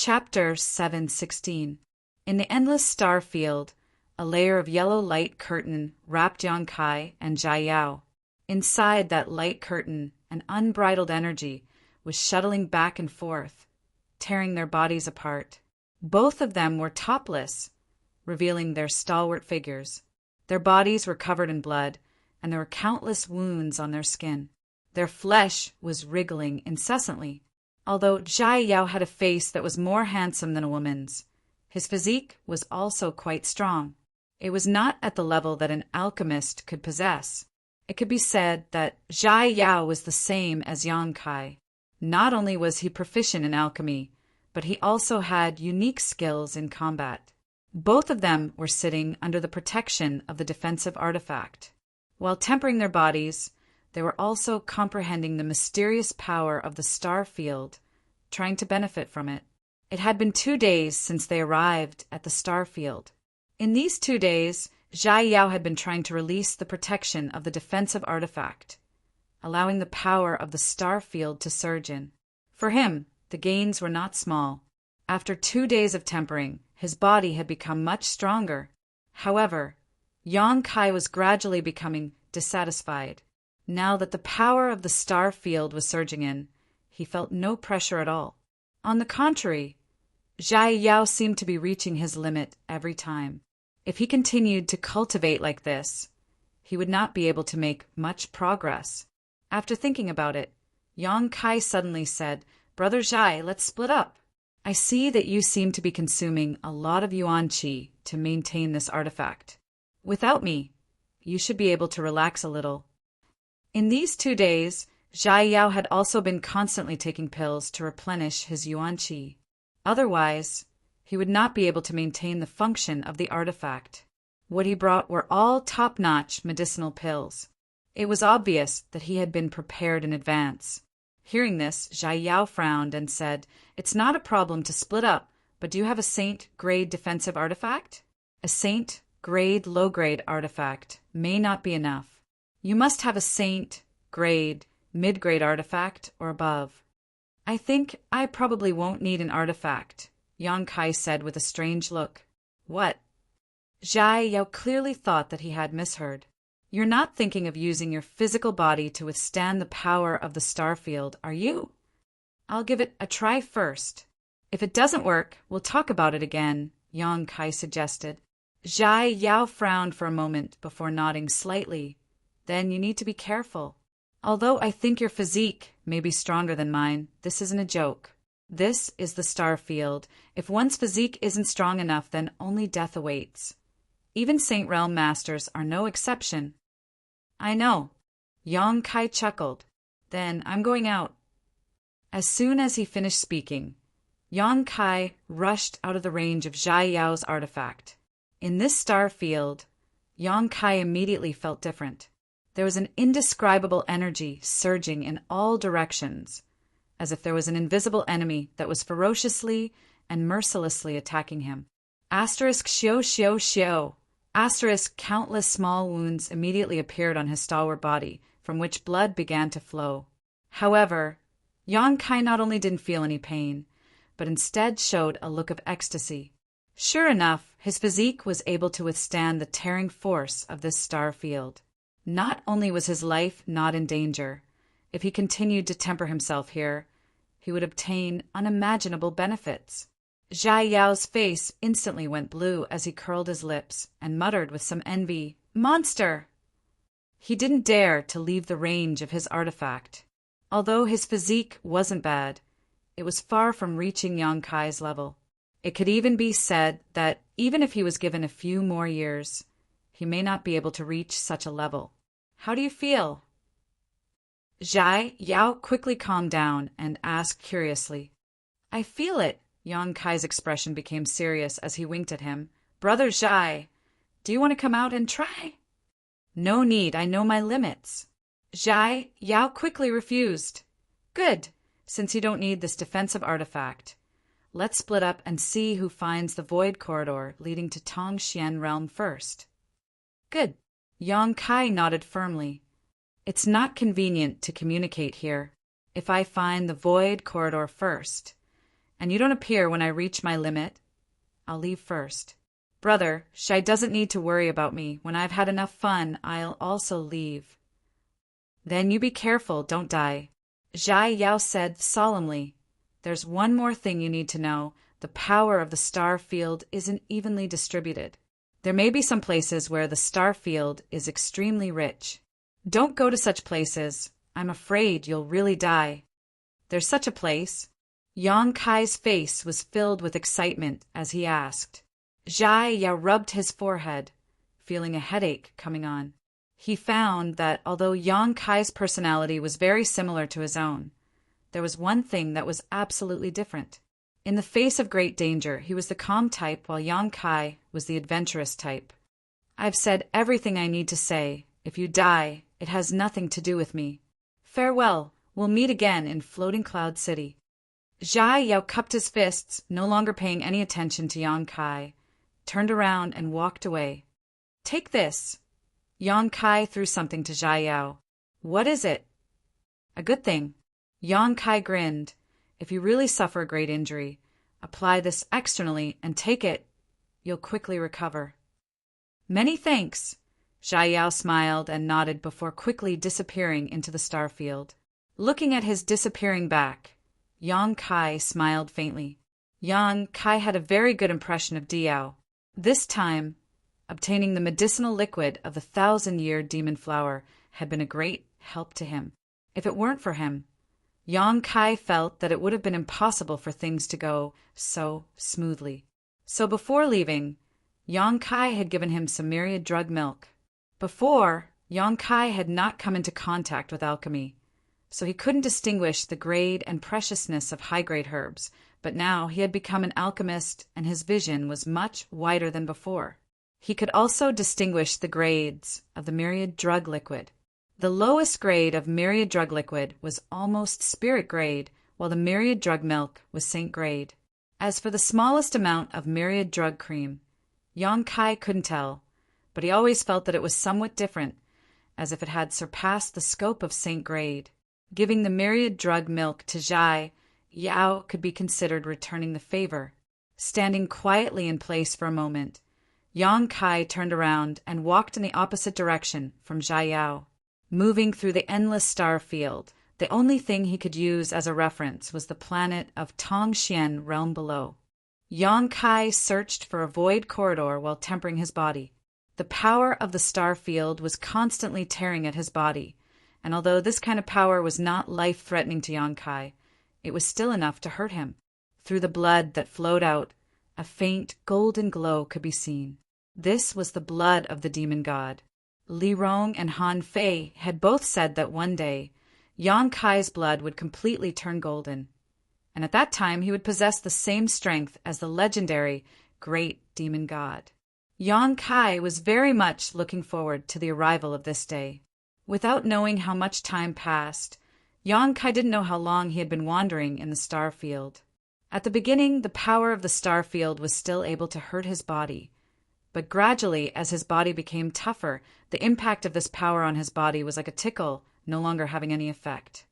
Chapter 7:16. In the endless star field, a layer of yellow light curtain wrapped Yang Kai and Jia Yao. Inside that light curtain, an unbridled energy was shuttling back and forth, tearing their bodies apart. Both of them were topless, revealing their stalwart figures. Their bodies were covered in blood, and there were countless wounds on their skin. Their flesh was wriggling incessantly. Although Jia Yao had a face that was more handsome than a woman's, his physique was also quite strong. It was not at the level that an alchemist could possess. It could be said that Jia Yao was the same as Yang Kai. Not only was he proficient in alchemy, but he also had unique skills in combat. Both of them were sitting under the protection of the defensive artifact. While tempering their bodies, they were also comprehending the mysterious power of the star field, trying to benefit from it. It had been 2 days since they arrived at the star field. In these 2 days, Jia Yao had been trying to release the protection of the defensive artifact, allowing the power of the star field to surge in. For him, the gains were not small. After 2 days of tempering, his body had become much stronger. However, Yang Kai was gradually becoming dissatisfied. Now that the power of the star field was surging in, he felt no pressure at all. On the contrary, Jia Yao seemed to be reaching his limit every time. If he continued to cultivate like this, he would not be able to make much progress. After thinking about it, Yang Kai suddenly said, "Brother Jia, let's split up. I see that you seem to be consuming a lot of yuan qi to maintain this artifact. Without me, you should be able to relax a little." In these 2 days, Jia Yao had also been constantly taking pills to replenish his yuan qi. Otherwise, he would not be able to maintain the function of the artifact. What he brought were all top-notch medicinal pills. It was obvious that he had been prepared in advance. Hearing this, Jia Yao frowned and said, "It's not a problem to split up, but do you have a Saint-grade defensive artifact? A Saint-grade low-grade artifact may not be enough. You must have a Saint-grade, mid-grade artifact or above." "I think I probably won't need an artifact," Yang Kai said with a strange look. "What?" Jia Yao clearly thought that he had misheard. "You're not thinking of using your physical body to withstand the power of the star field, are you?" "I'll give it a try first. If it doesn't work, we'll talk about it again," Yang Kai suggested. Jia Yao frowned for a moment before nodding slightly. "Then you need to be careful. Although I think your physique may be stronger than mine, this isn't a joke. This is the star field. If one's physique isn't strong enough, then only death awaits. Even Saint Realm Masters are no exception." "I know." Yang Kai chuckled. "Then I'm going out." As soon as he finished speaking, Yang Kai rushed out of the range of Jia Yao's artifact. In this star field, Yang Kai immediately felt different. There was an indescribable energy surging in all directions, as if there was an invisible enemy that was ferociously and mercilessly attacking him. Xiao xiao xiao. Countless small wounds immediately appeared on his stalwart body, from which blood began to flow. However, Yang Kai not only didn't feel any pain, but instead showed a look of ecstasy. Sure enough, his physique was able to withstand the tearing force of this star field. Not only was his life not in danger, if he continued to temper himself here, he would obtain unimaginable benefits. Jia Yao's face instantly went blue as he curled his lips and muttered with some envy, "Monster!" He didn't dare to leave the range of his artifact. Although his physique wasn't bad, it was far from reaching Yang Kai's level. It could even be said that even if he was given a few more years, he may not be able to reach such a level. "How do you feel?" Jia Yao quickly calmed down and asked curiously. "I feel it." Yang Kai's expression became serious as he winked at him. "Brother Jia, do you want to come out and try?" "No need, I know my limits." Jia Yao quickly refused. "Good, since you don't need this defensive artifact. Let's split up and see who finds the void corridor leading to Tongxian realm first." "Good." Yang Kai nodded firmly. "It's not convenient to communicate here. If I find the void corridor first, and you don't appear when I reach my limit, I'll leave first. Brother, Shai doesn't need to worry about me. When I've had enough fun, I'll also leave. Then you be careful, don't die. Zhai Yao said solemnly. There's one more thing you need to know. The power of the star field isn't evenly distributed. There may be some places where the star field is extremely rich. Don't go to such places. I'm afraid you'll really die. There's such a place. Yang Kai's face was filled with excitement as he asked. Zhai Yao rubbed his forehead, feeling a headache coming on. He found that although Yang Kai's personality was very similar to his own, there was one thing that was absolutely different. In the face of great danger, he was the calm type while Yang Kai was the adventurous type. I've said everything I need to say. If you die, it has nothing to do with me. Farewell, we'll meet again in Floating Cloud City. Zhai Yao cupped his fists, no longer paying any attention to Yang Kai, turned around and walked away. Take this. Yang Kai threw something to Zhai Yao. What is it? A good thing. Yang Kai grinned. If you really suffer a great injury, apply this externally and take it. You'll quickly recover. Many thanks. Zhai Yao smiled and nodded before quickly disappearing into the star field. Looking at his disappearing back, Yang Kai smiled faintly. Yang Kai had a very good impression of Diao. This time, obtaining the medicinal liquid of the 1,000-year demon flower had been a great help to him. If it weren't for him, Yang Kai felt that it would have been impossible for things to go so smoothly. So before leaving, Yang Kai had given him some myriad drug milk. Before, Yang Kai had not come into contact with alchemy, so he couldn't distinguish the grade and preciousness of high-grade herbs, but now he had become an alchemist and his vision was much wider than before. He could also distinguish the grades of the myriad drug liquid. The lowest grade of myriad drug liquid was almost spirit grade, while the myriad drug milk was saint grade. As for the smallest amount of myriad drug cream, Yang Kai couldn't tell, but he always felt that it was somewhat different, as if it had surpassed the scope of saint grade. Giving the myriad drug milk to Zhai Yao could be considered returning the favor. Standing quietly in place for a moment, Yang Kai turned around and walked in the opposite direction from Zhai Yao. Moving through the endless star field, the only thing he could use as a reference was the planet of Tongxian realm below. Yang Kai searched for a void corridor while tempering his body. The power of the star field was constantly tearing at his body, and although this kind of power was not life-threatening to Yang Kai, it was still enough to hurt him. Through the blood that flowed out, a faint golden glow could be seen. This was the blood of the demon god. Li Rong and Han Fei had both said that one day, Yang Kai's blood would completely turn golden, and at that time he would possess the same strength as the legendary great demon god. Yang Kai was very much looking forward to the arrival of this day. Without knowing how much time passed, Yang Kai didn't know how long he had been wandering in the star field. At the beginning, the power of the star field was still able to hurt his body, but gradually, as his body became tougher, the impact of this power on his body was like a tickle, no longer having any effect.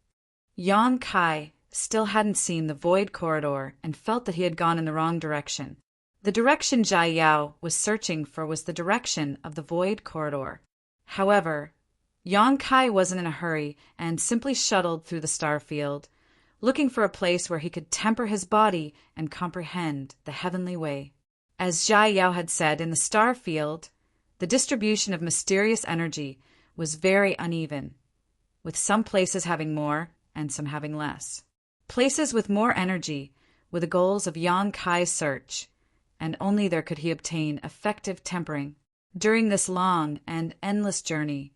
Yang Kai still hadn't seen the void corridor and felt that he had gone in the wrong direction. The direction Zhai Yao was searching for was the direction of the void corridor. However, Yang Kai wasn't in a hurry and simply shuttled through the star field, looking for a place where he could temper his body and comprehend the heavenly way. As Zhai Yao had said, in the star field, the distribution of mysterious energy was very uneven, with some places having more and some having less. Places with more energy were the goals of Yang Kai's search, and only there could he obtain effective tempering. During this long and endless journey,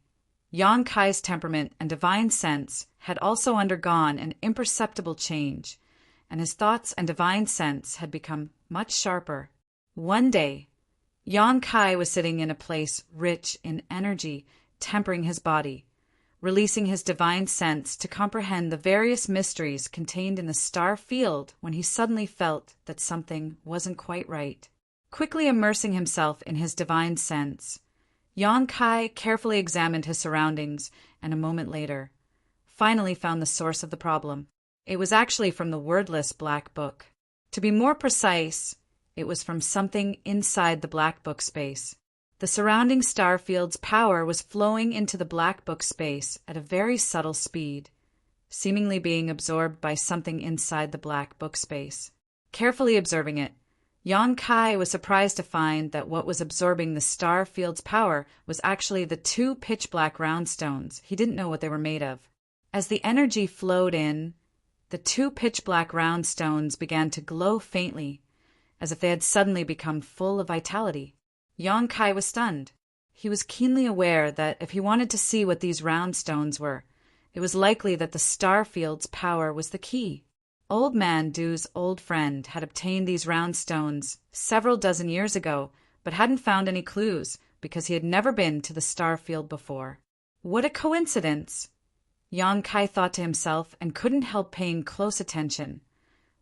Yang Kai's temperament and divine sense had also undergone an imperceptible change, and his thoughts and divine sense had become much sharper. One day, Yang Kai was sitting in a place rich in energy, tempering his body, releasing his divine sense to comprehend the various mysteries contained in the star field when he suddenly felt that something wasn't quite right. Quickly immersing himself in his divine sense, Yang Kai carefully examined his surroundings and a moment later, finally found the source of the problem. It was actually from the wordless black book. To be more precise, it was from something inside the black book space. The surrounding star field's power was flowing into the black book space at a very subtle speed, seemingly being absorbed by something inside the black book space. Carefully observing it, Yang Kai was surprised to find that what was absorbing the star field's power was actually the two pitch-black round stones. He didn't know what they were made of. As the energy flowed in, the two pitch-black round stones began to glow faintly, as if they had suddenly become full of vitality. Yang Kai was stunned. He was keenly aware that if he wanted to see what these round stones were, it was likely that the star field's power was the key. Old Man Du's old friend had obtained these round stones several dozen years ago, but hadn't found any clues because he had never been to the star field before. What a coincidence! Yang Kai thought to himself and couldn't help paying close attention,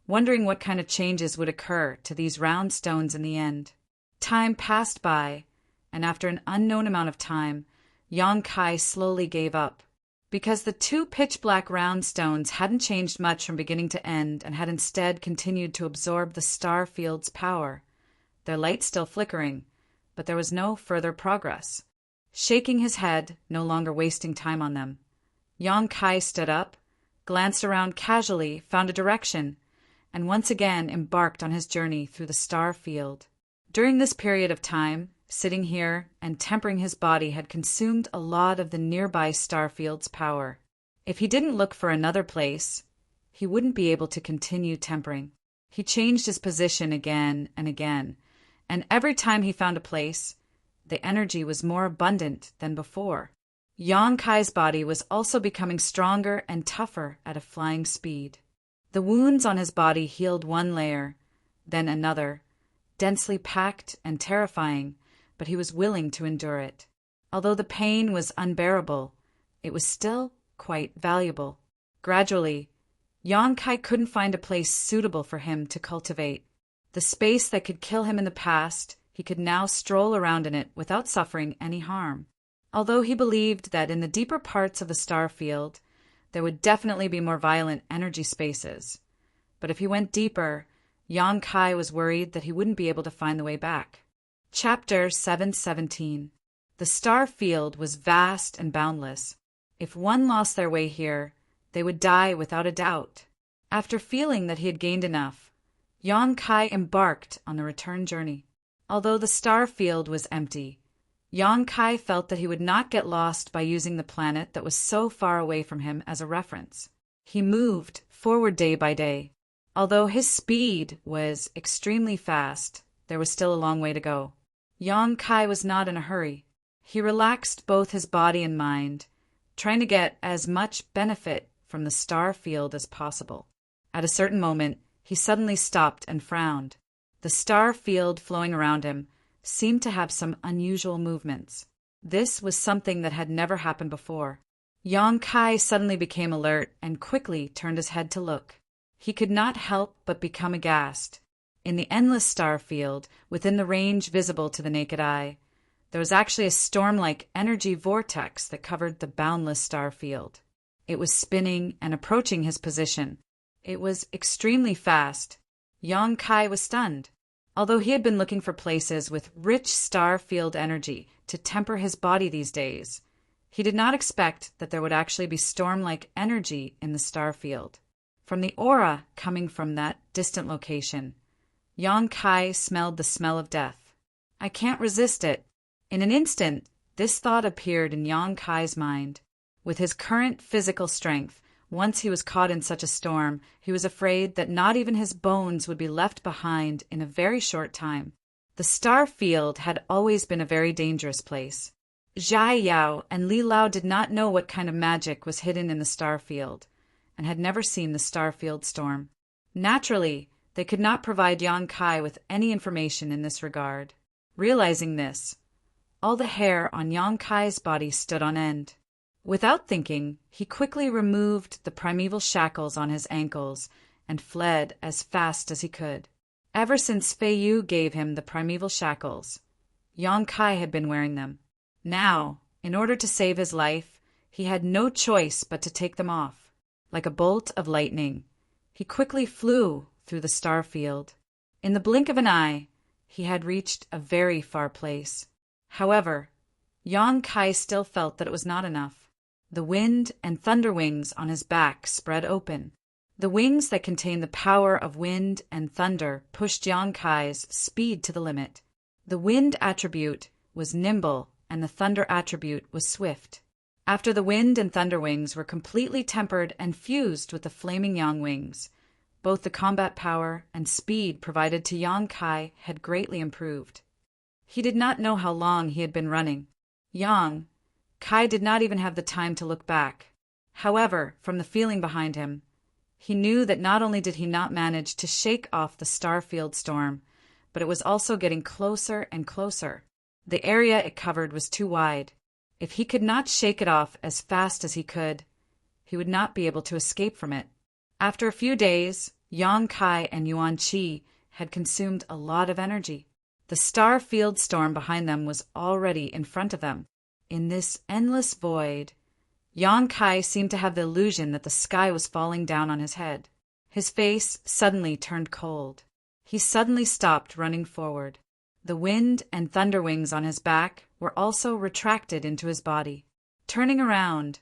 wondering what kind of changes would occur to these round stones in the end. Time passed by, and after an unknown amount of time, Yang Kai slowly gave up. Because the two pitch-black round stones hadn't changed much from beginning to end and had instead continued to absorb the star field's power, their light still flickering, but there was no further progress. Shaking his head, no longer wasting time on them, Yang Kai stood up, glanced around casually, found a direction, and once again embarked on his journey through the star field. During this period of time, sitting here and tempering his body had consumed a lot of the nearby star field's power. If he didn't look for another place, he wouldn't be able to continue tempering. He changed his position again and again, and every time he found a place, the energy was more abundant than before. Yang Kai's body was also becoming stronger and tougher at a flying speed. The wounds on his body healed one layer, then another, densely packed and terrifying, but he was willing to endure it. Although the pain was unbearable, it was still quite valuable. Gradually, Yang Kai couldn't find a place suitable for him to cultivate. The space that could kill him in the past, he could now stroll around in it without suffering any harm. Although he believed that in the deeper parts of the star field, there would definitely be more violent energy spaces. But if he went deeper, Yang Kai was worried that he wouldn't be able to find the way back. Chapter 717. The star field was vast and boundless. If one lost their way here, they would die without a doubt. After feeling that he had gained enough, Yang Kai embarked on the return journey. Although the star field was empty, Yang Kai felt that he would not get lost by using the planet that was so far away from him as a reference. He moved forward day by day. Although his speed was extremely fast, there was still a long way to go. Yang Kai was not in a hurry. He relaxed both his body and mind, trying to get as much benefit from the star field as possible. At a certain moment, he suddenly stopped and frowned. The star field flowing around him seemed to have some unusual movements. This was something that had never happened before. Yang Kai suddenly became alert and quickly turned his head to look. He could not help but become aghast. In the endless star field, within the range visible to the naked eye, there was actually a storm-like energy vortex that covered the boundless star field. It was spinning and approaching his position. It was extremely fast. Yang Kai was stunned. Although he had been looking for places with rich star field energy to temper his body these days, he did not expect that there would actually be storm-like energy in the star field. From the aura coming from that distant location, Yang Kai smelled the smell of death. I can't resist it. In an instant, this thought appeared in Yang Kai's mind. With his current physical strength, once he was caught in such a storm, he was afraid that not even his bones would be left behind in a very short time. The star field had always been a very dangerous place. Zhai Yao and Li Lao did not know what kind of magic was hidden in the star field, and had never seen the star field storm. Naturally, they could not provide Yang Kai with any information in this regard. Realizing this, all the hair on Yang Kai's body stood on end. Without thinking, he quickly removed the primeval shackles on his ankles and fled as fast as he could. Ever since Fei Yu gave him the primeval shackles, Yang Kai had been wearing them. Now, in order to save his life, he had no choice but to take them off. Like a bolt of lightning, he quickly flew through the star field. In the blink of an eye, he had reached a very far place. However, Yang Kai still felt that it was not enough. The wind and thunder wings on his back spread open. The wings that contained the power of wind and thunder pushed Yang Kai's speed to the limit. The wind attribute was nimble and the thunder attribute was swift. After the wind and thunder wings were completely tempered and fused with the flaming yang wings, both the combat power and speed provided to Yang Kai had greatly improved. He did not know how long he had been running. Yang Kai did not even have the time to look back. However, from the feeling behind him, he knew that not only did he not manage to shake off the Starfield storm, but it was also getting closer and closer. The area it covered was too wide. If he could not shake it off as fast as he could, he would not be able to escape from it. After a few days, Yang Kai and Yuan Qi had consumed a lot of energy. The star field storm behind them was already in front of them. In this endless void, Yang Kai seemed to have the illusion that the sky was falling down on his head. His face suddenly turned cold. He suddenly stopped running forward. The wind and thunder wings on his back were also retracted into his body. Turning around,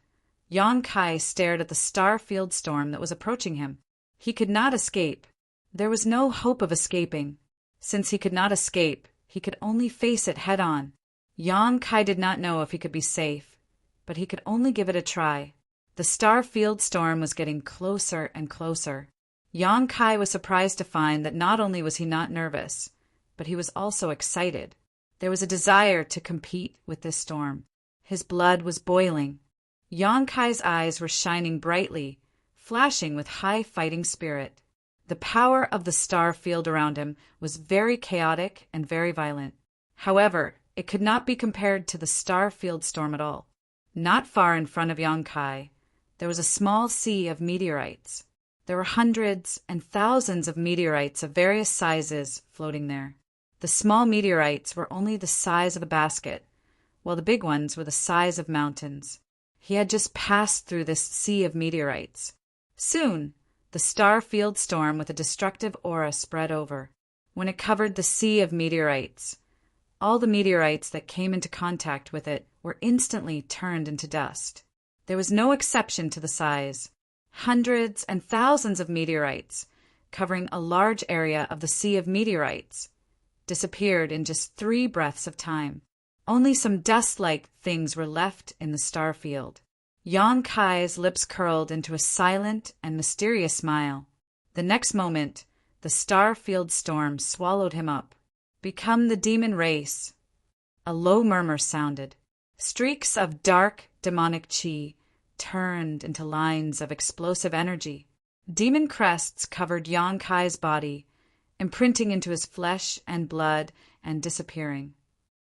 Yang Kai stared at the star field storm that was approaching him. He could not escape. There was no hope of escaping. Since he could not escape, he could only face it head-on. Yang Kai did not know if he could be safe, but he could only give it a try. The star field storm was getting closer and closer. Yang Kai was surprised to find that not only was he not nervous, but he was also excited. There was a desire to compete with this storm. His blood was boiling. Yang Kai's eyes were shining brightly, flashing with high fighting spirit. The power of the star field around him was very chaotic and very violent. However, it could not be compared to the star field storm at all. Not far in front of Yang Kai, there was a small sea of meteorites. There were hundreds and thousands of meteorites of various sizes floating there. The small meteorites were only the size of a basket, while the big ones were the size of mountains. He had just passed through this sea of meteorites. Soon, the star field storm with a destructive aura spread over. When it covered the sea of meteorites, all the meteorites that came into contact with it were instantly turned into dust. There was no exception to the size. Hundreds and thousands of meteorites, covering a large area of the sea of meteorites, disappeared in just 3 breaths of time. Only some dust-like things were left in the star field. Yang Kai's lips curled into a silent and mysterious smile. The next moment, the star field storm swallowed him up. Become the demon race. A low murmur sounded. Streaks of dark, demonic chi turned into lines of explosive energy. Demon crests covered Yang Kai's body, imprinting into his flesh and blood and disappearing.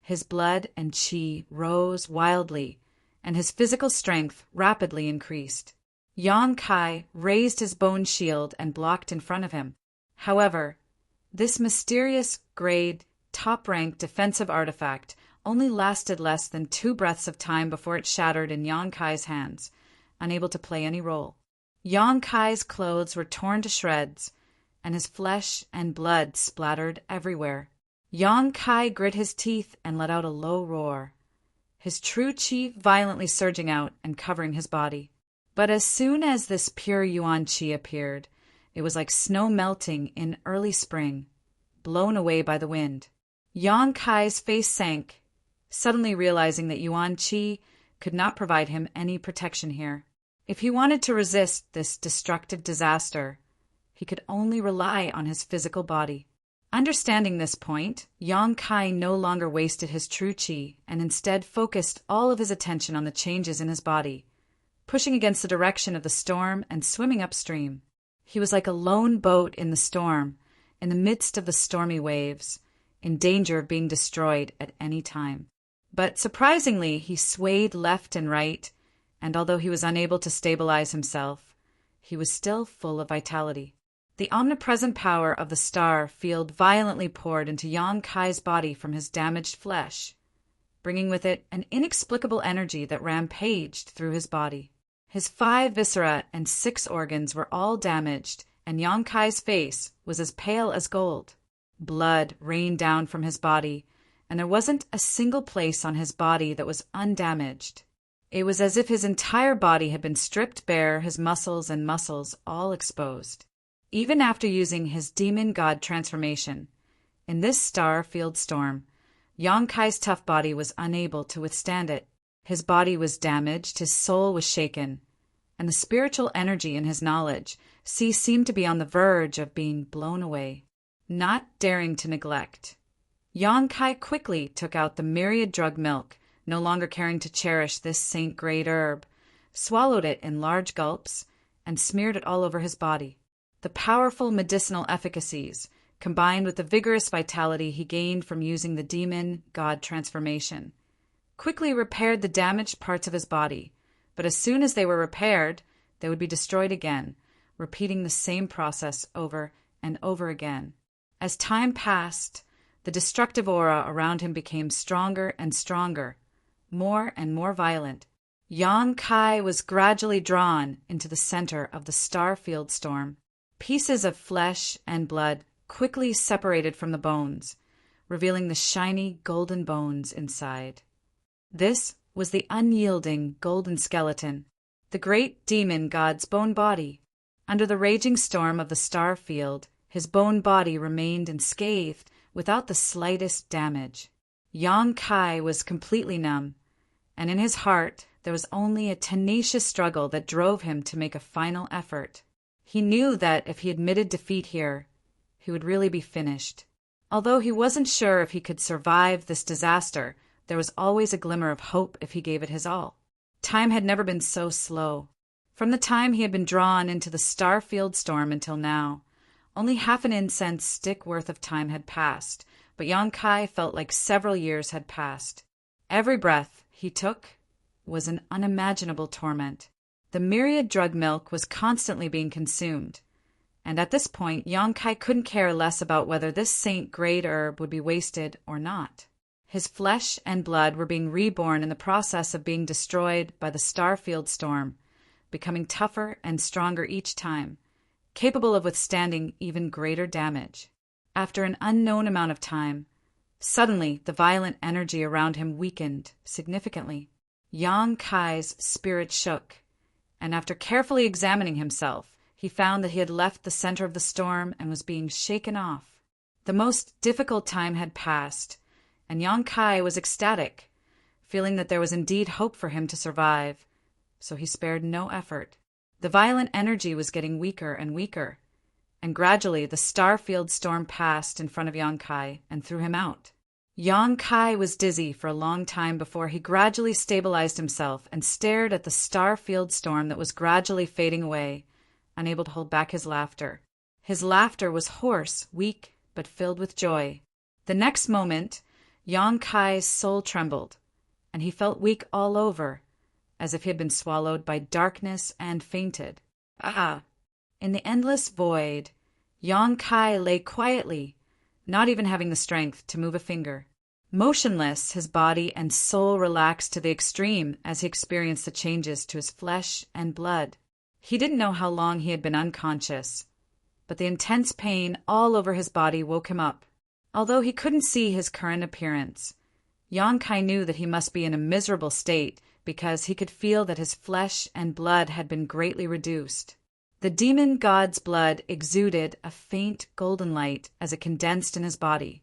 His blood and chi rose wildly, and his physical strength rapidly increased. Yang Kai raised his bone shield and blocked in front of him. However, this mysterious, grade, top-ranked defensive artifact only lasted less than 2 breaths of time before it shattered in Yang Kai's hands, unable to play any role. Yang Kai's clothes were torn to shreds, and his flesh and blood splattered everywhere. Yang Kai grit his teeth and let out a low roar, his true chi violently surging out and covering his body. But as soon as this pure Yuan Qi appeared, it was like snow melting in early spring, blown away by the wind. Yang Kai's face sank, suddenly realizing that Yuan Qi could not provide him any protection here. If he wanted to resist this destructive disaster, he could only rely on his physical body. Understanding this point, Yang Kai no longer wasted his true chi and instead focused all of his attention on the changes in his body, pushing against the direction of the storm and swimming upstream. He was like a lone boat in the storm, in the midst of the stormy waves, in danger of being destroyed at any time. But surprisingly, he swayed left and right, and although he was unable to stabilize himself, he was still full of vitality. The omnipresent power of the star field violently poured into Yang Kai's body from his damaged flesh, bringing with it an inexplicable energy that rampaged through his body. His 5 viscera and 6 organs were all damaged and Yang Kai's face was as pale as gold. Blood rained down from his body, and there wasn't a single place on his body that was undamaged. It was as if his entire body had been stripped bare, his muscles all exposed. Even after using his demon god transformation, in this star-filled storm, Yang Kai's tough body was unable to withstand it. His body was damaged, his soul was shaken, and the spiritual energy in his knowledge seemed to be on the verge of being blown away. Not daring to neglect, Yang Kai quickly took out the myriad drug milk, no longer caring to cherish this saint great herb, swallowed it in large gulps, and smeared it all over his body. The powerful medicinal efficacies, combined with the vigorous vitality he gained from using the demon god transformation, quickly repaired the damaged parts of his body, but as soon as they were repaired, they would be destroyed again, repeating the same process over and over again. As time passed, the destructive aura around him became stronger and stronger, more and more violent. Yang Kai was gradually drawn into the center of the star-filled storm. Pieces of flesh and blood quickly separated from the bones, revealing the shiny golden bones inside. This was the unyielding golden skeleton, the great demon god's bone body. Under the raging storm of the star field, his bone body remained unscathed without the slightest damage. Yang Kai was completely numb, and in his heart there was only a tenacious struggle that drove him to make a final effort. He knew that if he admitted defeat here, he would really be finished. Although he wasn't sure if he could survive this disaster, there was always a glimmer of hope if he gave it his all. Time had never been so slow. From the time he had been drawn into the star-filled storm until now, only half an incense stick worth of time had passed, but Yang Kai felt like several years had passed. Every breath he took was an unimaginable torment. The myriad drug milk was constantly being consumed, and at this point Yang Kai couldn't care less about whether this saint great herb would be wasted or not. His flesh and blood were being reborn in the process of being destroyed by the star-filled storm, becoming tougher and stronger each time, capable of withstanding even greater damage. After an unknown amount of time, suddenly the violent energy around him weakened significantly. Yang Kai's spirit shook, and after carefully examining himself, he found that he had left the center of the storm and was being shaken off. The most difficult time had passed, and Yang Kai was ecstatic, feeling that there was indeed hope for him to survive, so he spared no effort. The violent energy was getting weaker and weaker, and gradually the star-filled storm passed in front of Yang Kai and threw him out. Yang Kai was dizzy for a long time before he gradually stabilized himself and stared at the star-filled storm that was gradually fading away, unable to hold back his laughter. His laughter was hoarse, weak, but filled with joy. The next moment, Yang Kai's soul trembled, and he felt weak all over, as if he had been swallowed by darkness and fainted. In the endless void, Yang Kai lay quietly, not even having the strength to move a finger. Motionless, his body and soul relaxed to the extreme as he experienced the changes to his flesh and blood. He didn't know how long he had been unconscious, but the intense pain all over his body woke him up. Although he couldn't see his current appearance, Yang Kai knew that he must be in a miserable state because he could feel that his flesh and blood had been greatly reduced. The demon god's blood exuded a faint golden light as it condensed in his body,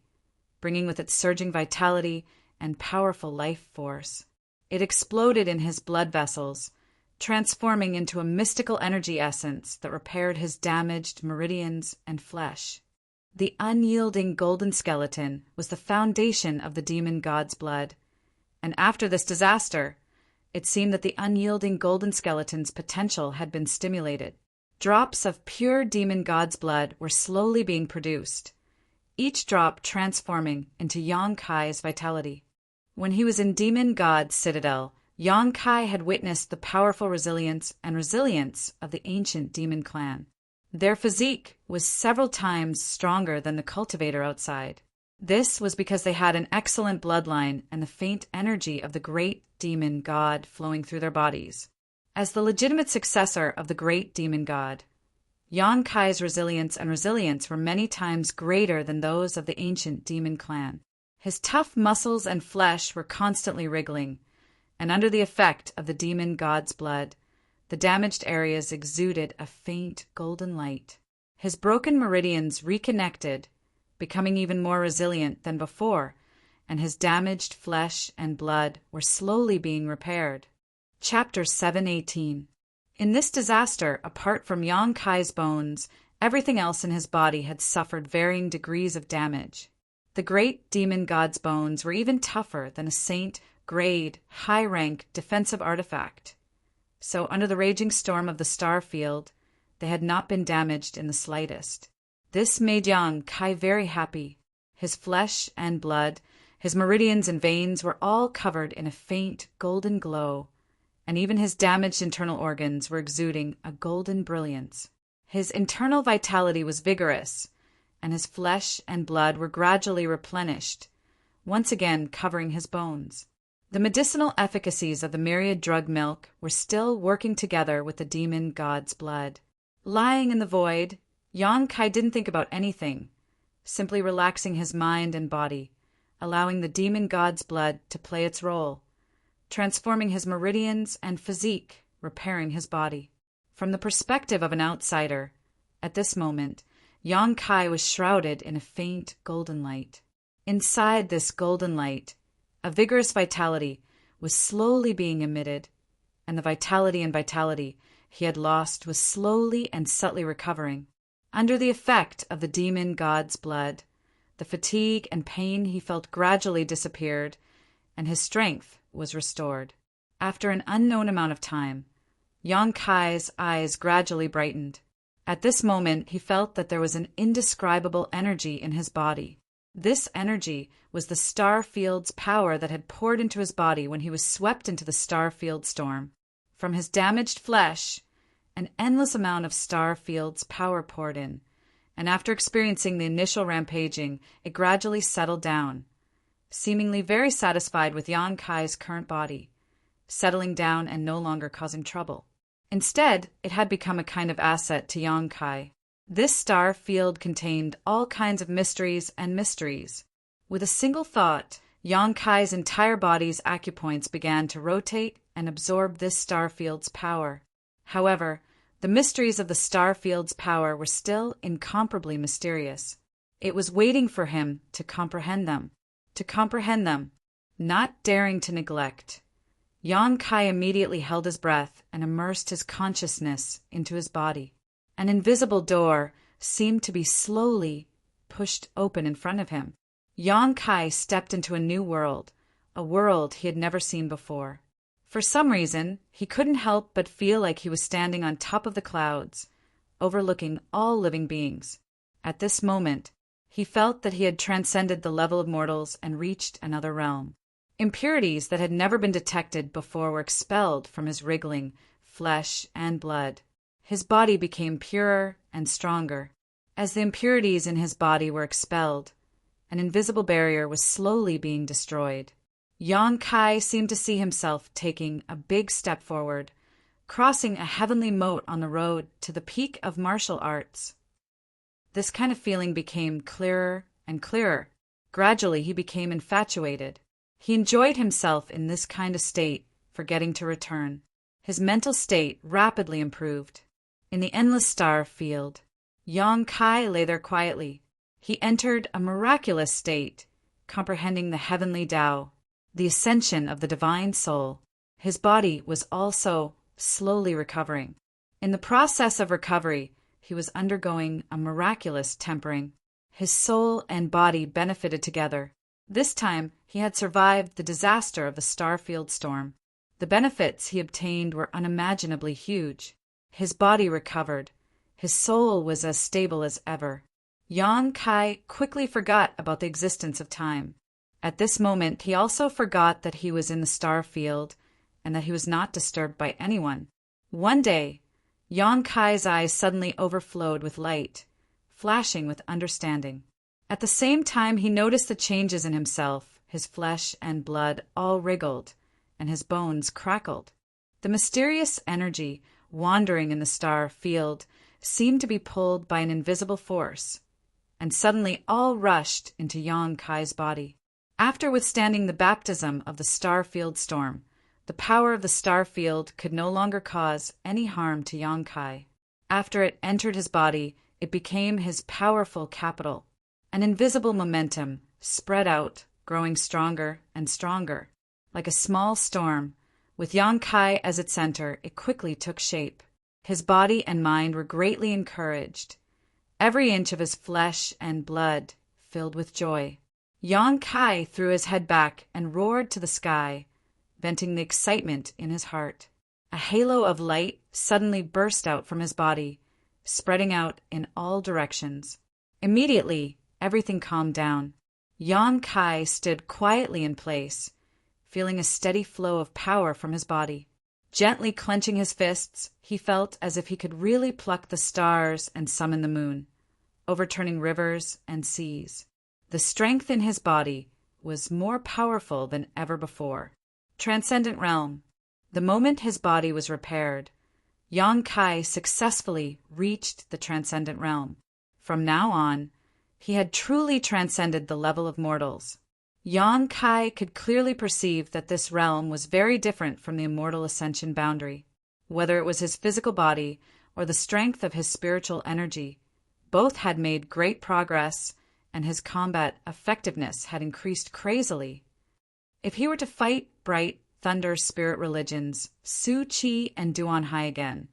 bringing with it surging vitality and powerful life force. It exploded in his blood vessels, transforming into a mystical energy essence that repaired his damaged meridians and flesh. The unyielding golden skeleton was the foundation of the demon god's blood, and after this disaster, it seemed that the unyielding golden skeleton's potential had been stimulated. Drops of pure demon god's blood were slowly being produced, each drop transforming into Yang Kai's vitality. When he was in Demon God's citadel, Yang Kai had witnessed the powerful resilience of the ancient demon clan. Their physique was several times stronger than the cultivator outside. This was because they had an excellent bloodline and the faint energy of the great demon god flowing through their bodies. As the legitimate successor of the great demon god, Yang Kai's resilience were many times greater than those of the ancient demon clan. His tough muscles and flesh were constantly wriggling, and under the effect of the demon god's blood, the damaged areas exuded a faint golden light. His broken meridians reconnected, becoming even more resilient than before, and his damaged flesh and blood were slowly being repaired. Chapter 718. In this disaster, apart from Yang Kai's bones, everything else in his body had suffered varying degrees of damage. The great demon god's bones were even tougher than a saint-grade, high-rank defensive artifact. So under the raging storm of the star field, they had not been damaged in the slightest. This made Yang Kai very happy. His flesh and blood, his meridians and veins were all covered in a faint golden glow, and even his damaged internal organs were exuding a golden brilliance. His internal vitality was vigorous, and his flesh and blood were gradually replenished, once again covering his bones. The medicinal efficacies of the myriad drug milk were still working together with the demon god's blood. Lying in the void, Yang Kai didn't think about anything, simply relaxing his mind and body, allowing the demon god's blood to play its role, transforming his meridians and physique, repairing his body. From the perspective of an outsider, at this moment, Yang Kai was shrouded in a faint golden light. Inside this golden light, a vigorous vitality was slowly being emitted, and the vitality he had lost was slowly and subtly recovering. Under the effect of the demon god's blood, the fatigue and pain he felt gradually disappeared, and his strength was restored. After an unknown amount of time, Yang Kai's eyes gradually brightened. At this moment, he felt that there was an indescribable energy in his body. This energy was the star field's power that had poured into his body when he was swept into the star field storm. From his damaged flesh, an endless amount of star field's power poured in, and after experiencing the initial rampaging, it gradually settled down, seemingly very satisfied with Yang Kai's current body, settling down and no longer causing trouble. Instead, it had become a kind of asset to Yang Kai. This star field contained all kinds of mysteries and mysteries. With a single thought, Yang Kai's entire body's acupoints began to rotate and absorb this star field's power. However, the mysteries of the star field's power were still incomparably mysterious. It was waiting for him to comprehend them, not daring to neglect. Yang Kai immediately held his breath and immersed his consciousness into his body. An invisible door seemed to be slowly pushed open in front of him. Yang Kai stepped into a new world, a world he had never seen before. For some reason, he couldn't help but feel like he was standing on top of the clouds, overlooking all living beings. At this moment, he felt that he had transcended the level of mortals and reached another realm. Impurities that had never been detected before were expelled from his wriggling flesh and blood. His body became purer and stronger. As the impurities in his body were expelled, an invisible barrier was slowly being destroyed. Yang Kai seemed to see himself taking a big step forward, crossing a heavenly moat on the road to the peak of martial arts. This kind of feeling became clearer and clearer. Gradually, he became infatuated. He enjoyed himself in this kind of state, forgetting to return. His mental state rapidly improved. In the endless star field, Yang Kai lay there quietly. He entered a miraculous state, comprehending the heavenly Tao, the ascension of the divine soul. His body was also slowly recovering. In the process of recovery, he was undergoing a miraculous tempering. His soul and body benefited together. This time, he had survived the disaster of the Starfield storm. The benefits he obtained were unimaginably huge. His body recovered. His soul was as stable as ever. Yang Kai quickly forgot about the existence of time. At this moment, he also forgot that he was in the star field and that he was not disturbed by anyone. One day, Yang Kai's eyes suddenly overflowed with light, flashing with understanding. At the same time, he noticed the changes in himself. His flesh and blood all wriggled, and his bones crackled. The mysterious energy wandering in the star field seemed to be pulled by an invisible force, and suddenly all rushed into Yang Kai's body. After withstanding the baptism of the star field storm, the power of the star field could no longer cause any harm to Yang Kai. After it entered his body, it became his powerful capital. An invisible momentum spread out, growing stronger and stronger. Like a small storm, with Yang Kai as its center, it quickly took shape. His body and mind were greatly encouraged. Every inch of his flesh and blood filled with joy. Yang Kai threw his head back and roared to the sky, venting the excitement in his heart. A halo of light suddenly burst out from his body, spreading out in all directions. Immediately, everything calmed down. Yang Kai stood quietly in place, feeling a steady flow of power from his body. Gently clenching his fists, he felt as if he could really pluck the stars and summon the moon, overturning rivers and seas. The strength in his body was more powerful than ever before. Transcendent Realm. The moment his body was repaired, Yang Kai successfully reached the Transcendent Realm. From now on, he had truly transcended the level of mortals. Yang Kai could clearly perceive that this realm was very different from the immortal ascension boundary. Whether it was his physical body or the strength of his spiritual energy, both had made great progress, and his combat effectiveness had increased crazily. If he were to fight bright thunder spirit religions, Su Qi and Duan Hai again,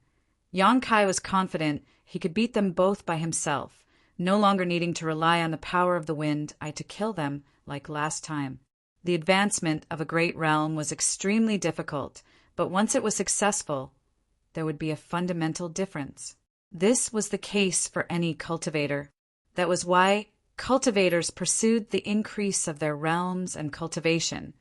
Yang Kai was confident he could beat them both by himself, no longer needing to rely on the power of the wind eye to kill them like last time. The advancement of a great realm was extremely difficult, but once it was successful, there would be a fundamental difference. This was the case for any cultivator. That was why cultivators pursued the increase of their realms and cultivation,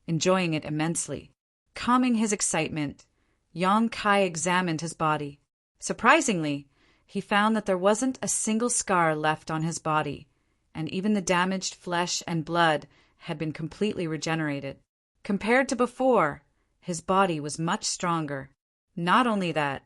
enjoying it immensely. Calming his excitement, Yang Kai examined his body. Surprisingly, he found that there wasn't a single scar left on his body, and even the damaged flesh and blood had been completely regenerated. Compared to before, his body was much stronger. Not only that,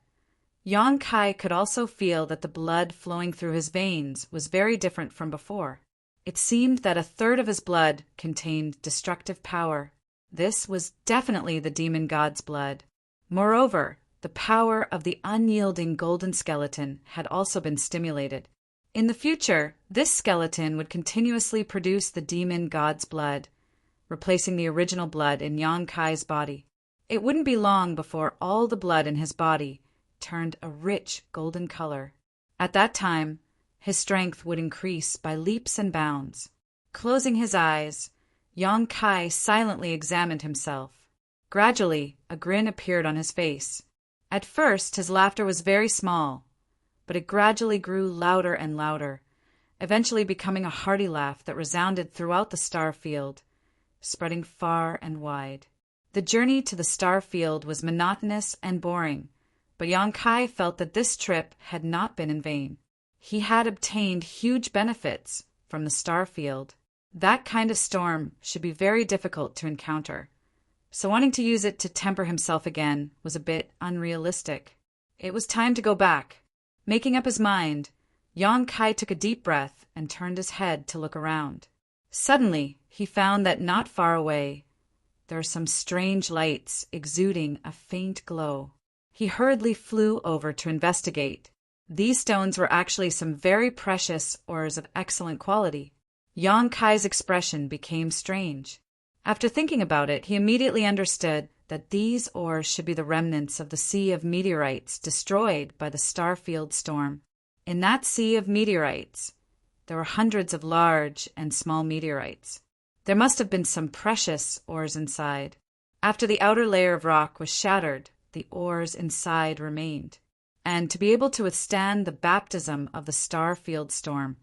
Yang Kai could also feel that the blood flowing through his veins was very different from before. It seemed that a third of his blood contained destructive power. This was definitely the demon god's blood. Moreover, the power of the unyielding golden skeleton had also been stimulated. In the future, this skeleton would continuously produce the demon god's blood, replacing the original blood in Yang Kai's body. It wouldn't be long before all the blood in his body turned a rich golden color. At that time, his strength would increase by leaps and bounds. Closing his eyes, Yang Kai silently examined himself. Gradually, a grin appeared on his face. At first, his laughter was very small, but it gradually grew louder and louder, eventually becoming a hearty laugh that resounded throughout the star field, spreading far and wide. The journey to the star field was monotonous and boring, but Yang Kai felt that this trip had not been in vain. He had obtained huge benefits from the star field. That kind of storm should be very difficult to encounter, so wanting to use it to temper himself again was a bit unrealistic. It was time to go back. Making up his mind, Yang Kai took a deep breath and turned his head to look around. Suddenly, he found that not far away, there were some strange lights exuding a faint glow. He hurriedly flew over to investigate. These stones were actually some very precious ores of excellent quality. Yang Kai's expression became strange. After thinking about it, he immediately understood that these ores should be the remnants of the sea of meteorites destroyed by the Starfield storm. In that sea of meteorites, there were hundreds of large and small meteorites. There must have been some precious ores inside. After the outer layer of rock was shattered, the ores inside remained. And to be able to withstand the baptism of the Starfield storm,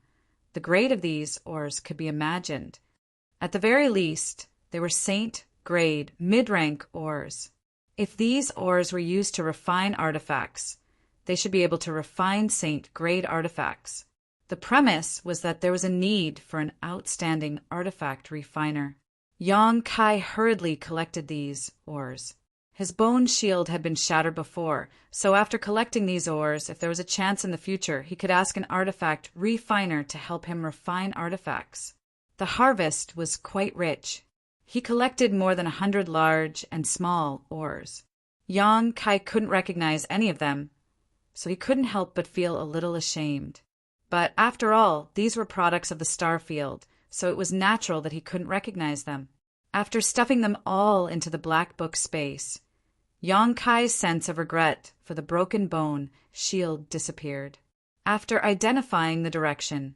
the grade of these ores could be imagined. At the very least, they were saint-grade, mid-rank ores. If these ores were used to refine artifacts, they should be able to refine saint-grade artifacts. The premise was that there was a need for an outstanding artifact refiner. Yang Kai hurriedly collected these ores. His bone shield had been shattered before, so after collecting these ores, if there was a chance in the future, he could ask an artifact refiner to help him refine artifacts. The harvest was quite rich. He collected more than 100 large and small ores. Yang Kai couldn't recognize any of them, so he couldn't help but feel a little ashamed. But after all, these were products of the star field, so it was natural that he couldn't recognize them. After stuffing them all into the black book space, Yang Kai's sense of regret for the broken bone shield disappeared. After identifying the direction,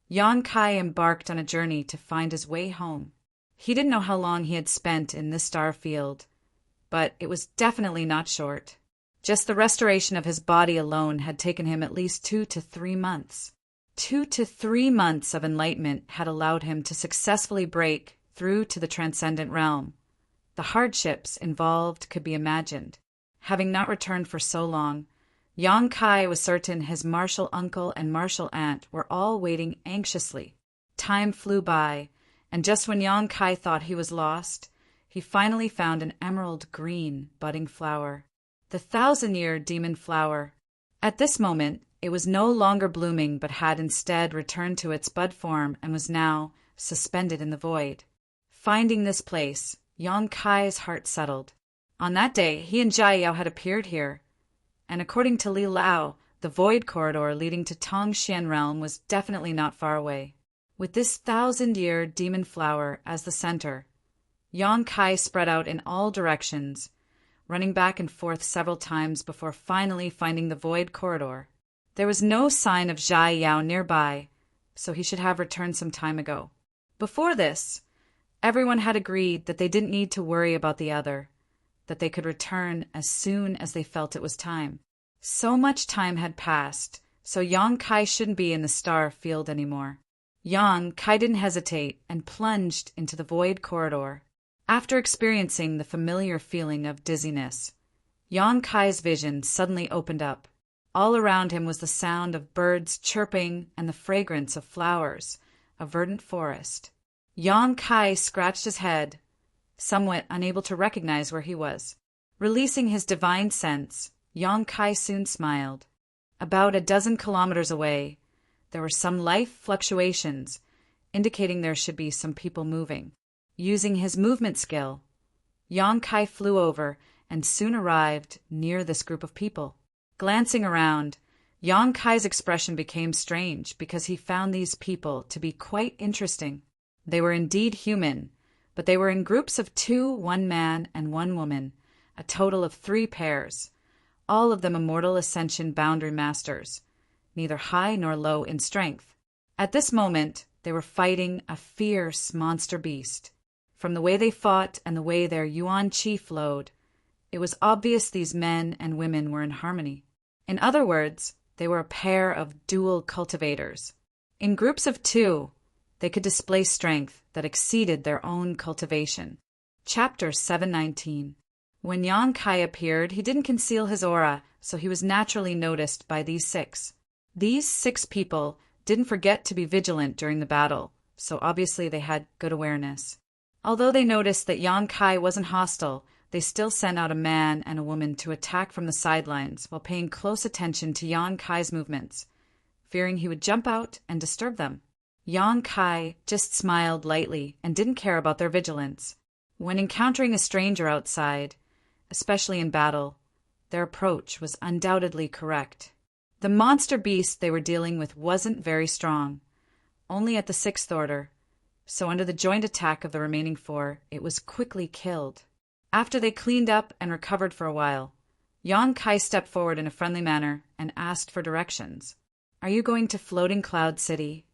Yang Kai embarked on a journey to find his way home. He didn't know how long he had spent in this star field, but it was definitely not short. Just the restoration of his body alone had taken him at least 2 to 3 months. 2 to 3 months of enlightenment had allowed him to successfully break through to the transcendent realm. The hardships involved could be imagined. Having not returned for so long, Yang Kai was certain his martial uncle and martial aunt were all waiting anxiously. Time flew by, and just when Yang Kai thought he was lost, he finally found an emerald green budding flower, the 1,000-year demon flower. At this moment, it was no longer blooming but had instead returned to its bud form and was now suspended in the void. Finding this place, Yang Kai's heart settled. On that day, he and Jia Yao had appeared here, and according to Li Lao, the void corridor leading to Tongxian realm was definitely not far away. With this 1,000-year demon flower as the center, Yang Kai spread out in all directions, running back and forth several times before finally finding the void corridor. There was no sign of Jia Yao nearby, so he should have returned some time ago. Before this, everyone had agreed that they didn't need to worry about the other, that they could return as soon as they felt it was time. So much time had passed, so Yang Kai shouldn't be in the star field anymore. Yang Kai didn't hesitate and plunged into the void corridor. After experiencing the familiar feeling of dizziness, Yang Kai's vision suddenly opened up. All around him was the sound of birds chirping and the fragrance of flowers, a verdant forest. Yang Kai scratched his head, somewhat unable to recognize where he was. Releasing his divine sense, Yang Kai soon smiled. About a dozen kilometers away, there were some life fluctuations, indicating there should be some people moving. Using his movement skill, Yang Kai flew over and soon arrived near this group of people. Glancing around, Yang Kai's expression became strange because he found these people to be quite interesting. They were indeed human, but they were in groups of 2, 1 man and 1 woman, a total of 3 pairs, all of them immortal ascension boundary masters, neither high nor low in strength. At this moment, they were fighting a fierce monster beast. From the way they fought and the way their yuan qi flowed, it was obvious these men and women were in harmony. In other words, they were a pair of dual cultivators. In groups of 2, they could display strength that exceeded their own cultivation. Chapter 719. When Yang Kai appeared, he didn't conceal his aura, so he was naturally noticed by these 6. These 6 people didn't forget to be vigilant during the battle, so obviously they had good awareness. Although they noticed that Yang Kai wasn't hostile, they still sent out a man and a woman to attack from the sidelines while paying close attention to Yang Kai's movements, fearing he would jump out and disturb them. Yang Kai just smiled lightly and didn't care about their vigilance. When encountering a stranger outside, especially in battle, their approach was undoubtedly correct. The monster beast they were dealing with wasn't very strong, only at the 6th order, so under the joint attack of the remaining 4, it was quickly killed. After they cleaned up and recovered for a while, Yang Kai stepped forward in a friendly manner and asked for directions. "Are you going to Floating Cloud City?"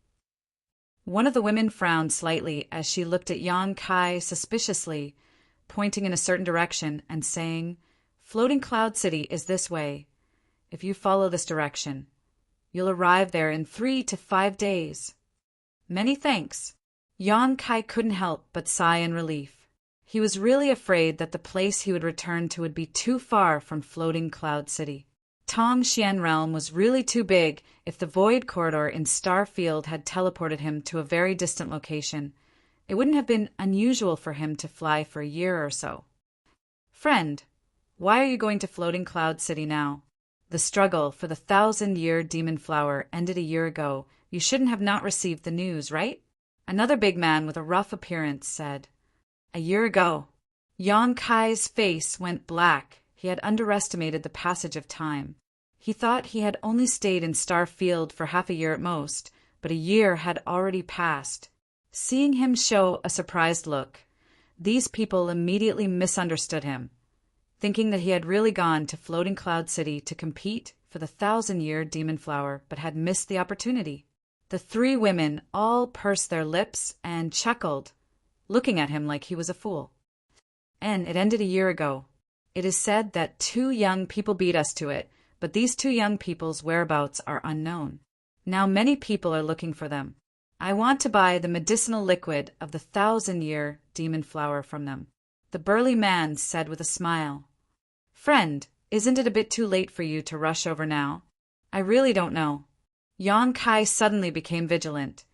One of the women frowned slightly as she looked at Yang Kai suspiciously, pointing in a certain direction and saying, "Floating Cloud City is this way. If you follow this direction, you'll arrive there in 3 to 5 days. "Many thanks." Yang Kai couldn't help but sigh in relief. He was really afraid that the place he would return to would be too far from Floating Cloud City. Tongxian realm was really too big if the void corridor in Starfield had teleported him to a very distant location. It wouldn't have been unusual for him to fly for a year or so. "Friend, Why are you going to Floating Cloud City now? The struggle for the 1,000-year demon flower ended a year ago. You shouldn't have not received the news, right? Another big man with a rough appearance said. A year ago. Yang Kai's face went black. He had underestimated the passage of time. He thought he had only stayed in Star Field for half a year at most, but a year had already passed. Seeing him show a surprised look, these people immediately misunderstood him, thinking that he had really gone to Floating Cloud City to compete for the 1,000-year demon flower, but had missed the opportunity. The three women all pursed their lips and chuckled, looking at him like he was a fool. And it ended a year ago. It is said that 2 young people beat us to it, but these 2 young people's whereabouts are unknown. Now many people are looking for them. I want to buy the medicinal liquid of the 1,000-year demon flower from them. The burly man said with a smile. Friend, isn't it a bit too late for you to rush over now? I really don't know. Yang Kai suddenly became vigilant,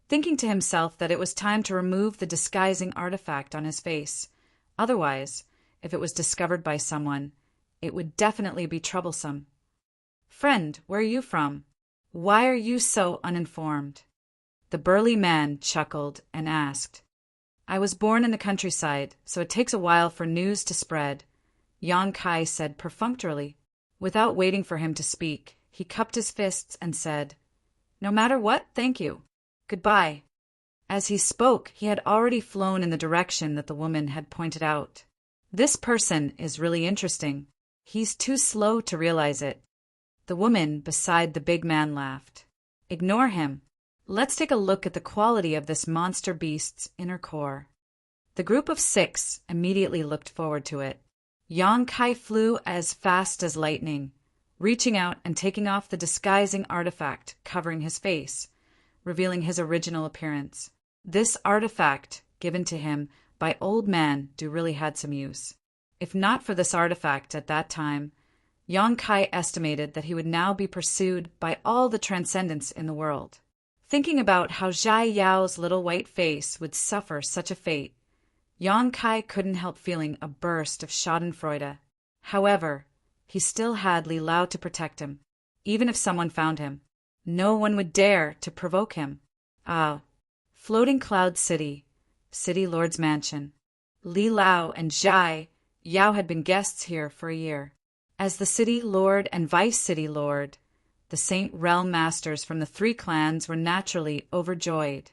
thinking to himself that it was time to remove the disguising artifact on his face. Otherwise, if it was discovered by someone, it would definitely be troublesome. Friend, where are you from? Why are you so uninformed? The burly man chuckled and asked. I was born in the countryside, so it takes a while for news to spread, Yang Kai said perfunctorily. Without waiting for him to speak, he cupped his fists and said, No matter what, thank you. Goodbye. As he spoke, he had already flown in the direction that the woman had pointed out. This person is really interesting. He's too slow to realize it. The woman beside the big man laughed. Ignore him. Let's take a look at the quality of this monster beast's inner core. The group of 6 immediately looked forward to it. Yang Kai flew as fast as lightning, reaching out and taking off the disguising artifact covering his face, revealing his original appearance. This artifact, given to him by Old Man Du, really had some use. If not for this artifact at that time, Yang Kai estimated that he would now be pursued by all the transcendents in the world. Thinking about how Zhai Yao's little white face would suffer such a fate, Yang Kai couldn't help feeling a burst of schadenfreude. However, he still had Li Lao to protect him. Even if someone found him, no one would dare to provoke him. Ah, Floating Cloud City, City Lord's mansion. Li Lao and Zhai Yao had been guests here for a year. As the City Lord and Vice City Lord, the Saint Realm Masters from the 3 clans were naturally overjoyed.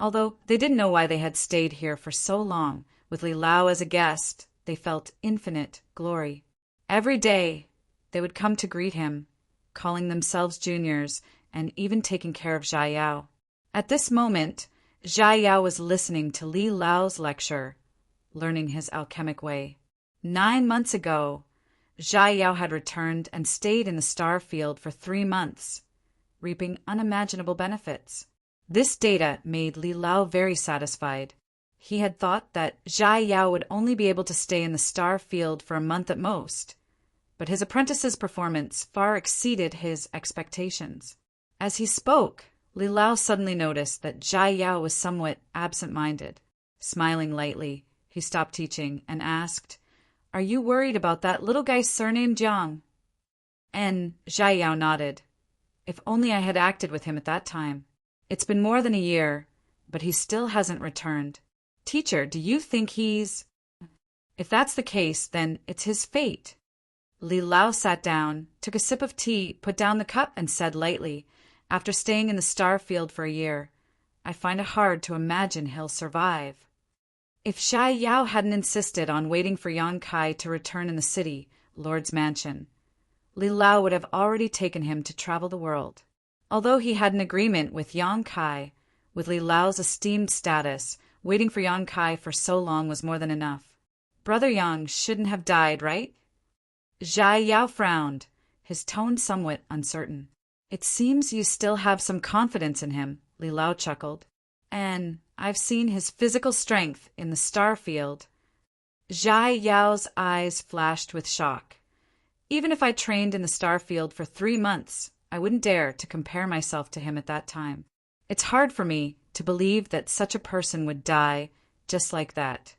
Although they didn't know why they had stayed here for so long, with Li Lao as a guest, they felt infinite glory. Every day, they would come to greet him, calling themselves juniors and even taking care of Zhai Yao. At this moment, Zhai Yao was listening to Li Lao's lecture, learning his alchemic way. 9 months ago, Zhai Yao had returned and stayed in the star field for 3 months, reaping unimaginable benefits. This data made Li Lao very satisfied. He had thought that Zhai Yao would only be able to stay in the star field for a month at most, but his apprentice's performance far exceeded his expectations. As he spoke, Li Lao suddenly noticed that Zhai Yao was somewhat absent-minded. Smiling lightly, he stopped teaching and asked, Are you worried about that little guy surnamed Jiang? And Zhai Yao nodded. If only I had acted with him at that time. It's been more than a year, but he still hasn't returned. Teacher, do you think he's... If that's the case, then it's his fate. Li Lao sat down, took a sip of tea, put down the cup, and said lightly, After staying in the star field for a year, I find it hard to imagine he'll survive. If Zhai Yao hadn't insisted on waiting for Yang Kai to return in the city, Lord's mansion, Li Lao would have already taken him to travel the world. Although he had an agreement with Yang Kai, with Li Lao's esteemed status, waiting for Yang Kai for so long was more than enough. Brother Yang shouldn't have died, right? Zhai Yao frowned, his tone somewhat uncertain. It seems you still have some confidence in him, Li Lao chuckled. And I've seen his physical strength in the star field. Zhai Yao's eyes flashed with shock. Even if I trained in the star field for 3 months, I wouldn't dare to compare myself to him at that time. It's hard for me to believe that such a person would die just like that.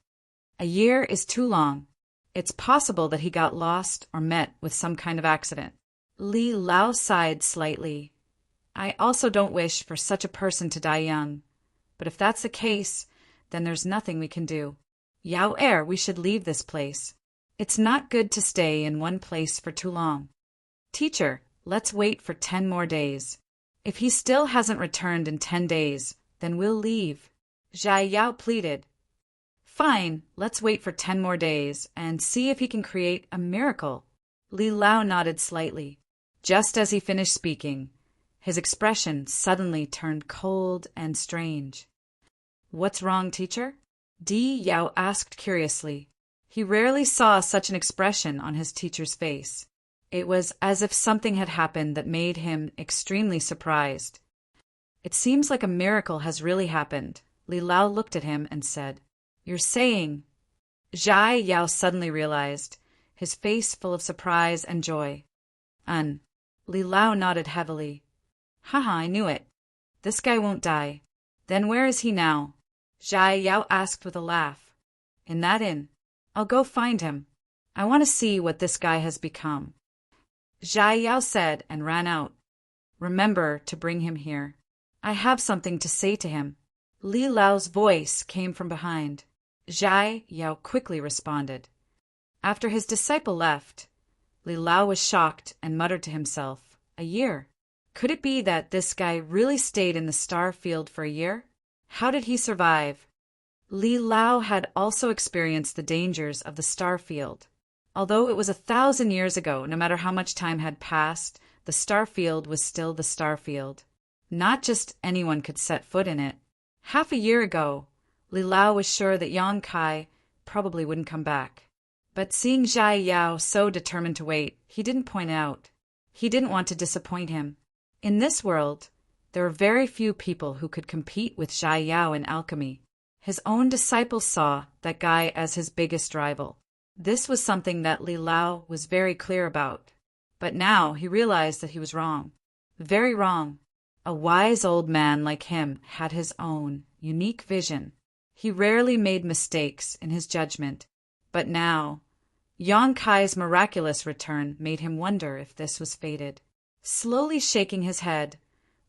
A year is too long. It's possible that he got lost or met with some kind of accident. Li Lao sighed slightly. I also don't wish for such a person to die young. But if that's the case, then there's nothing we can do. Yao Er, we should leave this place. It's not good to stay in one place for too long. Teacher, let's wait for 10 more days. If he still hasn't returned in 10 days, then we'll leave. Zhai Yao pleaded. Fine, let's wait for 10 more days and see if he can create a miracle. Li Lao nodded slightly. Just as he finished speaking, his expression suddenly turned cold and strange. What's wrong, teacher? Di Yao asked curiously. He rarely saw such an expression on his teacher's face. It was as if something had happened that made him extremely surprised. It seems like a miracle has really happened. Li Lao looked at him and said, You're saying... Zhai Yao suddenly realized, his face full of surprise and joy. Li Lao nodded heavily. Haha, I knew it. This guy won't die. Then where is he now? Zhai Yao asked with a laugh. In that inn. I'll go find him. I want to see what this guy has become. Zhai Yao said and ran out. Remember to bring him here. I have something to say to him. Li Lao's voice came from behind. Zhai Yao quickly responded. After his disciple left, Li Lao was shocked and muttered to himself, A year? Could it be that this guy really stayed in the star field for a year? How did he survive? Li Lao had also experienced the dangers of the star field. Although it was 1,000 years ago, no matter how much time had passed, the star field was still the star field. Not just anyone could set foot in it. Half a year ago, Li Lao was sure that Yang Kai probably wouldn't come back. But seeing Zhai Yao so determined to wait, he didn't point out. He didn't want to disappoint him. In this world, there were very few people who could compete with Zhai Yao in alchemy. His own disciples saw that guy as his biggest rival. This was something that Li Lao was very clear about. But now he realized that he was wrong. Very wrong. A wise old man like him had his own unique vision. He rarely made mistakes in his judgment. But now, Yang Kai's miraculous return made him wonder if this was fated. Slowly shaking his head,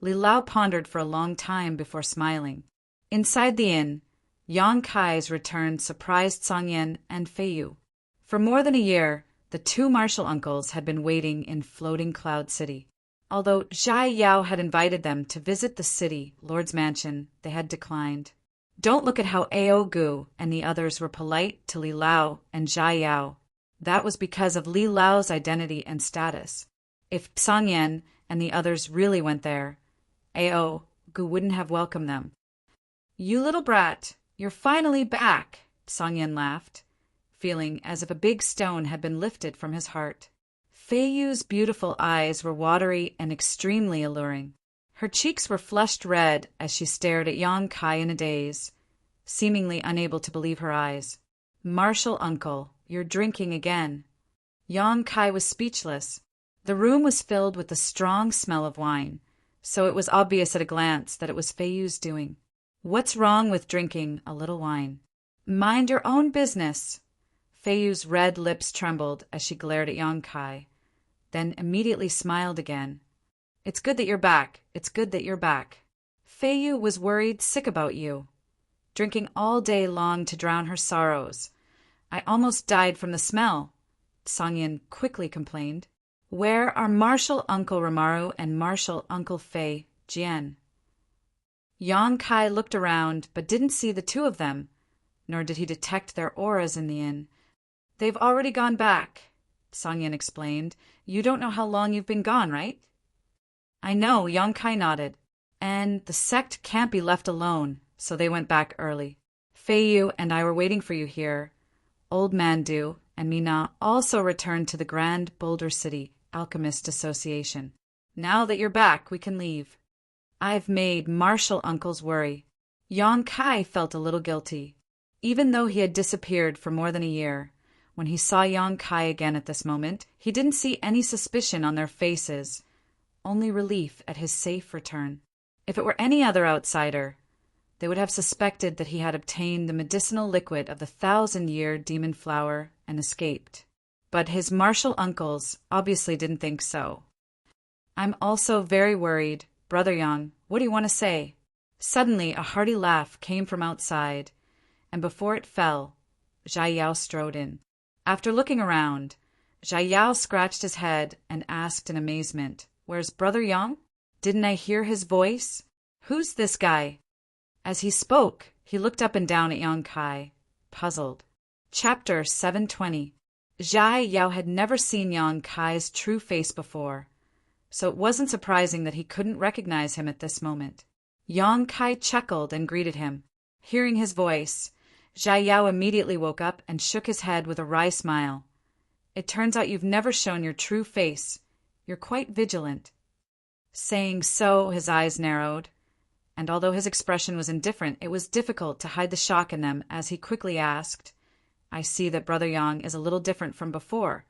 Li Lao pondered for a long time before smiling. Inside the inn, Yang Kai's return surprised Song Yan and Fei Yu. For more than a year, the two martial uncles had been waiting in Floating Cloud City. Although Zhai Yao had invited them to visit the city, Lord's mansion, they had declined. Don't look at how Ao Gu and the others were polite to Li Lao and Zhai Yao. That was because of Li Lao's identity and status. If Song Yan and the others really went there, Ao Gu wouldn't have welcomed them. You little brat, you're finally back, Song Yan laughed, feeling as if a big stone had been lifted from his heart. Fei Yu's beautiful eyes were watery and extremely alluring. Her cheeks were flushed red as she stared at Yang Kai in a daze, seemingly unable to believe her eyes. Martial uncle, you're drinking again. Yang Kai was speechless. The room was filled with the strong smell of wine, so it was obvious at a glance that it was Fei Yu's doing. What's wrong with drinking a little wine? Mind your own business. Fei Yu's red lips trembled as she glared at Yang Kai, then immediately smiled again. It's good that you're back. It's good that you're back. Fei Yu was worried sick about you. Drinking all day long to drown her sorrows. I almost died from the smell, Song Yan quickly complained. Where are Martial Uncle Ramaru and Martial Uncle Fei Jian? Yang Kai looked around but didn't see the two of them, nor did he detect their auras in the inn. They've already gone back, Song Yan explained. You don't know how long you've been gone, right? I know, Yang Kai nodded. And the sect can't be left alone, so they went back early. Fei Yu and I were waiting for you here. Old Mandu and Mina also returned to the Grand Boulder City Alchemist Association. Now that you're back, we can leave. I've made Martial Uncles worry. Yang Kai felt a little guilty. Even though he had disappeared for more than a year, when he saw Yang Kai again at this moment, he didn't see any suspicion on their faces, only relief at his safe return. If it were any other outsider, they would have suspected that he had obtained the medicinal liquid of the 1,000-year demon flower and escaped. But his martial uncles obviously didn't think so. "I'm also very worried. Brother Yang, what do you want to say?" Suddenly a hearty laugh came from outside, and before it fell, Zhai Yao strode in. After looking around, Zhai Yao scratched his head and asked in amazement, "Where's Brother Yang? Didn't I hear his voice? Who's this guy?" As he spoke, he looked up and down at Yang Kai, puzzled. Chapter 720. Zhai Yao had never seen Yang Kai's true face before, so it wasn't surprising that he couldn't recognize him at this moment. Yang Kai chuckled and greeted him. Hearing his voice, Zhai Yao immediately woke up and shook his head with a wry smile. "It turns out you've never shown your true face. You're quite vigilant." Saying so, his eyes narrowed, and although his expression was indifferent, it was difficult to hide the shock in them as he quickly asked, "I see that Brother Yang is a little different from before.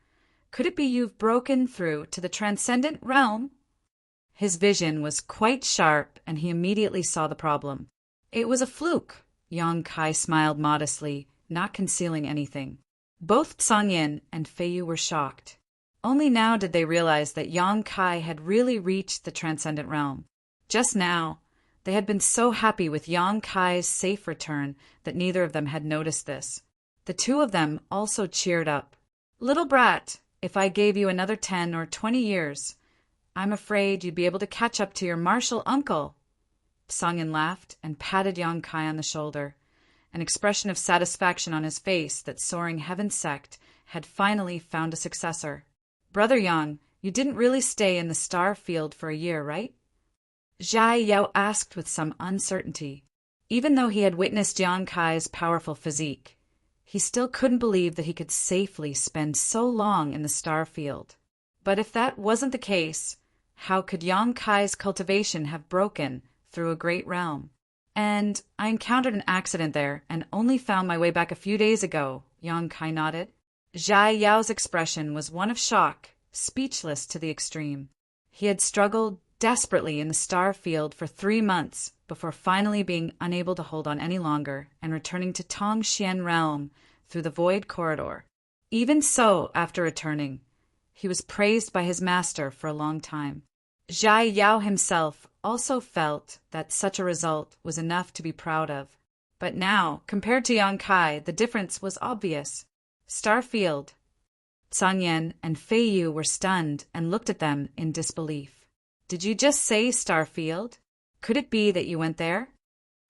Could it be you've broken through to the transcendent realm?" His vision was quite sharp, and he immediately saw the problem. "It was a fluke." Yang Kai smiled modestly, not concealing anything. Both Song Yin and Fei Yu were shocked. Only now did they realize that Yang Kai had really reached the transcendent realm. Just now, they had been so happy with Yang Kai's safe return that neither of them had noticed this. The two of them also cheered up. "Little brat, if I gave you another 10 or 20 years, I'm afraid you'd be able to catch up to your martial uncle." Song Yin laughed and patted Yang Kai on the shoulder, an expression of satisfaction on his face that soaring heaven sect had finally found a successor. "Brother Yang, you didn't really stay in the star field for a year, right?" Zhai Yao asked with some uncertainty. Even though he had witnessed Yang Kai's powerful physique, he still couldn't believe that he could safely spend so long in the star field. But if that wasn't the case, how could Yang Kai's cultivation have broken through a great realm? "And I encountered an accident there and only found my way back a few days ago," Yang Kai nodded. Zhai Yao's expression was one of shock, speechless to the extreme. He had struggled desperately in the star field for 3 months before finally being unable to hold on any longer and returning to Tongxian realm through the void corridor. Even so, after returning, he was praised by his master for a long time. Zhai Yao himself also felt that such a result was enough to be proud of. But now, compared to Yang Kai, the difference was obvious. Starfield. Song Yin and Fei Yu were stunned and looked at them in disbelief. "Did you just say Starfield? Could it be that you went there?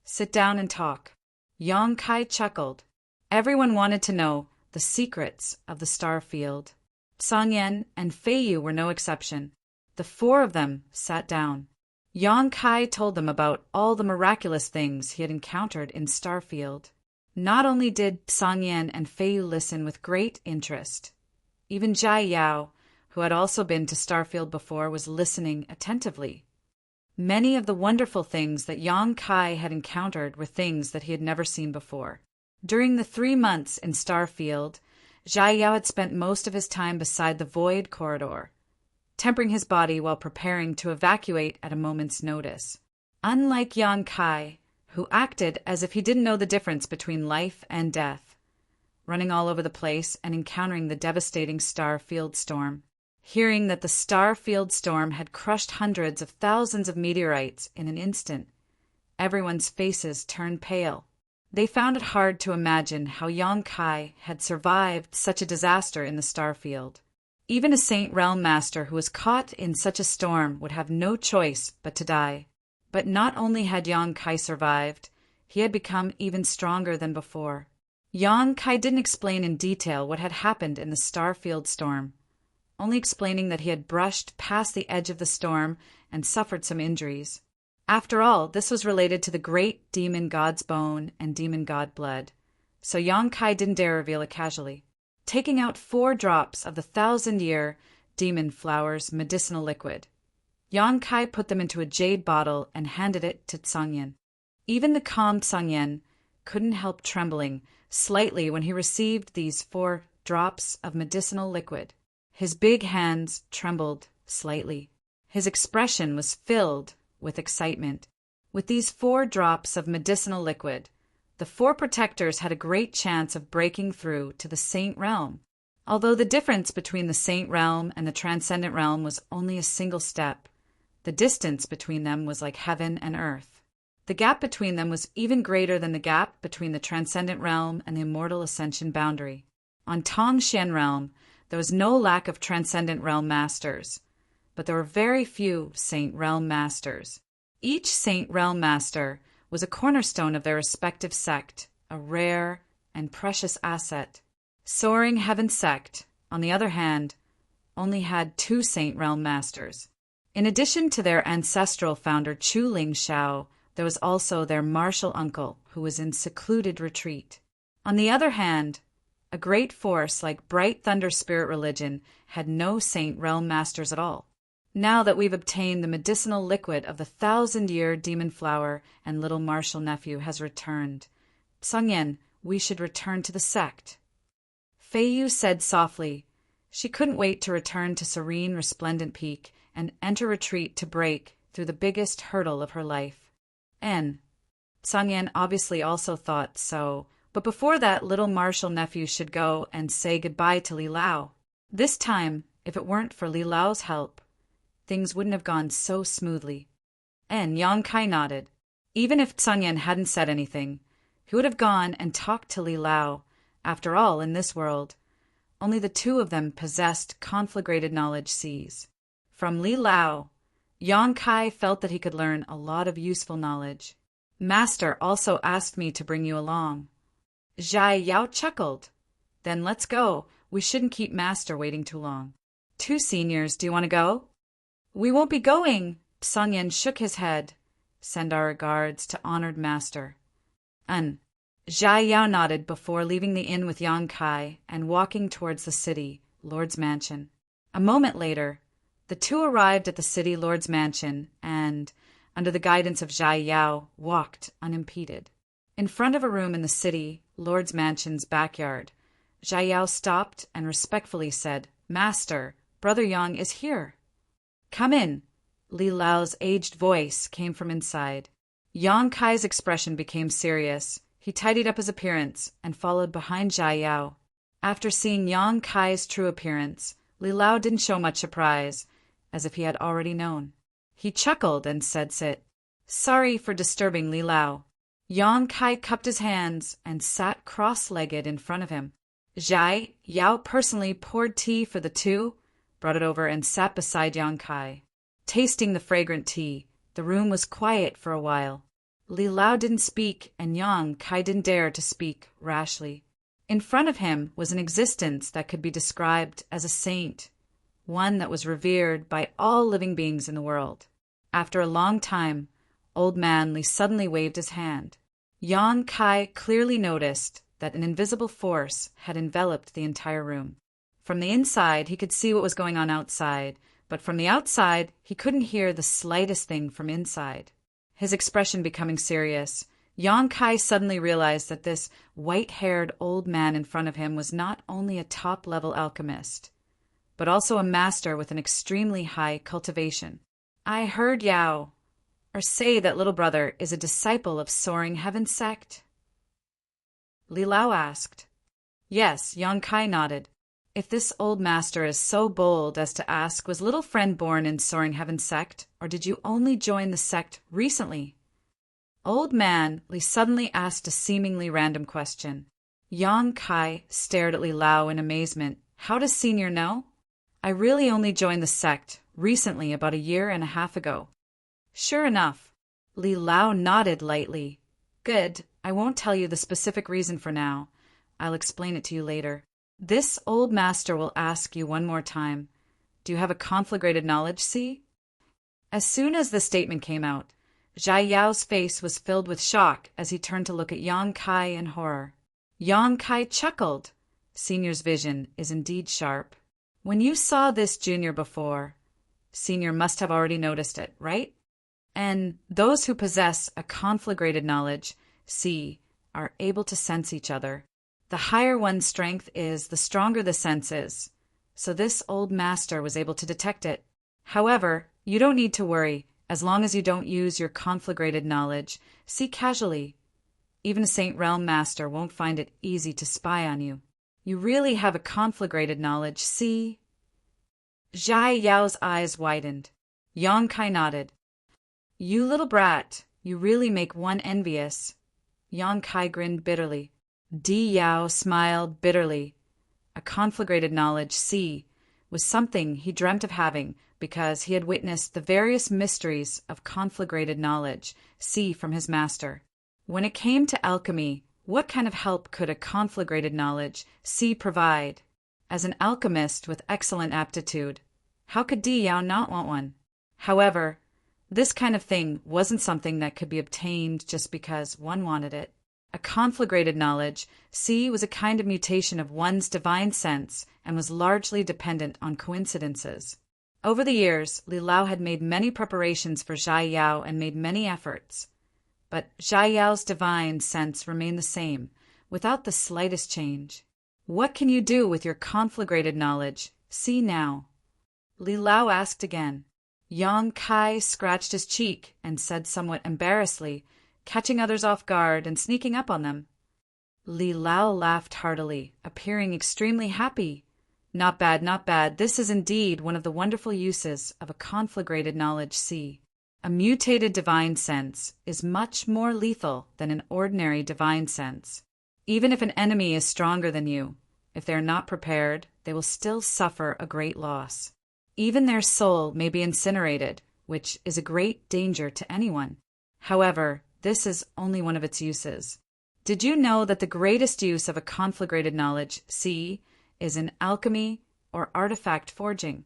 Sit down and talk." Yang Kai chuckled. Everyone wanted to know the secrets of the Starfield. Song Yin and Fei Yu were no exception. The 4 of them sat down. Yang Kai told them about all the miraculous things he had encountered in Starfield. Not only did Song Yin and Fei Yu listen with great interest, even Zhai Yao, who had also been to Starfield before, was listening attentively. Many of the wonderful things that Yang Kai had encountered were things that he had never seen before. During the 3 months in Starfield, Zhai Yao had spent most of his time beside the void corridor, tempering his body while preparing to evacuate at a moment's notice. Unlike Yang Kai, who acted as if he didn't know the difference between life and death, running all over the place and encountering the devastating star field storm. Hearing that the star field storm had crushed hundreds of thousands of meteorites in an instant, everyone's faces turned pale. They found it hard to imagine how Yang Kai had survived such a disaster in the star field. Even a Saint Realm Master who was caught in such a storm would have no choice but to die. But not only had Yang Kai survived, he had become even stronger than before. Yang Kai didn't explain in detail what had happened in the Starfield storm, only explaining that he had brushed past the edge of the storm and suffered some injuries. After all, this was related to the great demon god's bone and demon god blood, so Yang Kai didn't dare reveal it casually. Taking out 4 drops of the 1,000-year demon flower's medicinal liquid, Yang Kai put them into a jade bottle and handed it to Song Yin. Even the calm Song Yin couldn't help trembling slightly when he received these 4 drops of medicinal liquid. His big hands trembled slightly. His expression was filled with excitement. With these 4 drops of medicinal liquid, the 4 protectors had a great chance of breaking through to the Saint Realm. Although the difference between the Saint Realm and the Transcendent Realm was only a single step, the distance between them was like heaven and earth. The gap between them was even greater than the gap between the Transcendent Realm and the Immortal Ascension boundary. On Tongxian Realm, there was no lack of Transcendent Realm Masters, but there were very few Saint Realm Masters. Each Saint Realm Master was a cornerstone of their respective sect, a rare and precious asset. Soaring Heaven Sect, on the other hand, only had 2 Saint Realm Masters. In addition to their ancestral founder Chu Ling Shao, there was also their martial uncle, who was in secluded retreat. On the other hand, a great force like Bright Thunder Spirit Religion had no Saint Realm Masters at all. Now that we've obtained the medicinal liquid of the 1,000-year demon flower and little martial nephew has returned, Sungyen, we should return to the sect. Fei Yu said softly. She couldn't wait to return to serene, resplendent peak and enter retreat to break through the biggest hurdle of her life. And Sungyen obviously also thought so, but before that, little martial nephew should go and say goodbye to Li Lao. This time, if it weren't for Li Lao's help, things wouldn't have gone so smoothly. And Yang Kai nodded. Even if Sungyen hadn't said anything, he would have gone and talked to Li Lao. After all, in this world, only the 2 of them possessed conflagrated knowledge seas. From Li Lao, Yang Kai felt that he could learn a lot of useful knowledge. Master also asked me to bring you along. Zhai Yao chuckled. Then let's go. We shouldn't keep Master waiting too long. 2 seniors, do you want to go? We won't be going. Sungyen shook his head. Send our regards to honored Master. Zhai Yao nodded before leaving the inn with Yang Kai and walking towards the city, Lord's mansion. A moment later, the 2 arrived at the city Lord's mansion and, under the guidance of Zhai Yao, walked unimpeded. In front of a room in the city, Lord's mansion's backyard, Zhai Yao stopped and respectfully said, Master, Brother Yang is here. Come in. Li Lao's aged voice came from inside. Yang Kai's expression became serious. He tidied up his appearance and followed behind Zhai Yao. After seeing Yang Kai's true appearance, Li Lao didn't show much surprise, as if he had already known. He chuckled and said sit. Sorry for disturbing Li Lao. Yang Kai cupped his hands and sat cross-legged in front of him. Zhai Yao personally poured tea for the 2, brought it over and sat beside Yang Kai. Tasting the fragrant tea, the room was quiet for a while. Li Lao didn't speak, and Yang Kai didn't dare to speak rashly. In front of him was an existence that could be described as a saint, one that was revered by all living beings in the world. After a long time, Old Man Li suddenly waved his hand. Yang Kai clearly noticed that an invisible force had enveloped the entire room. From the inside, he could see what was going on outside, but from the outside, he couldn't hear the slightest thing from inside. His expression becoming serious, Yang Kai suddenly realized that this white-haired old man in front of him was not only a top-level alchemist, but also a master with an extremely high cultivation. I heard Yao, or say that little brother is a disciple of Soaring Heaven Sect? Li Lao asked. Yes, Yang Kai nodded. If this old master is so bold as to ask, was little friend born in Soaring Heaven Sect, or did you only join the sect recently? Old Man Li suddenly asked a seemingly random question. Yang Kai stared at Li Lao in amazement. How does Senior know? I really only joined the sect recently, about a year and a half ago. Sure enough. Li Lao nodded lightly. Good. I won't tell you the specific reason for now. I'll explain it to you later. This old master will ask you one more time. Do you have a conflagrated knowledge, see? As soon as the statement came out, Zhai Yao's face was filled with shock as he turned to look at Yang Kai in horror. Yang Kai chuckled. Senior's vision is indeed sharp. When you saw this junior before, Senior must have already noticed it, right? And those who possess a conflagrated knowledge, see, are able to sense each other. The higher one's strength is, the stronger the sense is. So this old master was able to detect it. However, you don't need to worry. As long as you don't use your conflagrated knowledge, see casually. Even a Saint Realm Master won't find it easy to spy on you. You really have a conflagrated knowledge, see? Zhai Yao's eyes widened. Yang Kai nodded. You little brat, you really make one envious. Yang Kai grinned bitterly. Di Yao smiled bitterly. A conflagrated knowledge, see, was something he dreamt of having because he had witnessed the various mysteries of conflagrated knowledge, see, from his master. When it came to alchemy, what kind of help could a conflagrated knowledge, see, provide? As an alchemist with excellent aptitude, how could Di Yao not want one? However, this kind of thing wasn't something that could be obtained just because one wanted it. A conflagrated knowledge, see, was a kind of mutation of one's divine sense and was largely dependent on coincidences. Over the years, Li Lao had made many preparations for Zhai Yao and made many efforts. But Zhai Yao's divine sense remained the same, without the slightest change. What can you do with your conflagrated knowledge? See now. Li Lao asked again. Yang Kai scratched his cheek and said somewhat embarrassedly, catching others off guard and sneaking up on them. Li Lao laughed heartily, appearing extremely happy. Not bad, not bad. This is indeed one of the wonderful uses of a conflagrated knowledge, see. A mutated divine sense is much more lethal than an ordinary divine sense. Even if an enemy is stronger than you, if they are not prepared, they will still suffer a great loss. Even their soul may be incinerated, which is a great danger to anyone. However, this is only one of its uses. Did you know that the greatest use of a conflagrated knowledge, see, is in alchemy or artifact forging?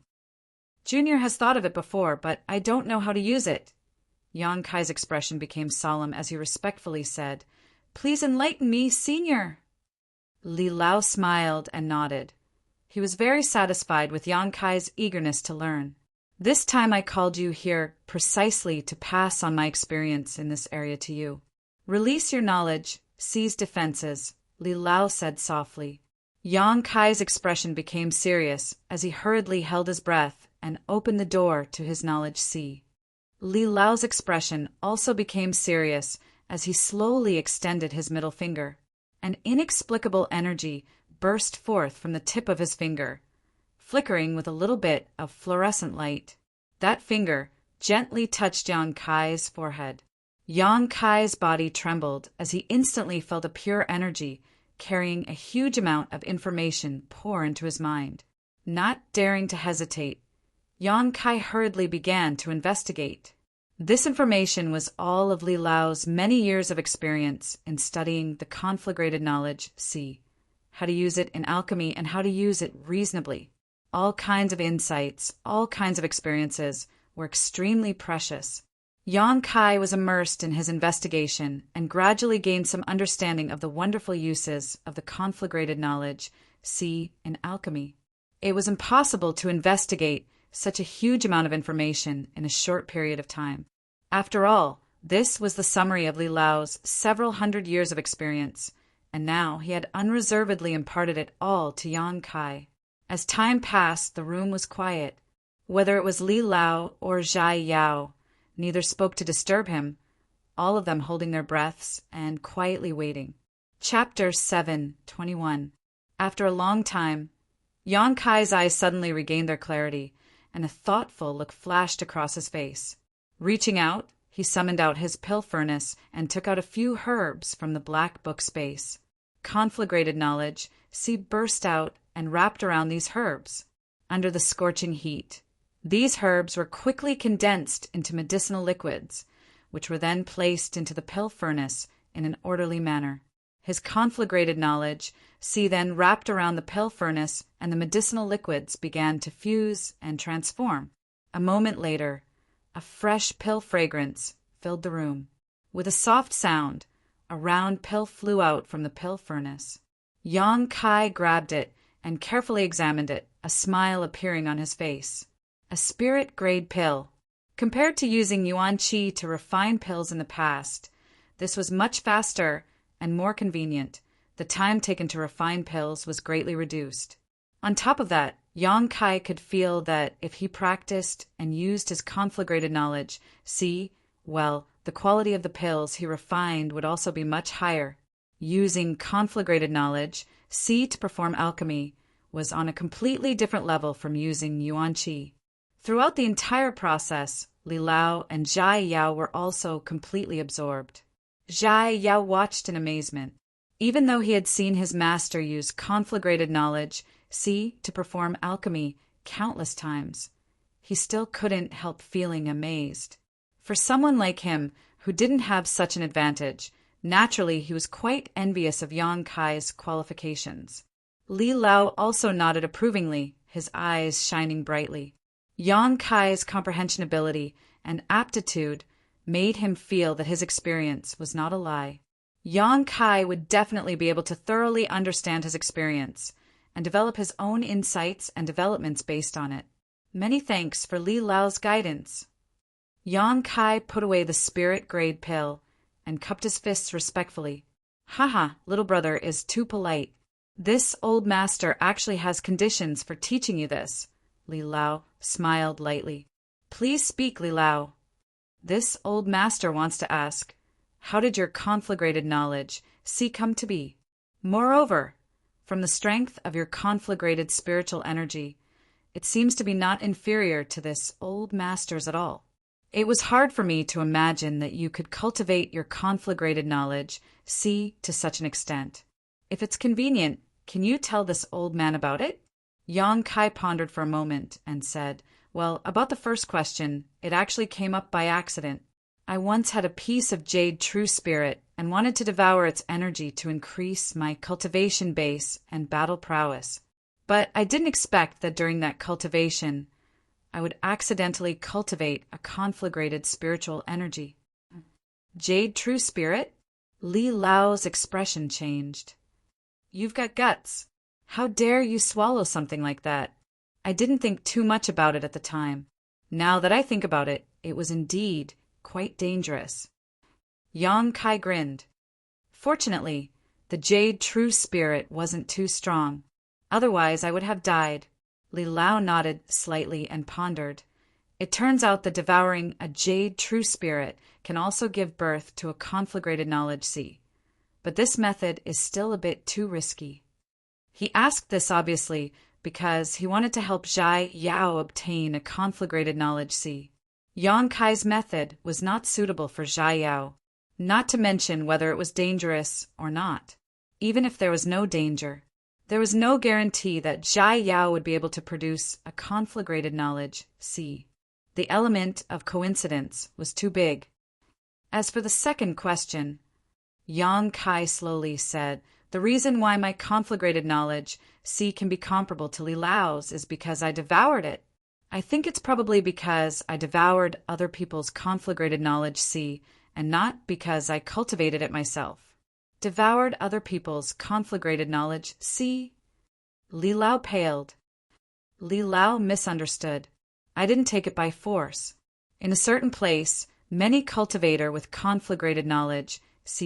Junior has thought of it before, but I don't know how to use it. Yang Kai's expression became solemn as he respectfully said, Please enlighten me, Senior. Li Lao smiled and nodded. He was very satisfied with Yang Kai's eagerness to learn. This time I called you here precisely to pass on my experience in this area to you. Release your knowledge, seize defenses, Li Lao said softly. Yang Kai's expression became serious as he hurriedly held his breath and opened the door to his knowledge sea. Li Lao's expression also became serious as he slowly extended his middle finger. An inexplicable energy burst forth from the tip of his finger, flickering with a little bit of fluorescent light. That finger gently touched Yang Kai's forehead. Yang Kai's body trembled as he instantly felt a pure energy carrying a huge amount of information pour into his mind. Not daring to hesitate, Yang Kai hurriedly began to investigate. This information was all of Li Lao's many years of experience in studying the conflagrated knowledge, see, how to use it in alchemy and how to use it reasonably. All kinds of insights, all kinds of experiences were extremely precious. Yang Kai was immersed in his investigation and gradually gained some understanding of the wonderful uses of the conflagrated knowledge, see, in alchemy. It was impossible to investigate such a huge amount of information in a short period of time. After all, this was the summary of Li Lao's several hundred years of experience, and now he had unreservedly imparted it all to Yang Kai. As time passed, the room was quiet. Whether it was Li Lao or Zhai Yao, neither spoke to disturb him, all of them holding their breaths and quietly waiting. Chapter 7:21. After a long time, Yang Kai's eyes suddenly regained their clarity, and a thoughtful look flashed across his face. Reaching out, he summoned out his pill furnace and took out a few herbs from the black book space. Conflagrated knowledge, see, burst out and wrapped around these herbs. Under the scorching heat, these herbs were quickly condensed into medicinal liquids, which were then placed into the pill furnace in an orderly manner. His conflagrated knowledge, see, then wrapped around the pill furnace, and the medicinal liquids began to fuse and transform. A moment later, a fresh pill fragrance filled the room. With a soft sound, a round pill flew out from the pill furnace. Yang Kai grabbed it and carefully examined it, a smile appearing on his face. A spirit-grade pill. Compared to using yuan qi to refine pills in the past, this was much faster and more convenient. The time taken to refine pills was greatly reduced. On top of that, Yang Kai could feel that if he practiced and used his conflagrated knowledge, the quality of the pills he refined would also be much higher. Using conflagrated knowledge, to perform alchemy, was on a completely different level from using Yuan Qi. Throughout the entire process, Li Lao and Zhai Yao were also completely absorbed. Zhai Yao watched in amazement. Even though he had seen his master use conflagrated knowledge, to perform alchemy countless times, he still couldn't help feeling amazed. For someone like him, who didn't have such an advantage, naturally he was quite envious of Yang Kai's qualifications. Li Lao also nodded approvingly, his eyes shining brightly. Yang Kai's comprehension ability and aptitude made him feel that his experience was not a lie. Yang Kai would definitely be able to thoroughly understand his experience and develop his own insights and developments based on it. Many thanks for Li Lao's guidance. Yang Kai put away the spirit-grade pill and cupped his fists respectfully. Haha, little brother is too polite. This old master actually has conditions for teaching you this. Li Lao smiled lightly. Please speak, Li Lao. This old master wants to ask, how did your conflagrated knowledge come to be? Moreover, from the strength of your conflagrated spiritual energy, it seems to be not inferior to this old master's at all. It was hard for me to imagine that you could cultivate your conflagrated knowledge, to such an extent. If it's convenient, can you tell this old man about it? Yang Kai pondered for a moment and said, well, about the first question, it actually came up by accident. I once had a piece of jade true spirit and wanted to devour its energy to increase my cultivation base and battle prowess. But I didn't expect that during that cultivation, I would accidentally cultivate a conflagrated spiritual energy. Jade true spirit? Li Lao's expression changed. You've got guts. How dare you swallow something like that? I didn't think too much about it at the time. Now that I think about it, it was indeed quite dangerous. Yang Kai grinned. Fortunately, the jade true spirit wasn't too strong. Otherwise, I would have died. Li Lao nodded slightly and pondered. It turns out that devouring a jade true spirit can also give birth to a conflagrated knowledge but this method is still a bit too risky. He asked this obviously because he wanted to help Zhai Yao obtain a conflagrated knowledge Yang Kai's method was not suitable for Zhai Yao, not to mention whether it was dangerous or not. Even if there was no danger, there was no guarantee that Zhai Yao would be able to produce a conflagrated knowledge The element of coincidence was too big. As for the second question, Yang Kai slowly said, the reason why my conflagrated knowledge can be comparable to Li Lao's is because I devoured it. I think it's probably because I devoured other people's conflagrated knowledge and not because I cultivated it myself. Devoured other people's conflagrated knowledge Li Lao paled. Li Lao misunderstood. I didn't take it by force. In a certain place, many cultivator with conflagrated knowledge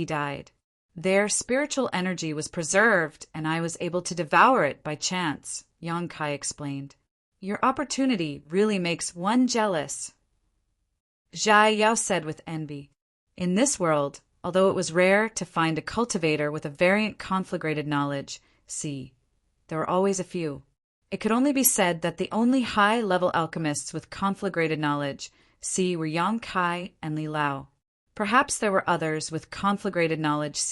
died. Their spiritual energy was preserved, and I was able to devour it by chance, Yang Kai explained. Your opportunity really makes one jealous. Zhai Yao said with envy. In this world, although it was rare to find a cultivator with a variant conflagrated knowledge, there were always a few. It could only be said that the only high-level alchemists with conflagrated knowledge, were Yang Kai and Li Lao. Perhaps there were others with conflagrated knowledge,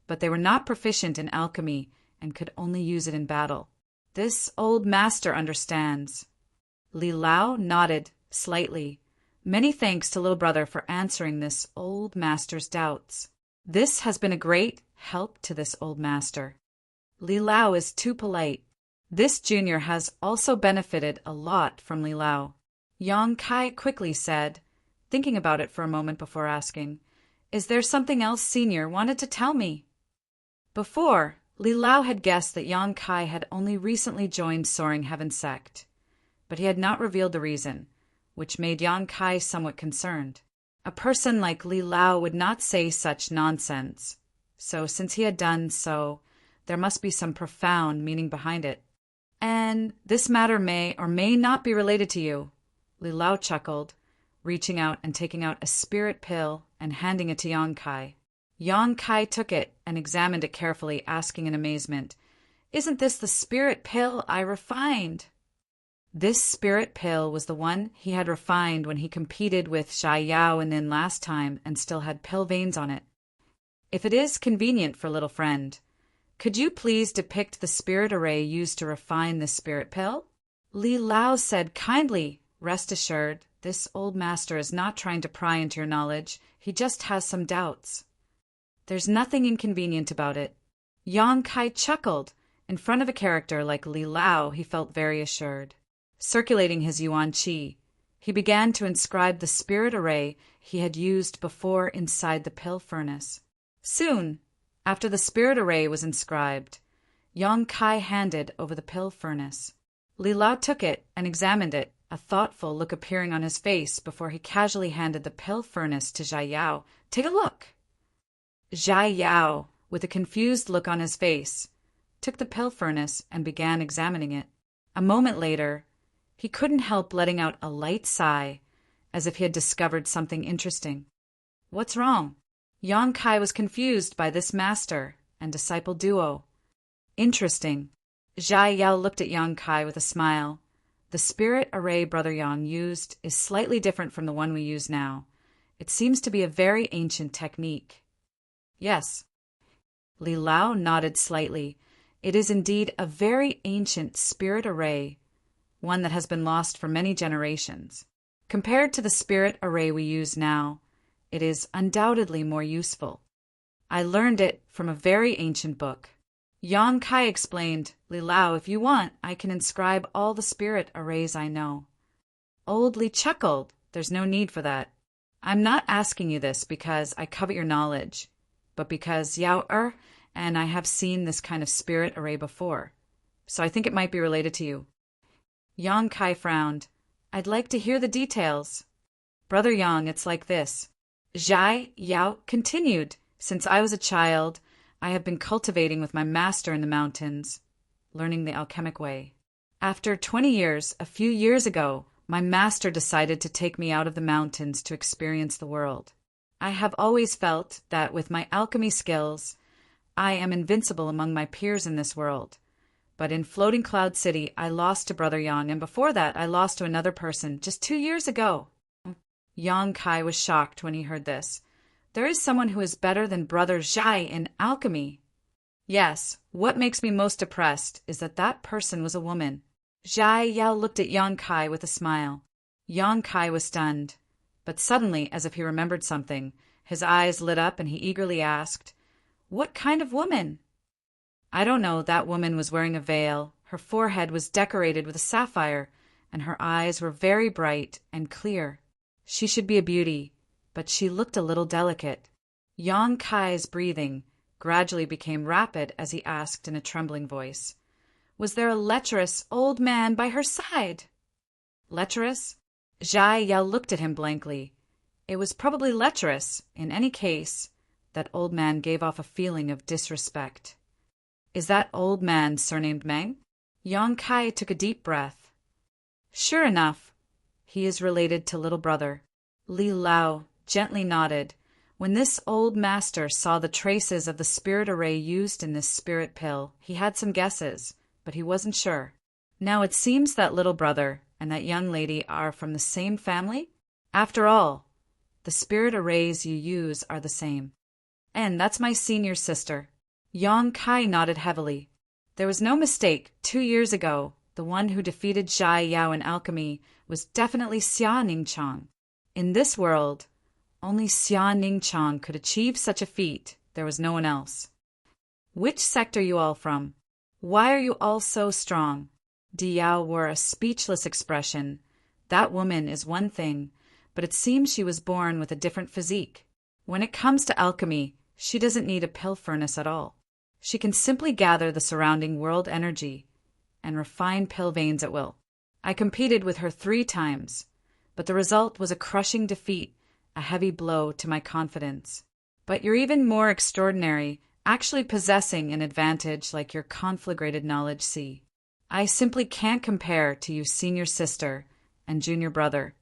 but they were not proficient in alchemy and could only use it in battle. This old master understands. Li Lao nodded slightly. Many thanks to little brother for answering this old master's doubts. This has been a great help to this old master. Li Lao is too polite. This junior has also benefited a lot from Li Lao. Yang Kai quickly said, thinking about it for a moment before asking, is there something else Senior wanted to tell me? Before, Li Lao had guessed that Yang Kai had only recently joined Soaring Heaven sect, but he had not revealed the reason, which made Yang Kai somewhat concerned. A person like Li Lao would not say such nonsense, so since he had done so, there must be some profound meaning behind it. And this matter may or may not be related to you. Li Lao chuckled, reaching out and taking out a spirit pill and handing it to Yang Kai. Yang Kai took it and examined it carefully, asking in amazement, "Isn't this the spirit pill I refined?" This spirit pill was the one he had refined when he competed with Xia Yao and Nin last time and still had pill veins on it. "If it is convenient for little friend, could you please depict the spirit array used to refine this spirit pill?" Li Lao said kindly, "Rest assured, this old master is not trying to pry into your knowledge. He just has some doubts. There's nothing inconvenient about it." Yang Kai chuckled. In front of a character like Li Lao, he felt very assured. Circulating his yuan qi, he began to inscribe the spirit array he had used before inside the pill furnace. Soon, after the spirit array was inscribed, Yang Kai handed over the pill furnace. Li Lao took it and examined it, a thoughtful look appearing on his face before he casually handed the pill furnace to Xia Yao. "Take a look." Xia Yao, with a confused look on his face, took the pill furnace and began examining it. A moment later, he couldn't help letting out a light sigh, as if he had discovered something interesting. "What's wrong?" Yang Kai was confused by this master and disciple duo. "Interesting." Xia Yao looked at Yang Kai with a smile. "The spirit array Brother Yang used is slightly different from the one we use now. It seems to be a very ancient technique." "Yes." Li Lao nodded slightly. "It is indeed a very ancient spirit array, one that has been lost for many generations. Compared to the spirit array we use now, it is undoubtedly more useful. I learned it from a very ancient book." Yang Kai explained, "Li Lao, if you want, I can inscribe all the spirit arrays I know." Old Li chuckled. "There's no need for that. I'm not asking you this because I covet your knowledge, but because Yao and I have seen this kind of spirit array before, so I think it might be related to you." Yang Kai frowned. "I'd like to hear the details." "Brother Yang, it's like this." Xia Yao continued. "Since I was a child, I have been cultivating with my master in the mountains, learning the alchemic way. After 20 years, a few years ago, my master decided to take me out of the mountains to experience the world. I have always felt that with my alchemy skills, I am invincible among my peers in this world. But in Floating Cloud City, I lost to Brother Yang, and before that, I lost to another person just 2 years ago." Yang Kai was shocked when he heard this. "There is someone who is better than Brother Zhai in alchemy." "Yes, what makes me most depressed is that that person was a woman." Xia Yao looked at Yang Kai with a smile. Yang Kai was stunned, but suddenly, as if he remembered something, his eyes lit up and he eagerly asked, "What kind of woman?" "I don't know. That woman was wearing a veil. Her forehead was decorated with a sapphire, and her eyes were very bright and clear. She should be a beauty, but she looked a little delicate." Yang Kai's breathing gradually became rapid as he asked in a trembling voice, "Was there a lecherous old man by her side?" "Lecherous?" Xia Yao looked at him blankly. It was probably lecherous. In any case, that old man gave off a feeling of disrespect. "Is that old man surnamed Meng?" Yang Kai took a deep breath. "Sure enough, he is related to little brother." Li Lao gently nodded. When this old master saw the traces of the spirit array used in this spirit pill, he had some guesses, but he wasn't sure. "Now it seems that little brother and that young lady are from the same family? After all, the spirit arrays you use are the same." "And that's my senior sister." Yang Kai nodded heavily. There was no mistake. 2 years ago, the one who defeated Xia Yao in alchemy was definitely Xia Ningchang. In this world, only Xia Ningchang could achieve such a feat. There was no one else. "Which sect are you all from? Why are you all so strong?" Diao wore a speechless expression. That woman is one thing, but it seems she was born with a different physique. When it comes to alchemy, she doesn't need a pill furnace at all. She can simply gather the surrounding world energy and refine pill veins at will. I competed with her 3 times, but the result was a crushing defeat, a heavy blow to my confidence. But you're even more extraordinary, actually possessing an advantage like your conflagrated knowledge. See, I simply can't compare to you, senior sister and junior brother.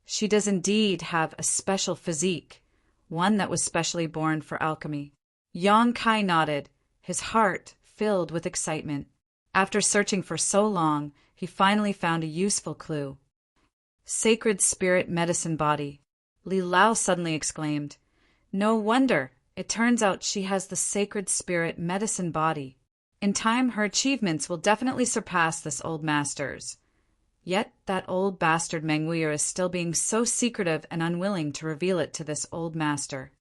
She does indeed have a special physique, one that was specially born for alchemy. Yang Kai nodded, his heart filled with excitement. After searching for so long, he finally found a useful clue. Sacred spirit medicine body. Li Lao suddenly exclaimed. No wonder. It turns out she has the sacred spirit medicine body. In time, her achievements will definitely surpass this old master's. Yet that old bastard Meng Wuya is still being so secretive and unwilling to reveal it to this old master.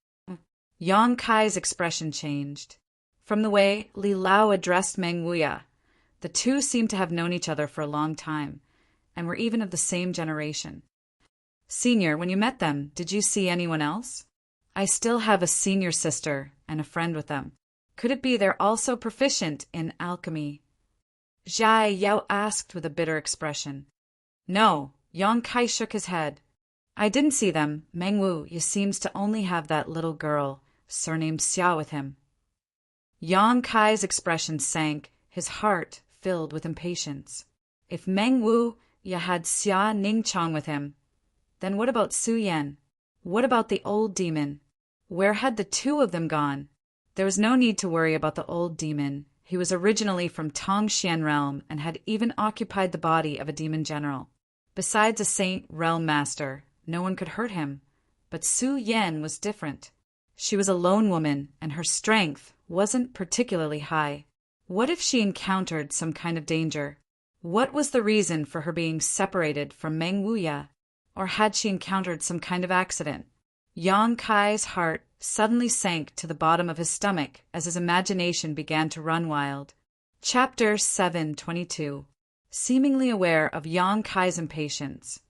Yang Kai's expression changed. From the way Li Lao addressed Meng Wuya, the two seemed to have known each other for a long time, and were even of the same generation. Senior, when you met them, did you see anyone else? I still have a senior sister and a friend with them. Could it be they're also proficient in alchemy? Zhai Yao asked with a bitter expression. No, Yang Kai shook his head. I didn't see them. Meng Wuya seems to only have that little girl, surnamed Xia, with him. Yang Kai's expression sank, his heart filled with impatience. If Meng Wuya had Xia Ningchang with him, then what about Su Yan? What about the old demon? Where had the two of them gone? There was no need to worry about the old demon. He was originally from Tongxian realm and had even occupied the body of a demon general. Besides a saint realm master, no one could hurt him. But Su Yan was different. She was a lone woman, and her strength wasn't particularly high. What if she encountered some kind of danger? What was the reason for her being separated from Meng Wuya? Or had she encountered some kind of accident? Yang Kai's heart suddenly sank to the bottom of his stomach as his imagination began to run wild. Chapter 722. Seemingly aware of Yang Kai's impatience,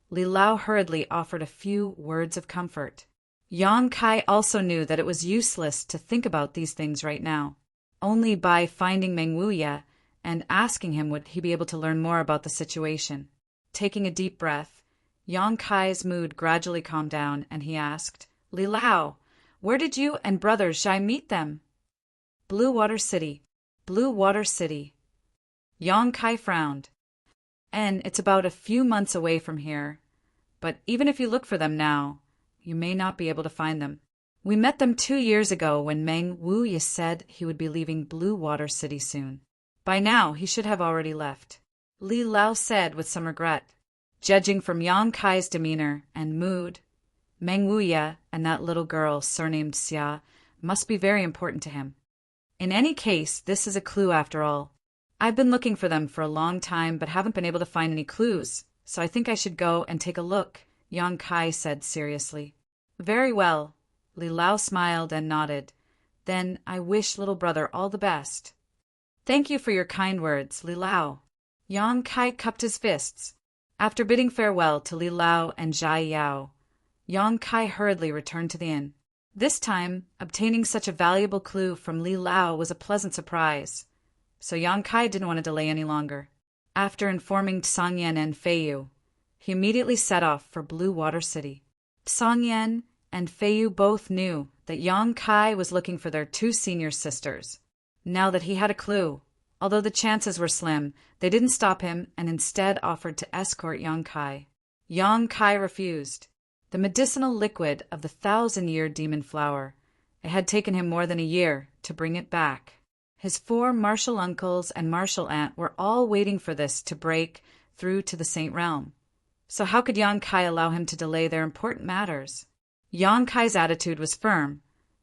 Li Lao hurriedly offered a few words of comfort. Yang Kai also knew that it was useless to think about these things right now. Only by finding Meng Wuya and asking him would he be able to learn more about the situation. Taking a deep breath, Yang Kai's mood gradually calmed down, and he asked, Li Lao, where did you and brother Zhai meet them? Blue Water City. Blue Water City. Yang Kai frowned. And it's about a few months away from here. But even if you look for them now, you may not be able to find them. We met them 2 years ago when Meng Wuya said he would be leaving Blue Water City soon. By now, he should have already left. Li Lao said with some regret. Judging from Yang Kai's demeanor and mood, Meng Wuya and that little girl surnamed Xia must be very important to him. In any case, this is a clue after all. I've been looking for them for a long time but haven't been able to find any clues, so I think I should go and take a look, Yang Kai said seriously. Very well. Li Lao smiled and nodded. Then I wish little brother all the best. Thank you for your kind words, Li Lao. Yang Kai cupped his fists. After bidding farewell to Li Lao and Zhai Yao, Yang Kai hurriedly returned to the inn. This time, obtaining such a valuable clue from Li Lao was a pleasant surprise, so Yang Kai didn't want to delay any longer. After informing Song Yan and Fei Yu, he immediately set off for Blue Water City. Song Yan and Fei Yu both knew that Yang Kai was looking for their 2 senior sisters. Now that he had a clue, although the chances were slim, they didn't stop him and instead offered to escort Yang Kai. Yang Kai refused. The medicinal liquid of the 1,000-year demon flower. It had taken him more than a year to bring it back. His 4 martial uncles and martial aunt were all waiting for this to break through to the Saint Realm. So how could Yang Kai allow him to delay their important matters? Yang Kai's attitude was firm,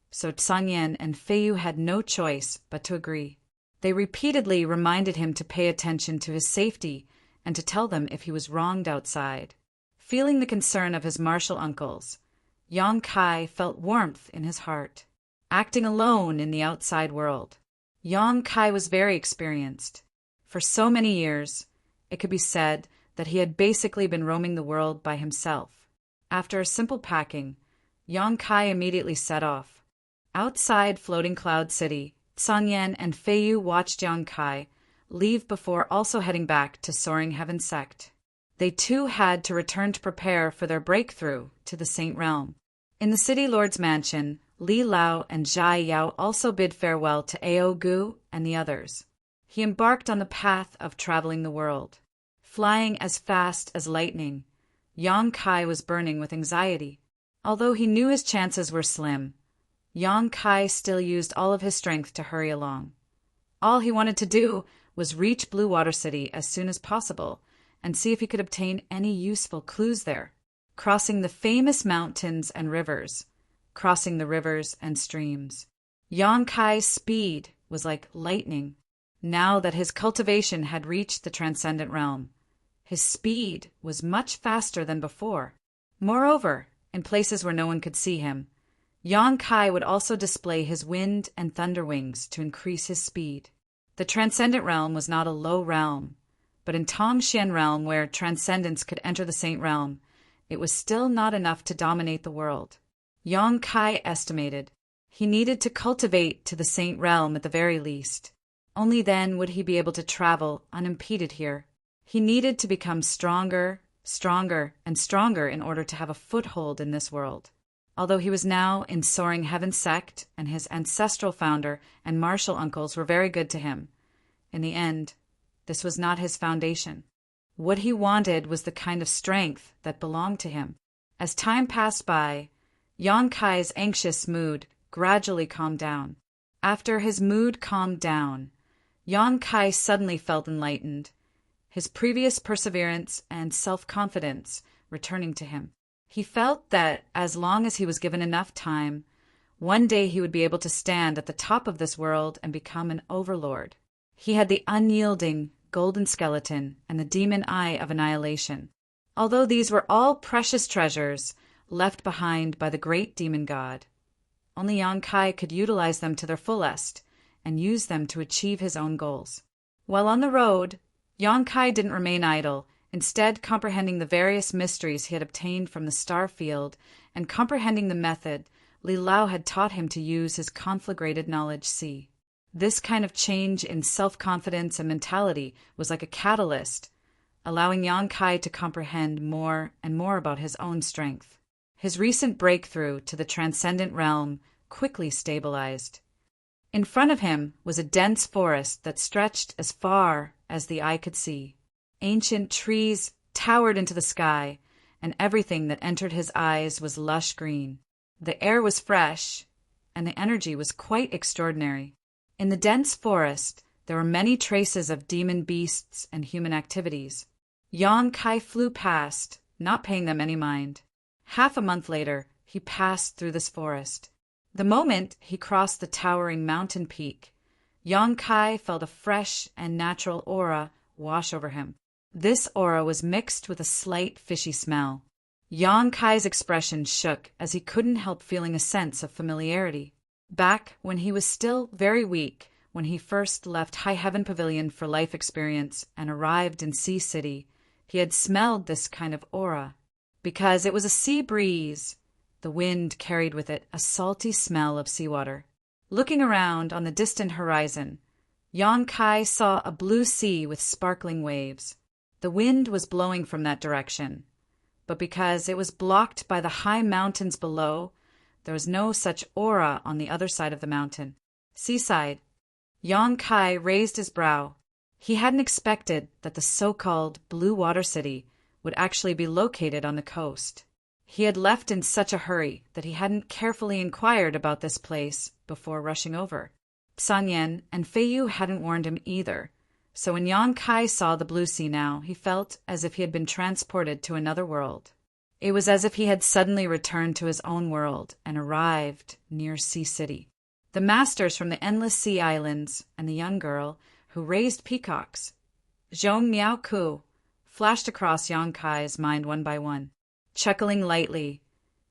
so Song Yan and Fei Yu had no choice but to agree. They repeatedly reminded him to pay attention to his safety and to tell them if he was wronged outside. Feeling the concern of his martial uncles, Yang Kai felt warmth in his heart. Acting alone in the outside world, Yang Kai was very experienced. For so many years, it could be said that he had basically been roaming the world by himself. After a simple packing, Yang Kai immediately set off. Outside Floating Cloud City, Song Yan and Fei Yu watched Yang Kai leave before also heading back to Soaring Heaven Sect. They too had to return to prepare for their breakthrough to the Saint Realm. In the City Lord's mansion, Li Lao and Zhai Yao also bid farewell to Ao Gu and the others. He embarked on the path of traveling the world. Flying as fast as lightning, Yang Kai was burning with anxiety. Although he knew his chances were slim, Yang Kai still used all of his strength to hurry along. All he wanted to do was reach Blue Water City as soon as possible and see if he could obtain any useful clues there, crossing the famous mountains and rivers, crossing the rivers and streams. Yang Kai's speed was like lightning. Now that his cultivation had reached the transcendent realm, his speed was much faster than before. Moreover, in places where no one could see him, Yang Kai would also display his wind and thunder wings to increase his speed. The transcendent realm was not a low realm, but in Tongxian realm, where transcendence could enter the saint realm, it was still not enough to dominate the world. Yang Kai estimated he needed to cultivate to the saint realm at the very least. Only then would he be able to travel unimpeded here. He needed to become stronger, and stronger in order to have a foothold in this world. Although he was now in Soaring Heaven sect and his ancestral founder and martial uncles were very good to him, in the end, this was not his foundation. What he wanted was the kind of strength that belonged to him. As time passed by, Yang Kai's anxious mood gradually calmed down. After his mood calmed down, Yang Kai suddenly felt enlightened, his previous perseverance and self-confidence returning to him. He felt that as long as he was given enough time, one day he would be able to stand at the top of this world and become an overlord. He had the unyielding golden skeleton and the demon eye of annihilation. Although these were all precious treasures left behind by the great demon god, only Yang Kai could utilize them to their fullest and use them to achieve his own goals. While on the road, Yang Kai didn't remain idle, instead comprehending the various mysteries he had obtained from the star field and comprehending the method Li Lao had taught him to use his conflagrated knowledge see. This kind of change in self-confidence and mentality was like a catalyst, allowing Yang Kai to comprehend more and more about his own strength. His recent breakthrough to the transcendent realm quickly stabilized. In front of him was a dense forest that stretched as far as the eye could see. Ancient trees towered into the sky, and everything that entered his eyes was lush green. The air was fresh, and the energy was quite extraordinary. In the dense forest, there were many traces of demon beasts and human activities. Yang Kai flew past, not paying them any mind. Half a month later, he passed through this forest. The moment he crossed the towering mountain peak, Yang Kai felt a fresh and natural aura wash over him. This aura was mixed with a slight fishy smell. Yang Kai's expression shook as he couldn't help feeling a sense of familiarity. Back when he was still very weak, when he first left High Heaven Pavilion for life experience and arrived in Sea City, he had smelled this kind of aura. Because it was a sea breeze, the wind carried with it a salty smell of seawater. Looking around on the distant horizon, Yang Kai saw a blue sea with sparkling waves. The wind was blowing from that direction, but because it was blocked by the high mountains below, there was no such aura on the other side of the mountain. Seaside, Yang Kai raised his brow. He hadn't expected that the so-called Blue Water City would actually be located on the coast. He had left in such a hurry that he hadn't carefully inquired about this place before rushing over. San Yan and Fei Yu hadn't warned him either, so when Yang Kai saw the blue sea now, he felt as if he had been transported to another world. It was as if he had suddenly returned to his own world and arrived near Sea City. The masters from the Endless Sea Islands and the young girl who raised peacocks, Zhong Miaoku, flashed across Yang Kai's mind one by one. Chuckling lightly,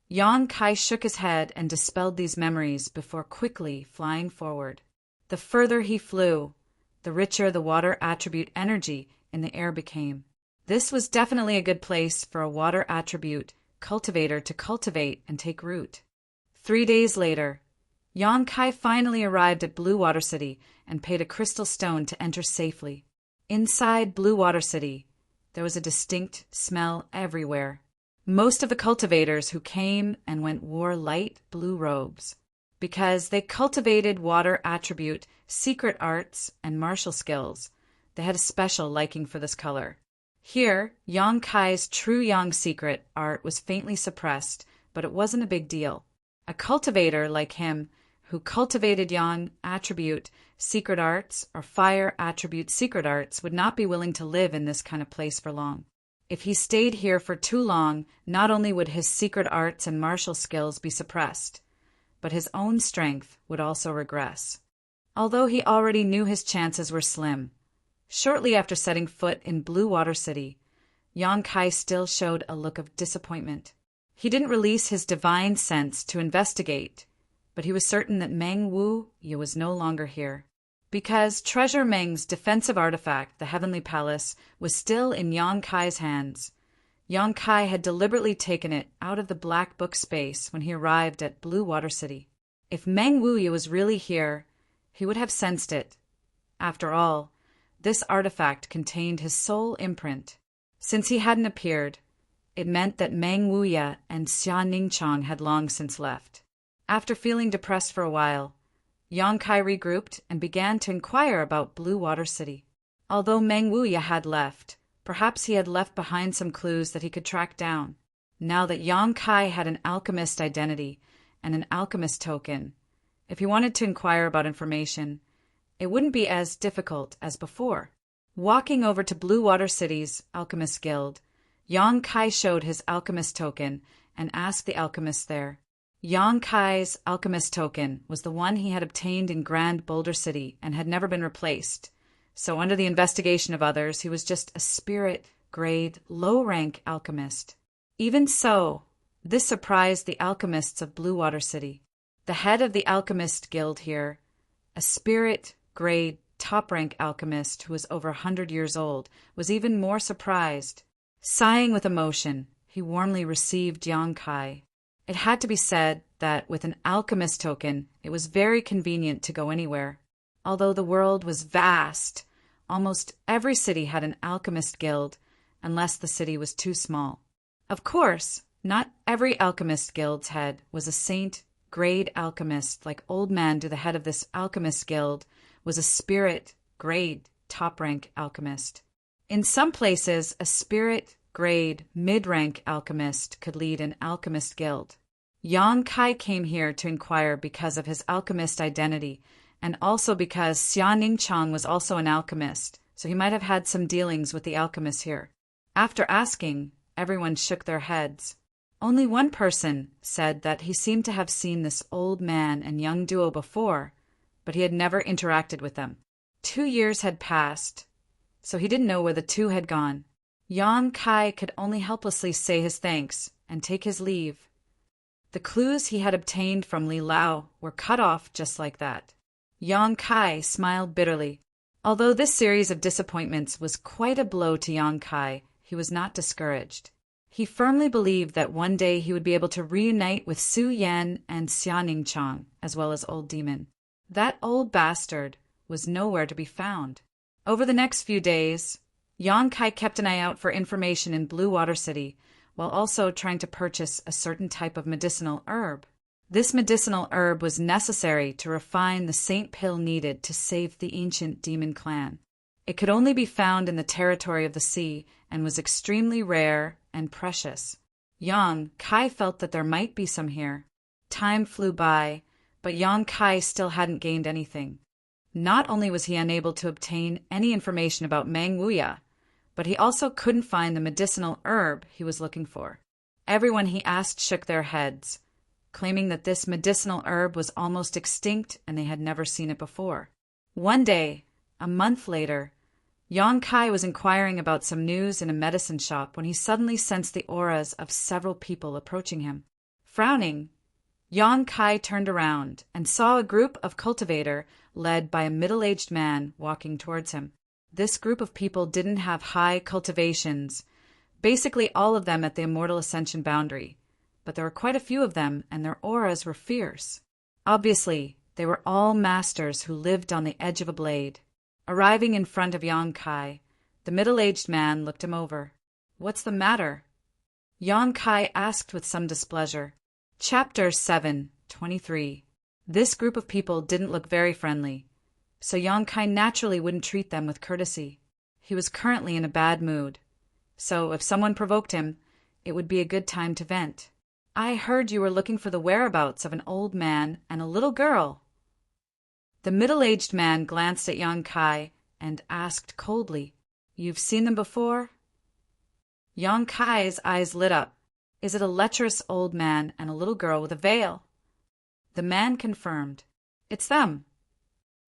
Yang Kai shook his head and dispelled these memories before quickly flying forward. The further he flew, the richer the water attribute energy in the air became. This was definitely a good place for a water attribute cultivator to cultivate and take root. 3 days later, Yang Kai finally arrived at Blue Water City and paid a crystal stone to enter safely. Inside Blue Water City, there was a distinct smell everywhere. Most of the cultivators who came and went wore light blue robes. Because they cultivated water attribute secret arts, and martial skills. They had a special liking for this color. Here, Yang Kai's true Yang secret art was faintly suppressed, but it wasn't a big deal. A cultivator like him, who cultivated Yang attribute secret arts or fire attribute secret arts, would not be willing to live in this kind of place for long. If he stayed here for too long, not only would his secret arts and martial skills be suppressed, but his own strength would also regress. Although he already knew his chances were slim, shortly after setting foot in Blue Water City, Yang Kai still showed a look of disappointment. He didn't release his divine sense to investigate, but he was certain that Meng Wu Ye was no longer here. Because Treasure Meng's defensive artifact, the Heavenly Palace, was still in Yang Kai's hands. Yang Kai had deliberately taken it out of the Black Book space when he arrived at Blue Water City. If Meng Wu Ye was really here, he would have sensed it. After all, this artifact contained his sole imprint. Since he hadn't appeared, it meant that Meng Wu Ye and Xia Ningchang had long since left. After feeling depressed for a while, Yang Kai regrouped and began to inquire about Blue Water City. Although Meng Wu Ye had left, perhaps he had left behind some clues that he could track down. Now that Yang Kai had an alchemist identity and an alchemist token, if he wanted to inquire about information, it wouldn't be as difficult as before. Walking over to Blue Water City's Alchemist Guild, Yang Kai showed his alchemist token and asked the alchemist there. Yang Kai's alchemist token was the one he had obtained in Grand Boulder City and had never been replaced. So under the investigation of others, he was just a spirit-grade, low-rank alchemist. Even so, this surprised the alchemists of Blue Water City. The head of the Alchemist Guild here, a spirit-grade, top-rank alchemist who was over 100 years old, was even more surprised. Sighing with emotion, he warmly received Yang Kai. It had to be said that with an alchemist token, it was very convenient to go anywhere. Although the world was vast, almost every city had an alchemist guild, unless the city was too small. Of course, not every alchemist guild's head was a saint-grade alchemist like Old Mandu, the head of this alchemist guild, was a spirit-grade top-rank alchemist. In some places, a spirit-grade mid-rank alchemist could lead an alchemist guild. Yang Kai came here to inquire because of his alchemist identity, and also because Xia Ningchang was also an alchemist, so he might have had some dealings with the alchemists here. After asking, everyone shook their heads. Only one person said that he seemed to have seen this old man and young duo before, but he had never interacted with them. 2 years had passed, so he didn't know where the two had gone. Yang Kai could only helplessly say his thanks and take his leave. The clues he had obtained from Li Lao were cut off just like that. Yang Kai smiled bitterly. Although this series of disappointments was quite a blow to Yang Kai, he was not discouraged. He firmly believed that one day he would be able to reunite with Su Yan and Xia Ningchang, as well as Old Demon. That old bastard was nowhere to be found. Over the next few days, Yang Kai kept an eye out for information in Blue Water City, while also trying to purchase a certain type of medicinal herb. This medicinal herb was necessary to refine the saint pill needed to save the ancient demon clan. It could only be found in the territory of the sea and was extremely rare and precious. Yang Kai felt that there might be some here. Time flew by, but Yang Kai still hadn't gained anything. Not only was he unable to obtain any information about Meng Wu Ye, but he also couldn't find the medicinal herb he was looking for. Everyone he asked shook their heads, claiming that this medicinal herb was almost extinct and they had never seen it before. One day, a month later, Yang Kai was inquiring about some news in a medicine shop when he suddenly sensed the auras of several people approaching him. Frowning, Yang Kai turned around and saw a group of cultivator led by a middle-aged man walking towards him. This group of people didn't have high cultivations, basically all of them at the Immortal Ascension boundary, but there were quite a few of them and their auras were fierce. Obviously, they were all masters who lived on the edge of a blade. Arriving in front of Yang Kai, the middle-aged man looked him over. "What's the matter?" Yang Kai asked with some displeasure. Chapter 7:23. This group of people didn't look very friendly. so Yang Kai naturally wouldn't treat them with courtesy. He was currently in a bad mood, so if someone provoked him, it would be a good time to vent. I heard you were looking for the whereabouts of an old man and a little girl. The middle-aged man glanced at Yang Kai and asked coldly, You've seen them before? Yang Kai's eyes lit up. Is it a lecherous old man and a little girl with a veil? The man confirmed. It's them.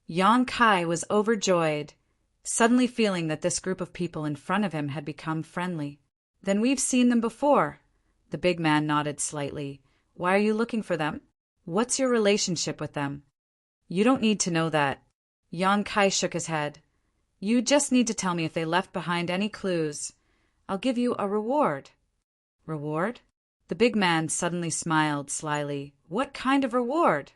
Yang Kai was overjoyed, suddenly feeling that this group of people in front of him had become friendly. Then we've seen them before. The big man nodded slightly. Why are you looking for them? What's your relationship with them? You don't need to know that. Yang Kai shook his head. You just need to tell me if they left behind any clues. I'll give you a reward. Reward? The big man suddenly smiled slyly. What kind of reward?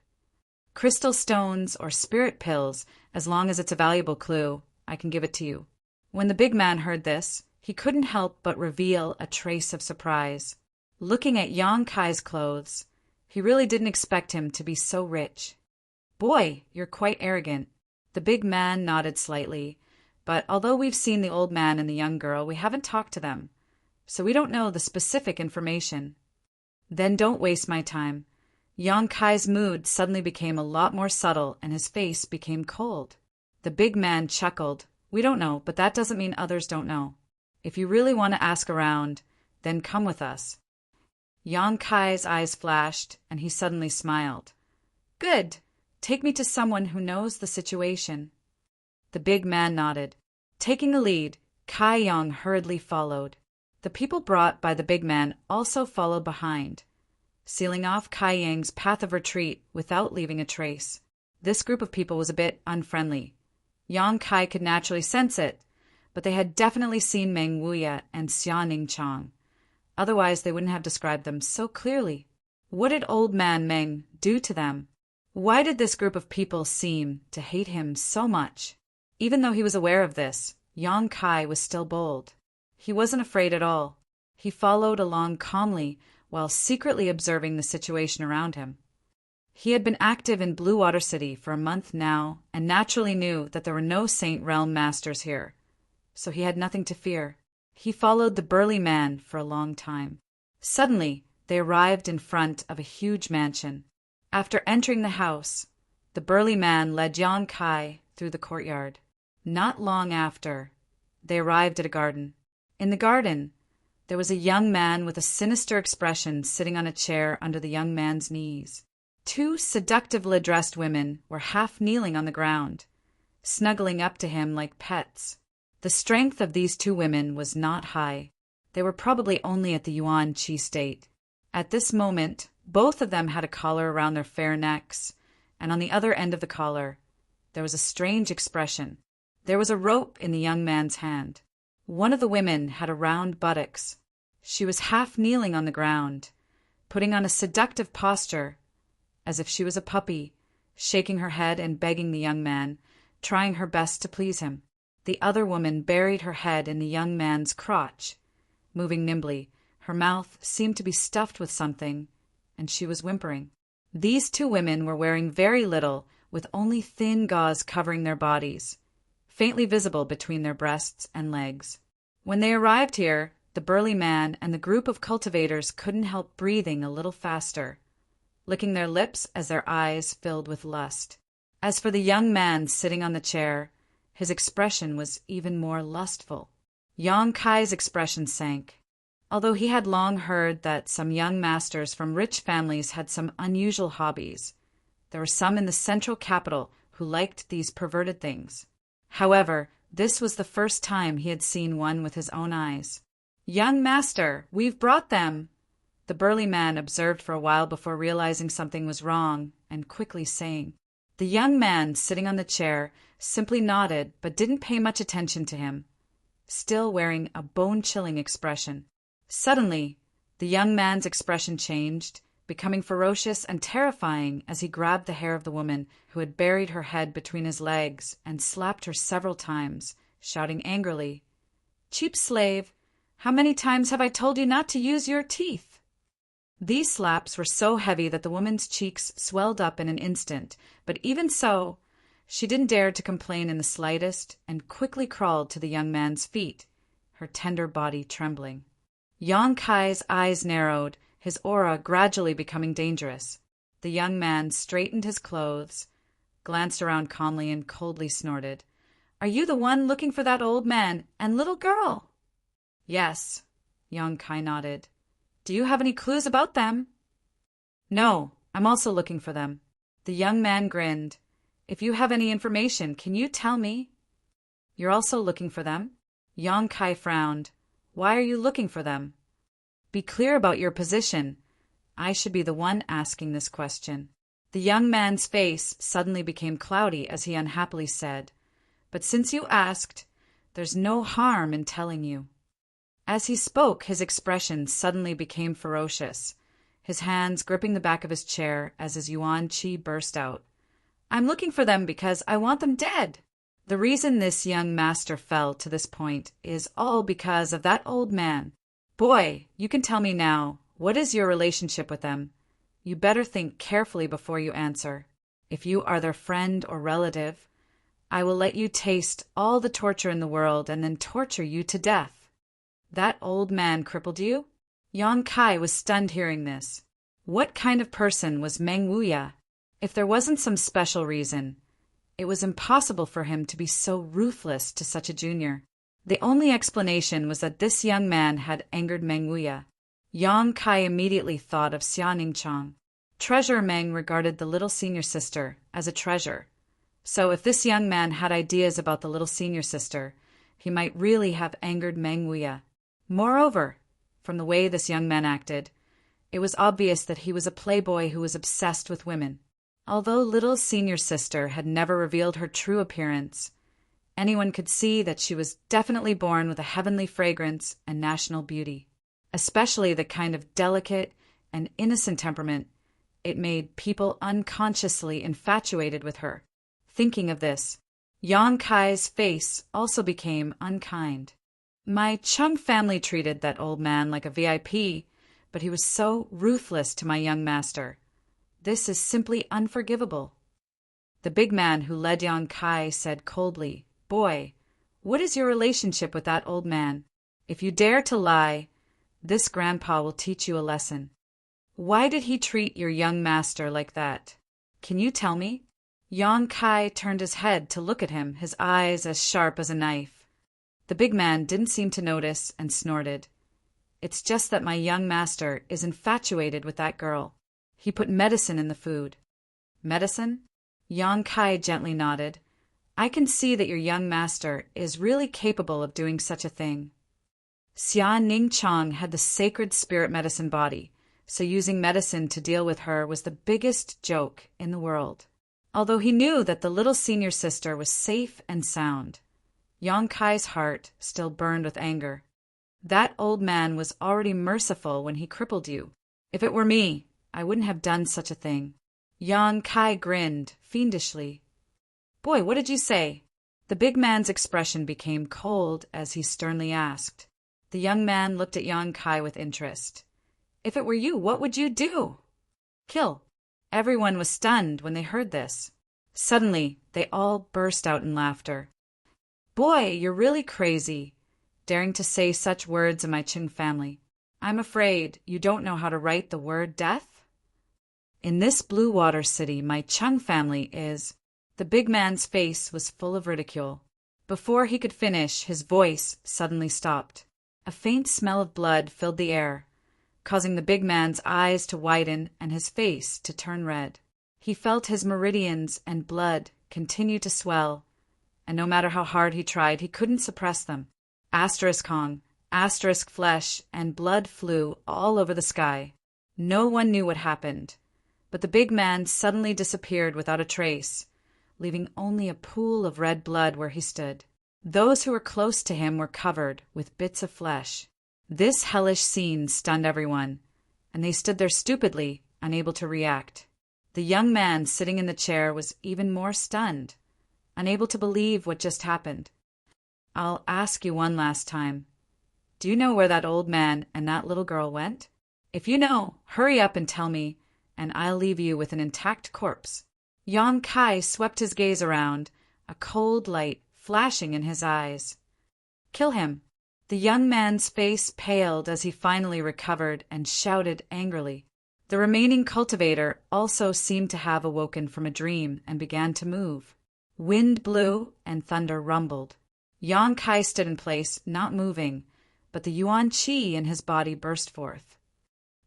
Crystal stones or spirit pills, as long as it's a valuable clue. I can give it to you. When the big man heard this, he couldn't help but reveal a trace of surprise. Looking at Yang Kai's clothes, he really didn't expect him to be so rich. Boy, you're quite arrogant. The big man nodded slightly, but although we've seen the old man and the young girl, we haven't talked to them, so we don't know the specific information. Then don't waste my time. Yang Kai's mood suddenly became a lot more subtle and his face became cold. The big man chuckled. We don't know, but that doesn't mean others don't know. If you really want to ask around, then come with us. Yang Kai's eyes flashed, and he suddenly smiled. Good. Take me to someone who knows the situation. The big man nodded. Taking a lead, Kai Yang hurriedly followed. The people brought by the big man also followed behind, sealing off Kai Yang's path of retreat without leaving a trace. This group of people was a bit unfriendly. Yang Kai could naturally sense it, but they had definitely seen Meng Wuya and Xia Ningchang. Otherwise, they wouldn't have described them so clearly. What did old man Meng do to them? Why did this group of people seem to hate him so much? Even though he was aware of this, Yang Kai was still bold. He wasn't afraid at all. He followed along calmly while secretly observing the situation around him. He had been active in Blue Water City for a month now and naturally knew that there were no Saint Realm masters here, so he had nothing to fear. He followed the burly man for a long time. Suddenly, they arrived in front of a huge mansion. After entering the house, the burly man led Yang Kai through the courtyard. Not long after, they arrived at a garden. In the garden, there was a young man with a sinister expression sitting on a chair under the young man's knees. Two seductively dressed women were half kneeling on the ground, snuggling up to him like pets. The strength of these two women was not high. They were probably only at the Yuan Qi state. At this moment, both of them had a collar around their fair necks, and on the other end of the collar, there was a strange expression. There was a rope in the young man's hand. One of the women had a round buttocks. She was half kneeling on the ground, putting on a seductive posture, as if she was a puppy, shaking her head and begging the young man, trying her best to please him. The other woman buried her head in the young man's crotch, moving nimbly. Her mouth seemed to be stuffed with something, and she was whimpering. These two women were wearing very little, with only thin gauze covering their bodies, faintly visible between their breasts and legs. When they arrived here, the burly man and the group of cultivators couldn't help breathing a little faster, licking their lips as their eyes filled with lust. As for the young man sitting on the chair, his expression was even more lustful. Yang Kai's expression sank. Although he had long heard that some young masters from rich families had some unusual hobbies, there were some in the central capital who liked these perverted things. However, this was the first time he had seen one with his own eyes. "Young master, we've brought them!" The burly man observed for a while before realizing something was wrong and quickly saying. The young man sitting on the chair simply nodded but didn't pay much attention to him, still wearing a bone-chilling expression. Suddenly, the young man's expression changed, becoming ferocious and terrifying as he grabbed the hair of the woman who had buried her head between his legs and slapped her several times, shouting angrily, "Cheap slave, how many times have I told you not to use your teeth?" These slaps were so heavy that the woman's cheeks swelled up in an instant, but even so, She didn't dare to complain in the slightest and quickly crawled to the young man's feet, her tender body trembling. Yang Kai's eyes narrowed, his aura gradually becoming dangerous. The young man straightened his clothes, glanced around calmly, and coldly snorted. "Are you the one looking for that old man and little girl?" "Yes," Yang Kai nodded. "Do you have any clues about them?" "No, I'm also looking for them." The young man grinned. "If you have any information, can you tell me?" "You're also looking for them?" Yang Kai frowned. "Why are you looking for them?" "Be clear about your position. I should be the one asking this question." The young man's face suddenly became cloudy as he unhappily said, "But since you asked, there's no harm in telling you." As he spoke, his expression suddenly became ferocious, his hands gripping the back of his chair as his yuan qi burst out. "I'm looking for them because I want them dead. The reason this young master fell to this point is all because of that old man. Boy, you can tell me now, what is your relationship with them? You better think carefully before you answer. If you are their friend or relative, I will let you taste all the torture in the world and then torture you to death." "That old man crippled you?" Yang Kai was stunned hearing this. What kind of person was Meng Wuya? If there wasn't some special reason, it was impossible for him to be so ruthless to such a junior. The only explanation was that this young man had angered Meng Wuya. Yang Kai immediately thought of Xianing Chang. Treasurer Meng regarded the little senior sister as a treasure. So if this young man had ideas about the little senior sister, he might really have angered Meng Wuya. Moreover, from the way this young man acted, it was obvious that he was a playboy who was obsessed with women. Although little senior sister had never revealed her true appearance, anyone could see that she was definitely born with a heavenly fragrance and national beauty, especially the kind of delicate and innocent temperament it made people unconsciously infatuated with her. Thinking of this, Yang Kai's face also became unkind. My Chung family treated that old man like a VIP, but he was so ruthless to my young master. This is simply unforgivable. The big man who led Yang Kai said coldly, "Boy, what is your relationship with that old man? If you dare to lie, this grandpa will teach you a lesson. Why did he treat your young master like that? Can you tell me?" Yang Kai turned his head to look at him, his eyes as sharp as a knife. The big man didn't seem to notice and snorted. "It's just that my young master is infatuated with that girl. He put medicine in the food." "Medicine?" Yang Kai gently nodded. "I can see that your young master is really capable of doing such a thing." Xia Ning Chang had the sacred spirit medicine body, so using medicine to deal with her was the biggest joke in the world. Although he knew that the little senior sister was safe and sound, Yang Kai's heart still burned with anger. That old man was already merciful when he crippled you. If it were me, I wouldn't have done such a thing. Yang Kai grinned fiendishly. "Boy, what did you say?" The big man's expression became cold as he sternly asked. The young man looked at Yang Kai with interest. "If it were you, what would you do?" "Kill." Everyone was stunned when they heard this. Suddenly, they all burst out in laughter. "Boy, you're really crazy, daring to say such words in my Qing family. I'm afraid you don't know how to write the word death? In this blue water city, my Chung family is—" The big man's face was full of ridicule. Before he could finish, his voice suddenly stopped. A faint smell of blood filled the air, causing the big man's eyes to widen and his face to turn red. He felt his meridians and blood continue to swell, and no matter how hard he tried, he couldn't suppress them. Asterisk Kong, asterisk flesh, and blood flew all over the sky. No one knew what happened, but the big man suddenly disappeared without a trace, leaving only a pool of red blood where he stood. Those who were close to him were covered with bits of flesh. This hellish scene stunned everyone, and they stood there stupidly, unable to react. The young man sitting in the chair was even more stunned, unable to believe what just happened. "I'll ask you one last time. Do you know where that old man and that little girl went? If you know, hurry up and tell me, and I'll leave you with an intact corpse." Yang Kai swept his gaze around, a cold light flashing in his eyes. Kill him. The young man's face paled as he finally recovered and shouted angrily. The remaining cultivator also seemed to have awoken from a dream and began to move. Wind blew and thunder rumbled. Yang Kai stood in place, not moving, but the yuan qi in his body burst forth.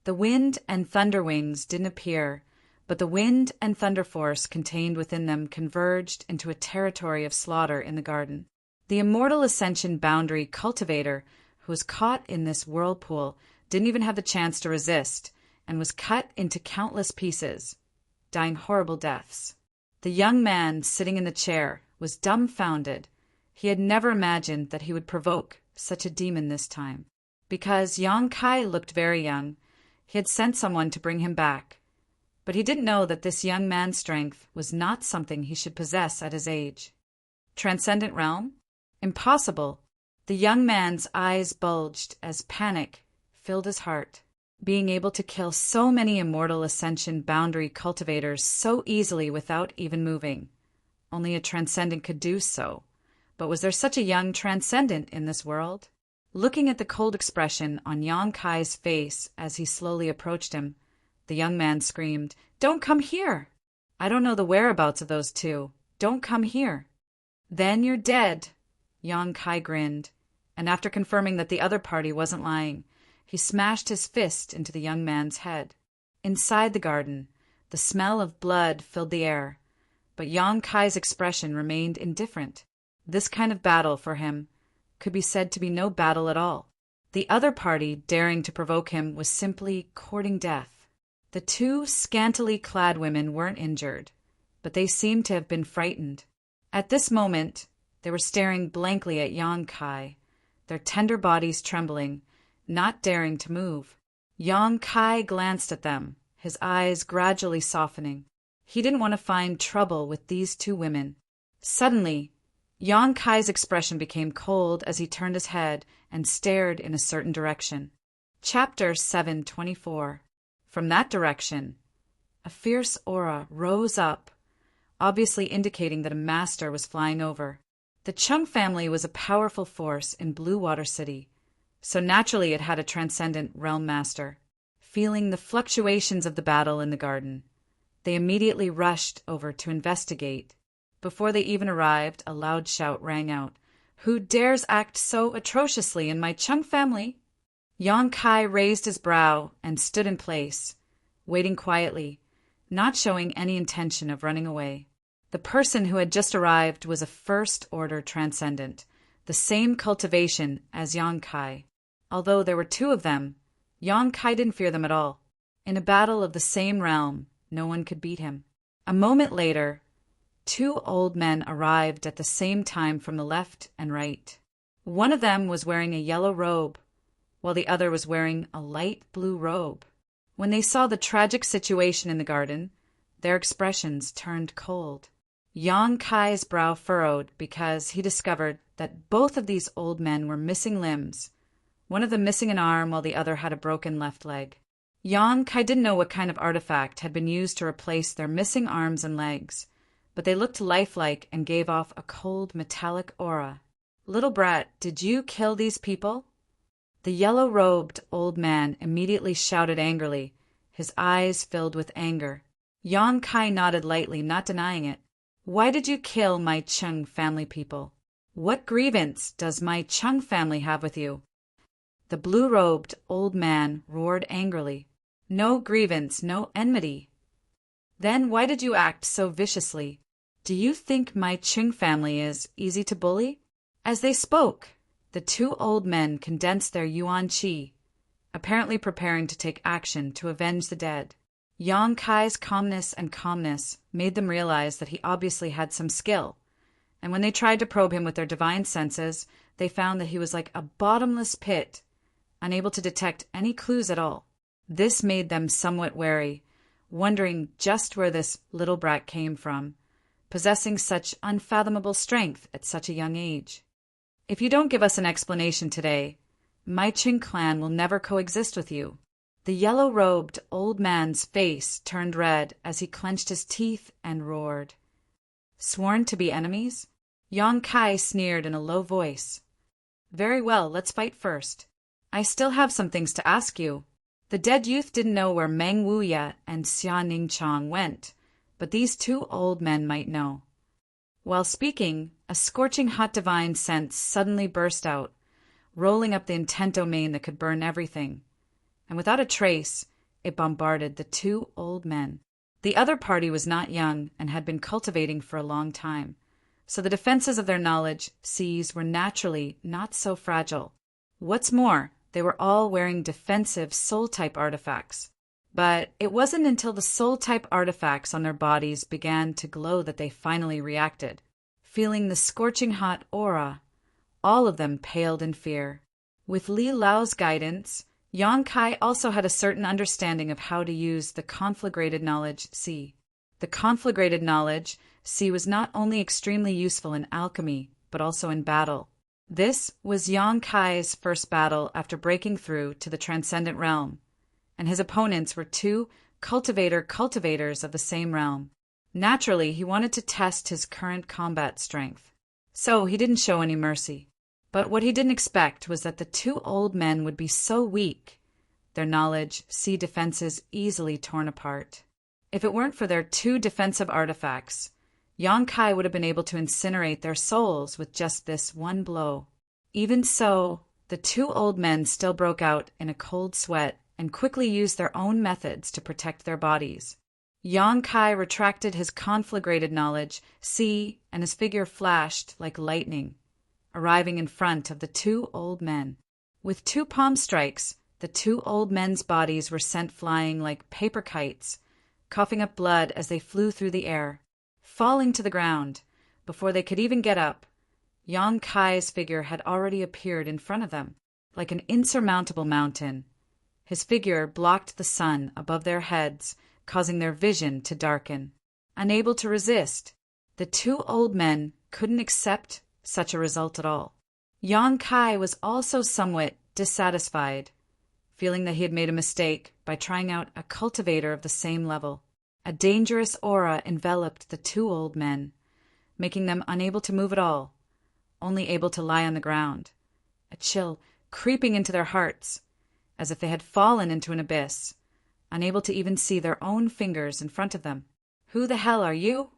The wind and thunder wings didn't appear, but the wind and thunder force contained within them converged into a territory of slaughter in the garden. The immortal ascension boundary cultivator, who was caught in this whirlpool, didn't even have the chance to resist, and was cut into countless pieces, dying horrible deaths. The young man sitting in the chair was dumbfounded. He had never imagined that he would provoke such a demon this time. Because Yang Kai looked very young, he had sent someone to bring him back. But he didn't know that this young man's strength was not something he should possess at his age. Transcendent realm? Impossible. The young man's eyes bulged as panic filled his heart. Being able to kill so many immortal ascension boundary cultivators so easily without even moving. Only a transcendent could do so. But was there such a young transcendent in this world? Looking at the cold expression on Yang Kai's face as he slowly approached him, the young man screamed, "Don't come here! I don't know the whereabouts of those two. Don't come here." "Then you're dead," Yang Kai grinned, and after confirming that the other party wasn't lying, he smashed his fist into the young man's head. Inside the garden, the smell of blood filled the air, but Yang Kai's expression remained indifferent. This kind of battle for him could be said to be no battle at all. The other party daring to provoke him was simply courting death. The two scantily clad women weren't injured, but they seemed to have been frightened. At this moment, they were staring blankly at Yang Kai, their tender bodies trembling, not daring to move. Yang Kai glanced at them, his eyes gradually softening. He didn't want to find trouble with these two women. Suddenly, Yang Kai's expression became cold as he turned his head and stared in a certain direction. Chapter 724. From that direction, a fierce aura rose up, obviously indicating that a master was flying over. The Chung family was a powerful force in Blue Water City, so naturally it had a transcendent realm master. Feeling the fluctuations of the battle in the garden, they immediately rushed over to investigate. Before they even arrived, a loud shout rang out, "Who dares act so atrociously in my Chung family?" Yang Kai raised his brow and stood in place, waiting quietly, not showing any intention of running away. The person who had just arrived was a first-order transcendent, the same cultivation as Yang Kai. Although there were two of them, Yang Kai didn't fear them at all. In a battle of the same realm, no one could beat him. A moment later, two old men arrived at the same time from the left and right. One of them was wearing a yellow robe, while the other was wearing a light blue robe. When they saw the tragic situation in the garden, their expressions turned cold. Yang Kai's brow furrowed because he discovered that both of these old men were missing limbs, one of them missing an arm while the other had a broken left leg. Yang Kai didn't know what kind of artifact had been used to replace their missing arms and legs, but they looked lifelike and gave off a cold metallic aura. "Little brat, did you kill these people?" The yellow-robed old man immediately shouted angrily, his eyes filled with anger. Yang Kai nodded lightly, not denying it. "Why did you kill my Chung family people? What grievance does my Chung family have with you?" The blue-robed old man roared angrily. "No grievance, no enmity." "Then why did you act so viciously? Do you think my Chung family is easy to bully?" As they spoke, the two old men condensed their yuan qi, apparently preparing to take action to avenge the dead. Yang Kai's calmness made them realize that he obviously had some skill, and when they tried to probe him with their divine senses, they found that he was like a bottomless pit, unable to detect any clues at all. This made them somewhat wary, wondering just where this little brat came from, possessing such unfathomable strength at such a young age. "If you don't give us an explanation today, my Qing clan will never coexist with you," The yellow-robed old man's face turned red as he clenched his teeth and roared. Sworn to be enemies? Yang Kai sneered in a low voice. Very well, let's fight first. I still have some things to ask you. The dead youth didn't know where Meng Wuya and Xia Ningchang went, but these two old men might know. While speaking, a scorching hot divine sense suddenly burst out, rolling up the intent domain that could burn everything. And without a trace, it bombarded the two old men. The other party was not young and had been cultivating for a long time, so the defenses of their knowledge seas were naturally not so fragile. What's more, they were all wearing defensive soul-type artifacts. But it wasn't until the soul-type artifacts on their bodies began to glow that they finally reacted. Feeling the scorching hot aura, all of them paled in fear. With Li Lao's guidance, Yang Kai also had a certain understanding of how to use the conflagrated knowledge C. The conflagrated knowledge C was not only extremely useful in alchemy, but also in battle. This was Yang Kai's first battle after breaking through to the transcendent realm, and his opponents were two cultivators of the same realm. Naturally, he wanted to test his current combat strength, so he didn't show any mercy. But what he didn't expect was that the two old men would be so weak, their knowledge C defenses easily torn apart. If it weren't for their two defensive artifacts, Yang Kai would have been able to incinerate their souls with just this one blow. Even so, the two old men still broke out in a cold sweat and quickly used their own methods to protect their bodies. Yang Kai retracted his conflagrated knowledge C, and his figure flashed like lightning, arriving in front of the two old men. With two palm strikes, the two old men's bodies were sent flying like paper kites, coughing up blood as they flew through the air. Falling to the ground, before they could even get up, Yang Kai's figure had already appeared in front of them, like an insurmountable mountain. His figure blocked the sun above their heads, causing their vision to darken. Unable to resist, the two old men couldn't accept such a result at all. Yang Kai was also somewhat dissatisfied, feeling that he had made a mistake by trying out a cultivator of the same level. A dangerous aura enveloped the two old men, making them unable to move at all, only able to lie on the ground, a chill creeping into their hearts, as if they had fallen into an abyss, unable to even see their own fingers in front of them. Who the hell are you?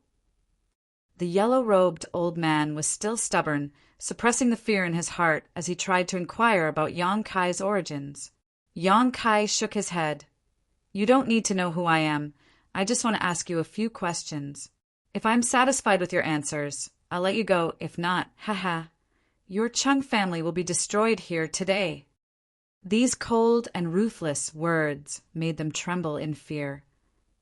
The yellow-robed old man was still stubborn, suppressing the fear in his heart as he tried to inquire about Yang Kai's origins. Yang Kai shook his head. You don't need to know who I am. I just want to ask you a few questions. If I'm satisfied with your answers, I'll let you go. If not, haha, your Chung family will be destroyed here today. These cold and ruthless words made them tremble in fear,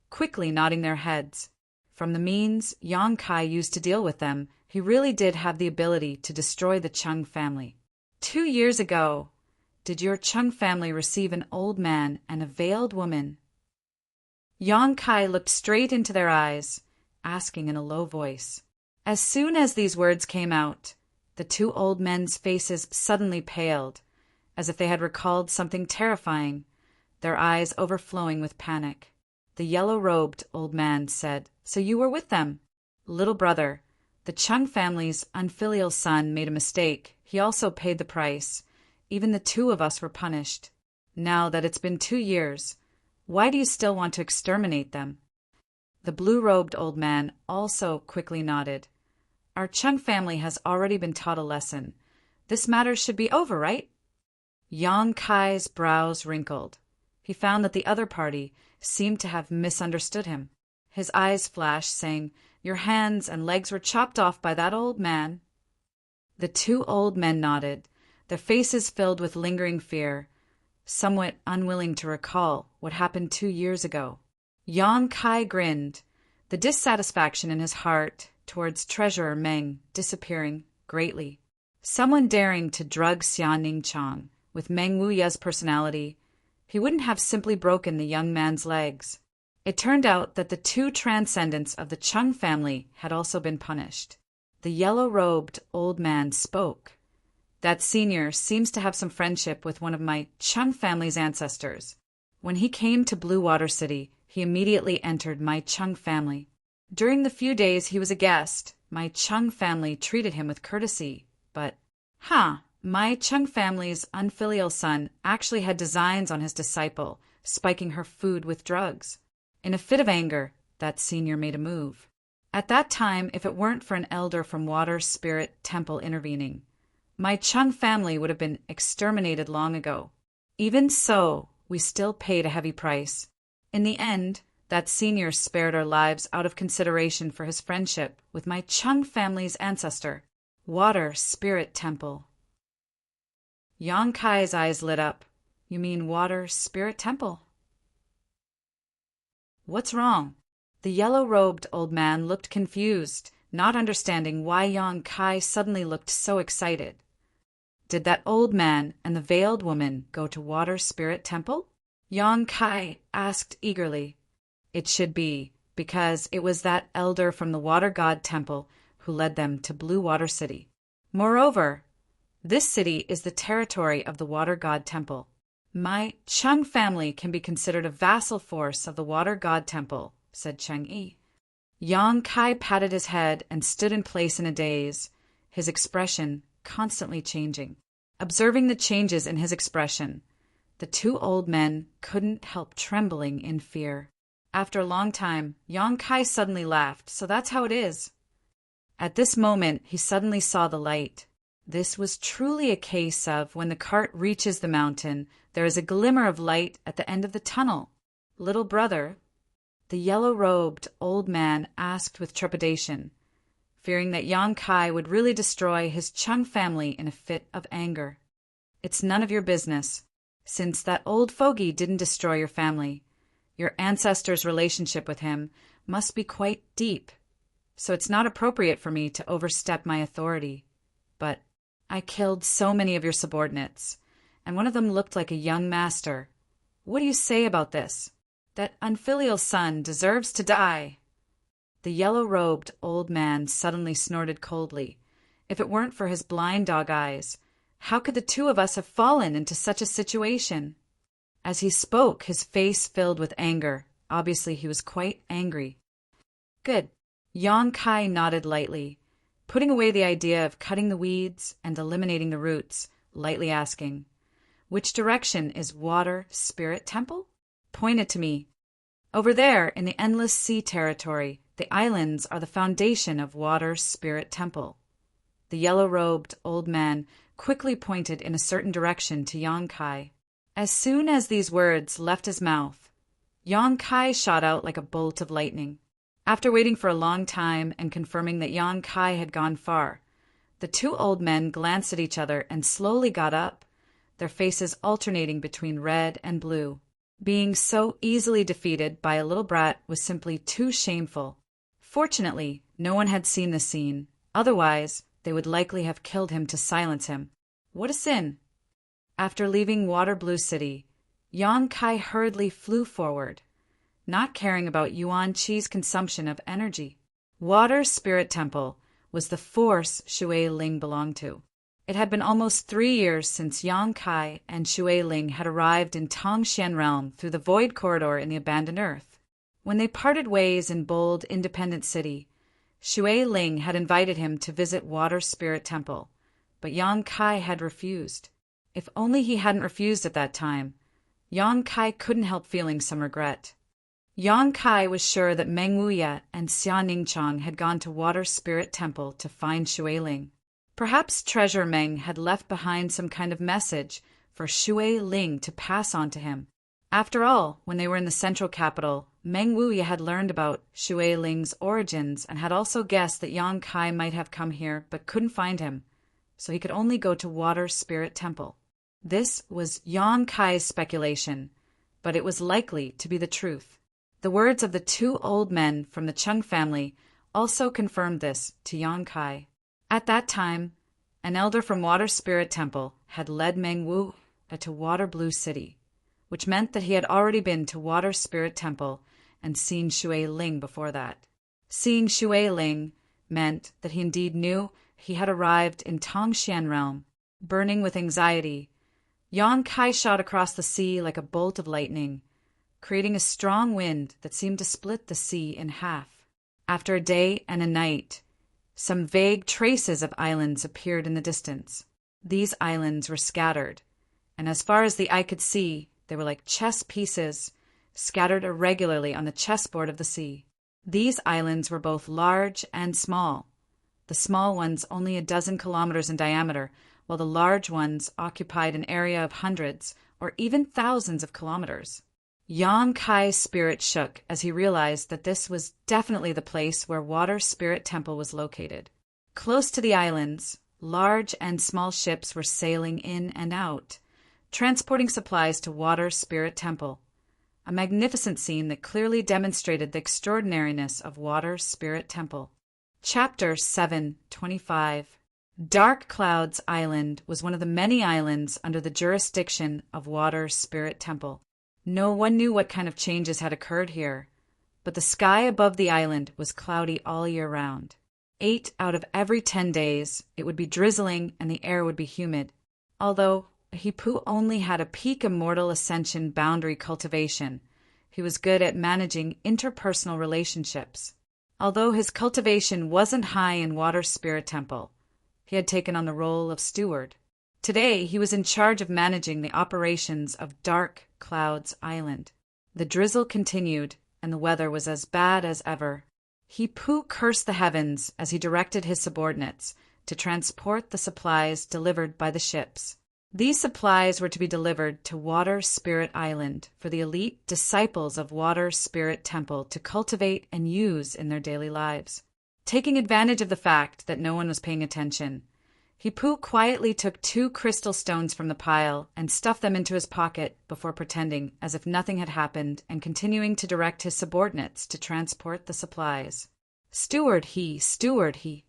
quickly nodding their heads. From the means Yang Kai used to deal with them, he really did have the ability to destroy the Chung family. 2 years ago, did your Chung family receive an old man and a veiled woman? Yang Kai looked straight into their eyes, asking in a low voice. As soon as these words came out, the two old men's faces suddenly paled, as if they had recalled something terrifying, their eyes overflowing with panic. The yellow-robed old man said, So you were with them? Little brother, the Chung family's unfilial son made a mistake. He also paid the price. Even the two of us were punished. Now that it's been 2 years, why do you still want to exterminate them? The blue-robed old man also quickly nodded. Our Chung family has already been taught a lesson. This matter should be over, right? Yang Kai's brows wrinkled. He found that the other party seemed to have misunderstood him. His eyes flashed, saying, Your hands and legs were chopped off by that old man. The two old men nodded, their faces filled with lingering fear, somewhat unwilling to recall what happened 2 years ago. Yang Kai grinned, the dissatisfaction in his heart towards Treasurer Meng disappearing greatly. Someone daring to drug Xia Ningchang with Meng Wuya's personality, he wouldn't have simply broken the young man's legs. It turned out that the two transcendents of the Chung family had also been punished. The yellow-robed old man spoke. That senior seems to have some friendship with one of my Chung family's ancestors. When he came to Blue Water City, he immediately entered my Chung family. During the few days he was a guest, my Chung family treated him with courtesy, but, my Chung family's unfilial son actually had designs on his disciple, spiking her food with drugs. In a fit of anger, that senior made a move. At that time, if it weren't for an elder from Water Spirit Temple intervening, my Chung family would have been exterminated long ago. Even so, we still paid a heavy price. In the end, that senior spared our lives out of consideration for his friendship with my Chung family's ancestor, Water Spirit Temple. Yang Kai's eyes lit up. You mean Water Spirit Temple? What's wrong? The yellow-robed old man looked confused, not understanding why Yang Kai suddenly looked so excited. Did that old man and the veiled woman go to Water Spirit Temple? Yang Kai asked eagerly. It should be, because it was that elder from the Water God Temple who led them to Blue Water City. Moreover, this city is the territory of the Water God Temple. My Chung family can be considered a vassal force of the Water God Temple, said Cheng Yi. Yang Kai patted his head and stood in place in a daze, his expression constantly changing. Observing the changes in his expression, the two old men couldn't help trembling in fear. After a long time, Yang Kai suddenly laughed, so that's how it is. At this moment, he suddenly saw the light. This was truly a case of when the cart reaches the mountain, there is a glimmer of light at the end of the tunnel. Little brother, the yellow-robed old man asked with trepidation, fearing that Yang Kai would really destroy his Chung family in a fit of anger. It's none of your business. Since that old fogey didn't destroy your family, your ancestor's relationship with him must be quite deep, so it's not appropriate for me to overstep my authority. But I killed so many of your subordinates, and one of them looked like a young master. What do you say about this? That unfilial son deserves to die. The yellow-robed old man suddenly snorted coldly. If it weren't for his blind dog eyes, how could the two of us have fallen into such a situation? As he spoke, his face filled with anger. Obviously, he was quite angry. Good. Yang Kai nodded lightly, putting away the idea of cutting the weeds and eliminating the roots, lightly asking, which direction is Water Spirit Temple? Pointed to me. Over there, in the Endless Sea territory, the islands are the foundation of Water Spirit Temple. The yellow-robed old man quickly pointed in a certain direction to Yang Kai. As soon as these words left his mouth, Yang Kai shot out like a bolt of lightning. After waiting for a long time and confirming that Yang Kai had gone far, the two old men glanced at each other and slowly got up, their faces alternating between red and blue. Being so easily defeated by a little brat was simply too shameful. Fortunately, no one had seen the scene. Otherwise, they would likely have killed him to silence him. What a sin! After leaving Water Blue City, Yang Kai hurriedly flew forward, not caring about Yuan Chi's consumption of energy. Water Spirit Temple was the force Shui Ling belonged to. It had been almost 3 years since Yang Kai and Shui Ling had arrived in Tongxian Realm through the Void Corridor in the Abandoned Earth. When they parted ways in bold, independent city, Shui Ling had invited him to visit Water Spirit Temple, but Yang Kai had refused. If only he hadn't refused at that time, Yang Kai couldn't help feeling some regret. Yang Kai was sure that Meng Wuya and Xia Ningchong had gone to Water Spirit Temple to find Shui Ling. Perhaps Treasure Meng had left behind some kind of message for Shui Ling to pass on to him. After all, when they were in the central capital, Meng Wuya had learned about Shui Ling's origins and had also guessed that Yang Kai might have come here but couldn't find him, so he could only go to Water Spirit Temple. This was Yang Kai's speculation, but it was likely to be the truth. The words of the two old men from the Chung family also confirmed this to Yang Kai. At that time, an elder from Water Spirit Temple had led Meng Wu to Water Blue City, which meant that he had already been to Water Spirit Temple and seen Shui Ling before that. Seeing Shui Ling meant that he indeed knew he had arrived in Tongxian Realm. Burning with anxiety, Yang Kai shot across the sea like a bolt of lightning, creating a strong wind that seemed to split the sea in half. After a day and a night, some vague traces of islands appeared in the distance. These islands were scattered, and as far as the eye could see, they were like chess pieces scattered irregularly on the chessboard of the sea. These islands were both large and small, the small ones only 12 kilometers in diameter, while the large ones occupied an area of hundreds or even thousands of kilometers. Yang Kai's spirit shook as he realized that this was definitely the place where Water Spirit Temple was located. Close to the islands, large and small ships were sailing in and out, transporting supplies to Water Spirit Temple, a magnificent scene that clearly demonstrated the extraordinariness of Water Spirit Temple. Chapter 7:25. Dark Clouds Island was one of the many islands under the jurisdiction of Water Spirit Temple. No one knew what kind of changes had occurred here, but the sky above the island was cloudy all year round. 8 out of every 10 days, it would be drizzling and the air would be humid. Although Hipu only had a peak immortal ascension boundary cultivation, he was good at managing interpersonal relationships. Although his cultivation wasn't high in Water Spirit Temple, he had taken on the role of steward. Today, he was in charge of managing the operations of Dark Clouds Island. The drizzle continued, and the weather was as bad as ever. Hipu cursed the heavens as he directed his subordinates to transport the supplies delivered by the ships. These supplies were to be delivered to Water Spirit Island for the elite disciples of Water Spirit Temple to cultivate and use in their daily lives. Taking advantage of the fact that no one was paying attention, Hipu quietly took 2 crystal stones from the pile and stuffed them into his pocket before pretending as if nothing had happened and continuing to direct his subordinates to transport the supplies. Steward he, steward he.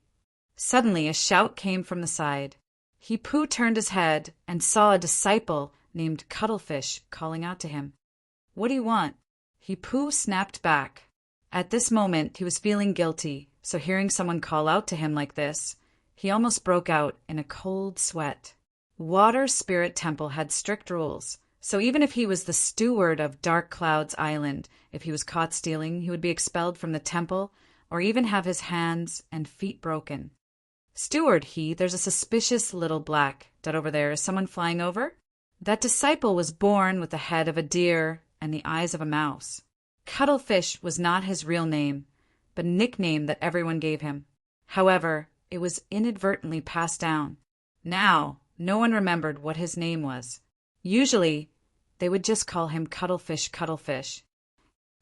Suddenly a shout came from the side. Hipu turned his head and saw a disciple named Cuttlefish calling out to him. What do you want? Hipu snapped back. At this moment he was feeling guilty, so hearing someone call out to him like this, he almost broke out in a cold sweat. Water Spirit Temple had strict rules, so even if he was the steward of Dark Clouds Island, if he was caught stealing, he would be expelled from the temple or even have his hands and feet broken. Steward he, there's a suspicious little black dot over there. Is someone flying over? That disciple was born with the head of a deer and the eyes of a mouse. Cuttlefish was not his real name, but a nickname that everyone gave him. However, it was inadvertently passed down. Now, no one remembered what his name was. Usually, they would just call him Cuttlefish Cuttlefish.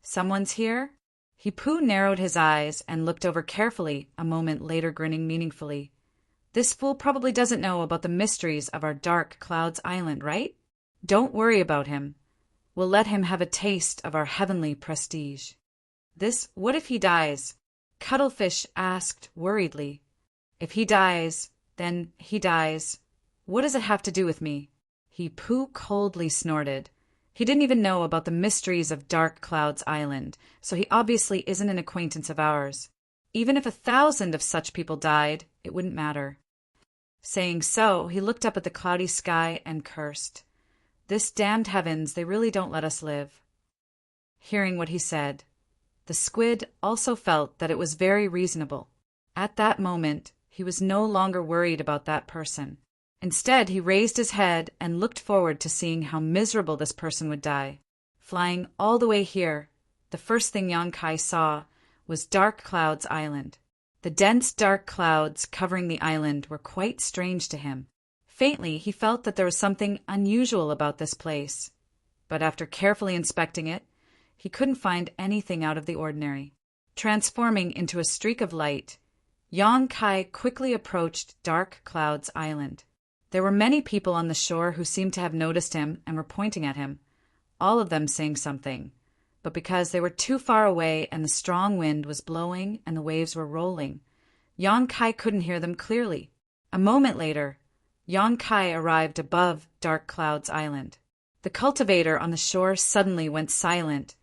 Someone's here? Hipu narrowed his eyes and looked over carefully, a moment later grinning meaningfully. This fool probably doesn't know about the mysteries of our Dark Clouds Island, right? Don't worry about him. We'll let him have a taste of our heavenly prestige. What if he dies? Cuttlefish asked worriedly. If he dies, then he dies. What does it have to do with me? Hipu coldly snorted. He didn't even know about the mysteries of Dark Clouds Island, so he obviously isn't an acquaintance of ours. Even if 1,000 of such people died, it wouldn't matter. Saying so, he looked up at the cloudy sky and cursed. This damned heavens, they really don't let us live. Hearing what he said, the squid also felt that it was very reasonable. At that moment, he was no longer worried about that person. Instead, he raised his head and looked forward to seeing how miserable this person would die. Flying all the way here, the first thing Yang Kai saw was Dark Clouds Island. The dense dark clouds covering the island were quite strange to him. Faintly, he felt that there was something unusual about this place, but after carefully inspecting it, he couldn't find anything out of the ordinary. Transforming into a streak of light, Yang Kai quickly approached Dark Clouds Island. There were many people on the shore who seemed to have noticed him and were pointing at him, all of them saying something. But because they were too far away and the strong wind was blowing and the waves were rolling, Yang Kai couldn't hear them clearly. A moment later, Yang Kai arrived above Dark Clouds Island. The cultivator on the shore suddenly went silent,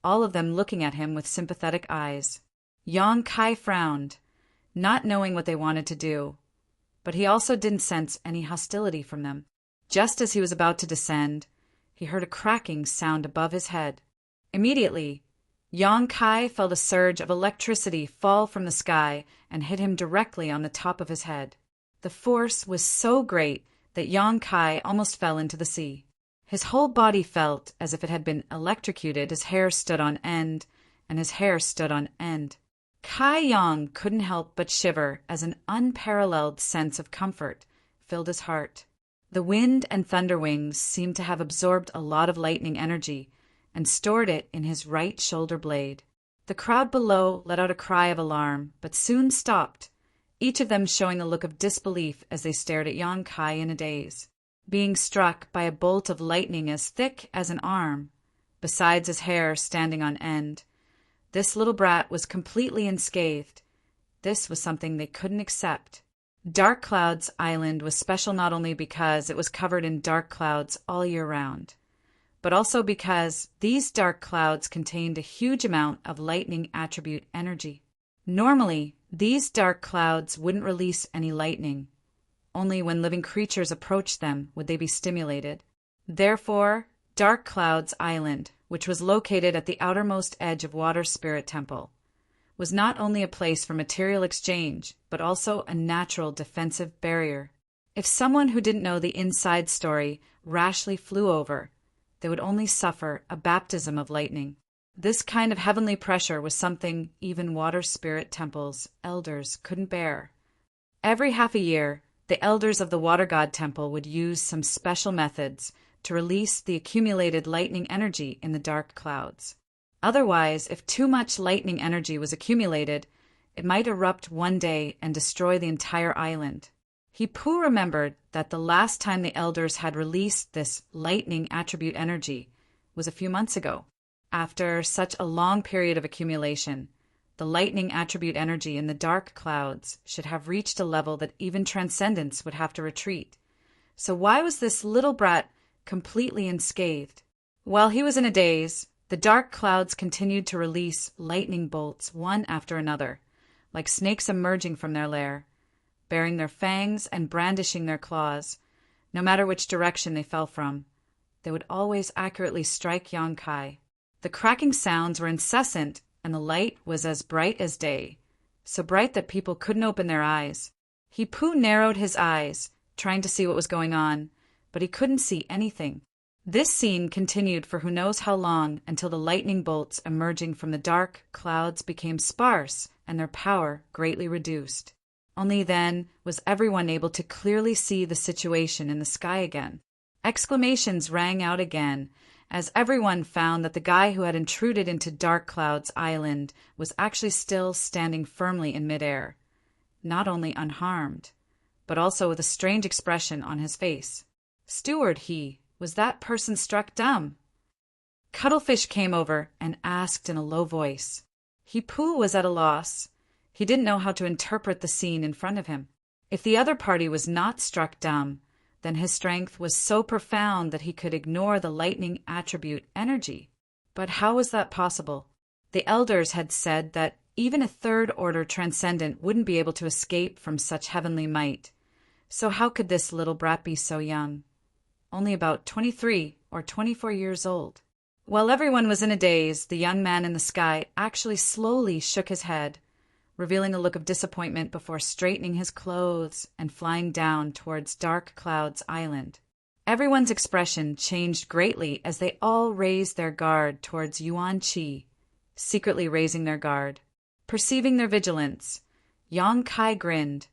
all of them looking at him with sympathetic eyes. Yang Kai frowned, not knowing what they wanted to do, but he also didn't sense any hostility from them. Just as he was about to descend, he heard a cracking sound above his head. Immediately, Yang Kai felt a surge of electricity fall from the sky and hit him directly on the top of his head. The force was so great that Yang Kai almost fell into the sea. His whole body felt as if it had been electrocuted. His hair stood on end, and his hair stood on end. Kai Yang couldn't help but shiver as an unparalleled sense of comfort filled his heart. The wind and thunder wings seemed to have absorbed a lot of lightning energy and stored it in his right shoulder blade. The crowd below let out a cry of alarm, but soon stopped, each of them showing a look of disbelief as they stared at Yang Kai in a daze. Being struck by a bolt of lightning as thick as an arm, besides his hair standing on end, this little brat was completely unscathed. This was something they couldn't accept. Dark Clouds Island was special not only because it was covered in dark clouds all year round, but also because these dark clouds contained a huge amount of lightning attribute energy. Normally, these dark clouds wouldn't release any lightning. Only when living creatures approached them would they be stimulated. Therefore, Dark Clouds Island, which was located at the outermost edge of Water Spirit Temple, was not only a place for material exchange, but also a natural defensive barrier. If someone who didn't know the inside story rashly flew over, they would only suffer a baptism of lightning. This kind of heavenly pressure was something even Water Spirit Temple's elders couldn't bear. Every half a year, the elders of the Water God Temple would use some special methods to release the accumulated lightning energy in the dark clouds. Otherwise, if too much lightning energy was accumulated, it might erupt one day and destroy the entire island. Hipu remembered that the last time the elders had released this lightning attribute energy was a few months ago. After such a long period of accumulation, the lightning attribute energy in the dark clouds should have reached a level that even transcendence would have to retreat. So why was this little brat completely unscathed? While he was in a daze, the dark clouds continued to release lightning bolts one after another, like snakes emerging from their lair, baring their fangs and brandishing their claws. No matter which direction they fell from, they would always accurately strike Yang Kai. The cracking sounds were incessant, and the light was as bright as day, so bright that people couldn't open their eyes. Hipu narrowed his eyes, trying to see what was going on, but he couldn't see anything. This scene continued for who knows how long, until the lightning bolts emerging from the dark clouds became sparse and their power greatly reduced. Only then was everyone able to clearly see the situation in the sky again. Exclamations rang out again, as everyone found that the guy who had intruded into Dark Clouds Island was actually still standing firmly in midair, not only unharmed, but also with a strange expression on his face. Steward, was that person struck dumb? Cuttlefish came over and asked in a low voice. Hipu was at a loss. He didn't know how to interpret the scene in front of him. If the other party was not struck dumb, then his strength was so profound that he could ignore the lightning attribute energy. But how was that possible? The elders had said that even a third-order transcendent wouldn't be able to escape from such heavenly might. So how could this little brat be so young? Only about 23 or 24 years old. While everyone was in a daze, the young man in the sky actually slowly shook his head, revealing a look of disappointment before straightening his clothes and flying down towards Dark Clouds Island. Everyone's expression changed greatly as they all raised their guard towards Yuan Chi, secretly raising their guard. Perceiving their vigilance, Yang Kai grinned,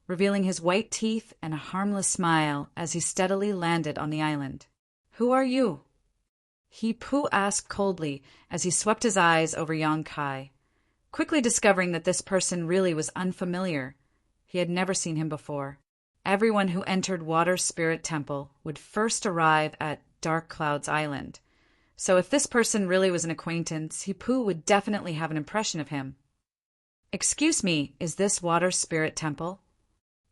revealing his white teeth and a harmless smile as he steadily landed on the island. "Who are you?" Hipu asked coldly as he swept his eyes over Yang Kai, quickly discovering that this person really was unfamiliar. He had never seen him before. Everyone who entered Water Spirit Temple would first arrive at Dark Clouds Island, so if this person really was an acquaintance, Hipu would definitely have an impression of him. "Excuse me, is this Water Spirit Temple?"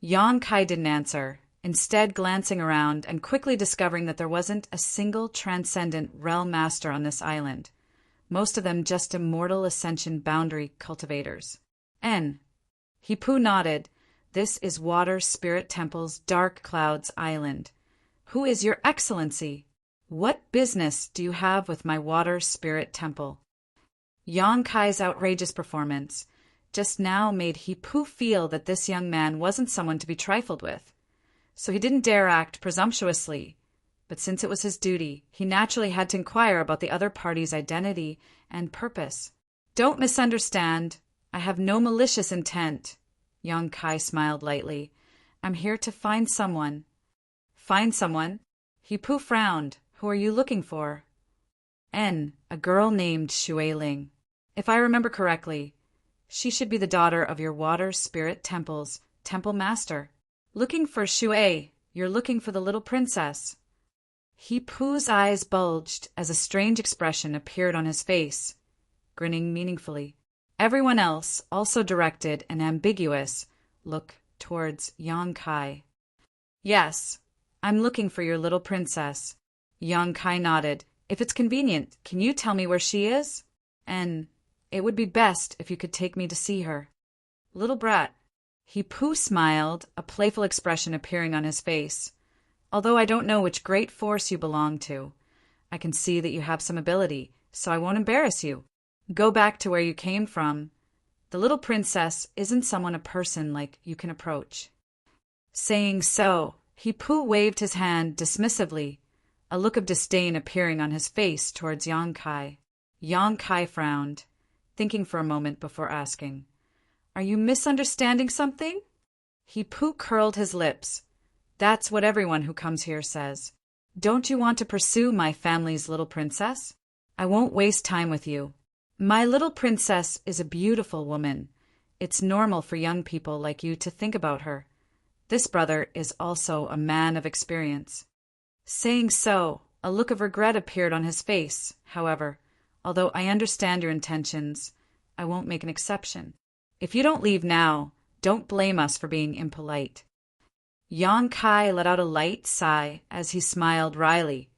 Yang Kai didn't answer, instead glancing around and quickly discovering that there wasn't a single transcendent realm master on this island, most of them just immortal ascension boundary cultivators. Hipu nodded. "This is Water Spirit Temple's Dark Clouds Island. Who is your excellency?" What business do you have with my water spirit temple? Yang Kai's outrageous performance just now made Hipu feel that this young man wasn't someone to be trifled with. So he didn't dare act presumptuously, but since it was his duty, he naturally had to inquire about the other party's identity and purpose. Don't misunderstand. I have no malicious intent. Yang Kai smiled lightly. I'm here to find someone. Find someone? Hipu frowned. Who are you looking for? A girl named Shui Ling. If I remember correctly, she should be the daughter of your water spirit temple's temple master. Looking for Shui, you're looking for the little princess. Hipu's eyes bulged as a strange expression appeared on his face, grinning meaningfully. Everyone else also directed an ambiguous look towards Yang Kai. Yes, I'm looking for your little princess. Yang Kai nodded. If it's convenient, can you tell me where she is? It would be best if you could take me to see her. Little brat. Hipu smiled, a playful expression appearing on his face. Although I don't know which great force you belong to, I can see that you have some ability, so I won't embarrass you. Go back to where you came from. The little princess isn't a person like you can approach. Saying so, Hipu waved his hand dismissively, a look of disdain appearing on his face towards Yang Kai. Yang Kai frowned, thinking for a moment before asking, Are you misunderstanding something? Hipu curled his lips. That's what everyone who comes here says. Don't you want to pursue my family's little princess? I won't waste time with you. My little princess is a beautiful woman. It's normal for young people like you to think about her. This brother is also a man of experience. Saying so, a look of regret appeared on his face. However, although I understand your intentions, I won't make an exception. If you don't leave now, don't blame us for being impolite. Yang Kai let out a light sigh as he smiled wryly,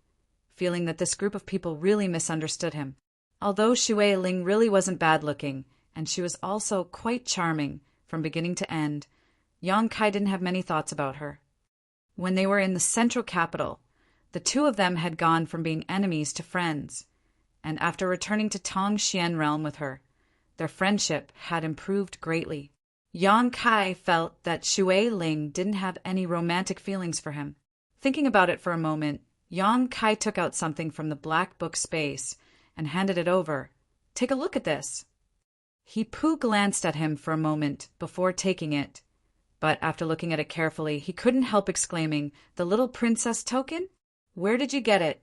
feeling that this group of people really misunderstood him. Although Shui Ling really wasn't bad-looking, and she was also quite charming from beginning to end, Yang Kai didn't have many thoughts about her. When they were in the central capital, the two of them had gone from being enemies to friends, and after returning to Tongxian realm with her, their friendship had improved greatly. Yang Kai felt that Shui Ling didn't have any romantic feelings for him. Thinking about it for a moment, Yang Kai took out something from the black book space and handed it over. Take a look at this. Hipu glanced at him for a moment before taking it, but after looking at it carefully, he couldn't help exclaiming, The little princess token? Where did you get it?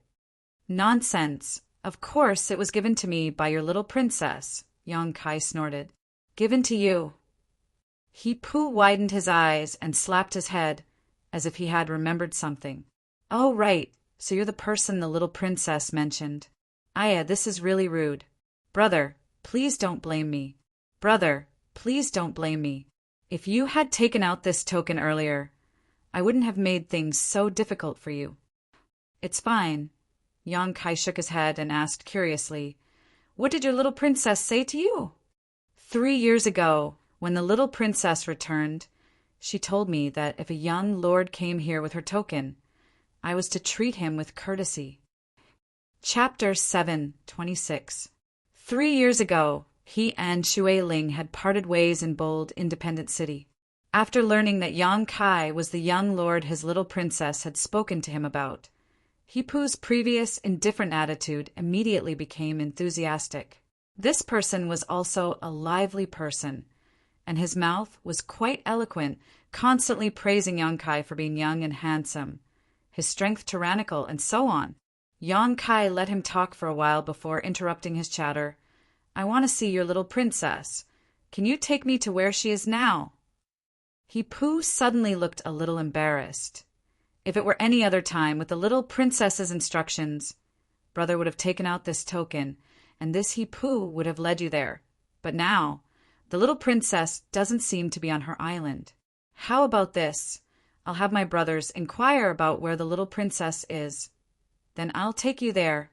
Nonsense. Of course it was given to me by your little princess, Yang Kai snorted. Given to you. Hipu widened his eyes and slapped his head, as if he had remembered something. Oh, right, so you're the person the little princess mentioned. Aya, this is really rude. Brother, please don't blame me. Brother, please don't blame me. If you had taken out this token earlier, I wouldn't have made things so difficult for you. It's fine. Yang Kai shook his head and asked curiously, What did your little princess say to you? 3 years ago, when the little princess returned, she told me that if a young lord came here with her token, I was to treat him with courtesy. Chapter 7:26. 3 years ago, he and Shui Ling had parted ways in bold, independent city. After learning that Yang Kai was the young lord his little princess had spoken to him about, Hipu's previous indifferent attitude immediately became enthusiastic. This person was also a lively person, and his mouth was quite eloquent, constantly praising Yang Kai for being young and handsome, his strength tyrannical, and so on. Yang Kai let him talk for a while before interrupting his chatter. I want to see your little princess. Can you take me to where she is now? Hipu suddenly looked a little embarrassed. If it were any other time, with the little princess's instructions, brother would have taken out this token, and this Hipu would have led you there. But now, the little princess doesn't seem to be on her island. How about this? I'll have my brothers inquire about where the little princess is. Then I'll take you there.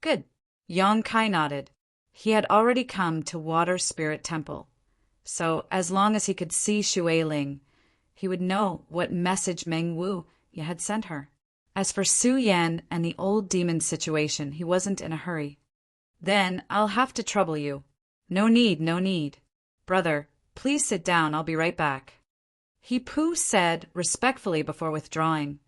Good. Yang Kai nodded. He had already come to Water Spirit Temple, so as long as he could see Shui Ling, he would know what message Meng Wu had sent her. As for Su Yan and the old demon situation, he wasn't in a hurry. Then I'll have to trouble you. No need, no need. Brother, please sit down, I'll be right back. He-Pu said respectfully before withdrawing,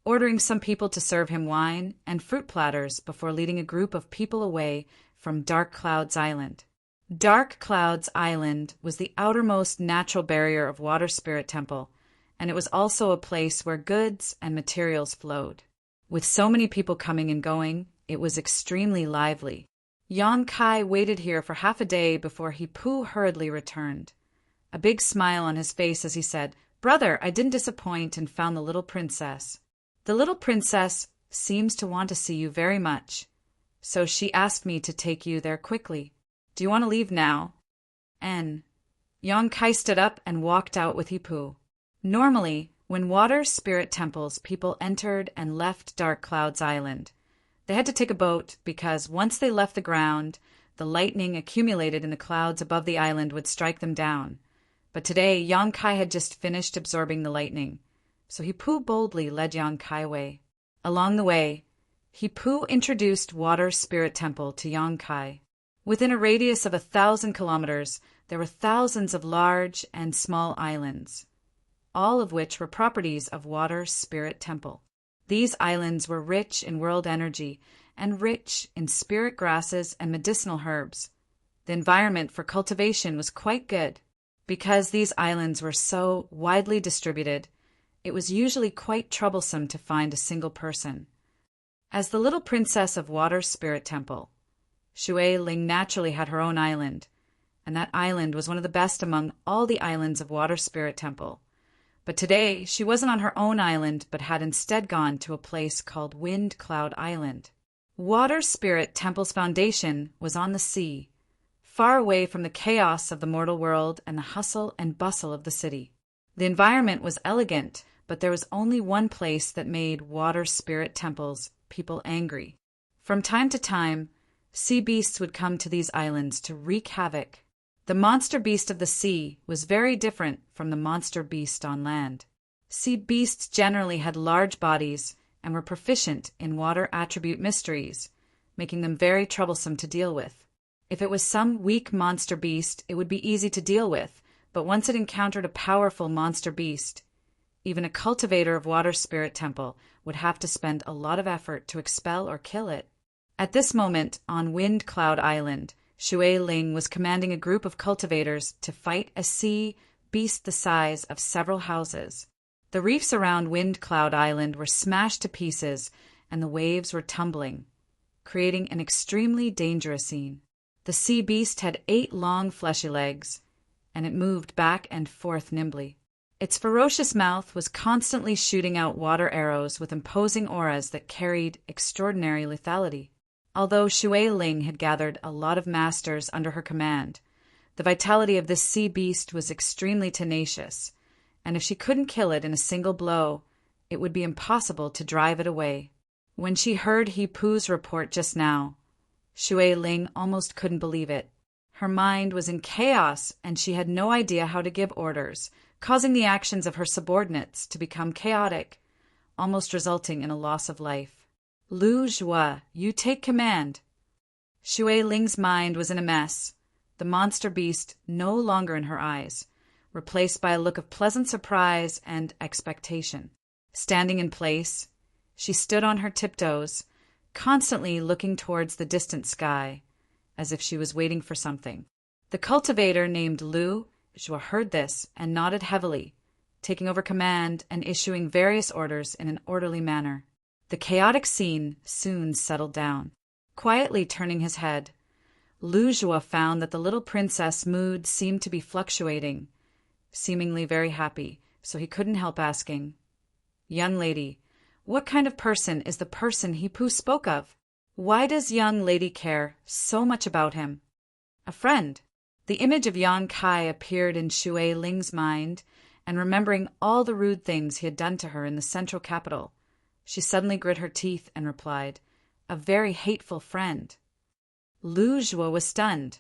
ordering some people to serve him wine and fruit platters before leading a group of people away from Dark Clouds Island. Dark Clouds Island was the outermost natural barrier of Water Spirit Temple, and it was also a place where goods and materials flowed. With so many people coming and going, it was extremely lively. Yang Kai waited here for half a day before He-Pu hurriedly returned, a big smile on his face as he said, "Brother, I didn't disappoint and found the little princess. The little princess seems to want to see you very much, so she asked me to take you there quickly. Do you want to leave now?" And Yang Kai stood up and walked out with He-Pu. Normally, when water spirit temples people entered and left Dark Clouds Island, they had to take a boat because once they left the ground, the lightning accumulated in the clouds above the island would strike them down. But today, Yang Kai had just finished absorbing the lightning, so He-Pu boldly led Yang Kai away. Along the way, He-Pu introduced Water Spirit Temple to Yang Kai. Within a radius of 1,000 kilometers, there were thousands of large and small islands, all of which were properties of Water Spirit Temple. These islands were rich in world energy and rich in spirit grasses and medicinal herbs. The environment for cultivation was quite good. Because these islands were so widely distributed, it was usually quite troublesome to find a single person. As the little princess of Water Spirit Temple, Shui Ling naturally had her own island, and that island was one of the best among all the islands of Water Spirit Temple. But today, she wasn't on her own island, but had instead gone to a place called Wind Cloud Island. Water Spirit Temple's foundation was on the sea, far away from the chaos of the mortal world and the hustle and bustle of the city. The environment was elegant, but there was only one place that made Water Spirit Temple's people angry. From time to time, sea beasts would come to these islands to wreak havoc. The monster beast of the sea was very different from the monster beast on land. Sea beasts generally had large bodies and were proficient in water attribute mysteries, making them very troublesome to deal with. If it was some weak monster beast, it would be easy to deal with, but once it encountered a powerful monster beast, even a cultivator of Water Spirit Temple would have to spend a lot of effort to expel or kill it. At this moment, on Wind Cloud Island, Shui Ling was commanding a group of cultivators to fight a sea beast the size of several houses. The reefs around Wind Cloud Island were smashed to pieces, and the waves were tumbling, creating an extremely dangerous scene. The sea beast had 8 long fleshy legs, and it moved back and forth nimbly. Its ferocious mouth was constantly shooting out water arrows with imposing auras that carried extraordinary lethality. Although Shui Ling had gathered a lot of masters under her command, the vitality of this sea beast was extremely tenacious, and if she couldn't kill it in a single blow, it would be impossible to drive it away. When she heard He-Pu's report just now, Shui Ling almost couldn't believe it. Her mind was in chaos, and she had no idea how to give orders, causing the actions of her subordinates to become chaotic, almost resulting in a loss of life. Lu Jua, you take command. Shui Ling's mind was in a mess, the monster beast no longer in her eyes, replaced by a look of pleasant surprise and expectation. Standing in place, she stood on her tiptoes, constantly looking towards the distant sky, as if she was waiting for something. The cultivator named Lu Jua heard this and nodded heavily, taking over command and issuing various orders in an orderly manner. The chaotic scene soon settled down. Quietly turning his head, Lu Jua found that the little princess' mood seemed to be fluctuating, seemingly very happy, so he couldn't help asking, "Young lady, what kind of person is the person He-Pu spoke of? Why does young lady care so much about him?" "A friend." The image of Yang Kai appeared in Shui Ling's mind, and remembering all the rude things he had done to her in the central capital, she suddenly grit her teeth and replied, "A very hateful friend." Lu Jua was stunned.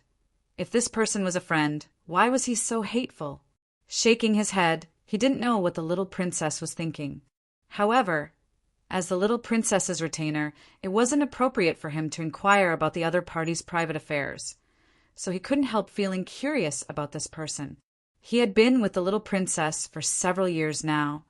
If this person was a friend, why was he so hateful? Shaking his head, he didn't know what the little princess was thinking. However, As the little princess's retainer, it wasn't appropriate for him to inquire about the other party's private affairs, so he couldn't help feeling curious about this person. He had been with the little princess for several years now,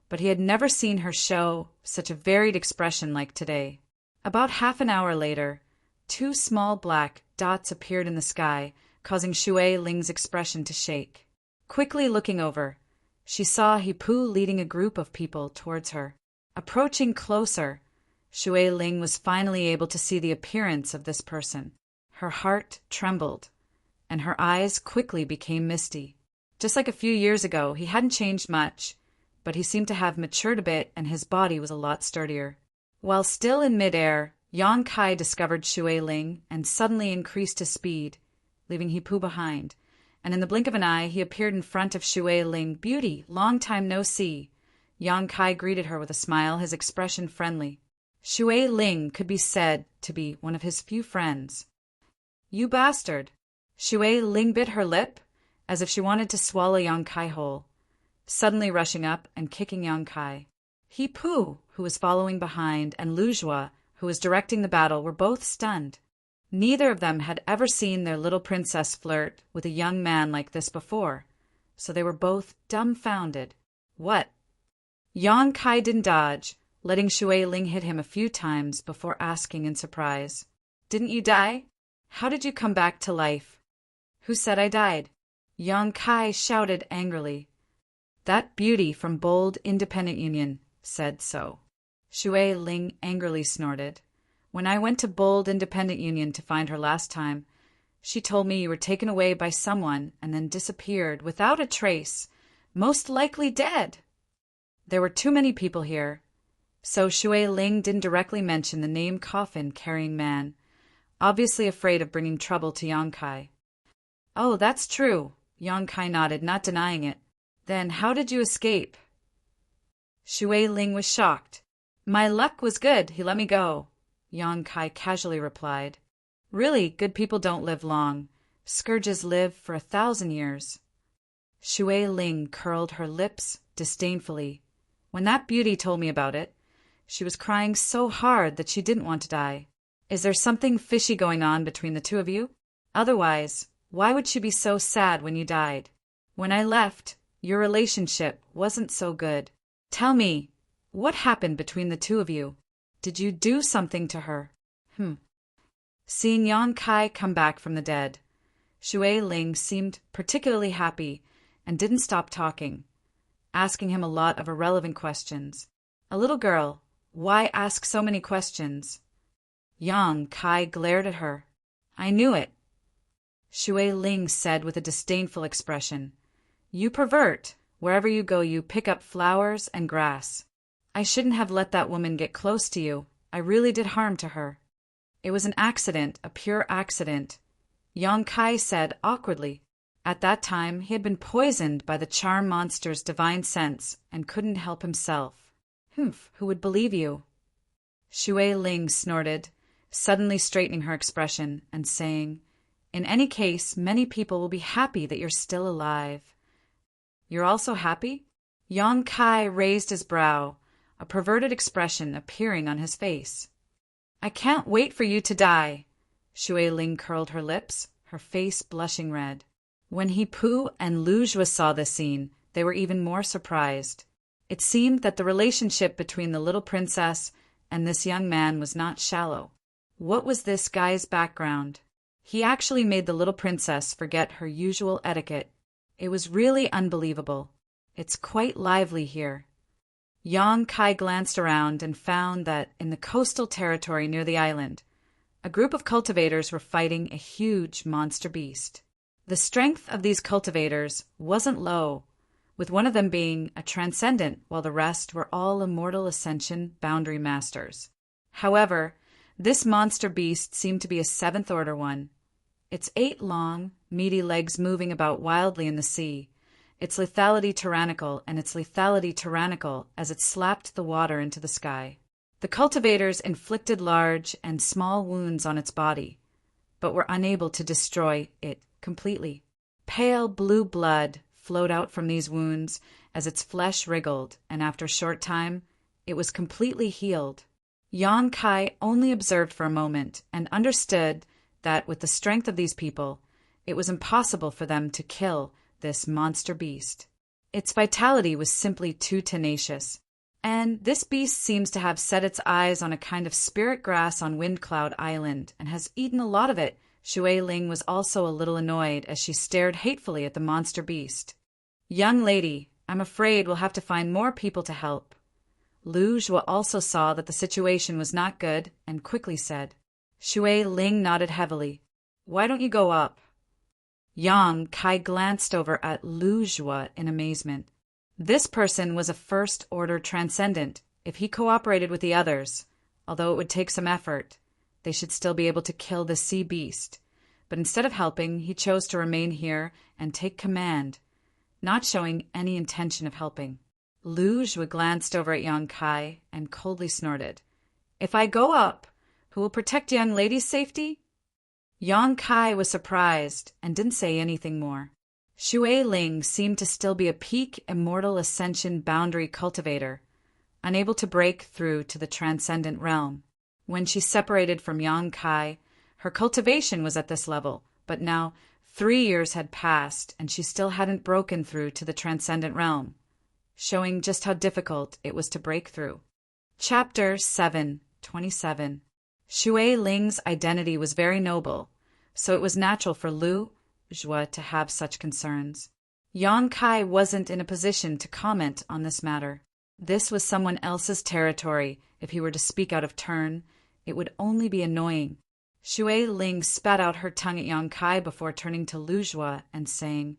but he had never seen her show such a varied expression like today. About half an hour later, 2 small black dots appeared in the sky, causing Shui Ling's expression to shake. Quickly looking over, she saw Hipu leading a group of people towards her. Approaching closer, Shui Ling was finally able to see the appearance of this person. Her heart trembled, and her eyes quickly became misty. Just like a few years ago, he hadn't changed much, but he seemed to have matured a bit and his body was a lot sturdier. While still in midair, Yang Kai discovered Shui Ling and suddenly increased his speed, leaving Hipu behind, and in the blink of an eye he appeared in front of Shui Ling. "Beauty, long time no see." Yang Kai greeted her with a smile, his expression friendly. Shui Ling could be said to be one of his few friends. "You bastard!" Shui Ling bit her lip, as if she wanted to swallow Yang Kai whole, suddenly rushing up and kicking Yang Kai. Hipu, who was following behind, and Lu Jua, who was directing the battle, were both stunned. Neither of them had ever seen their little princess flirt with a young man like this before, so they were both dumbfounded. "What?" Yang Kai didn't dodge, letting Shui Ling hit him a few times before asking in surprise, "Didn't you die? How did you come back to life?" "Who said I died?" Yang Kai shouted angrily. "That beauty from Bold Independent Union said so." Shui Ling angrily snorted. "When I went to Bold Independent Union to find her last time, she told me you were taken away by someone and then disappeared without a trace, most likely dead." There were too many people here, so Shui Ling didn't directly mention the name coffin-carrying man, obviously afraid of bringing trouble to Yang Kai. "Oh, that's true," Yang Kai nodded, not denying it. "Then how did you escape?" Shui Ling was shocked. "My luck was good, he let me go," Yang Kai casually replied. "Really, good people don't live long. Scourges live for 1,000 years. Shui Ling curled her lips disdainfully. When that beauty told me about it, she was crying so hard that she didn't want to die. Is there something fishy going on between the two of you? Otherwise, why would she be so sad when you died? When I left, your relationship wasn't so good. Tell me, what happened between the two of you? Did you do something to her?" Seeing Yang Kai come back from the dead, Shui Ling seemed particularly happy and didn't stop talking, asking him a lot of irrelevant questions. "A little girl, why ask so many questions?" Yang Kai glared at her. "I knew it," Shui Ling said with a disdainful expression. "You pervert. Wherever you go, you pick up flowers and grass. I shouldn't have let that woman get close to you. I really did harm to her." "It was an accident, a pure accident," Yang Kai said awkwardly. At that time, he had been poisoned by the charm monster's divine sense and couldn't help himself. Who would believe you?" Shui Ling snorted, suddenly straightening her expression and saying, "In any case, many people will be happy that you're still alive." "You're also happy?" Yang Kai raised his brow, a perverted expression appearing on his face. "I can't wait for you to die." Shui Ling curled her lips, her face blushing red. When Hipu and Lu Jua saw this scene, they were even more surprised. It seemed that the relationship between the little princess and this young man was not shallow. What was this guy's background? He actually made the little princess forget her usual etiquette. It was really unbelievable. "It's quite lively here." Yang Kai glanced around and found that in the coastal territory near the island, a group of cultivators were fighting a huge monster beast. The strength of these cultivators wasn't low, with one of them being a transcendent while the rest were all immortal ascension boundary masters. However, this monster beast seemed to be a 7th order one. Its 8 long, meaty legs moving about wildly in the sea, its lethality tyrannical as it slapped the water into the sky. The cultivators inflicted large and small wounds on its body, but were unable to destroy it completely. Pale blue blood flowed out from these wounds as its flesh wriggled, and after a short time, it was completely healed. Yang Kai only observed for a moment and understood that with the strength of these people, it was impossible for them to kill this monster beast. Its vitality was simply too tenacious. And this beast seems to have set its eyes on a kind of spirit grass on Windcloud Island and has eaten a lot of it. Shui Ling was also a little annoyed as she stared hatefully at the monster beast. Young lady, I'm afraid we'll have to find more people to help. Lu Zhuo also saw that the situation was not good and quickly said. Shui Ling nodded heavily. Why don't you go up? Yang Kai glanced over at Lu Zhuo in amazement. This person was a first-order transcendent. If he cooperated with the others, although it would take some effort, they should still be able to kill the sea beast. But instead of helping, he chose to remain here and take command, not showing any intention of helping. Lu Zhuo glanced over at Yang Kai and coldly snorted. If I go up, who will protect young lady's safety? Yang Kai was surprised and didn't say anything more. Shui Ling seemed to still be a peak immortal ascension boundary cultivator, unable to break through to the transcendent realm. When she separated from Yang Kai, her cultivation was at this level, but now 3 years had passed and she still hadn't broken through to the transcendent realm, showing just how difficult it was to break through. Chapter 7:27. Shui Ling's identity was very noble, so it was natural for Lu Zhuo to have such concerns. Yang Kai wasn't in a position to comment on this matter. This was someone else's territory. If he were to speak out of turn, it would only be annoying. Shui Ling spat out her tongue at Yang Kai before turning to Lu Zhuo and saying,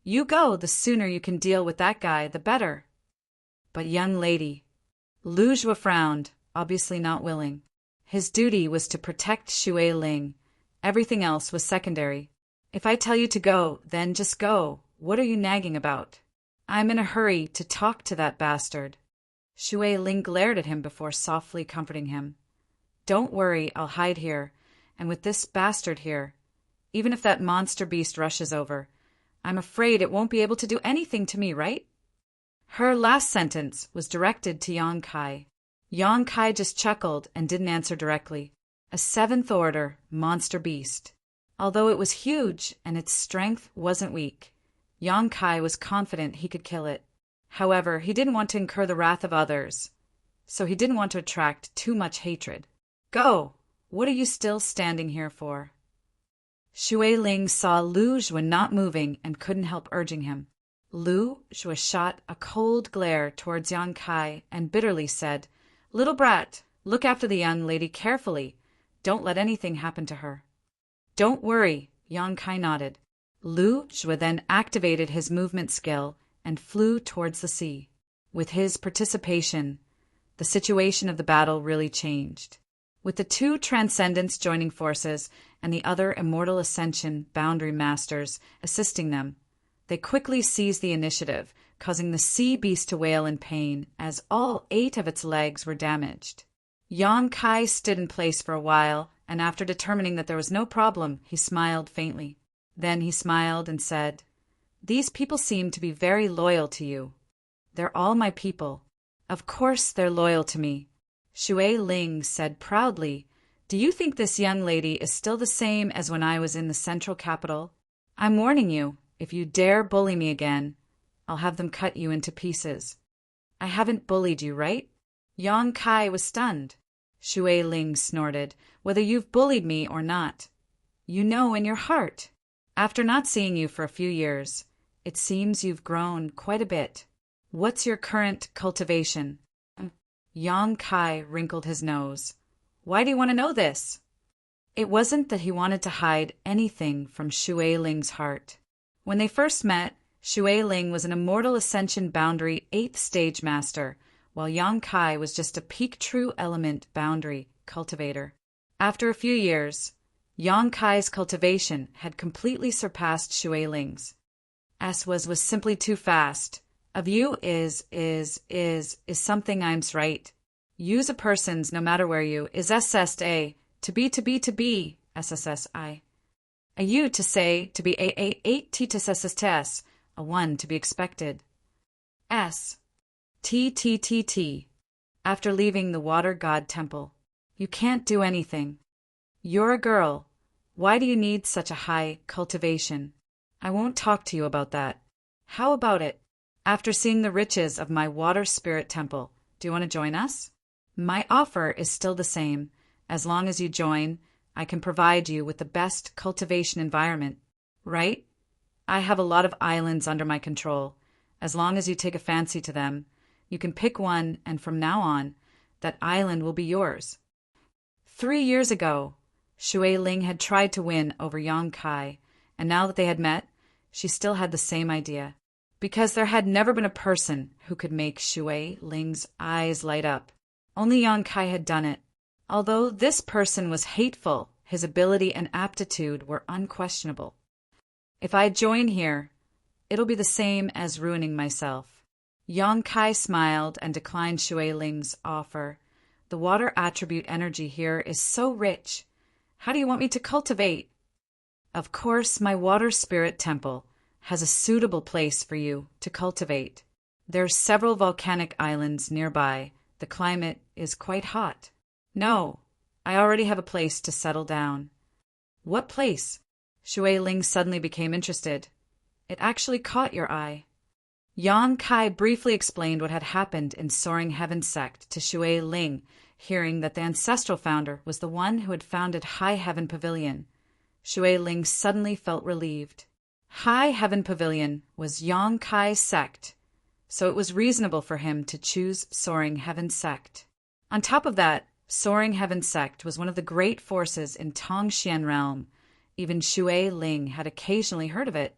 You go, the sooner you can deal with that guy, the better. But young lady. Lu Zhuo frowned, obviously not willing. His duty was to protect Shui Ling. Everything else was secondary. If I tell you to go, then just go. What are you nagging about? I'm in a hurry to talk to that bastard. Shui Ling glared at him before softly comforting him. Don't worry, I'll hide here, and with this bastard here, even if that monster beast rushes over, I'm afraid it won't be able to do anything to me, right? Her last sentence was directed to Yang Kai. Yang Kai just chuckled and didn't answer directly. A 7th order monster beast. Although it was huge and its strength wasn't weak, Yang Kai was confident he could kill it. However, he didn't want to incur the wrath of others, so he didn't want to attract too much hatred. Go! What are you still standing here for? Shui Ling saw Lu Zhuo not moving and couldn't help urging him. Lu Zhuo shot a cold glare towards Yang Kai and bitterly said, Little brat, look after the young lady carefully. Don't let anything happen to her. Don't worry, Yang Kai nodded. Lu Zhuo then activated his movement skill and flew towards the sea. With his participation, the situation of the battle really changed. With the 2 transcendents joining forces and the other immortal ascension boundary masters assisting them, they quickly seized the initiative, causing the sea beast to wail in pain as all 8 of its legs were damaged. Yang Kai stood in place for a while, and after determining that there was no problem, he smiled faintly. Then he smiled and said, These people seem to be very loyal to you. They're all my people. Of course they're loyal to me. Shui Ling said proudly, Do you think this young lady is still the same as when I was in the central capital? I'm warning you, if you dare bully me again, I'll have them cut you into pieces. I haven't bullied you, right? Yang Kai was stunned. Shui Ling snorted, Whether you've bullied me or not. You know in your heart. After not seeing you for a few years, it seems you've grown quite a bit. What's your current cultivation? Yang Kai wrinkled his nose. Why do you want to know this? It wasn't that he wanted to hide anything from Shui Ling's heart. When they first met, Shui Ling was an immortal ascension boundary 8th stage master, while Yang Kai was just a peak true element boundary cultivator. After a few years, Yang Kai's cultivation had completely surpassed Shui Ling's. S was simply too fast. A view is something I'm's right. Use a person's no matter where you is assessed a, to be, SSSI. A U to say, to be a 8 T to SSS, a 1 to be expected. S. T. after leaving the water god temple. You can't do anything. You're a girl. Why do you need such a high cultivation? I won't talk to you about that. How about it? After seeing the riches of my water spirit temple, do you want to join us? My offer is still the same. As long as you join, I can provide you with the best cultivation environment. Right? I have a lot of islands under my control. As long as you take a fancy to them, you can pick one, and from now on, that island will be yours. 3 years ago, Shui Ling had tried to win over Yang Kai, and now that they had met, she still had the same idea. Because there had never been a person who could make Shui Ling's eyes light up. Only Yang Kai had done it. Although this person was hateful, his ability and aptitude were unquestionable. If I join here, it'll be the same as ruining myself. Yang Kai smiled and declined Shui Ling's offer. The water attribute energy here is so rich. How do you want me to cultivate? Of course, my water spirit temple has a suitable place for you to cultivate. There are several volcanic islands nearby. The climate is quite hot. No, I already have a place to settle down. What place? Shui Ling suddenly became interested. It actually caught your eye. Yang Kai briefly explained what had happened in Soaring Heaven Sect to Shui Ling, hearing that the ancestral founder was the one who had founded High Heaven Pavilion. Shui Ling suddenly felt relieved. High Heaven Pavilion was Yang Kai's sect, so it was reasonable for him to choose Soaring Heaven Sect. On top of that, Soaring Heaven Sect was one of the great forces in Tongxian realm. Even Shui Ling had occasionally heard of it.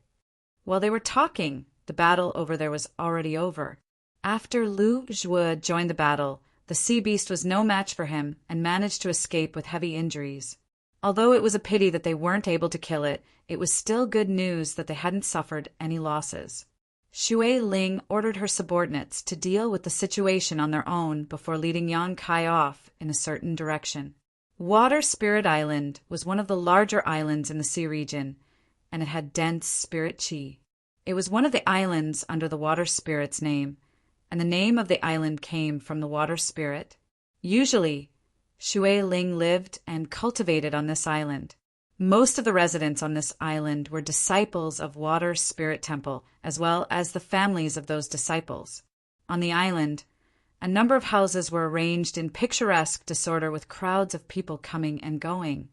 While they were talking, the battle over there was already over. After Lu Zhuo joined the battle, the sea beast was no match for him and managed to escape with heavy injuries. Although it was a pity that they weren't able to kill it, it was still good news that they hadn't suffered any losses. Shui Ling ordered her subordinates to deal with the situation on their own before leading Yang Kai off in a certain direction. Water Spirit Island was one of the larger islands in the sea region, and it had dense spirit chi. It was one of the islands under the water spirit's name, and the name of the island came from the water spirit. Usually, Shui Ling lived and cultivated on this island. Most of the residents on this island were disciples of Water Spirit Temple, as well as the families of those disciples. On the island, a number of houses were arranged in picturesque disorder with crowds of people coming and going,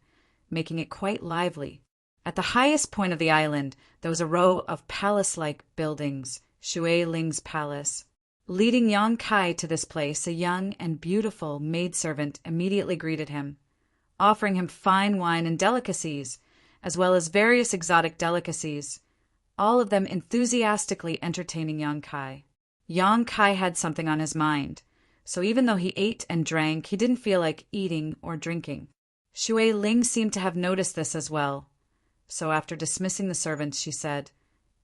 making it quite lively. At the highest point of the island, there was a row of palace-like buildings, Shui Ling's palace. Leading Yang Kai to this place, a young and beautiful maidservant immediately greeted him, offering him fine wine and delicacies, as well as various exotic delicacies, all of them enthusiastically entertaining Yang Kai. Yang Kai had something on his mind, so even though he ate and drank, he didn't feel like eating or drinking. Shui Ling seemed to have noticed this as well. So after dismissing the servants, she said,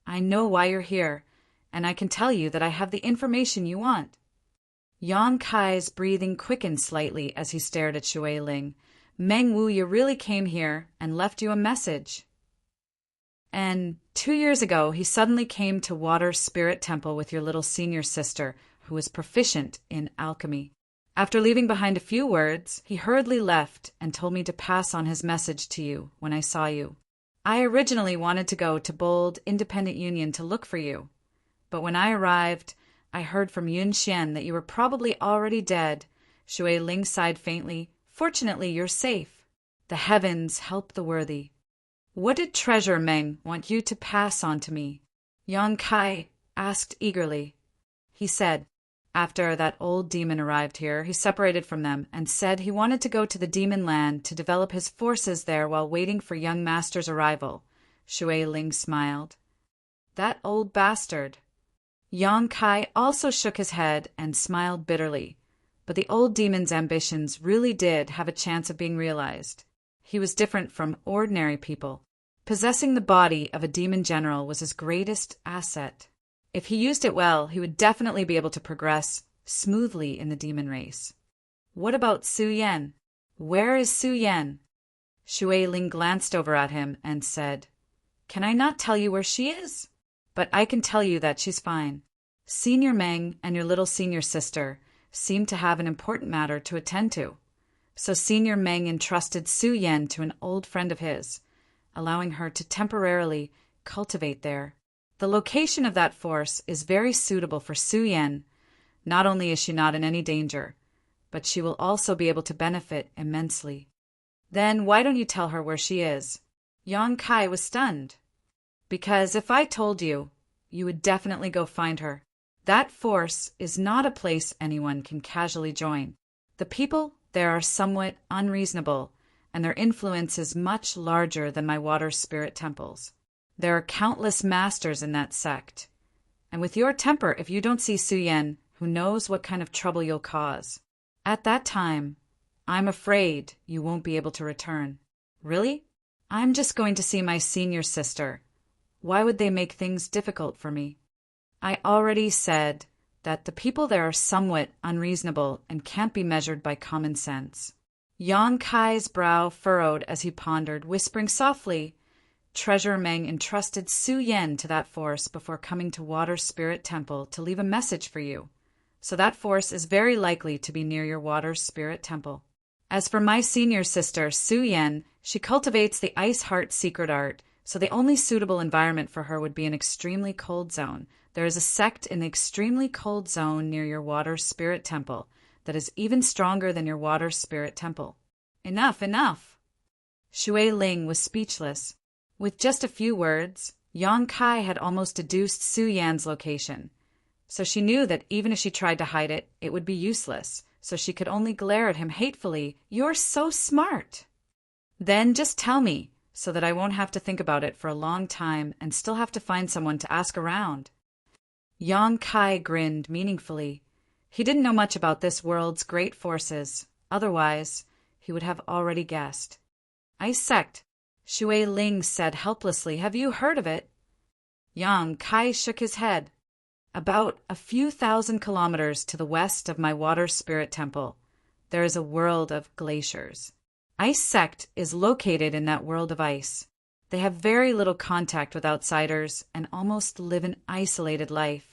"I know why you're here, and I can tell you that I have the information you want." Yang Kai's breathing quickened slightly as he stared at Shui Ling. "Meng Wu, you really came here and left you a message." And 2 years ago, he suddenly came to Water Spirit Temple with your little senior sister, who was proficient in alchemy. After leaving behind a few words, he hurriedly left and told me to pass on his message to you when I saw you. I originally wanted to go to Bold Independent Union to look for you, but when I arrived, I heard from Yun Xian that you were probably already dead. Shui Ling sighed faintly. "Fortunately, you're safe. The heavens help the worthy." "What did Treasure Meng want you to pass on to me?" Yang Kai asked eagerly. He said, after that old demon arrived here, he separated from them and said he wanted to go to the demon land to develop his forces there while waiting for young master's arrival. Shui Ling smiled. "That old bastard." Yang Kai also shook his head and smiled bitterly, but the old demon's ambitions really did have a chance of being realized. He was different from ordinary people. Possessing the body of a demon general was his greatest asset. If he used it well, he would definitely be able to progress smoothly in the demon race. What about Su Yan? Where is Su Yan? Shui Ling glanced over at him and said, "Can I not tell you where she is? But I can tell you that she's fine. Senior Meng and your little senior sister seemed to have an important matter to attend to. So Senior Meng entrusted Su Yan to an old friend of his, allowing her to temporarily cultivate there. The location of that force is very suitable for Su Yan. Not only is she not in any danger, but she will also be able to benefit immensely. Then why don't you tell her where she is? Yang Kai was stunned. Because if I told you, you would definitely go find her. That force is not a place anyone can casually join. The people there are somewhat unreasonable, and their influence is much larger than my water spirit temples. There are countless masters in that sect. And with your temper, if you don't see Su Yan, who knows what kind of trouble you'll cause. At that time, I'm afraid you won't be able to return. Really? I'm just going to see my senior sister. Why would they make things difficult for me? I already said that the people there are somewhat unreasonable and can't be measured by common sense. Yang Kai's brow furrowed as he pondered, whispering softly, Treasurer Meng entrusted Su Yan to that force before coming to Water Spirit Temple to leave a message for you. So that force is very likely to be near your Water Spirit Temple. As for my senior sister, Su Yan, she cultivates the Ice Heart secret art, so the only suitable environment for her would be an extremely cold zone. There is a sect in the extremely cold zone near your Water Spirit Temple that is even stronger than your Water Spirit Temple. Enough, enough! Shui Ling was speechless. With just a few words, Yang Kai had almost deduced Su Yan's location. So she knew that even if she tried to hide it, it would be useless, so she could only glare at him hatefully. You're so smart! Then just tell me, so that I won't have to think about it for a long time and still have to find someone to ask around. Yang Kai grinned meaningfully. He didn't know much about this world's great forces. Otherwise, he would have already guessed. Ice Sect, Shui Ling said helplessly. Have you heard of it? Yang Kai shook his head. About a few thousand kilometers to the west of my Water Spirit Temple, there is a world of glaciers. Ice Sect is located in that world of ice. They have very little contact with outsiders and almost live an isolated life.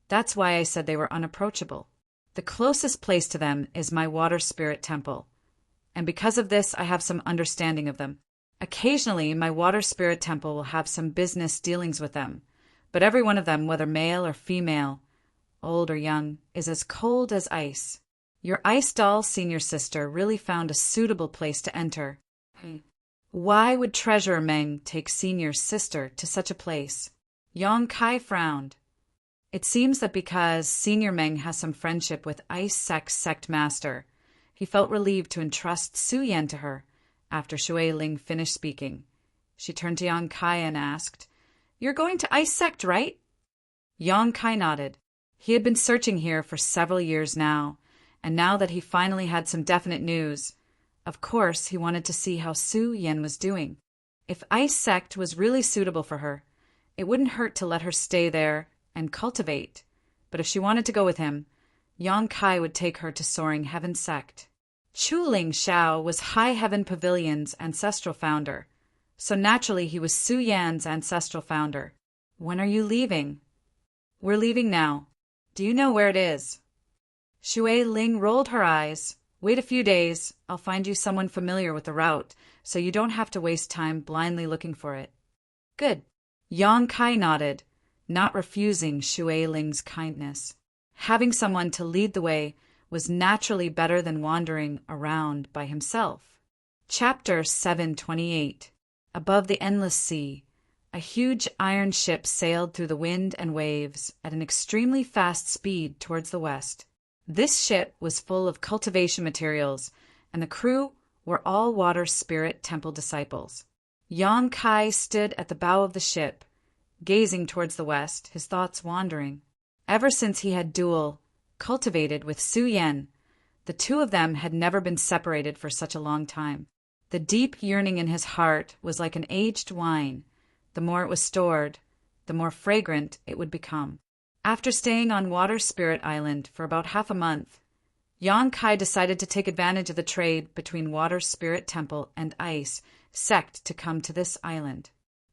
That's why I said they were unapproachable. The closest place to them is my Water Spirit Temple, and because of this I have some understanding of them. Occasionally my Water Spirit Temple will have some business dealings with them, but every one of them, whether male or female, old or young, is as cold as ice. Your ice doll senior sister really found a suitable place to enter. Why would Treasurer Meng take senior sister to such a place? Yang Kai frowned. It seems that because Senior Meng has some friendship with Ice Sect Master, he felt relieved to entrust Su Yan to her. After Shui Ling finished speaking, she turned to Yang Kai and asked, You're going to Ice Sect, right? Yang Kai nodded. He had been searching here for several years now, and now that he finally had some definite news, of course he wanted to see how Su Yan was doing. If Ice Sect was really suitable for her, it wouldn't hurt to let her stay there and cultivate, but if she wanted to go with him, Yang Kai would take her to Soaring Heaven Sect. Chuling Xiao was High Heaven Pavilion's ancestral founder, so naturally he was Su Yan's ancestral founder. When are you leaving? We're leaving now. Do you know where it is? Shui Ling rolled her eyes. Wait a few days. I'll find you someone familiar with the route, so you don't have to waste time blindly looking for it. Good. Yang Kai nodded, not refusing Shui Ling's kindness. Having someone to lead the way was naturally better than wandering around by himself. Chapter 728. Above the endless sea, a huge iron ship sailed through the wind and waves at an extremely fast speed towards the west. This ship was full of cultivation materials, and the crew were all Water Spirit Temple disciples. Yang Kai stood at the bow of the ship, gazing towards the west, his thoughts wandering. Ever since he had cultivated with Su Yan, the two of them had never been separated for such a long time. The deep yearning in his heart was like an aged wine. The more it was stored, the more fragrant it would become. After staying on Water Spirit Island for about half a month, Yang Kai decided to take advantage of the trade between Water Spirit Temple and Ice Sect to come to this island.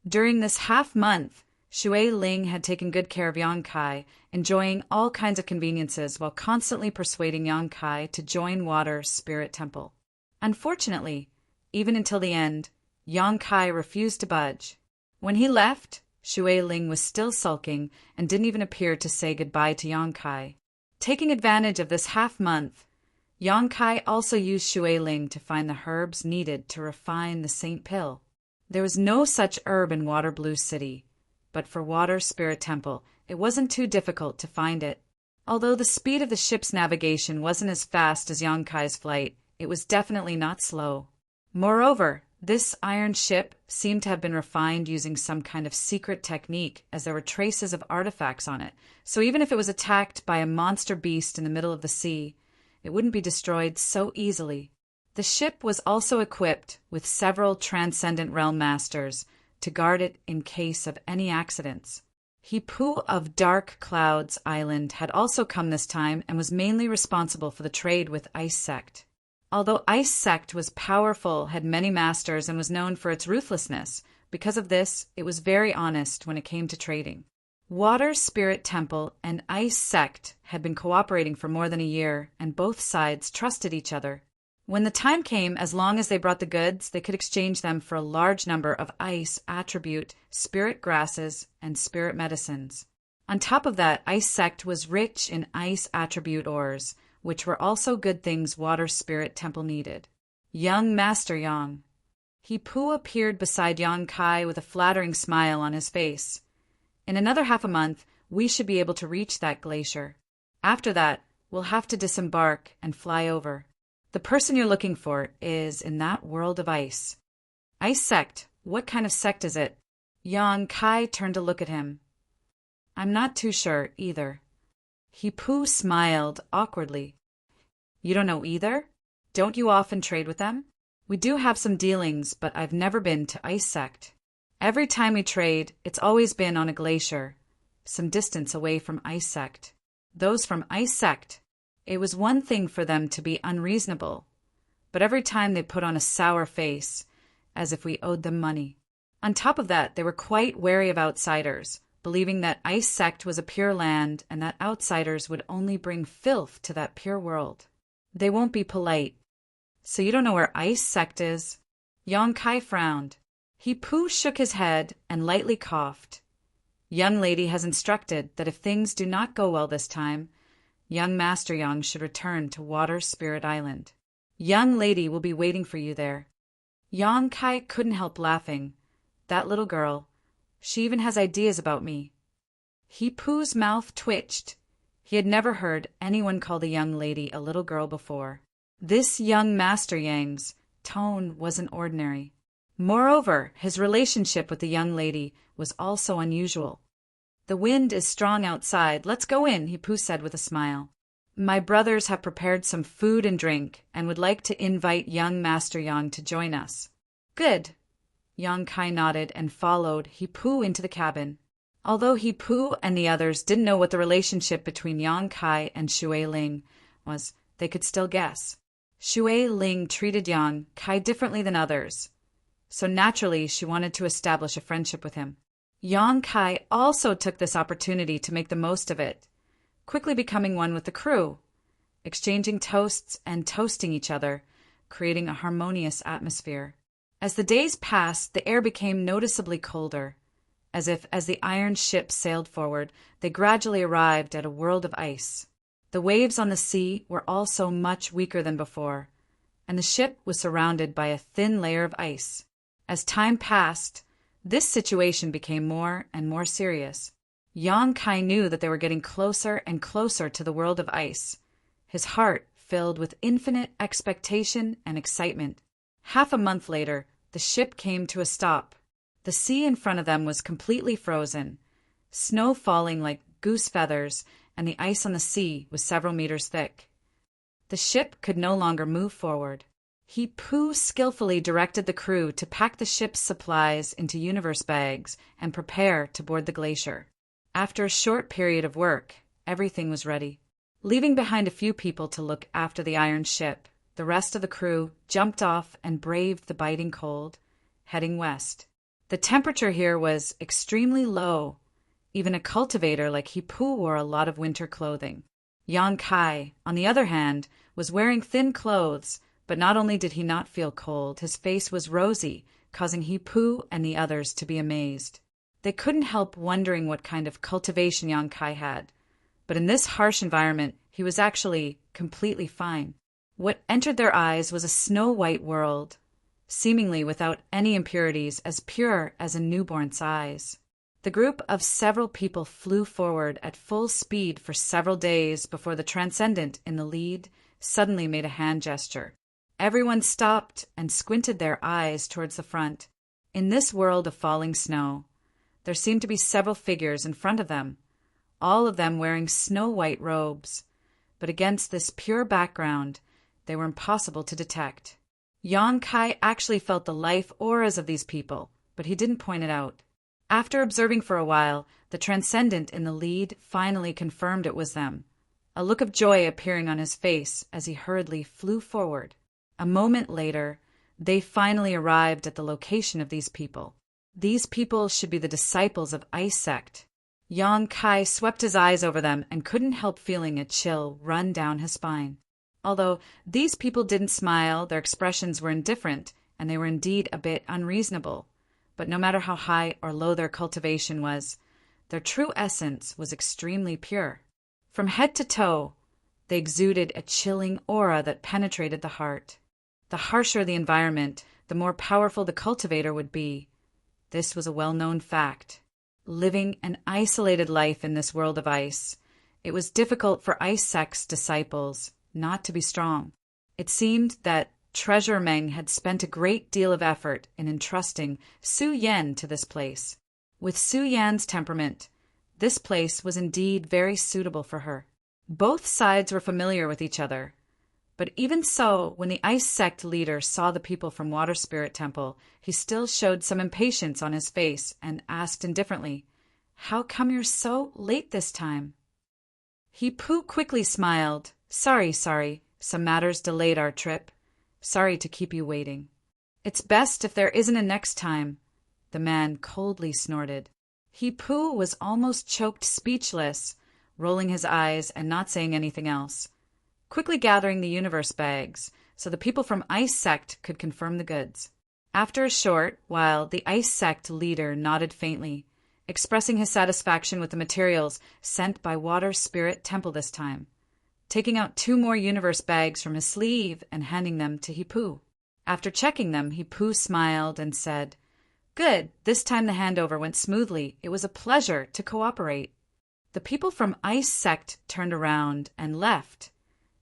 During this half month, Shui Ling had taken good care of Yang Kai, enjoying all kinds of conveniences while constantly persuading Yang Kai to join Water's spirit temple. Unfortunately, even until the end, Yang Kai refused to budge. When he left, Shui Ling was still sulking and didn't even appear to say goodbye to Yang Kai. Taking advantage of this half-month, Yang Kai also used Shui Ling to find the herbs needed to refine the Saint Pill. There was no such herb in Water Blue City, but for Water Spirit Temple, it wasn't too difficult to find it. Although the speed of the ship's navigation wasn't as fast as Yang Kai's flight, it was definitely not slow. Moreover, this iron ship seemed to have been refined using some kind of secret technique, as there were traces of artifacts on it, so even if it was attacked by a monster beast in the middle of the sea, it wouldn't be destroyed so easily. The ship was also equipped with several Transcendent Realm Masters to guard it in case of any accidents. Hipu of Dark Clouds Island had also come this time and was mainly responsible for the trade with Ice Sect. Although Ice Sect was powerful, had many masters, and was known for its ruthlessness, because of this, it was very honest when it came to trading. Water Spirit Temple and Ice Sect had been cooperating for more than a year, and both sides trusted each other. When the time came, as long as they brought the goods, they could exchange them for a large number of ice attribute, spirit grasses, and spirit medicines. On top of that, Ice Sect was rich in ice attribute ores, which were also good things Water Spirit Temple needed. Young Master Yang. Hipu appeared beside Yang Kai with a flattering smile on his face. In another half a month, we should be able to reach that glacier. After that, we'll have to disembark and fly over. The person you're looking for is in that world of ice. Ice Sect, what kind of sect is it? Yang Kai turned to look at him. I'm not too sure, either. Hipu smiled awkwardly. You don't know either? Don't you often trade with them? We do have some dealings, but I've never been to Ice Sect. Every time we trade, it's always been on a glacier, some distance away from Ice Sect. Those from Ice Sect, it was one thing for them to be unreasonable, but every time they put on a sour face, as if we owed them money. On top of that, they were quite wary of outsiders, believing that Ice Sect was a pure land and that outsiders would only bring filth to that pure world. They won't be polite. So you don't know where Ice Sect is? Yang Kai frowned. Hipu shook his head and lightly coughed. Young lady has instructed that if things do not go well this time, young Master Yang should return to Water Spirit Island. Young lady will be waiting for you there. Yang Kai couldn't help laughing. That little girl. She even has ideas about me. Hipu's mouth twitched. He had never heard anyone call the young lady a little girl before. This young Master Yang's tone wasn't ordinary. Moreover, his relationship with the young lady was also unusual. The wind is strong outside. Let's go in, Hipu said with a smile. My brothers have prepared some food and drink and would like to invite young Master Yang to join us. Good. Yang Kai nodded and followed Hipu into the cabin. Although Hipu and the others didn't know what the relationship between Yang Kai and Shui Ling was, they could still guess. Shui Ling treated Yang Kai differently than others, so naturally she wanted to establish a friendship with him. Yang Kai also took this opportunity to make the most of it, quickly becoming one with the crew, exchanging toasts and toasting each other, creating a harmonious atmosphere. As the days passed, the air became noticeably colder, as the iron ship sailed forward, they gradually arrived at a world of ice. The waves on the sea were also much weaker than before, and the ship was surrounded by a thin layer of ice. As time passed, this situation became more and more serious. Yang Kai knew that they were getting closer and closer to the world of ice, his heart filled with infinite expectation and excitement. Half a month later, the ship came to a stop. The sea in front of them was completely frozen, snow falling like goose feathers, and the ice on the sea was several meters thick. The ship could no longer move forward. Hipu skillfully directed the crew to pack the ship's supplies into universe bags and prepare to board the glacier. After a short period of work, everything was ready. Leaving behind a few people to look after the iron ship, the rest of the crew jumped off and braved the biting cold, heading west. The temperature here was extremely low, Even a cultivator like Hipu wore a lot of winter clothing. Yang Kai, on the other hand, was wearing thin clothes, but not only did he not feel cold, his face was rosy, causing Hipu and the others to be amazed. They couldn't help wondering what kind of cultivation Yang Kai had, but in this harsh environment, he was actually completely fine. What entered their eyes was a snow-white world, seemingly without any impurities, as pure as a newborn's eyes. The group of several people flew forward at full speed for several days before the transcendent in the lead suddenly made a hand gesture. Everyone stopped and squinted their eyes towards the front. In this world of falling snow, there seemed to be several figures in front of them, all of them wearing snow-white robes, but against this pure background, they were impossible to detect. Yang Kai actually felt the life auras of these people, but he didn't point it out. After observing for a while, the transcendent in the lead finally confirmed it was them, a look of joy appearing on his face as he hurriedly flew forward. A moment later, they finally arrived at the location of these people. These people should be the disciples of Ice Sect. Yang Kai swept his eyes over them and couldn't help feeling a chill run down his spine. Although these people didn't smile, their expressions were indifferent, and they were indeed a bit unreasonable. But no matter how high or low their cultivation was, their true essence was extremely pure. From head to toe, they exuded a chilling aura that penetrated the heart. The harsher the environment, the more powerful the cultivator would be. This was a well-known fact. Living an isolated life in this world of ice, it was difficult for Ice Sect's disciples not to be strong. It seemed that Treasure Meng had spent a great deal of effort in entrusting Su Yan to this place. With Su Yan's temperament, this place was indeed very suitable for her. Both sides were familiar with each other. But even so, when the Ice Sect leader saw the people from Water Spirit Temple, he still showed some impatience on his face and asked indifferently, "How come you're so late this time?" Hipu quickly smiled. Sorry, some matters delayed our trip. Sorry to keep you waiting." "It's best if there isn't a next time," the man coldly snorted. Hipu was almost choked speechless, rolling his eyes and not saying anything else, quickly gathering the universe bags so the people from Ice Sect could confirm the goods. After a short while, the Ice Sect leader nodded faintly, expressing his satisfaction with the materials sent by Water Spirit Temple this time, taking out 2 more universe bags from his sleeve and handing them to Hipu. After checking them, Hipu smiled and said, "Good, this time the handover went smoothly. It was a pleasure to cooperate." The people from Ice Sect turned around and left,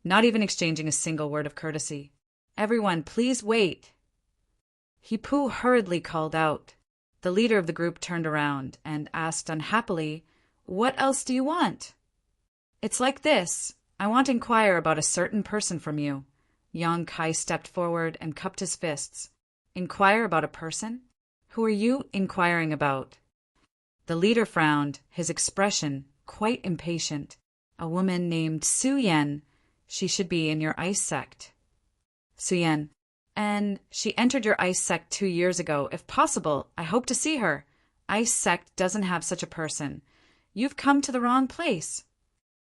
not even exchanging a single word of courtesy. "Everyone, please wait." Hipu hurriedly called out. The leader of the group turned around and asked unhappily, "What else do you want?" "It's like this. I want to inquire about a certain person from you." Yang Kai stepped forward and cupped his fists. "Inquire about a person? Who are you inquiring about?" The leader frowned, his expression quite impatient. "A woman named Su Yan. She should be in your Ice Sect." "Su Yan. And she entered your Ice Sect 2 years ago. If possible, I hope to see her. Ice Sect doesn't have such a person. You've come to the wrong place."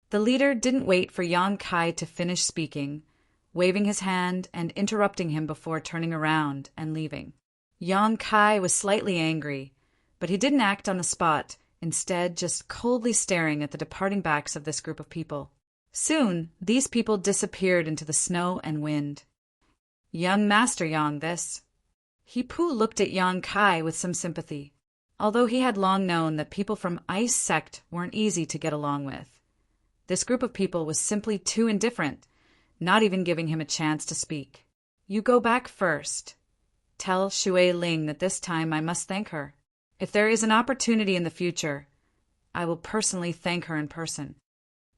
The leader didn't wait for Yang Kai to finish speaking, waving his hand and interrupting him before turning around and leaving. Yang Kai was slightly angry, but he didn't act on the spot, instead just coldly staring at the departing backs of this group of people. Soon, these people disappeared into the snow and wind. "Young Master Yang, this." Hipu looked at Yang Kai with some sympathy, although he had long known that people from Ice Sect weren't easy to get along with. This group of people was simply too indifferent, not even giving him a chance to speak. "You go back first. Tell Shui Ling that this time I must thank her. If there is an opportunity in the future, I will personally thank her in person.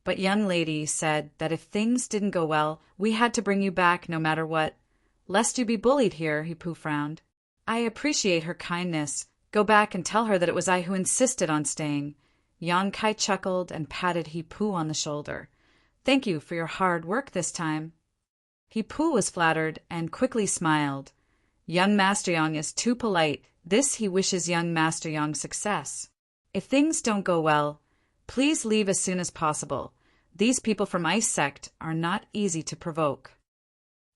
But young lady said that if things didn't go well, we had to bring you back no matter what, lest you be bullied here," Hipu frowned. "I appreciate her kindness. Go back and tell her that it was I who insisted on staying." Yang Kai chuckled and patted Hipu on the shoulder. "Thank you for your hard work this time." Hipu was flattered and quickly smiled. Young Master Yang is too polite. This he wishes young Master Yang success. If things don't go well, please leave as soon as possible. These people from Ice Sect are not easy to provoke.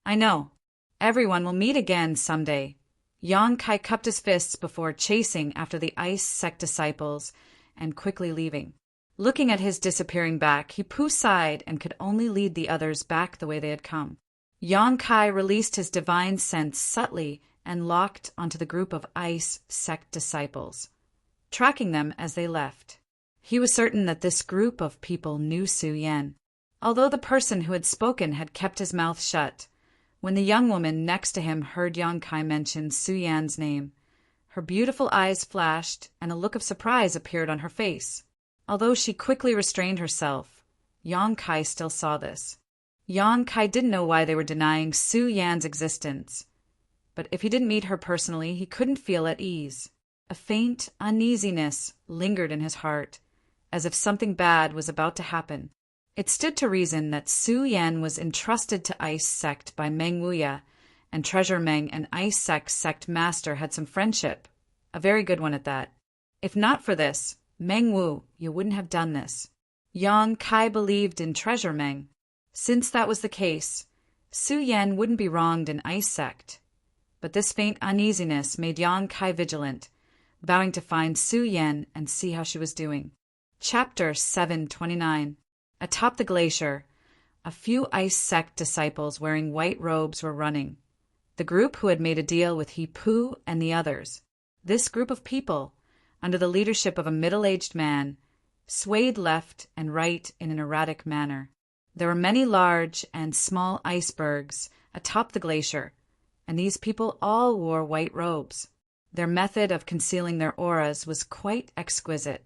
I know. Everyone will meet again someday. Yang Kai cupped his fists before chasing after the Ice Sect disciples and quickly leaving. Looking at his disappearing back, he sighed and could only lead the others back the way they had come. Yang Kai released his divine sense subtly and locked onto the group of Ice Sect disciples, tracking them as they left. He was certain that this group of people knew Su Yan, although the person who had spoken had kept his mouth shut. When the young woman next to him heard Yang Kai mention Su Yan's name, her beautiful eyes flashed and a look of surprise appeared on her face. Although she quickly restrained herself, Yang Kai still saw this. Yang Kai didn't know why they were denying Su Yan's existence, but if he didn't meet her personally, he couldn't feel at ease. A faint uneasiness lingered in his heart, as if something bad was about to happen. It stood to reason that Su Yan was entrusted to Ice Sect by Meng Wuya, and Treasure Meng and Ice Sect master had some friendship, a very good one at that. If not for this, Meng Wu, you wouldn't have done this. Yang Kai believed in Treasure Meng. Since that was the case, Su Yan wouldn't be wronged in Ice Sect. But this faint uneasiness made Yang Kai vigilant, vowing to find Su Yan and see how she was doing. Chapter 729. Atop the glacier, a few Ice Sect disciples wearing white robes were running. The group who had made a deal with He Pu and the others. This group of people, under the leadership of a middle-aged man, swayed left and right in an erratic manner. There were many large and small icebergs atop the glacier, and these people all wore white robes. Their method of concealing their auras was quite exquisite,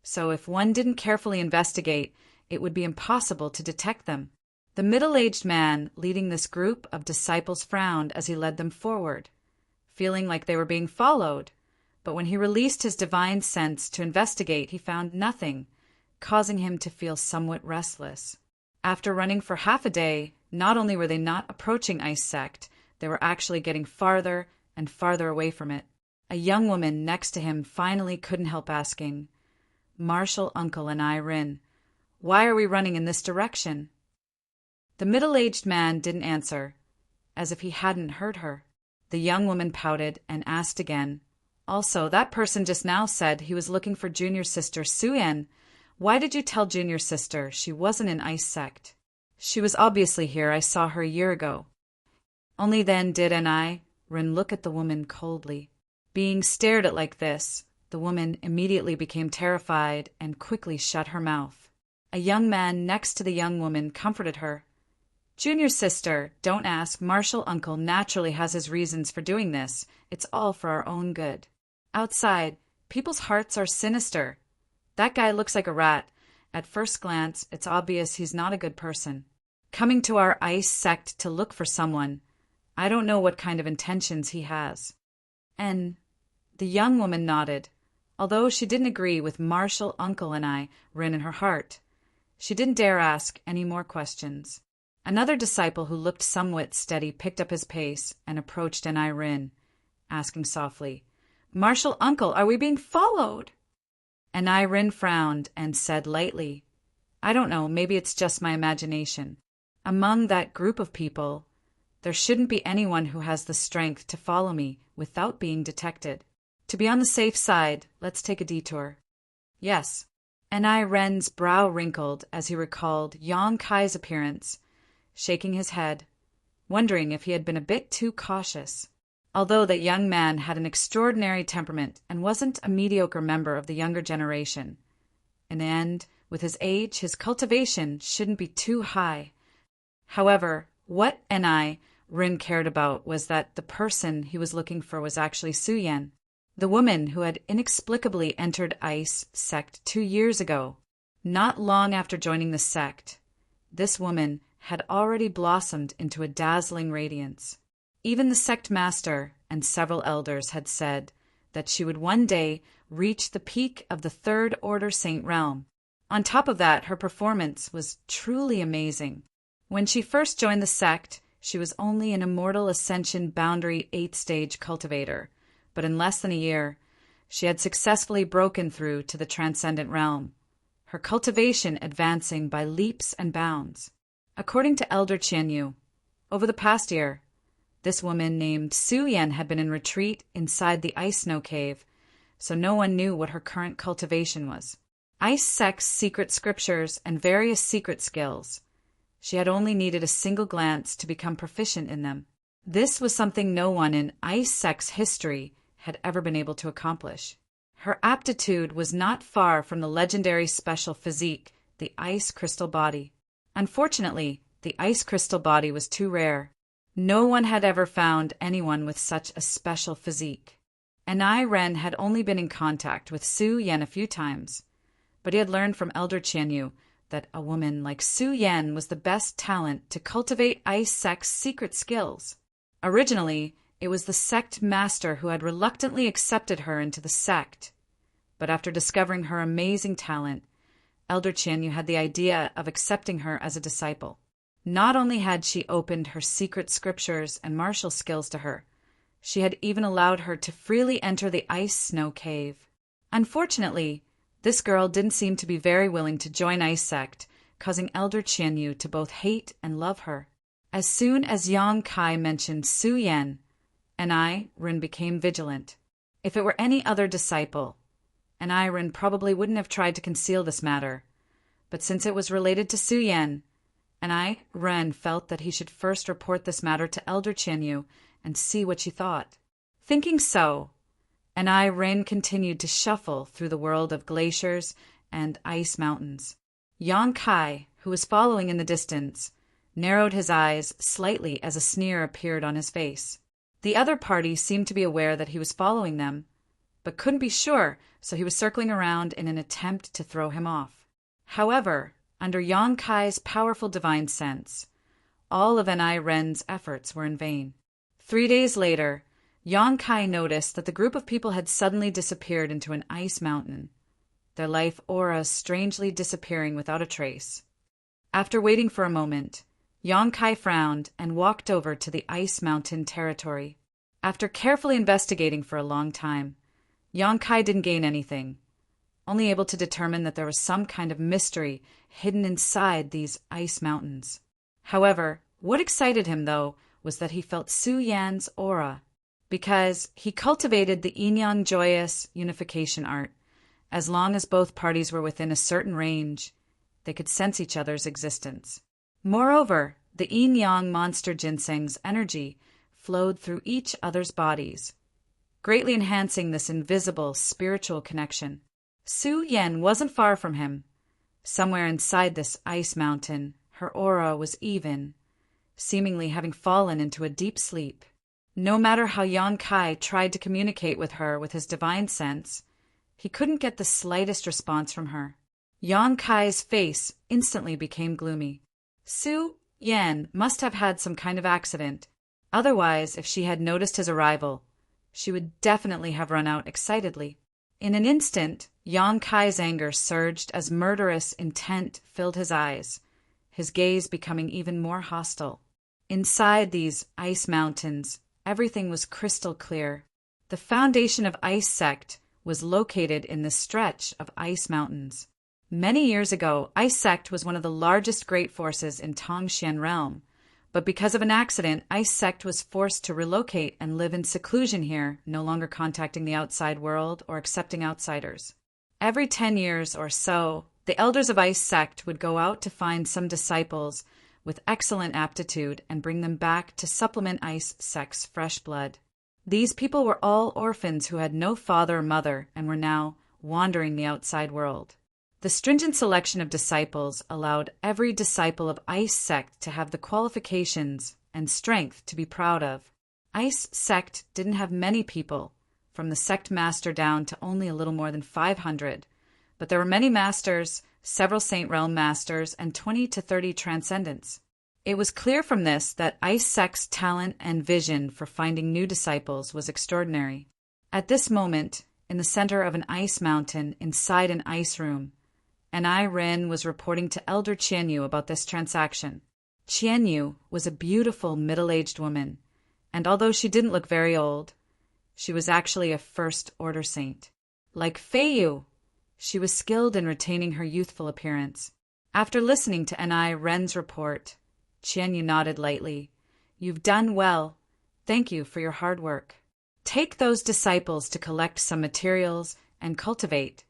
so if one didn't carefully investigate, it would be impossible to detect them. The middle-aged man leading this group of disciples frowned as he led them forward, feeling like they were being followed, but when he released his divine sense to investigate, he found nothing, causing him to feel somewhat restless. After running for half a day, not only were they not approaching Ice Sect, they were actually getting farther and farther away from it. A young woman next to him finally couldn't help asking, "Marshal Uncle and I, Rin, why are we running in this direction?" The middle-aged man didn't answer, as if he hadn't heard her. The young woman pouted and asked again, "Also, that person just now said he was looking for junior sister Su Yan. Why did you tell junior sister she wasn't in Ice Sect?" "She was obviously here. I saw her a year ago." "Only then didn't I?" Rin looked at the woman coldly. Being stared at like this, the woman immediately became terrified and quickly shut her mouth. A young man next to the young woman comforted her. "Junior sister, don't ask. Marshal Uncle naturally has his reasons for doing this. It's all for our own good. Outside, people's hearts are sinister. That guy looks like a rat. At first glance, it's obvious he's not a good person. Coming to our Ice Sect to look for someone. I don't know what kind of intentions he has." And the young woman nodded. Although she didn't agree with Marshal Uncle and I, Rin in her heart, she didn't dare ask any more questions. Another disciple who looked somewhat steady picked up his pace and approached Anai Rin, asking softly, "Marshal Uncle, are we being followed?" Anai Rin frowned and said lightly, "I don't know, maybe it's just my imagination. Among that group of people, there shouldn't be anyone who has the strength to follow me without being detected. To be on the safe side, let's take a detour." "Yes." Anai Ren's brow wrinkled as he recalled Yang Kai's appearance, shaking his head, wondering if he had been a bit too cautious. Although that young man had an extraordinary temperament and wasn't a mediocre member of the younger generation. In the end, with his age, his cultivation shouldn't be too high. However, what Anai Rin cared about was that the person he was looking for was actually Su Yan, the woman who had inexplicably entered Ice Sect 2 years ago. Not long after joining the sect, this woman had already blossomed into a dazzling radiance. Even the sect master and several elders had said that she would one day reach the peak of the Third Order Saint realm. On top of that, her performance was truly amazing. When she first joined the sect, she was only an Immortal Ascension Boundary 8th stage cultivator, but in less than a year, she had successfully broken through to the transcendent realm, her cultivation advancing by leaps and bounds. According to Elder Qianyu, over the past year, this woman named Su Yan had been in retreat inside the ice snow cave, so no one knew what her current cultivation was. Ice sect's secret scriptures and various secret skills. She had only needed a single glance to become proficient in them. This was something no one in Ice sect's history had ever been able to accomplish. Her aptitude was not far from the legendary special physique, the ice crystal body. Unfortunately, the ice crystal body was too rare. No one had ever found anyone with such a special physique. Anai Ren had only been in contact with Su Yan a few times, but he had learned from Elder Qianyu that a woman like Su Yan was the best talent to cultivate Ice sect's secret skills. Originally, it was the sect master who had reluctantly accepted her into the sect, but after discovering her amazing talent, Elder Qianyu had the idea of accepting her as a disciple. Not only had she opened her secret scriptures and martial skills to her, she had even allowed her to freely enter the ice snow cave. Unfortunately, this girl didn't seem to be very willing to join Ice sect, causing Elder Qianyu to both hate and love her. As soon as Yang Kai mentioned Su Yan, Anai Ren became vigilant. If it were any other disciple, Anai Ren probably wouldn't have tried to conceal this matter, but since it was related to Su Yan, Anai Ren felt that he should first report this matter to Elder Qianyu and see what she thought. Thinking so, Anai Ren continued to shuffle through the world of glaciers and ice mountains. Yang Kai, who was following in the distance, narrowed his eyes slightly as a sneer appeared on his face. The other party seemed to be aware that he was following them, but couldn't be sure, so he was circling around in an attempt to throw him off. However, under Yang Kai's powerful divine sense, all of Anai Ren's efforts were in vain. 3 days later, Yang Kai noticed that the group of people had suddenly disappeared into an ice mountain, their life auras strangely disappearing without a trace. After waiting for a moment, Yang Kai frowned and walked over to the ice mountain territory. After carefully investigating for a long time, Yang Kai didn't gain anything, only able to determine that there was some kind of mystery hidden inside these ice mountains. However, what excited him, though, was that he felt Su Yan's aura, because he cultivated the Yin-Yang joyous unification art. As long as both parties were within a certain range, they could sense each other's existence. Moreover, the yin-yang monster ginseng's energy flowed through each other's bodies, greatly enhancing this invisible spiritual connection. Su Yan wasn't far from him. Somewhere inside this ice mountain, her aura was even, seemingly having fallen into a deep sleep. No matter how Yang Kai tried to communicate with her with his divine sense, he couldn't get the slightest response from her. Yang Kai's face instantly became gloomy. Su Yan must have had some kind of accident. Otherwise, if she had noticed his arrival, she would definitely have run out excitedly. In an instant, Yang Kai's anger surged as murderous intent filled his eyes, his gaze becoming even more hostile. Inside these ice mountains, everything was crystal clear. The foundation of Ice sect was located in this stretch of ice mountains. Many years ago, Ice sect was one of the largest great forces in Tongxian realm, but because of an accident, Ice sect was forced to relocate and live in seclusion here, no longer contacting the outside world or accepting outsiders. Every 10 years or so, the elders of Ice sect would go out to find some disciples with excellent aptitude and bring them back to supplement Ice sect's fresh blood. These people were all orphans who had no father or mother and were now wandering the outside world. The stringent selection of disciples allowed every disciple of Ice sect to have the qualifications and strength to be proud of. Ice sect didn't have many people, from the sect master down to only a little more than 500, but there were many masters, several Saint Realm masters, and 20 to 30 transcendents. It was clear from this that Ice sect's talent and vision for finding new disciples was extraordinary. At this moment, in the center of an ice mountain inside an ice room, Anai Ren was reporting to Elder Qianyu about this transaction. Qianyu was a beautiful middle-aged woman, and although she didn't look very old, she was actually a first-order saint. Like Feiyu. She was skilled in retaining her youthful appearance. After listening to Ni Ren's report, Qianyu nodded lightly. You've done well. Thank you for your hard work. Take those disciples to collect some materials and cultivate.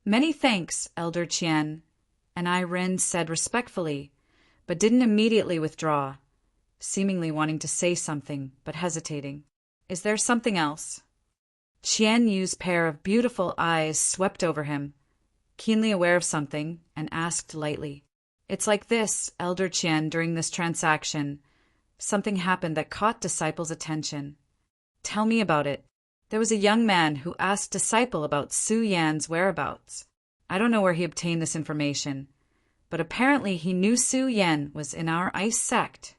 Many thanks, Elder Qian, Ni Ren said respectfully, but didn't immediately withdraw, seemingly wanting to say something but hesitating. Is there something else? Qian Yu's pair of beautiful eyes swept over him, keenly aware of something, and asked lightly. It's like this, Elder Qian, during this transaction. Something happened that caught Disciple's attention. Tell me about it. There was a young man who asked Disciple about Su Yan's whereabouts. I don't know where he obtained this information, but apparently he knew Su Yan was in our ice sect.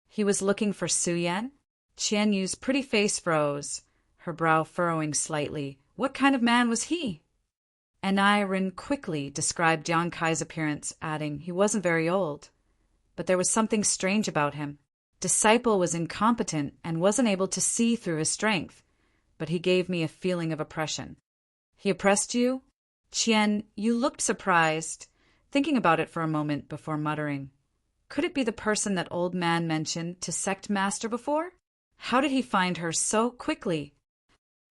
He was looking for Su Yan? Qian Yu's pretty face froze, her brow furrowing slightly. What kind of man was he? Ni Ren quickly described Yang Kai's appearance, adding he wasn't very old. But there was something strange about him. Disciple was incompetent and wasn't able to see through his strength, but he gave me a feeling of oppression. He oppressed you? Qian, you looked surprised, thinking about it for a moment before muttering. Could it be the person that old man mentioned to sect master before? How did he find her so quickly?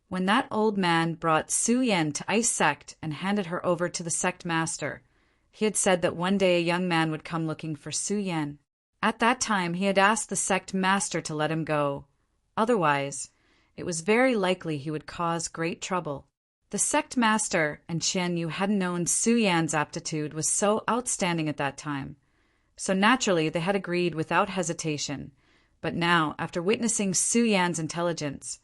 When that old man brought Su Yan to Ice Sect and handed her over to the sect master, he had said that one day a young man would come looking for Su Yan. At that time, he had asked the sect master to let him go. Otherwise, it was very likely he would cause great trouble. The sect master and Qian Yu hadn't known Su Yan's aptitude was so outstanding at that time, so naturally they had agreed without hesitation. But now, after witnessing Su Yan's intelligence,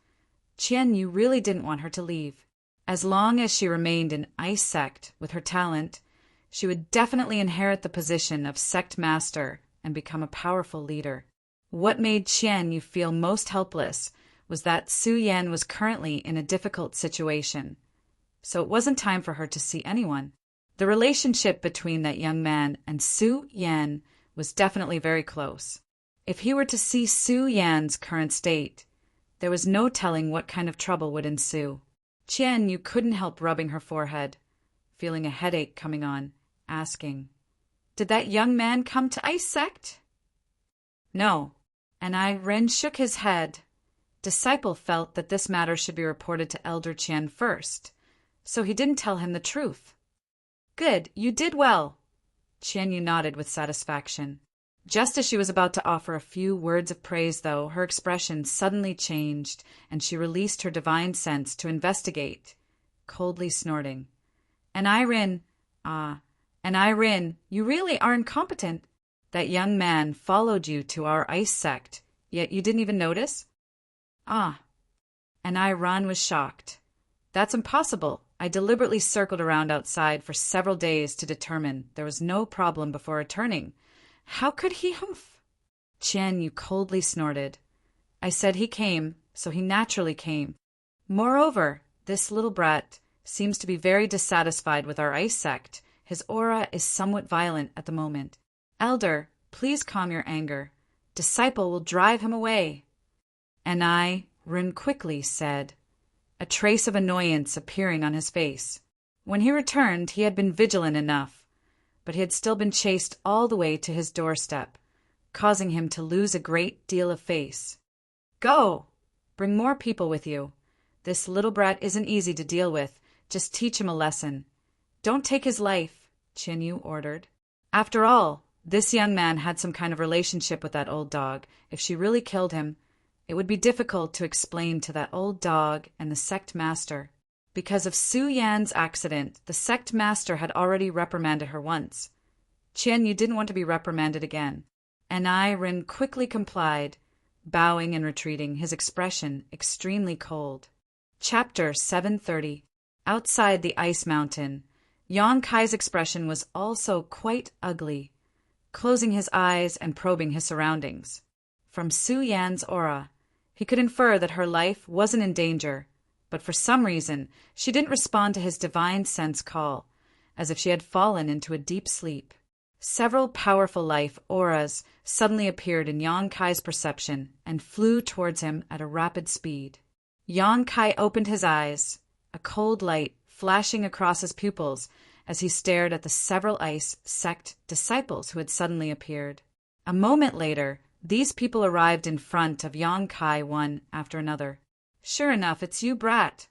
Qian Yu really didn't want her to leave. As long as she remained in Ice Sect with her talent, she would definitely inherit the position of sect master and become a powerful leader. What made Qian Yu feel most helpless was that Su Yan was currently in a difficult situation, so it wasn't time for her to see anyone. The relationship between that young man and Su Yan was definitely very close. If he were to see Su Yan's current state, there was no telling what kind of trouble would ensue. Qian Yu couldn't help rubbing her forehead, feeling a headache coming on, asking, Did that young man come to Ice Sect? No. Ni Ren shook his head. Disciple felt that this matter should be reported to Elder Qian first, so he didn't tell him the truth. Good, you did well. Qian Yu nodded with satisfaction. Just as she was about to offer a few words of praise, though, her expression suddenly changed, and she released her divine sense to investigate, coldly snorting. Ni Ren, you really are incompetent. That young man followed you to our ice sect, yet you didn't even notice? Ni Ren was shocked. That's impossible. I deliberately circled around outside for several days to determine there was no problem before returning. How could he humph? Qian Yu coldly snorted. I said he came, so he naturally came. Moreover, this little brat seems to be very dissatisfied with our ice sect. His aura is somewhat violent at the moment. Elder, please calm your anger. Disciple will drive him away. Ni Ren quickly said, a trace of annoyance appearing on his face. When he returned, he had been vigilant enough, but he had still been chased all the way to his doorstep, causing him to lose a great deal of face. Go! Bring more people with you. This little brat isn't easy to deal with. Just teach him a lesson. Don't take his life, Qian Yu ordered. After all, this young man had some kind of relationship with that old dog. If she really killed him, it would be difficult to explain to that old dog and the sect master. Because of Su Yan's accident, the sect master had already reprimanded her once. Qian Yu didn't want to be reprimanded again. Ni Ren quickly complied, bowing and retreating, his expression extremely cold. Chapter 730. Outside the ice mountain, Yang Kai's expression was also quite ugly, closing his eyes and probing his surroundings. From Su Yan's aura, he could infer that her life wasn't in danger, but for some reason she didn't respond to his divine sense call, as if she had fallen into a deep sleep. Several powerful life auras suddenly appeared in Yang Kai's perception and flew towards him at a rapid speed. Yang Kai opened his eyes, a cold light flashing across his pupils as he stared at the several ice sect disciples who had suddenly appeared. A moment later, these people arrived in front of Yong-kai one after another. "Sure enough, it's you, brat!"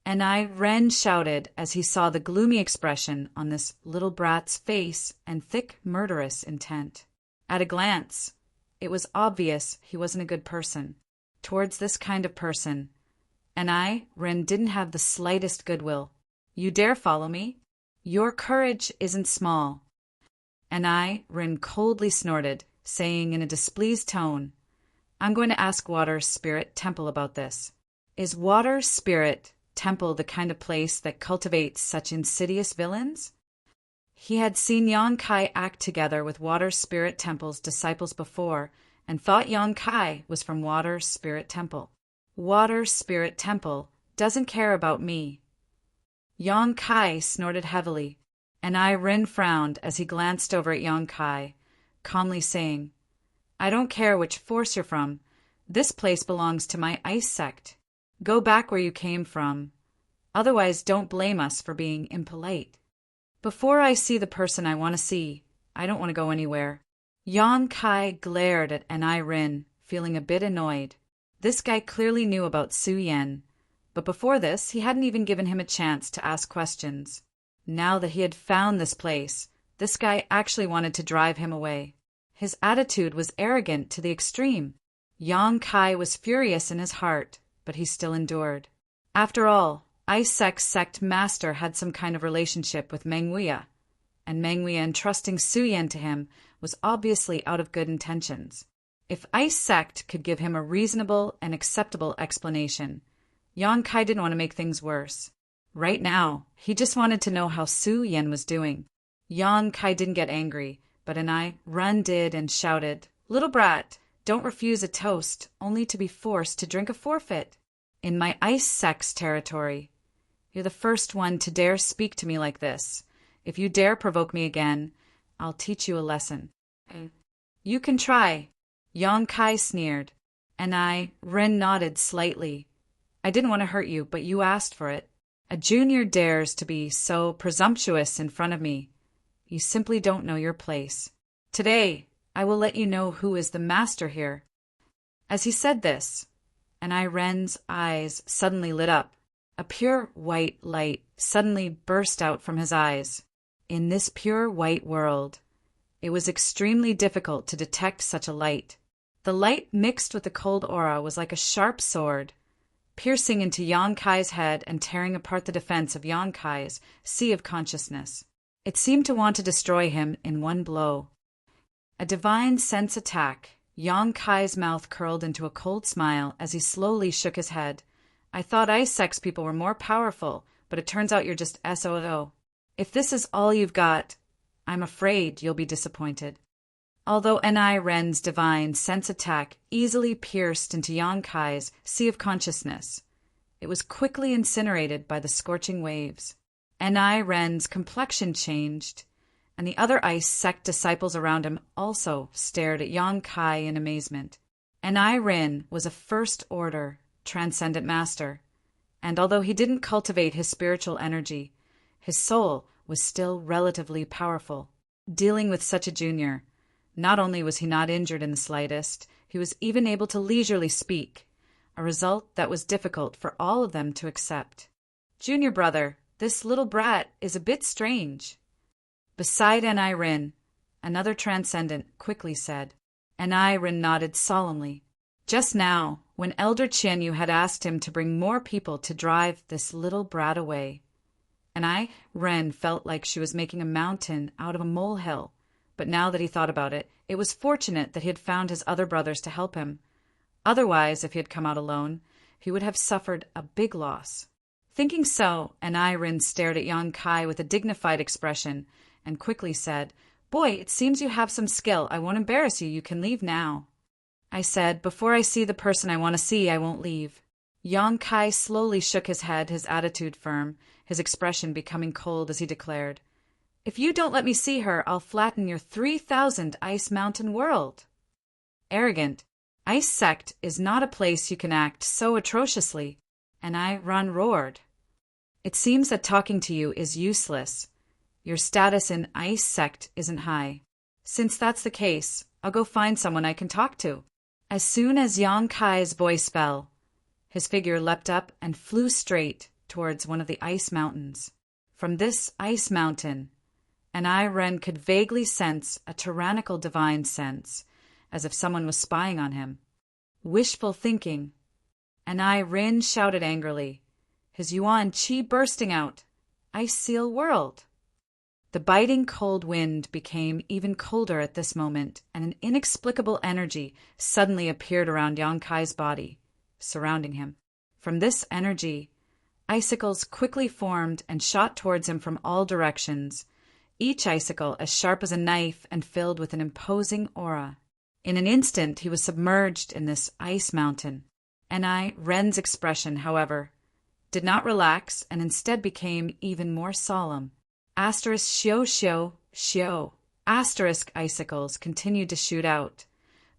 And Ren shouted as he saw the gloomy expression on this little brat's face and thick, murderous intent. At a glance, it was obvious he wasn't a good person. Towards this kind of person, and Ren didn't have the slightest goodwill. "You dare follow me? Your courage isn't small." And Ren coldly snorted, saying in a displeased tone, "I'm going to ask Water Spirit Temple about this. Is Water Spirit Temple the kind of place that cultivates such insidious villains?" He had seen Yong-kai act together with Water Spirit Temple's disciples before, and thought Yong-kai was from Water Spirit Temple. "Water Spirit Temple doesn't care about me." Yong-kai snorted heavily, and Ren frowned as he glanced over at Yong-kai, calmly saying, "I don't care which force you're from. This place belongs to my ice sect. Go back where you came from. Otherwise, don't blame us for being impolite. Before I see the person I want to see, I don't want to go anywhere." Yong-kai glared at Ren, feeling a bit annoyed. This guy clearly knew about Su Yen, but before this he hadn't even given him a chance to ask questions. Now that he had found this place, this guy actually wanted to drive him away. His attitude was arrogant to the extreme. Yong-kai was furious in his heart, but he still endured. After all, Ice Sect Master had some kind of relationship with Mengwea, and Mengwea entrusting Su Yen to him was obviously out of good intentions. If Ice Sect could give him a reasonable and acceptable explanation, Yong-kai didn't want to make things worse. Right now, he just wanted to know how Su Yen was doing. Yong-kai didn't get angry, but Ren did and shouted, "Little brat, don't refuse a toast, only to be forced to drink a forfeit. In my Ice Sect's territory. You're the first one to dare speak to me like this. If you dare provoke me again, I'll teach you a lesson." "You can try," Yong-kai sneered, and Ren nodded slightly. "I didn't want to hurt you, but you asked for it. A junior dares to be so presumptuous in front of me. You simply don't know your place. Today, I will let you know who is the master here." As he said this, and Ren's eyes suddenly lit up. A pure white light suddenly burst out from his eyes. In this pure white world, it was extremely difficult to detect such a light. The light mixed with the cold aura was like a sharp sword, piercing into Yong-kai's head and tearing apart the defense of Yong-kai's sea of consciousness. It seemed to want to destroy him in one blow. A divine sense attack. Yong-kai's mouth curled into a cold smile as he slowly shook his head. "I thought Ice Sex people were more powerful, but it turns out you're just SOO. If this is all you've got, I'm afraid you'll be disappointed." Although Ren's divine sense attack easily pierced into Yong-kai's sea of consciousness, it was quickly incinerated by the scorching waves. Ren's complexion changed, and the other Ice Sect disciples around him also stared at Yong-kai in amazement. Ren was a first-order transcendent master, and although he didn't cultivate his spiritual energy, his soul was still relatively powerful. Dealing with such a junior, not only was he not injured in the slightest, he was even able to leisurely speak, a result that was difficult for all of them to accept. "Junior brother, this little brat is a bit strange." Beside Ren, another transcendent quickly said. Ren nodded solemnly. Just now, when Elder Qianyu had asked him to bring more people to drive this little brat away, Ren felt like she was making a mountain out of a molehill. But now that he thought about it, it was fortunate that he had found his other brothers to help him. Otherwise, if he had come out alone, he would have suffered a big loss. Thinking so, Ren stared at Yong-kai with a dignified expression and quickly said, "Boy, it seems you have some skill. I won't embarrass you. You can leave now." I said, "Before I see the person I want to see, I won't leave." Yong-kai slowly shook his head, his attitude firm, his expression becoming cold as he declared, "If you don't let me see her, I'll flatten your 3,000 ice mountain world." Arrogant. Ice Sect is not a place you can act so atrociously, Ren roared. It seems that talking to you is useless. Your status in Ice Sect isn't high. Since that's the case, I'll go find someone I can talk to." As soon as Yang Kai's voice fell, his figure leapt up and flew straight towards one of the ice mountains. From this ice mountain, Ren could vaguely sense a tyrannical divine sense, as if someone was spying on him. Wishful thinking. Ren shouted angrily, his yuan qi bursting out. "Ice Seal World!" The biting cold wind became even colder at this moment, and an inexplicable energy suddenly appeared around Yang Kai's body, surrounding him. From this energy, icicles quickly formed and shot towards him from all directions, each icicle as sharp as a knife and filled with an imposing aura. In an instant he was submerged in this ice mountain. Ren's expression, however, did not relax and instead became even more solemn. Xiao. Asterisk icicles continued to shoot out,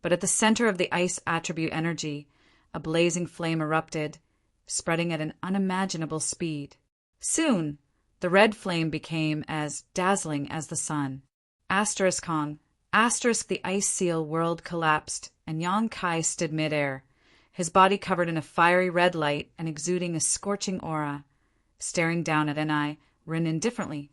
but at the center of the ice attribute energy, a blazing flame erupted, spreading at an unimaginable speed. Soon, the red flame became as dazzling as the sun. Kong. The Ice Seal World collapsed, and Yang Kai stood midair, his body covered in a fiery red light and exuding a scorching aura, staring down at Ren indifferently.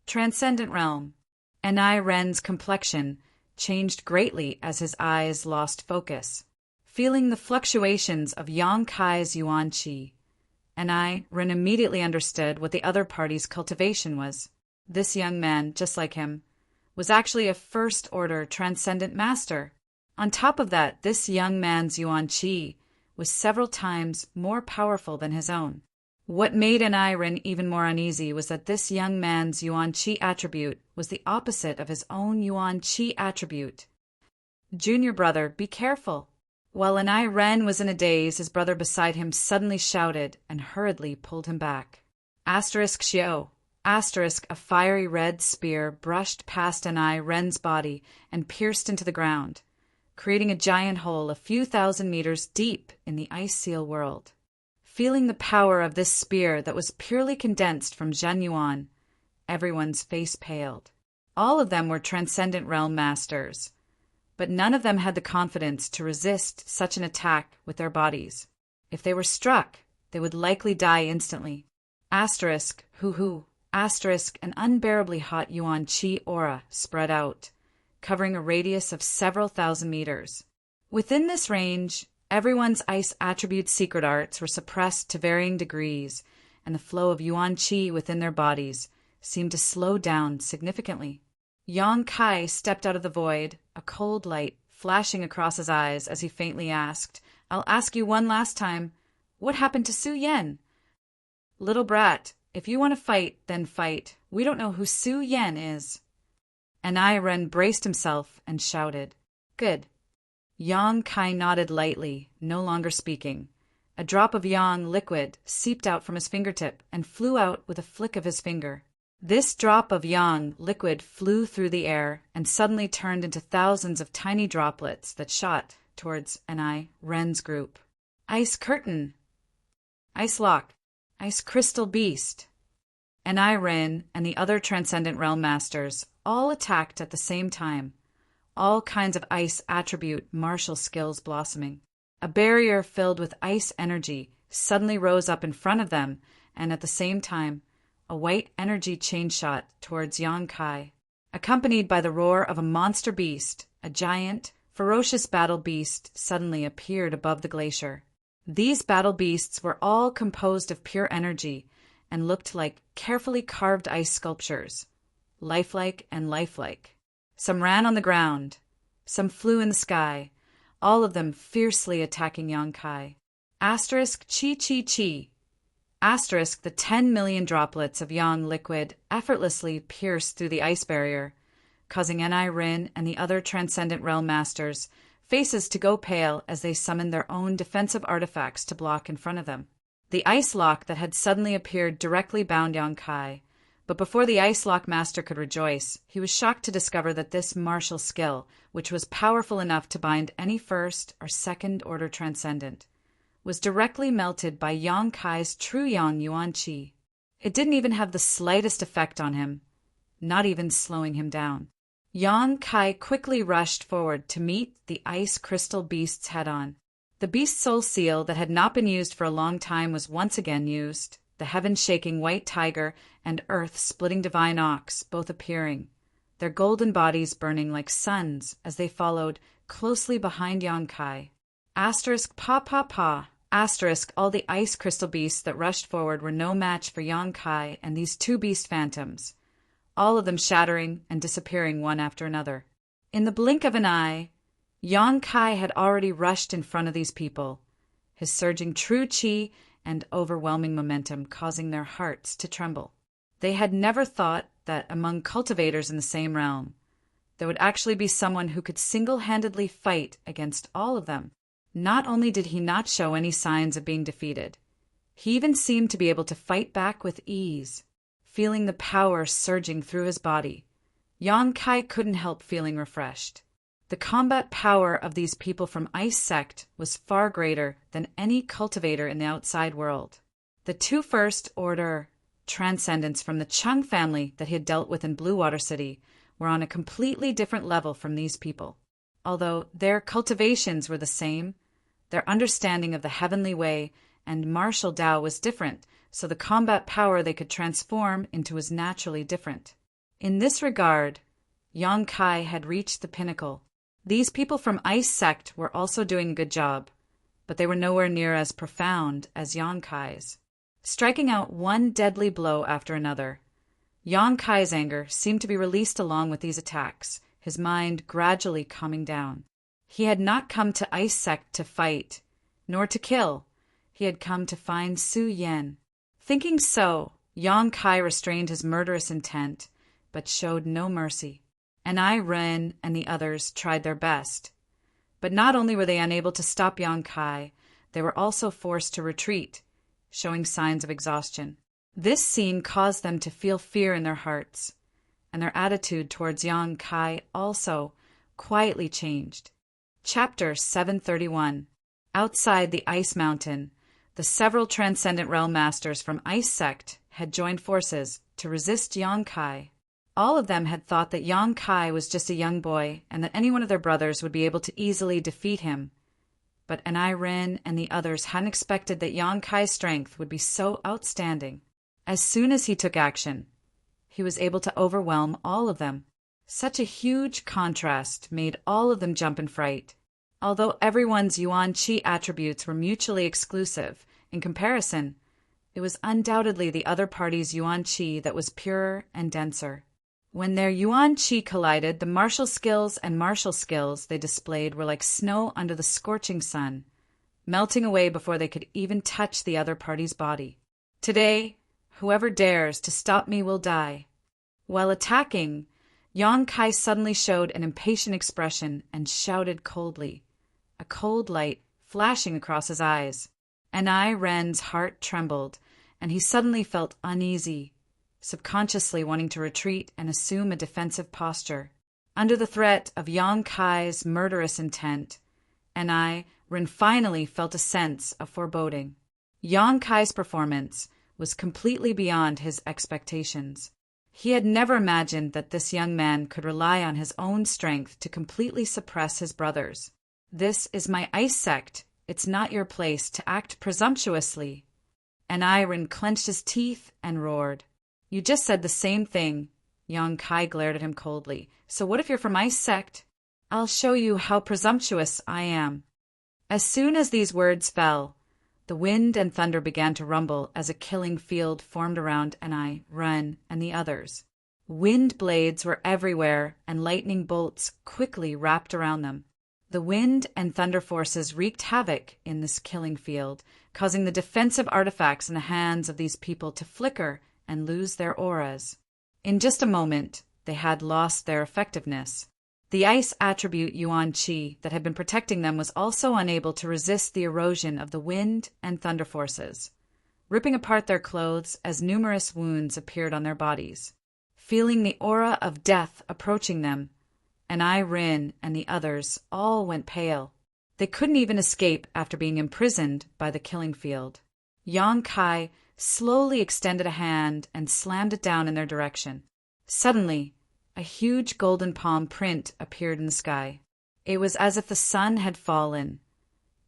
Transcendent Realm. Ren's complexion changed greatly as his eyes lost focus. Feeling the fluctuations of Yang Kai's yuan qi, Ren immediately understood what the other party's cultivation was. This young man, just like him, was actually a first-order transcendent master. On top of that, this young man's yuan qi was several times more powerful than his own. What made Ren even more uneasy was that this young man's yuan qi attribute was the opposite of his own yuan qi attribute. "Junior brother, be careful." While Ren was in a daze, his brother beside him suddenly shouted and hurriedly pulled him back. Xiao. A fiery red spear brushed past Ren's body and pierced into the ground, creating a giant hole a few thousand meters deep in the Ice Seal World. Feeling the power of this spear that was purely condensed from Zhen Yuan, everyone's face paled. All of them were Transcendent Realm Masters, but none of them had the confidence to resist such an attack with their bodies. If they were struck, they would likely die instantly. An unbearably hot yuan qi aura spread out, covering a radius of several thousand meters. Within this range, everyone's ice attribute secret arts were suppressed to varying degrees, and the flow of yuan qi within their bodies seemed to slow down significantly. Yang Kai stepped out of the void, a cold light flashing across his eyes as he faintly asked, "I'll ask you one last time, what happened to Su Yen?" "Little brat, if you want to fight, then fight. We don't know who Su Yen is." Ren braced himself and shouted, "Good." Yang Kai nodded lightly, no longer speaking. A drop of yang liquid seeped out from his fingertip and flew out with a flick of his finger. This drop of yang liquid flew through the air and suddenly turned into thousands of tiny droplets that shot towards Ren's group. Ice Curtain, Ice Lock, Ice Crystal Beast. Ren and the other Transcendent Realm Masters all attacked at the same time, all kinds of ice attribute martial skills blossoming. A barrier filled with ice energy suddenly rose up in front of them, and at the same time, a white energy chain shot towards Yang Kai. Accompanied by the roar of a monster beast, a giant, ferocious battle beast suddenly appeared above the glacier. These battle beasts were all composed of pure energy and looked like carefully carved ice sculptures, lifelike and lifelike. Some ran on the ground, some flew in the sky, all of them fiercely attacking Yang Kai. Chi. The 10 million droplets of yang liquid effortlessly pierced through the ice barrier, causing Ren and the other Transcendent Realm Masters' faces to go pale as they summoned their own defensive artifacts to block in front of them. The ice lock that had suddenly appeared directly bound Yang Kai, but before the Ice Lock Master could rejoice, he was shocked to discover that this martial skill, which was powerful enough to bind any first or second order transcendent, was directly melted by Yang Kai's true yang yuan qi. It didn't even have the slightest effect on him, not even slowing him down. Yang Kai quickly rushed forward to meet the ice crystal beasts head-on. The beast soul seal that had not been used for a long time was once again used, the heaven-shaking white tiger and earth-splitting divine ox both appearing, their golden bodies burning like suns as they followed closely behind Yang Kai. Asterisk pa pa pa. Asterisk all the ice crystal beasts that rushed forward were no match for Yang Kai and these two beast phantoms, all of them shattering and disappearing one after another. In the blink of an eye, Yang Kai had already rushed in front of these people, his surging true chi and overwhelming momentum causing their hearts to tremble. They had never thought that among cultivators in the same realm, there would actually be someone who could single-handedly fight against all of them. Not only did he not show any signs of being defeated, he even seemed to be able to fight back with ease. Feeling the power surging through his body, Yang Kai couldn't help feeling refreshed. The combat power of these people from Ice Sect was far greater than any cultivator in the outside world. The two First Order transcendents from the Chung family that he had dealt with in Blue Water City were on a completely different level from these people. Although their cultivations were the same, their understanding of the heavenly way and martial Tao was different, so the combat power they could transform into was naturally different. In this regard, Yang Kai had reached the pinnacle. These people from Ice Sect were also doing a good job, but they were nowhere near as profound as Yang Kai's. Striking out one deadly blow after another, Yang Kai's anger seemed to be released along with these attacks, his mind gradually calming down. He had not come to Ice Sect to fight, nor to kill. He had come to find Su Yen. Thinking so, Yang Kai restrained his murderous intent, but showed no mercy. And Ren and the others tried their best. But not only were they unable to stop Yang Kai, they were also forced to retreat, showing signs of exhaustion. This scene caused them to feel fear in their hearts, and their attitude towards Yang Kai also quietly changed. Chapter 731. Outside the Ice Mountain, the several Transcendent Realm Masters from Ice Sect had joined forces to resist Yang Kai. All of them had thought that Yang Kai was just a young boy and that any one of their brothers would be able to easily defeat him. But Ren and the others hadn't expected that Yang Kai's strength would be so outstanding. As soon as he took action, he was able to overwhelm all of them. Such a huge contrast made all of them jump in fright. Although everyone's Yuan Qi attributes were mutually exclusive, in comparison, it was undoubtedly the other party's Yuan Qi that was purer and denser. When their Yuan Qi collided, the martial skills they displayed were like snow under the scorching sun, melting away before they could even touch the other party's body. Today, whoever dares to stop me will die. While attacking, Yang Kai suddenly showed an impatient expression and shouted coldly, a cold light flashing across his eyes. Ren's heart trembled, and he suddenly felt uneasy, subconsciously wanting to retreat and assume a defensive posture. Under the threat of Yang Kai's murderous intent, Ren finally felt a sense of foreboding. Yang Kai's performance was completely beyond his expectations. He had never imagined that this young man could rely on his own strength to completely suppress his brothers. This is my Ice Sect. It's not your place to act presumptuously. Ren clenched his teeth and roared. You just said the same thing. Yang Kai glared at him coldly. So what if you're from Ice Sect? I'll show you how presumptuous I am. As soon as these words fell, the wind and thunder began to rumble as a killing field formed around Ren and the others. Wind blades were everywhere, and lightning bolts quickly wrapped around them. The wind and thunder forces wreaked havoc in this killing field, causing the defensive artifacts in the hands of these people to flicker and lose their auras. In just a moment, they had lost their effectiveness. The ice attribute Yuan Qi that had been protecting them was also unable to resist the erosion of the wind and thunder forces, ripping apart their clothes as numerous wounds appeared on their bodies. Feeling the aura of death approaching them, Ren and the others all went pale. They couldn't even escape after being imprisoned by the killing field. Yang Kai slowly extended a hand and slammed it down in their direction. Suddenly, a huge golden palm print appeared in the sky. It was as if the sun had fallen,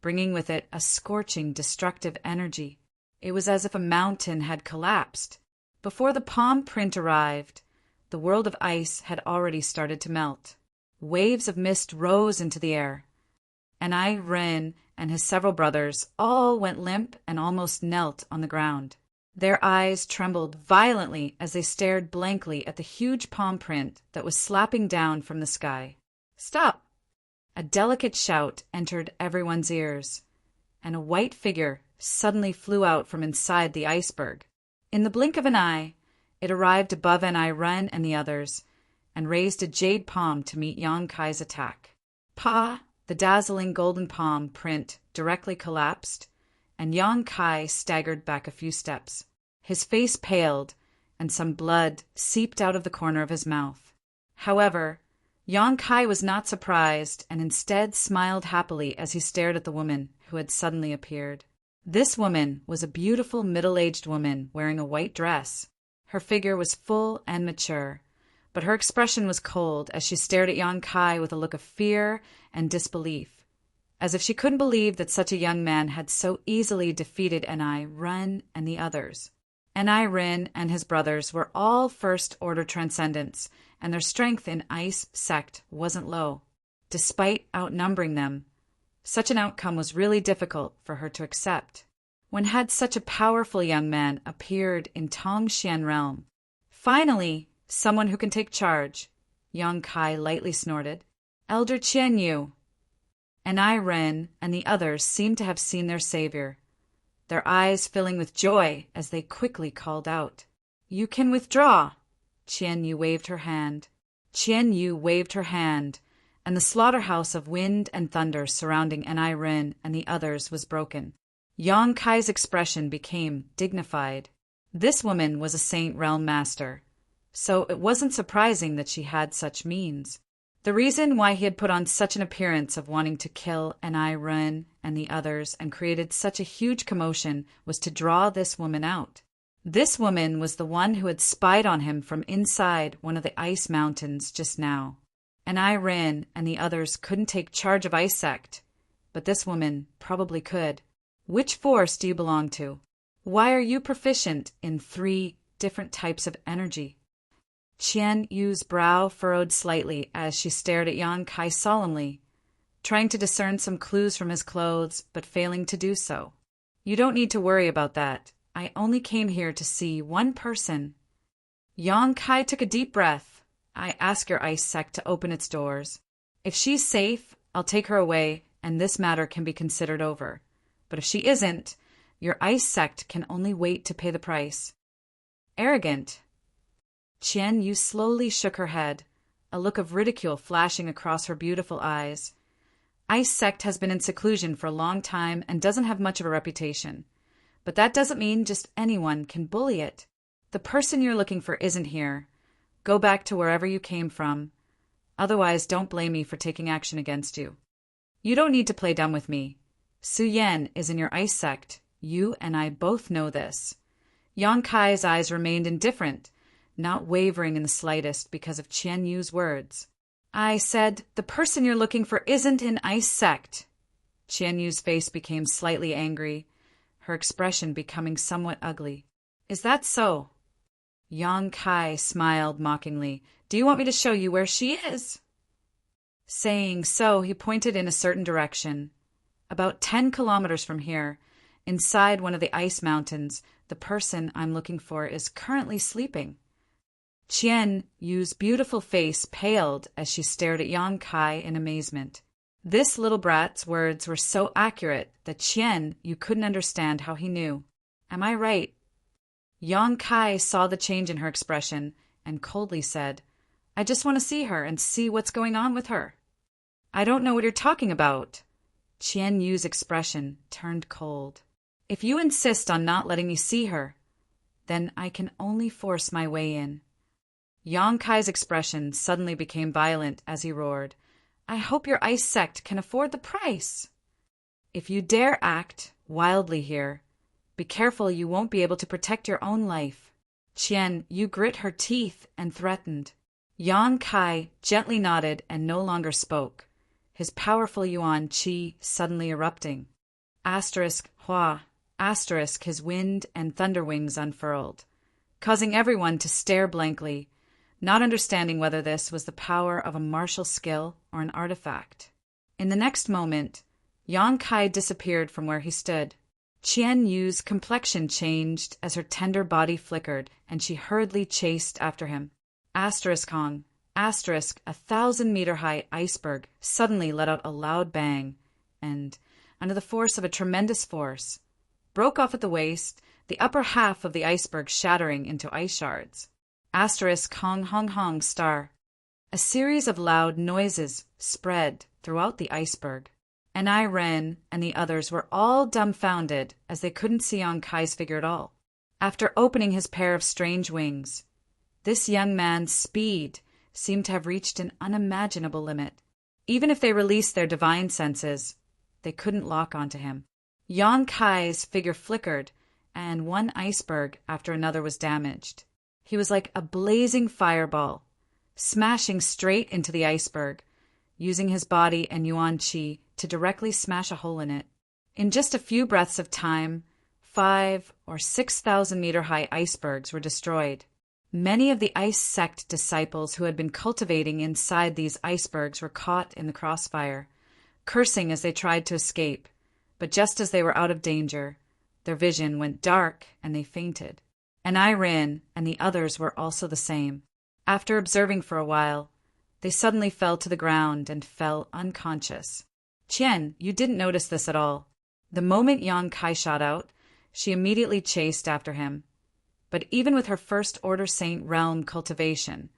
bringing with it a scorching, destructive energy. It was as if a mountain had collapsed. Before the palm print arrived, the world of ice had already started to melt. Waves of mist rose into the air, and Ren and his several brothers all went limp and almost knelt on the ground. Their eyes trembled violently as they stared blankly at the huge palm print that was slapping down from the sky. "Stop!" A delicate shout entered everyone's ears, and a white figure suddenly flew out from inside the iceberg. In the blink of an eye, it arrived above Ren and the others, and raised a jade palm to meet Yang Kai's attack. Pa! The dazzling golden palm print directly collapsed, and Yang Kai staggered back a few steps. His face paled, and some blood seeped out of the corner of his mouth. However, Yang Kai was not surprised, and instead smiled happily as he stared at the woman who had suddenly appeared. This woman was a beautiful middle-aged woman wearing a white dress. Her figure was full and mature, but her expression was cold as she stared at Yang Kai with a look of fear and disbelief, as if she couldn't believe that such a young man had so easily defeated Ren and the others. Ren and his brothers were all first-order transcendents, and their strength in Ice Sect wasn't low. Despite outnumbering them, such an outcome was really difficult for her to accept. When had such a powerful young man appeared in Tongxian realm? Finally, someone who can take charge, Yang Kai lightly snorted. Elder Qian Yu. Ren and the others seemed to have seen their savior, their eyes filling with joy as they quickly called out. "You can withdraw." Qian Yu waved her hand. And the slaughterhouse of wind and thunder surrounding Ren and the others was broken. Yang Kai's expression became dignified. This woman was a Saint Realm Master, so it wasn't surprising that she had such means. The reason why he had put on such an appearance of wanting to kill Ren and the others and created such a huge commotion was to draw this woman out. This woman was the one who had spied on him from inside one of the ice mountains just now. Ren and the others couldn't take charge of Ice Sect, but this woman probably could. Which force do you belong to? Why are you proficient in 3 different types of energy? Qian Yu's brow furrowed slightly as she stared at Yang Kai solemnly, trying to discern some clues from his clothes, but failing to do so. "You don't need to worry about that. I only came here to see one person." Yang Kai took a deep breath. "I ask your Ice Sect to open its doors. If she's safe, I'll take her away, and this matter can be considered over. But if she isn't, your Ice Sect can only wait to pay the price." "Arrogant." Qian Yu slowly shook her head, a look of ridicule flashing across her beautiful eyes. "Ice Sect has been in seclusion for a long time and doesn't have much of a reputation. But that doesn't mean just anyone can bully it. The person you're looking for isn't here. Go back to wherever you came from. Otherwise, don't blame me for taking action against you. You don't need to play dumb with me. Su Yan is in your Ice Sect. You and I both know this." Yang Kai's eyes remained indifferent, not wavering in the slightest because of Qian Yu's words. "I said, the person you're looking for isn't in Ice Sect." Qian Yu's face became slightly angry, her expression becoming somewhat ugly. "Is that so?" Yang Kai smiled mockingly. "Do you want me to show you where she is?" Saying so, he pointed in a certain direction. "About 10 kilometers from here, inside one of the ice mountains, the person I'm looking for is currently sleeping." Qian Yu's beautiful face paled as she stared at Yang Kai in amazement. This little brat's words were so accurate that Qian Yu couldn't understand how he knew. "Am I right?" Yang Kai saw the change in her expression and coldly said, "I just want to see her and see what's going on with her." "I don't know what you're talking about." Qian Yu's expression turned cold. "If you insist on not letting me see her, then I can only force my way in." Yang Kai's expression suddenly became violent as he roared, "I hope your Ice Sect can afford the price. If you dare act wildly here, Be careful, you won't be able to protect your own life. Qian Yu grit her teeth and threatened. Yang Kai gently nodded and no longer spoke, his powerful yuan qi suddenly erupting. Hua, his wind and thunder wings unfurled, causing everyone to stare blankly, not understanding whether this was the power of a martial skill or an artifact. In the next moment, Yang Kai disappeared from where he stood. Qian Yu's complexion changed as her tender body flickered, and she hurriedly chased after him. A 1,000-meter-high iceberg suddenly let out a loud bang, and, under the force of a tremendous force, broke off at the waist, the upper half of the iceberg shattering into ice shards. Hong Hong Hong star. A series of loud noises spread throughout the iceberg. And Ren and the others were all dumbfounded as they couldn't see Yang Kai's figure at all. After opening his pair of strange wings, this young man's speed seemed to have reached an unimaginable limit. Even if they released their divine senses, they couldn't lock onto him. Yang Kai's figure flickered, and one iceberg after another was damaged. He was like a blazing fireball, smashing straight into the iceberg, using his body and yuan qi to directly smash a hole in it. In just a few breaths of time, 5,000 or 6,000-meter-high icebergs were destroyed. Many of the ice sect disciples who had been cultivating inside these icebergs were caught in the crossfire, cursing as they tried to escape, but just as they were out of danger, their vision went dark and they fainted. And Ren and the others were also the same. After observing for a while, they suddenly fell to the ground and fell unconscious. Qian, you didn't notice this at all. The moment Yang Kai shot out, she immediately chased after him. But even with her First Order Saint realm cultivation,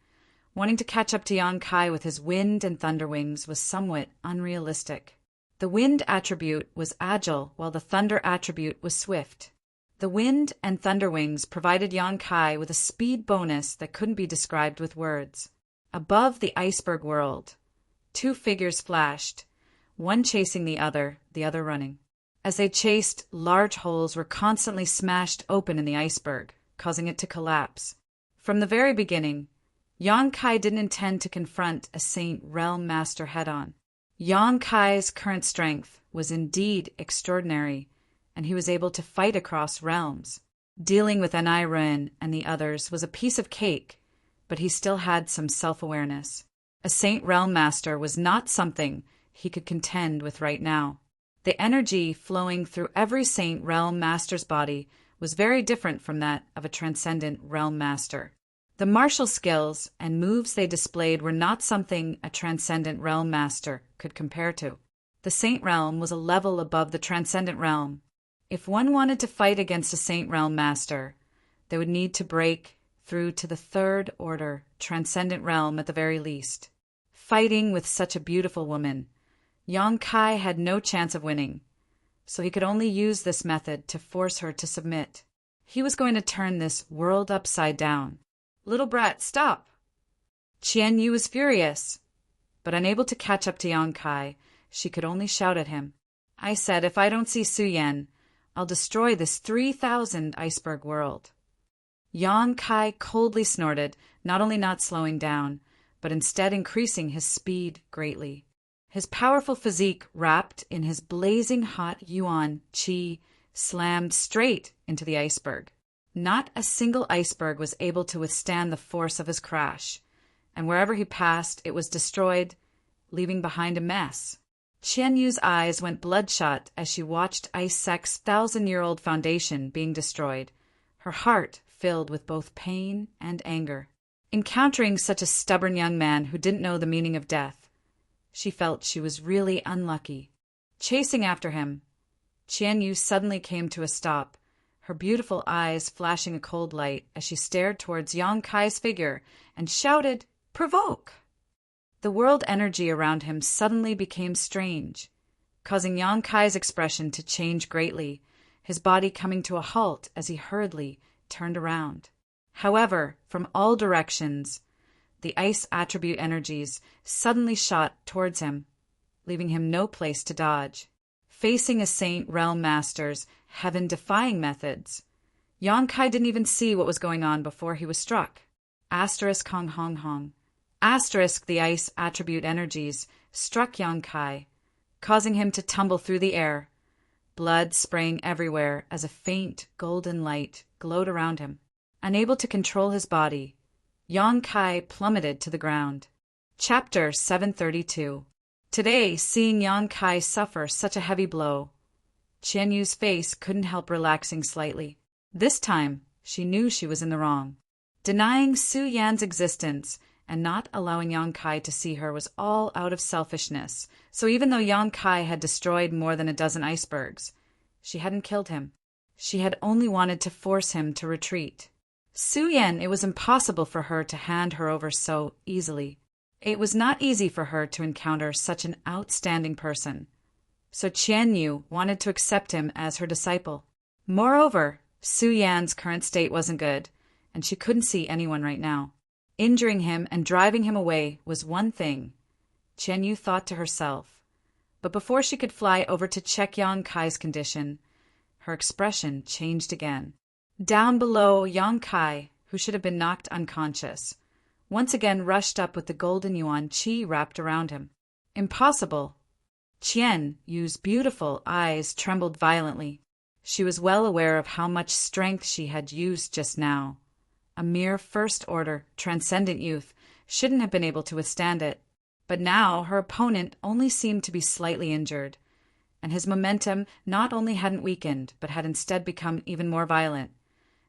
wanting to catch up to Yang Kai with his wind and thunder wings was somewhat unrealistic. The wind attribute was agile, while the thunder attribute was swift. The wind and thunder wings provided Yang Kai with a speed bonus that couldn't be described with words. Above the iceberg world, two figures flashed, one chasing the other running. As they chased, large holes were constantly smashed open in the iceberg, causing it to collapse. From the very beginning, Yang Kai didn't intend to confront a Saint Realm Master head-on. Yang Kai's current strength was indeed extraordinary, and he was able to fight across realms. Dealing with Ren and the others was a piece of cake, but he still had some self-awareness. A Saint Realm Master was not something he could contend with right now. The energy flowing through every Saint Realm Master's body was very different from that of a Transcendent Realm Master. The martial skills and moves they displayed were not something a Transcendent Realm Master could compare to. The Saint Realm was a level above the Transcendent Realm. If one wanted to fight against a Saint Realm Master, they would need to break through to the Third Order Transcendent Realm at the very least. Fighting with such a beautiful woman, Yang Kai had no chance of winning, so he could only use this method to force her to submit. He was going to turn this world upside down. "Little brat, stop!" Qian Yu was furious, but unable to catch up to Yang Kai, she could only shout at him. "I said if I don't see Su Yan, I'll destroy this 3,000 iceberg world." Yang Kai coldly snorted, not only not slowing down, but instead increasing his speed greatly. His powerful physique wrapped in his blazing hot yuan qi slammed straight into the iceberg. Not a single iceberg was able to withstand the force of his crash, and wherever he passed it was destroyed, leaving behind a mess. Qian Yu's eyes went bloodshot as she watched Ice Sect's 1,000-year-old foundation being destroyed, her heart filled with both pain and anger. Encountering such a stubborn young man who didn't know the meaning of death, she felt she was really unlucky. Chasing after him, Qian Yu suddenly came to a stop, her beautiful eyes flashing a cold light as she stared towards Yang Kai's figure and shouted, "Provoke!" The world energy around him suddenly became strange, causing Yang Kai's expression to change greatly, his body coming to a halt as he hurriedly turned around. However, from all directions, the ice attribute energies suddenly shot towards him, leaving him no place to dodge. facing a Saint Realm Master's heaven-defying methods. Yonkai didn't even see what was going on before he was struck. Asterisk Hong Hong Hong. Asterisk the ice attribute energies struck Yonkai, causing him to tumble through the air, blood spraying everywhere as a faint golden light glowed around him. Unable to control his body, Yonkai plummeted to the ground. Chapter 732. Today, seeing Yonkai suffer such a heavy blow, Qianyu's face couldn't help relaxing slightly. This time, she knew she was in the wrong. Denying Su Yan's existence and not allowing Yonkai to see her was all out of selfishness, so even though Yonkai had destroyed more than a dozen icebergs, she hadn't killed him. She had only wanted to force him to retreat. Su Yan, it was impossible for her to hand her over so easily. It was not easy for her to encounter such an outstanding person, so Qianyu wanted to accept him as her disciple. Moreover, Su Yan's current state wasn't good, and she couldn't see anyone right now. Injuring him and driving him away was one thing, Qianyu thought to herself, but before she could fly over to check Yonkai's condition, her expression changed again. Down below, Yonkai, who should have been knocked unconscious, once again rushed up with the golden yuan qi wrapped around him. Impossible! Qianyu's beautiful eyes trembled violently. She was well aware of how much strength she had used just now. A mere first-order, transcendent youth shouldn't have been able to withstand it. But now her opponent only seemed to be slightly injured, and his momentum not only hadn't weakened, but had instead become even more violent,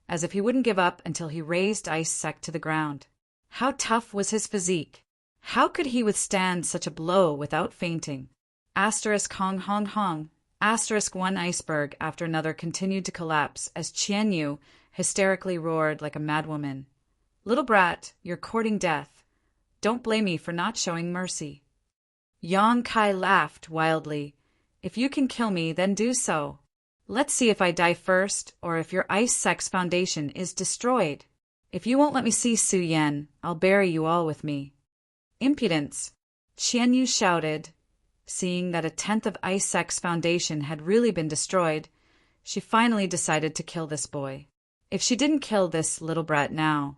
as if he wouldn't give up until he razed Ice Sec to the ground. How tough was his physique? How could he withstand such a blow without fainting? Asterisk Hong Hong Hong. Asterisk one iceberg after another continued to collapse as Qianyu hysterically roared like a madwoman. Little brat, you're courting death. Don't blame me for not showing mercy. Yonkai laughed wildly. If you can kill me, then do so. Let's see if I die first, or if your Ice Sec's foundation is destroyed. If you won't let me see Su Yan, I'll bury you all with me. Impudence! Qianyu shouted. Seeing that a tenth of Ice Sec's foundation had really been destroyed, she finally decided to kill this boy. If she didn't kill this little brat now,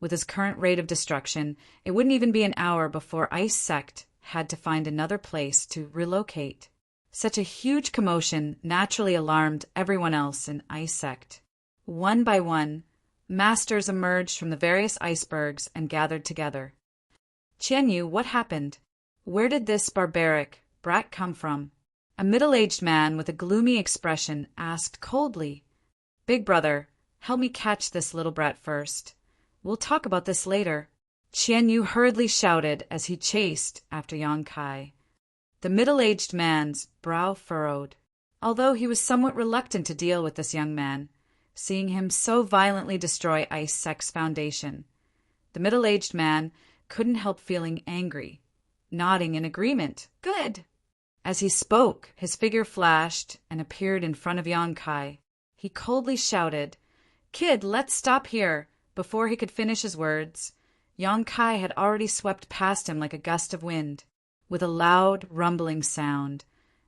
with his current rate of destruction, it wouldn't even be an hour before Ice Sect had to find another place to relocate. Such a huge commotion naturally alarmed everyone else in Ice Sect. One by one, masters emerged from the various icebergs and gathered together. Qianyu, what happened? Where did this barbaric brat come from? A middle-aged man with a gloomy expression asked coldly. Big brother, help me catch this little brat first. We'll talk about this later. Qianyu hurriedly shouted as he chased after Yonkai. The middle-aged man's brow furrowed. Although he was somewhat reluctant to deal with this young man, seeing him so violently destroy Ice Sec's foundation, the middle-aged man couldn't help feeling angry, nodding in agreement. Good! As he spoke, his figure flashed and appeared in front of Yonkai. He coldly shouted, Kid, let's stop here. Before he could finish his words, Yonkai had already swept past him like a gust of wind. With a loud, rumbling sound,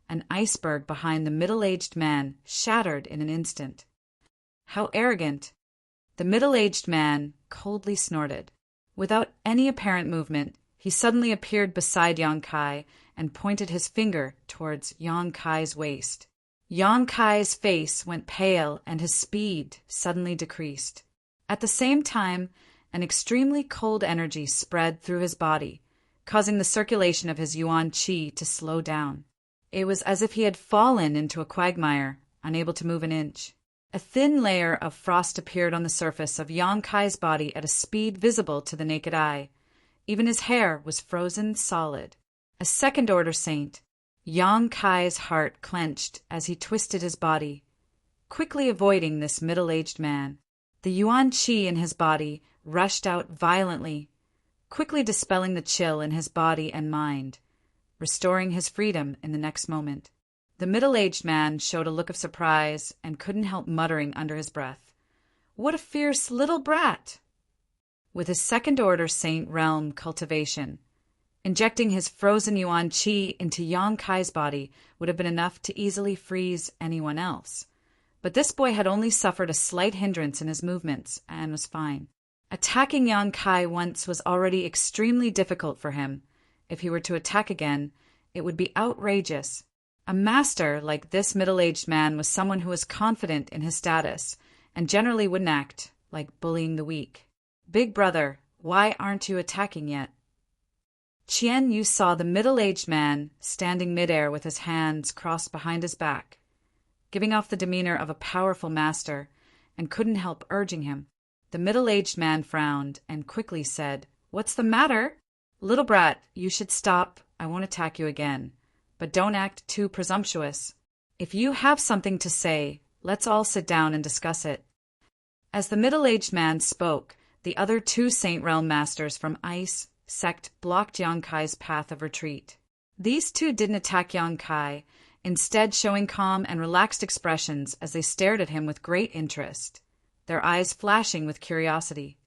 an iceberg behind the middle-aged man shattered in an instant. How arrogant! The middle-aged man coldly snorted. Without any apparent movement, he suddenly appeared beside Yonkai and pointed his finger towards Yonkai's waist. Yonkai's face went pale and his speed suddenly decreased. At the same time, an extremely cold energy spread through his body, causing the circulation of his yuan qi to slow down. It was as if he had fallen into a quagmire, unable to move an inch. A thin layer of frost appeared on the surface of Yonkai's body at a speed visible to the naked eye. Even his hair was frozen solid. A second-order saint, Yonkai's heart clenched as he twisted his body, quickly avoiding this middle-aged man. The yuan qi in his body rushed out violently, quickly dispelling the chill in his body and mind, restoring his freedom in the next moment. The middle-aged man showed a look of surprise and couldn't help muttering under his breath, What a fierce little brat! With his second-order Saint Realm cultivation, Injecting his frozen yuan qi into Yang Kai's body would have been enough to easily freeze anyone else. But this boy had only suffered a slight hindrance in his movements and was fine. Attacking Yang Kai once was already extremely difficult for him. If he were to attack again, it would be outrageous. A master like this middle-aged man was someone who was confident in his status and generally wouldn't act like bullying the weak. "Big brother, why aren't you attacking yet?" Qian Yu saw the middle-aged man standing midair with his hands crossed behind his back, giving off the demeanor of a powerful master, and couldn't help urging him. The middle-aged man frowned and quickly said, "What's the matter? Little brat, you should stop. I won't attack you again. But don't act too presumptuous. If you have something to say, let's all sit down and discuss it." As the middle-aged man spoke, the other two Saint Realm masters from Ice sect blocked Yang Kai's path of retreat. These two didn't attack Yang Kai, instead showing calm and relaxed expressions as they stared at him with great interest, their eyes flashing with curiosity.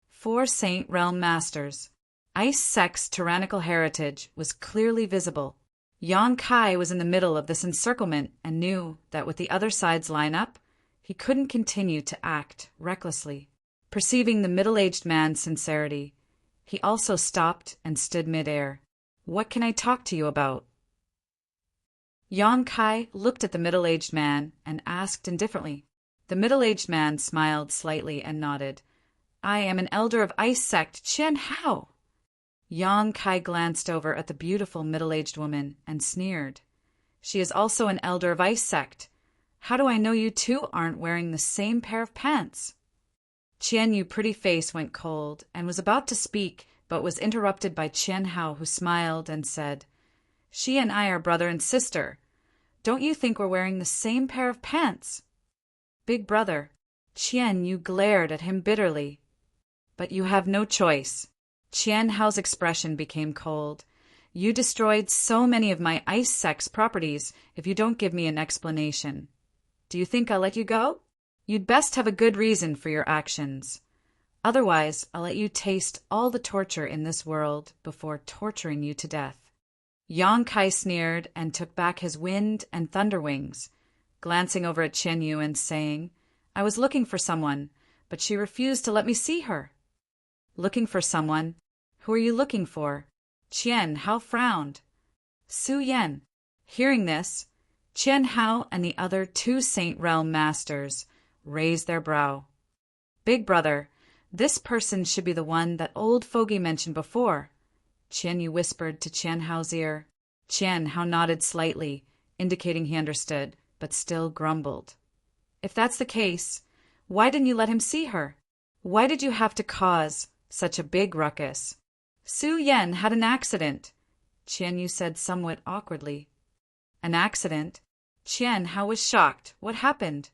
4 Saint Realm masters. Ice sect's tyrannical heritage was clearly visible. Yang Kai was in the middle of this encirclement and knew that with the other side's lineup, he couldn't continue to act recklessly. Perceiving the middle-aged man's sincerity, he also stopped and stood midair. "What can I talk to you about?" Yang Kai looked at the middle-aged man and asked indifferently. The middle-aged man smiled slightly and nodded. "I am an elder of Ice sect, Qian Hao." Yang Kai glanced over at the beautiful middle-aged woman and sneered. "She is also an elder of Ice sect. How do I know you two aren't wearing the same pair of pants?" Qian Yu's pretty face went cold and was about to speak, but was interrupted by Qian Hao, who smiled and said, "She and I are brother and sister. Don't you think we're wearing the same pair of pants?" "Big brother." Qian Yu glared at him bitterly. "But you have no choice." Qian Hao's expression became cold. "You destroyed so many of my Ice sect's properties if you don't give me an explanation. Do you think I'll let you go? You'd best have a good reason for your actions. Otherwise, I'll let you taste all the torture in this world before torturing you to death." Yang Kai sneered and took back his wind and thunder wings, glancing over at Qian Yu and saying, "I was looking for someone, but she refused to let me see her." "Looking for someone? Who are you looking for?" Qian Hao frowned. "Su Yan." Hearing this, Qian Hao and the other 2 Saint Realm masters raised their brow. "Big brother, this person should be the one that old fogey mentioned before," Qian Yu whispered to Qian Hao's ear. Qian Hao nodded slightly, indicating he understood, but still grumbled. "If that's the case, why didn't you let him see her? Why did you have to cause such a big ruckus?" "Su Yan had an accident," Qian Yu said somewhat awkwardly. "An accident?" Qian Hao was shocked. What happened?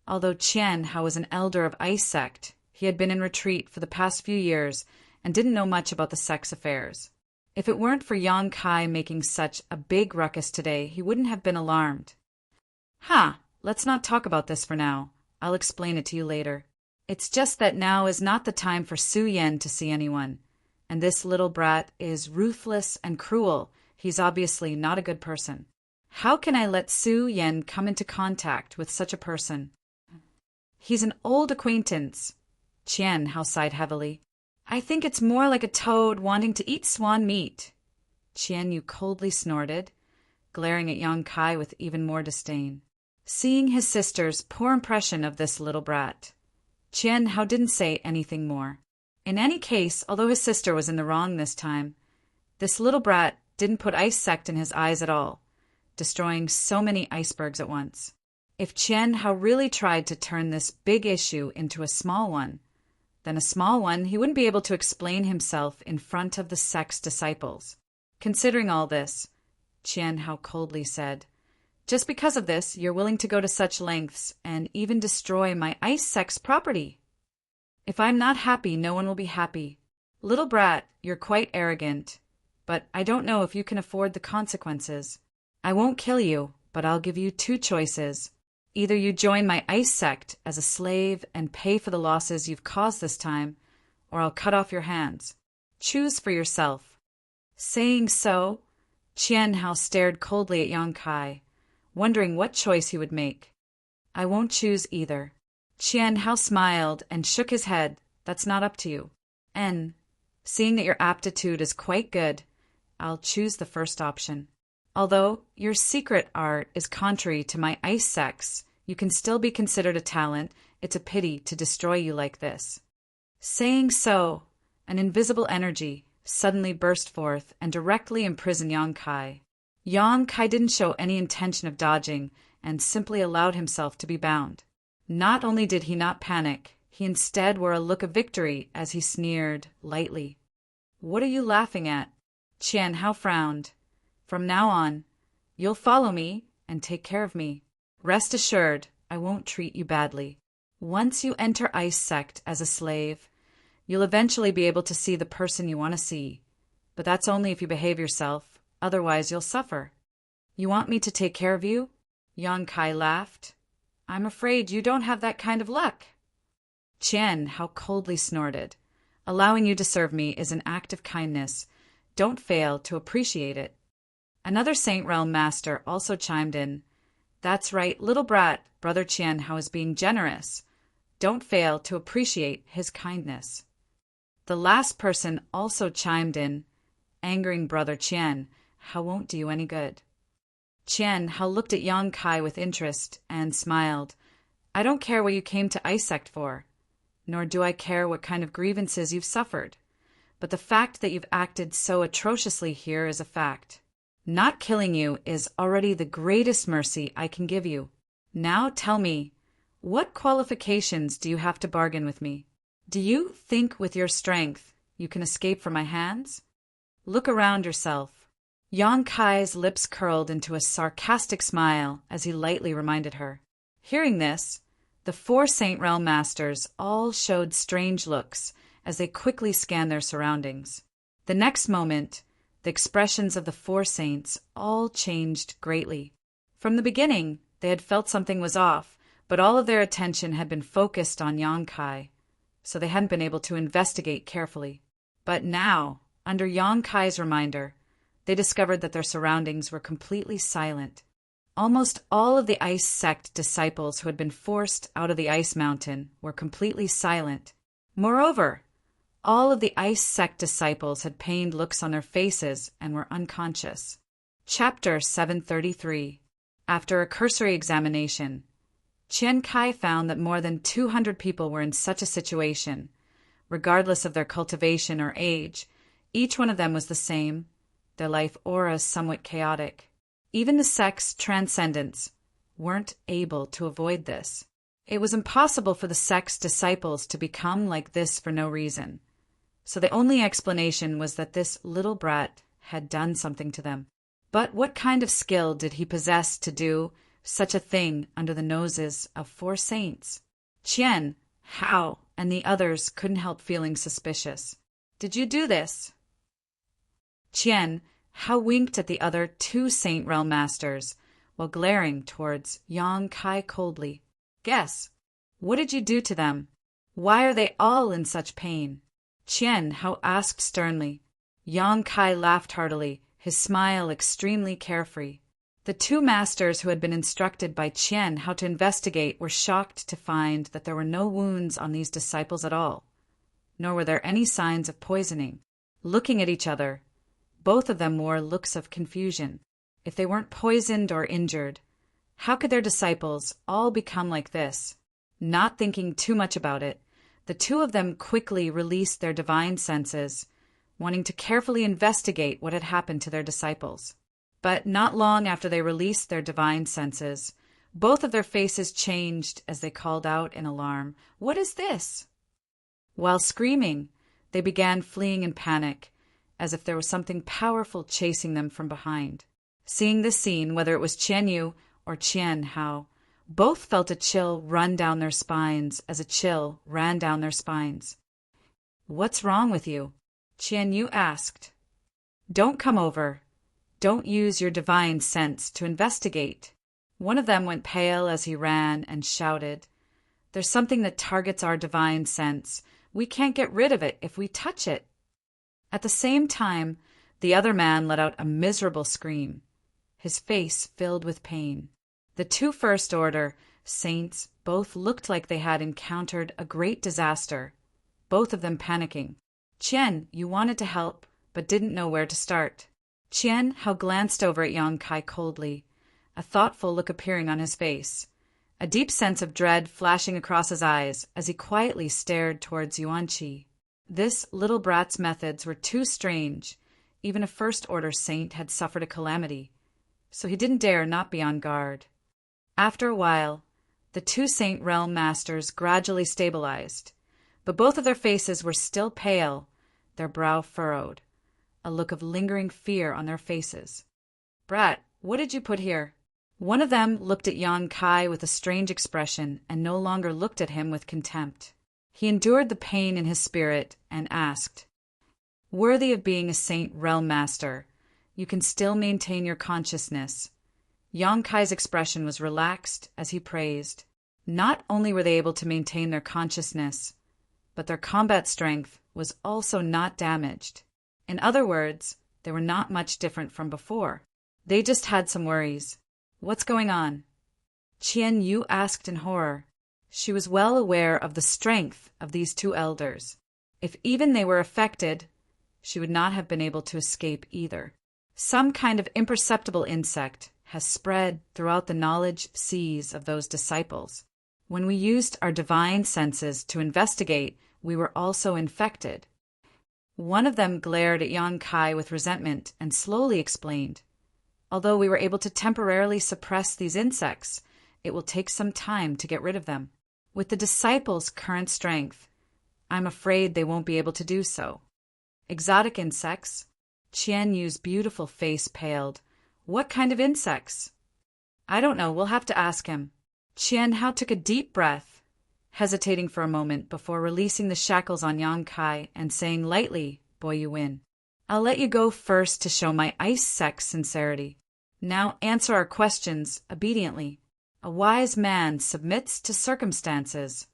Although Qian Hao was an elder of Ice sect, he had been in retreat for the past few years and didn't know much about the sect's affairs. If it weren't for Yang Kai making such a big ruckus today, he wouldn't have been alarmed. Let's not talk about this for now. I'll explain it to you later. It's just that now is not the time for Su Yan to see anyone, and this little brat is ruthless and cruel. He's obviously not a good person. How can I let Su Yan come into contact with such a person? He's an old acquaintance. Qian Hao sighed heavily. I think it's more like a toad wanting to eat swan meat. Qian Yu coldly snorted, glaring at Yang Kai with even more disdain. Seeing his sister's poor impression of this little brat, Qian Hao didn't say anything more. In any case, although his sister was in the wrong this time, this little brat didn't put Ice sect in his eyes at all, destroying so many icebergs at once. If Qian Hao really tried to turn this big issue into a small one, then a small one, he wouldn't be able to explain himself in front of the sect's disciples. Considering all this, Qian Hao coldly said, just because of this, you're willing to go to such lengths and even destroy my Ice sect's property. If I'm not happy, no one will be happy. Little brat, you're quite arrogant, but I don't know if you can afford the consequences. I won't kill you, but I'll give you 2 choices. Either you join my Ice sect as a slave and pay for the losses you've caused this time, or I'll cut off your hands. Choose for yourself. Saying so, Qian Hao stared coldly at Yang Kai, wondering what choice he would make. I won't choose either. Qian Hao smiled and shook his head. That's not up to you. And, seeing that your aptitude is quite good, I'll choose the first option. Although your secret art is contrary to my ice sex, you can still be considered a talent. It's a pity to destroy you like this. Saying so, an invisible energy suddenly burst forth and directly imprisoned Yang Kai. Yang Kai didn't show any intention of dodging and simply allowed himself to be bound. Not only did he not panic, he instead wore a look of victory as he sneered lightly. What are you laughing at? Qian Hao frowned. From now on, you'll follow me and take care of me. Rest assured, I won't treat you badly. Once you enter Ice Sect as a slave, you'll eventually be able to see the person you want to see. But that's only if you behave yourself, otherwise you'll suffer. You want me to take care of you? Yang Kai laughed. I'm afraid you don't have that kind of luck. Qian Hao coldly snorted. Allowing you to serve me is an act of kindness. Don't fail to appreciate it. Another Saint Realm master also chimed in. That's right, little brat, Brother Qian Hao is being generous. Don't fail to appreciate his kindness. The last person also chimed in, angering Brother Qian Hao won't do you any good. Qian Hao looked at Yang Kai with interest and smiled. I don't care what you came to Ice Sect for, nor do I care what kind of grievances you've suffered. But the fact that you've acted so atrociously here is a fact. Not killing you is already the greatest mercy I can give you. Now tell me, what qualifications do you have to bargain with me? Do you think with your strength you can escape from my hands? Look around yourself. Yang Kai's lips curled into a sarcastic smile as he lightly reminded her. Hearing this, the 4 Saint Realm masters all showed strange looks as they quickly scanned their surroundings. The next moment, the expressions of the 4 saints all changed greatly. From the beginning, they had felt something was off, but all of their attention had been focused on Yang Kai, so they hadn't been able to investigate carefully. But now, under Yang Kai's reminder, they discovered that their surroundings were completely silent. Almost all of the Ice Sect disciples who had been forced out of the Ice Mountain were completely silent. Moreover, all of the Ice Sect disciples had pained looks on their faces and were unconscious. Chapter 733. After a cursory examination, Qian Kai found that more than 200 people were in such a situation. Regardless of their cultivation or age, each one of them was the same, their life auras somewhat chaotic. Even the sect's transcendents weren't able to avoid this. It was impossible for the sect's disciples to become like this for no reason. So the only explanation was that this little brat had done something to them. But what kind of skill did he possess to do such a thing under the noses of 4 saints? Qian Hao and the others couldn't help feeling suspicious. Did you do this? Qian Hao winked at the other 2 Saint Realm masters while glaring towards Yang Kai coldly. Guess. What did you do to them? Why are they all in such pain? Qian Hao asked sternly. Yang Kai laughed heartily, his smile extremely carefree. The 2 masters who had been instructed by Qian Hao to investigate were shocked to find that there were no wounds on these disciples at all, nor were there any signs of poisoning. Looking at each other, both of them wore looks of confusion. If they weren't poisoned or injured, how could their disciples all become like this? Not thinking too much about it, the 2 of them quickly released their divine senses, wanting to carefully investigate what had happened to their disciples. But not long after they released their divine senses, both of their faces changed as they called out in alarm, "What is this?" While screaming, they began fleeing in panic, as if there was something powerful chasing them from behind. Seeing this scene, whether it was Qian Yu or Qian Hao, both felt a chill run down their spines as a chill ran down their spines. "What's wrong with you?" Qian Yu asked. "Don't come over. Don't use your divine sense to investigate." One of them went pale as he ran and shouted, "There's something that targets our divine sense. We can't get rid of it if we touch it." At the same time, The other man let out a miserable scream, his face filled with pain. The two First Order saints both looked like they had encountered a great disaster, both of them panicking. Qian Yu wanted to help, but didn't know where to start. Qian Hao glanced over at Yang Kai coldly, a thoughtful look appearing on his face, a deep sense of dread flashing across his eyes as he quietly stared towards Yuanqi. This little brat's methods were too strange. Even a First Order saint had suffered a calamity, so he didn't dare not be on guard. After a while, the two Saint Realm Masters gradually stabilized, but both of their faces were still pale, their brow furrowed, a look of lingering fear on their faces. "Brat, what did you put here?" One of them looked at Yang Kai with a strange expression and no longer looked at him with contempt. He endured the pain in his spirit and asked, "Worthy of being a Saint Realm Master, you can still maintain your consciousness." Yang Kai's expression was relaxed as he praised. Not only were they able to maintain their consciousness, but their combat strength was also not damaged. In other words, they were not much different from before. They just had some worries. "What's going on?" Qian Yu asked in horror. She was well aware of the strength of these two elders. If even they were affected, she would not have been able to escape either. Some kind of imperceptible insect has spread throughout the knowledge seas of those disciples. When we used our divine senses to investigate, we were also infected. One of them glared at Yang Kai with resentment and slowly explained, "Although we were able to temporarily suppress these insects, it will take some time to get rid of them. With the disciples' current strength, I'm afraid they won't be able to do so." "Exotic insects?" Qian Yu's beautiful face paled. "What kind of insects?" "I don't know. We'll have to ask him." Qian Hao took a deep breath, hesitating for a moment before releasing the shackles on Yang Kai and saying lightly, "Boy, you win. I'll let you go first to show my ice sect's sincerity. Now answer our questions obediently. A wise man submits to circumstances."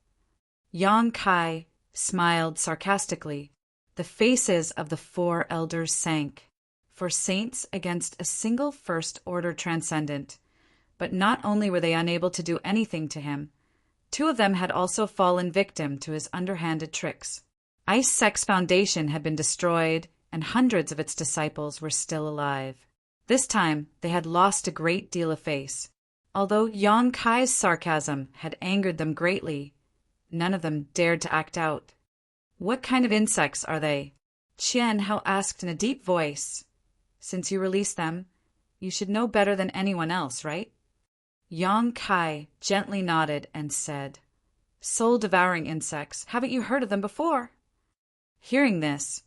Yang Kai smiled sarcastically. The faces of the four elders sank. For saints against a single First Order transcendent. But not only were they unable to do anything to him, two of them had also fallen victim to his underhanded tricks. Ice Sect's foundation had been destroyed, and hundreds of its disciples were still alive. This time, they had lost a great deal of face. Although Yang Kai's sarcasm had angered them greatly, none of them dared to act out. "What kind of insects are they?" Qian Hao asked in a deep voice. "Since you released them, you should know better than anyone else, right?" Yang Kai gently nodded and said, "Soul-devouring insects. Haven't you heard of them before?" Hearing this,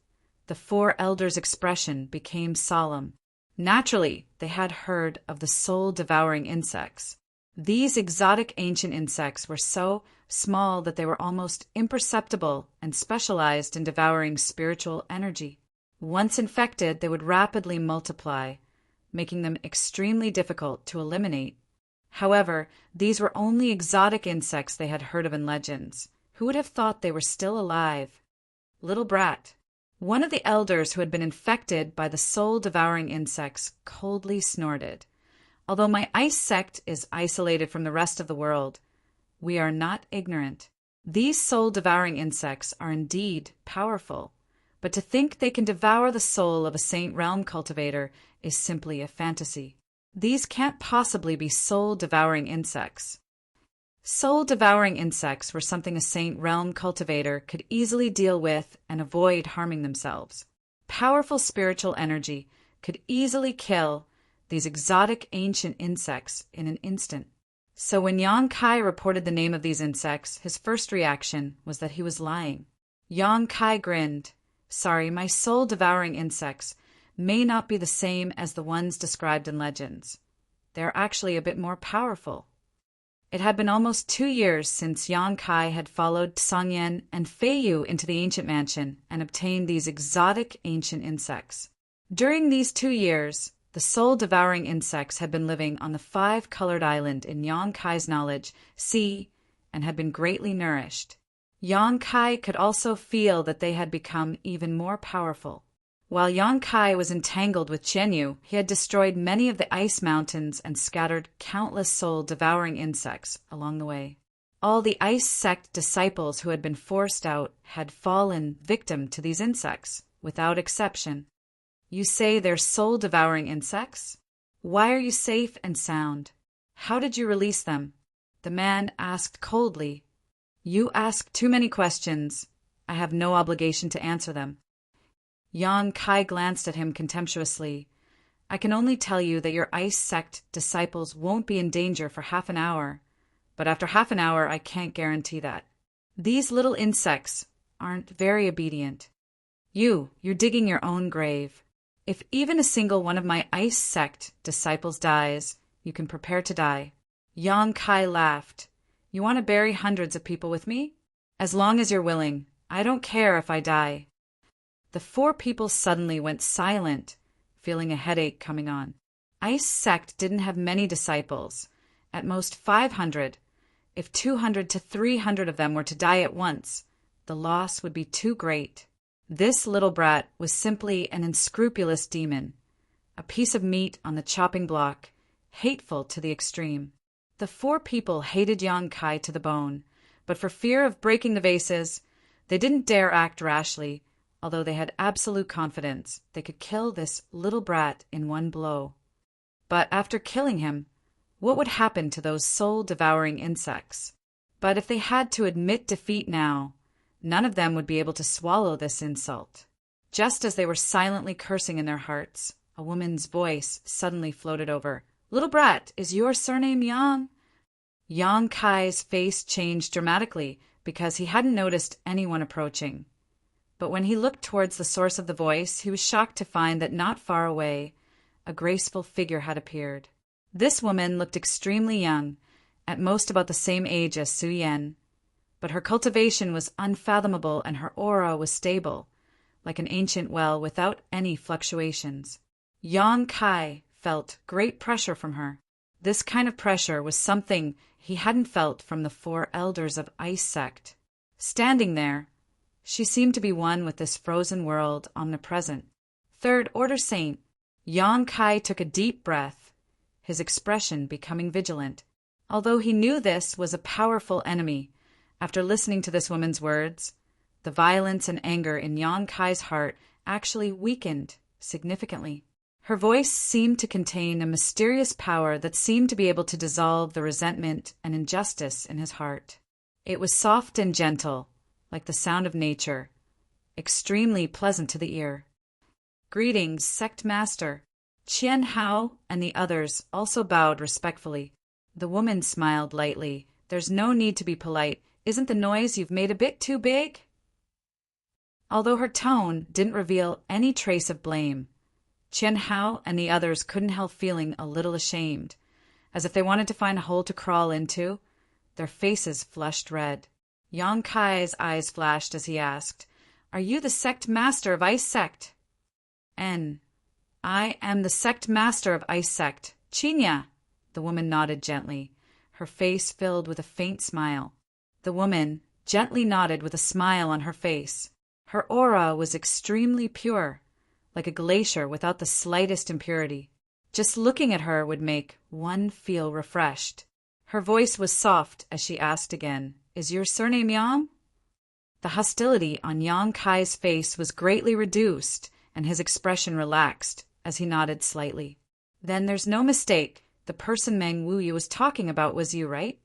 the four elders' expression became solemn. Naturally, they had heard of the soul-devouring insects. These exotic ancient insects were so small that they were almost imperceptible and specialized in devouring spiritual energy. Once infected, they would rapidly multiply, making them extremely difficult to eliminate. However, these were only exotic insects they had heard of in legends. Who would have thought they were still alive? "Little brat." One of the elders who had been infected by the soul-devouring insects coldly snorted. "Although my ice sect is isolated from the rest of the world, we are not ignorant. These soul-devouring insects are indeed powerful, but to think they can devour the soul of a Saint Realm cultivator is simply a fantasy. These can't possibly be soul-devouring insects." Soul-devouring insects were something a Saint Realm cultivator could easily deal with and avoid harming themselves. Powerful spiritual energy could easily kill these exotic ancient insects in an instant. So when Yang Kai reported the name of these insects, his first reaction was that he was lying. Yang Kai grinned. "Sorry, my soul-devouring insects may not be the same as the ones described in legends. They are actually a bit more powerful." It had been almost 2 years since Yang Kai had followed Sangyan and Fei Yu into the ancient mansion and obtained these exotic ancient insects. During these 2 years, the soul-devouring insects had been living on the 5-colored island in Yang Kai's knowledge sea and had been greatly nourished. Yang Kai could also feel that they had become even more powerful. While Yang Kai was entangled with Qianyu, he had destroyed many of the ice mountains and scattered countless soul-devouring insects along the way. All the ice sect disciples who had been forced out had fallen victim to these insects, without exception. You say they're soul-devouring insects? Why are you safe and sound? How did you release them? The man asked coldly. You ask too many questions. I have no obligation to answer them. Yang Kai glanced at him contemptuously. I can only tell you that your ice sect disciples won't be in danger for half an hour. But after half an hour, I can't guarantee that. These little insects aren't very obedient. You're digging your own grave. If even a single one of my ice sect disciples dies, you can prepare to die. Yang Kai laughed. You want to bury hundreds of people with me? As long as you're willing. I don't care if I die. The four people suddenly went silent, feeling a headache coming on. Ice sect didn't have many disciples, at most 500. If 200 to 300 of them were to die at once, the loss would be too great. This little brat was simply an unscrupulous demon, a piece of meat on the chopping block, hateful to the extreme. The four people hated Yang Kai to the bone, but for fear of breaking the vases, they didn't dare act rashly, although they had absolute confidence they could kill this little brat in one blow. But after killing him, what would happen to those soul-devouring insects? But if they had to admit defeat now, none of them would be able to swallow this insult. Just as they were silently cursing in their hearts, a woman's voice suddenly floated over. Little brat, is your surname Yang? Yang Kai's face changed dramatically because he hadn't noticed anyone approaching. But when he looked towards the source of the voice, he was shocked to find that not far away, a graceful figure had appeared. This woman looked extremely young, at most about the same age as Su Yan, but her cultivation was unfathomable and her aura was stable, like an ancient well without any fluctuations. Yang Kai felt great pressure from her. This kind of pressure was something he hadn't felt from the four elders of Ice Sect. Standing there, she seemed to be one with this frozen world, omnipresent. Third Order Saint. Yang Kai took a deep breath, his expression becoming vigilant. Although he knew this was a powerful enemy, after listening to this woman's words, the violence and anger in Yang Kai's heart actually weakened significantly. Her voice seemed to contain a mysterious power that seemed to be able to dissolve the resentment and injustice in his heart. It was soft and gentle, like the sound of nature, extremely pleasant to the ear. Greetings, Sect Master. Qian Hao and the others also bowed respectfully. The woman smiled lightly. There's no need to be polite. Isn't the noise you've made a bit too big? Although her tone didn't reveal any trace of blame, Qian Hao and the others couldn't help feeling a little ashamed, as if they wanted to find a hole to crawl into. Their faces flushed red. Yang Kai's eyes flashed as he asked, Are you the Sect Master of Ice Sect? I am the Sect Master of Ice Sect. Chinya. The woman nodded gently, her face filled with a faint smile. The woman gently nodded with a smile on her face. Her aura was extremely pure, like a glacier without the slightest impurity. Just looking at her would make one feel refreshed. Her voice was soft as she asked again, Is your surname Yang? The hostility on Yang Kai's face was greatly reduced, and his expression relaxed as he nodded slightly. Then there's no mistake. The person Meng Wuyu was talking about was you, right?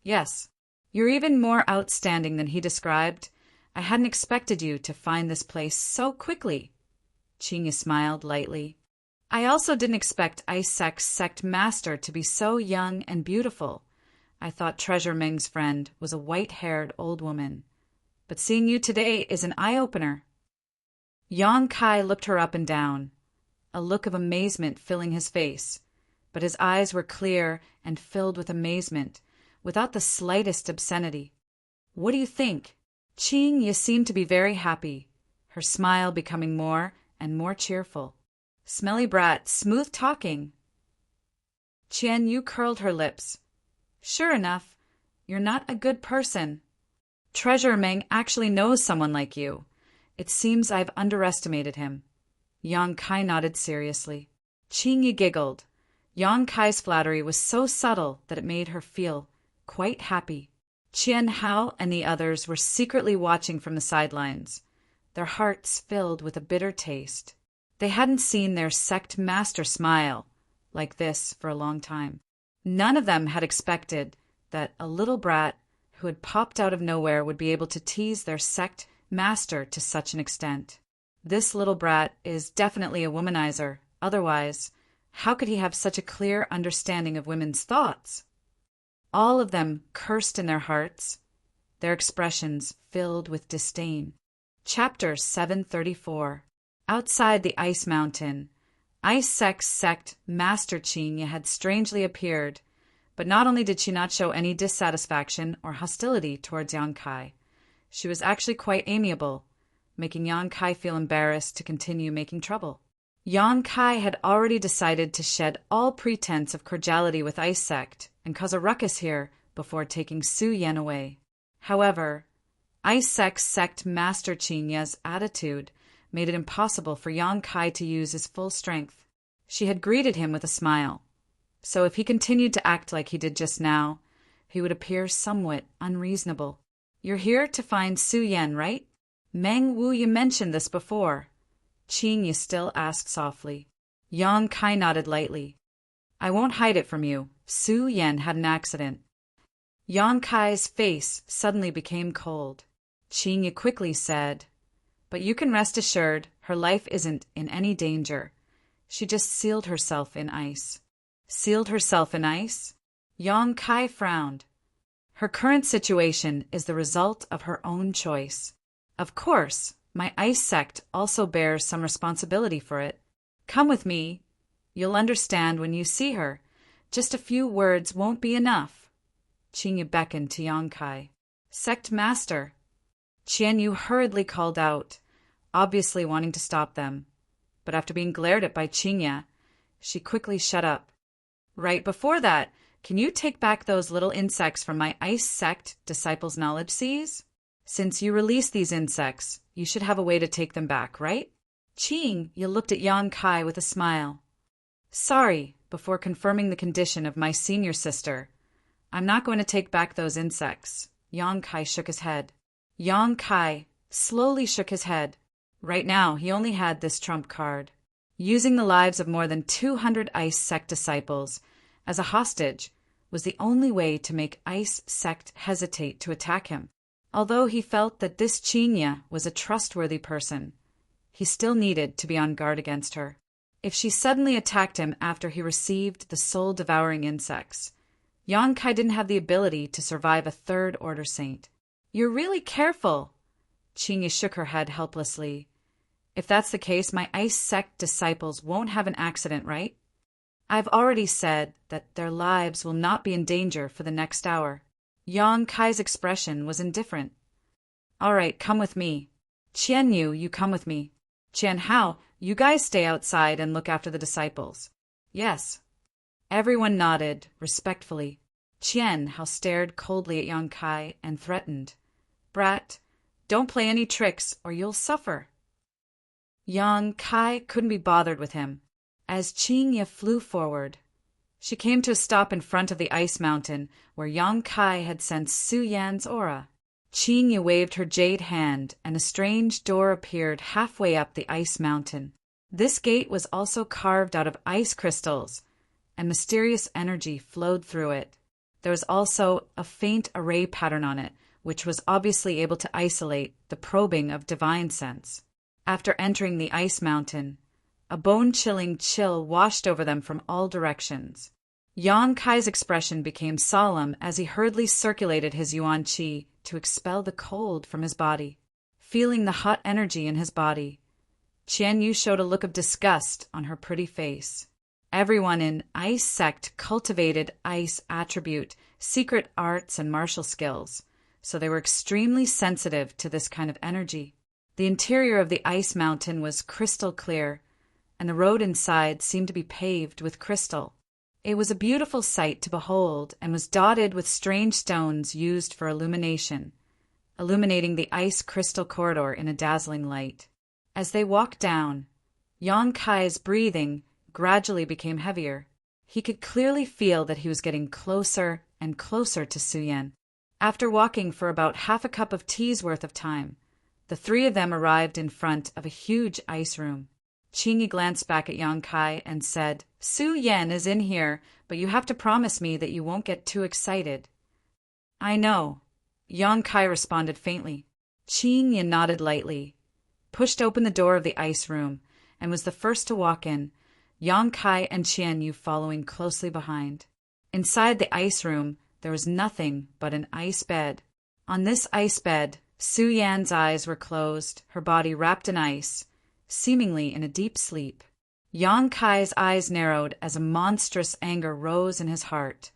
Yes. You're even more outstanding than he described. I hadn't expected you to find this place so quickly. Chinya smiled lightly. I also didn't expect Ice Sect's Sect Master to be so young and beautiful. I thought Treasure Meng's friend was a white-haired old woman. But seeing you today is an eye-opener. Yang Kai looked her up and down, a look of amazement filling his face, but his eyes were clear and filled with amazement, without the slightest obscenity. What do you think? Qing, you seem to be very happy, her smile becoming more and more cheerful. Smelly brat, smooth talking. Qian Yu curled her lips. Sure enough, you're not a good person. Treasure Meng actually knows someone like you. It seems I've underestimated him. Yang Kai nodded seriously. Qingyi giggled. Yang Kai's flattery was so subtle that it made her feel quite happy. Qian Hao and the others were secretly watching from the sidelines, their hearts filled with a bitter taste. They hadn't seen their sect master smile like this for a long time. None of them had expected that a little brat who had popped out of nowhere would be able to tease their sect master to such an extent. This little brat is definitely a womanizer. Otherwise, how could he have such a clear understanding of women's thoughts? All of them cursed in their hearts, their expressions filled with disdain. Chapter 734. Outside the ice mountain, Ice Sect Master Qingyi had strangely appeared, but not only did she not show any dissatisfaction or hostility towards Yang Kai, she was actually quite amiable, making Yang Kai feel embarrassed to continue making trouble. Yang Kai had already decided to shed all pretense of cordiality with Ice Sect and cause a ruckus here before taking Su Yan away. However, Ice Sect Master Qingyi's attitude made it impossible for Yang Kai to use his full strength. She had greeted him with a smile, so if he continued to act like he did just now, he would appear somewhat unreasonable. You're here to find Su Yan, right? Meng Wu, you mentioned this before. Qingyi still asked softly. Yang Kai nodded lightly. I won't hide it from you. Su Yan had an accident. Yang Kai's face suddenly became cold. Qingyi quickly said, but you can rest assured her life isn't in any danger. She just sealed herself in ice. Sealed herself in ice? Yang Kai frowned. Her current situation is the result of her own choice. Of course, my ice sect also bears some responsibility for it. Come with me. You'll understand when you see her. Just a few words won't be enough. Qingyi beckoned to Yang Kai. Sect Master. Qian Yu hurriedly called out, obviously wanting to stop them. But after being glared at by Qingyi, she quickly shut up. Right before that, can you take back those little insects from my ice sect disciples' knowledge seas? Since you released these insects, you should have a way to take them back, right? Qingyi looked at Yang Kai with a smile. Sorry, before confirming the condition of my senior sister, I'm not going to take back those insects. Yang Kai shook his head. Yang Kai slowly shook his head. Right now, he only had this trump card. Using the lives of more than 200 Ice Sect disciples as a hostage was the only way to make Ice Sect hesitate to attack him. Although he felt that this Qingyi was a trustworthy person, he still needed to be on guard against her. If she suddenly attacked him after he received the soul-devouring insects, Yang Kai didn't have the ability to survive a third-order saint. You're really careful. Qingyi shook her head helplessly. If that's the case, my Ice Sect disciples won't have an accident, right? I've already said that their lives will not be in danger for the next hour. Yang Kai's expression was indifferent. All right, come with me. Qian Yu, you come with me. Qian Hao, you guys stay outside and look after the disciples. Yes. Everyone nodded, respectfully. Qian Hao stared coldly at Yang Kai and threatened. Brat, don't play any tricks or you'll suffer. Yang Kai couldn't be bothered with him. As Qingyi flew forward, she came to a stop in front of the ice mountain where Yang Kai had sensed Su Yan's aura. Qingyi waved her jade hand and a strange door appeared halfway up the ice mountain. This gate was also carved out of ice crystals, and mysterious energy flowed through it. There was also a faint array pattern on it, which was obviously able to isolate the probing of divine sense. After entering the ice mountain, a bone-chilling chill washed over them from all directions. Yang Kai's expression became solemn as he hurriedly circulated his yuan qi to expel the cold from his body. Feeling the hot energy in his body, Qian Yu showed a look of disgust on her pretty face. Everyone in Ice Sect cultivated ice attribute, secret arts, and martial skills, so they were extremely sensitive to this kind of energy. The interior of the ice mountain was crystal clear, and the road inside seemed to be paved with crystal. It was a beautiful sight to behold and was dotted with strange stones used for illumination, illuminating the ice crystal corridor in a dazzling light. As they walked down, Yang Kai's breathing gradually became heavier. He could clearly feel that he was getting closer and closer to Su Yan. After walking for about half a cup of tea's worth of time, the three of them arrived in front of a huge ice room. Qingyi glanced back at Yang Kai and said, "Su Yan is in here, but you have to promise me that you won't get too excited." "I know," Yang Kai responded faintly. Qingyi nodded lightly, pushed open the door of the ice room, and was the first to walk in, Yang Kai and Qianyu following closely behind. Inside the ice room, there was nothing but an ice bed. On this ice bed, Su Yan's eyes were closed, her body wrapped in ice, seemingly in a deep sleep. Yang Kai's eyes narrowed as a monstrous anger rose in his heart,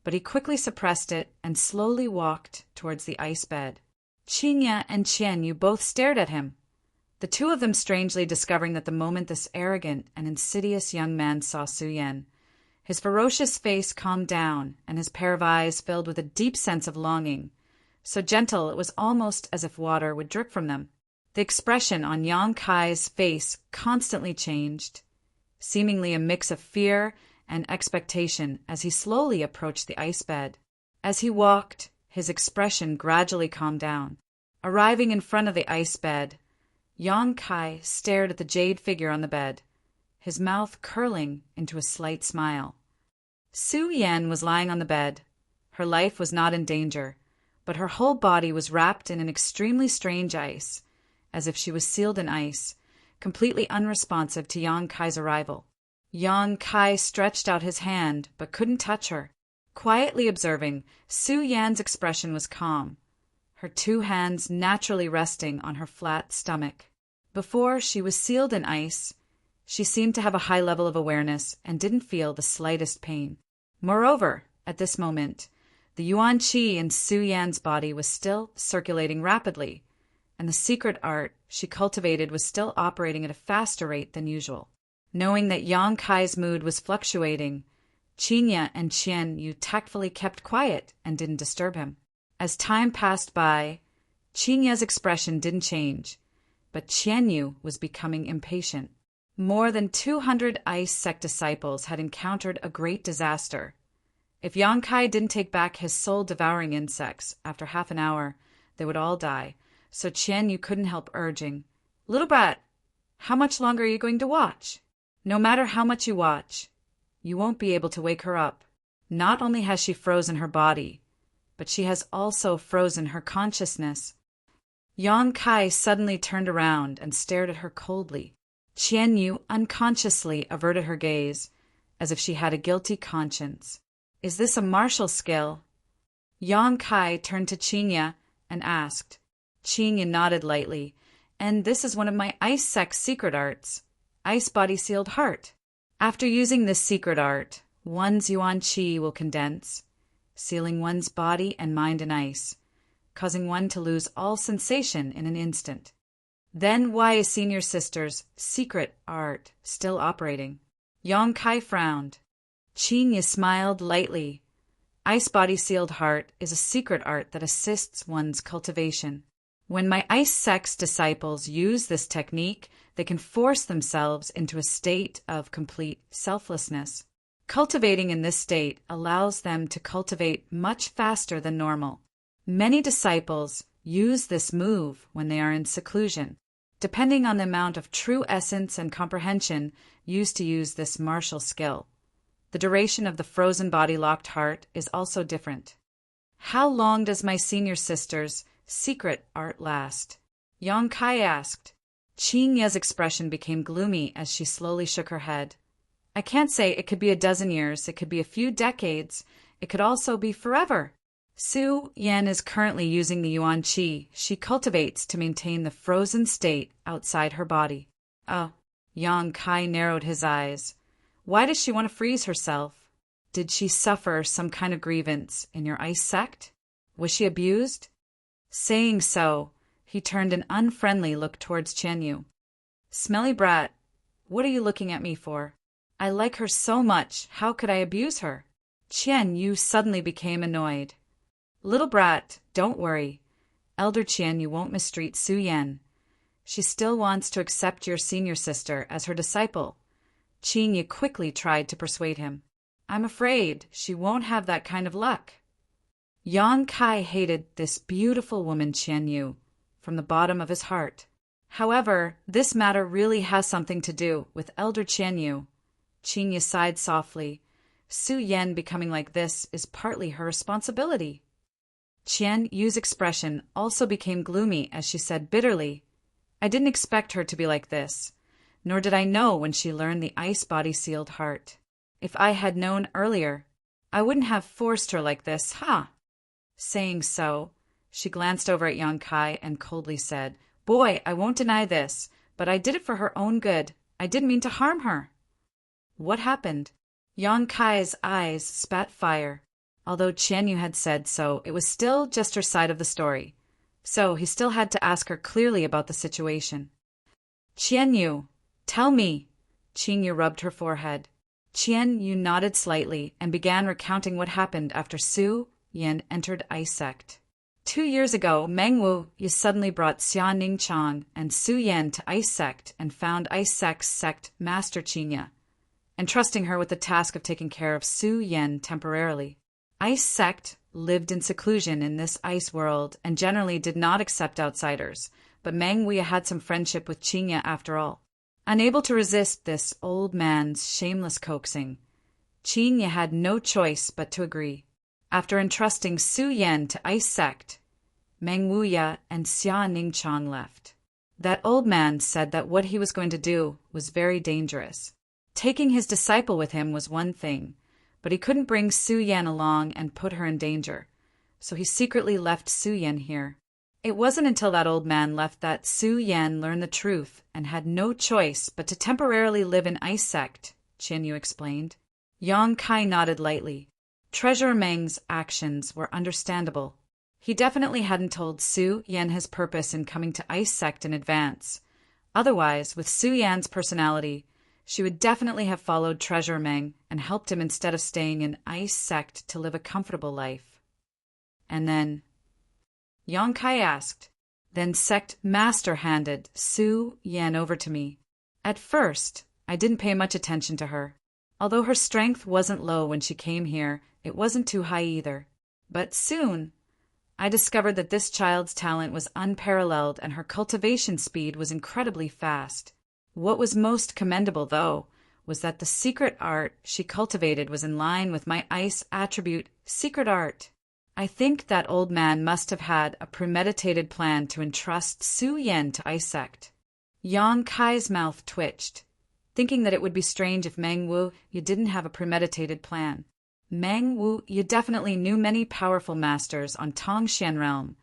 but he quickly suppressed it and slowly walked towards the ice bed. Qingyi and Qianyu both stared at him, the two of them strangely discovering that the moment this arrogant and insidious young man saw Su Yan, his ferocious face calmed down and his pair of eyes filled with a deep sense of longing, so gentle it was almost as if water would drip from them. The expression on Yang Kai's face constantly changed, seemingly a mix of fear and expectation as he slowly approached the ice bed. As he walked, his expression gradually calmed down. Arriving in front of the ice bed, Yang Kai stared at the jade figure on the bed, his mouth curling into a slight smile. Su Yan was lying on the bed. Her life was not in danger, but her whole body was wrapped in an extremely strange ice, as if she was sealed in ice, completely unresponsive to Yang Kai's arrival. Yang Kai stretched out his hand, but couldn't touch her. Quietly observing, Su Yan's expression was calm, her two hands naturally resting on her flat stomach. Before she was sealed in ice, she seemed to have a high level of awareness and didn't feel the slightest pain. Moreover, at this moment, the Yuan Qi in Su Yan's body was still circulating rapidly, and the secret art she cultivated was still operating at a faster rate than usual. Knowing that Yang Kai's mood was fluctuating, Qingyi and Qianyu tactfully kept quiet and didn't disturb him. As time passed by, Qingyi's expression didn't change, but Qianyu was becoming impatient. More than 200 ice sect disciples had encountered a great disaster. If Yang Kai didn't take back his soul-devouring insects after half an hour, they would all die, so Qianyu couldn't help urging, "Little brat, how much longer are you going to watch? No matter how much you watch, you won't be able to wake her up. Not only has she frozen her body, but she has also frozen her consciousness." Yang Kai suddenly turned around and stared at her coldly. Qianyu unconsciously averted her gaze, as if she had a guilty conscience. "Is this a martial skill?" Yang Kai turned to Qingyi and asked. Qingyi nodded lightly. "And this is one of my ice sect's secret arts, Ice Body Sealed Heart. After using this secret art, one's Yuan Qi will condense, sealing one's body and mind in ice, causing one to lose all sensation in an instant." "Then why is Senior Sister's secret art still operating?" Yang Kai frowned. Qingyi smiled lightly. Ice Body Sealed Heart is a secret art that assists one's cultivation. When my ice sect's disciples use this technique, they can force themselves into a state of complete selflessness. Cultivating in this state allows them to cultivate much faster than normal. Many disciples use this move when they are in seclusion, depending on the amount of true essence and comprehension used to use this martial skill. The duration of the frozen body-locked heart is also different. "How long does my senior sister's secret art last?" Yang Kai asked. Qingyi's expression became gloomy as she slowly shook her head. "I can't say. It could be a dozen years, it could be a few decades, it could also be forever." Su Yan is currently using the Yuan Qi she cultivates to maintain the frozen state outside her body. "Oh," Yang Kai narrowed his eyes. "Why does she want to freeze herself? Did she suffer some kind of grievance in your ice sect? Was she abused?" Saying so, he turned an unfriendly look towards Qianyu. "Smelly brat, what are you looking at me for? I like her so much, how could I abuse her?" Qianyu suddenly became annoyed. "Little brat, don't worry. Elder Qianyu won't mistreat Su Yan. She still wants to accept your senior sister as her disciple. Qianyu quickly tried to persuade him. I'm afraid she won't have that kind of luck. Yang Kai hated this beautiful woman Qianyu from the bottom of his heart. However, this matter really has something to do with elder Qianyu. Qianyu sighed softly. Su Yan becoming like this is partly her responsibility. Qianyu's expression also became gloomy as she said bitterly, I didn't expect her to be like this, nor did I know when she learned the ice body sealed heart. If I had known earlier, I wouldn't have forced her like this, ha! Saying so, she glanced over at Yang Kai and coldly said, Boy, I won't deny this, but I did it for her own good. I didn't mean to harm her. What happened? Yang Kai's eyes spat fire. Although Qianyu had said so, it was still just her side of the story. So he still had to ask her clearly about the situation. Qianyu, tell me. Qianyu rubbed her forehead. Qianyu nodded slightly and began recounting what happened after Su Yan entered Ice Sect. 2 years ago, Meng Wu you suddenly brought Xia Ningchang and Su Yan to Ice Sect and found Ice Sect's sect master Qinya, entrusting her with the task of taking care of Su Yan temporarily. Ice Sect lived in seclusion in this ice world and generally did not accept outsiders, but Meng Wu had some friendship with Qinya after all. Unable to resist this old man's shameless coaxing, Qinya had no choice but to agree. After entrusting Su Yan to Ice Sect, Meng Wuya and Xia Ningchang left. That old man said that what he was going to do was very dangerous. Taking his disciple with him was one thing, but he couldn't bring Su Yan along and put her in danger, so he secretly left Su Yan here. It wasn't until that old man left that Su Yan learned the truth and had no choice but to temporarily live in Ice Sect, Qianyu explained. Yang Kai nodded lightly. Treasurer Meng's actions were understandable. He definitely hadn't told Su Yan his purpose in coming to Ice Sect in advance. Otherwise, with Su Yan's personality, she would definitely have followed Treasurer Meng and helped him instead of staying in Ice Sect to live a comfortable life. And then, Yang Kai asked, then Sect Master handed Su Yan over to me. At first, I didn't pay much attention to her. Although her strength wasn't low when she came here, it wasn't too high either. But soon, I discovered that this child's talent was unparalleled and her cultivation speed was incredibly fast. What was most commendable, though, was that the secret art she cultivated was in line with my ice attribute, secret art. I think that old man must have had a premeditated plan to entrust Su Yan to Ice Sect. Yang Kai's mouth twitched, thinking that it would be strange if Meng Wu you didn't have a premeditated plan. Meng Wu you definitely knew many powerful masters on Tongxian realm,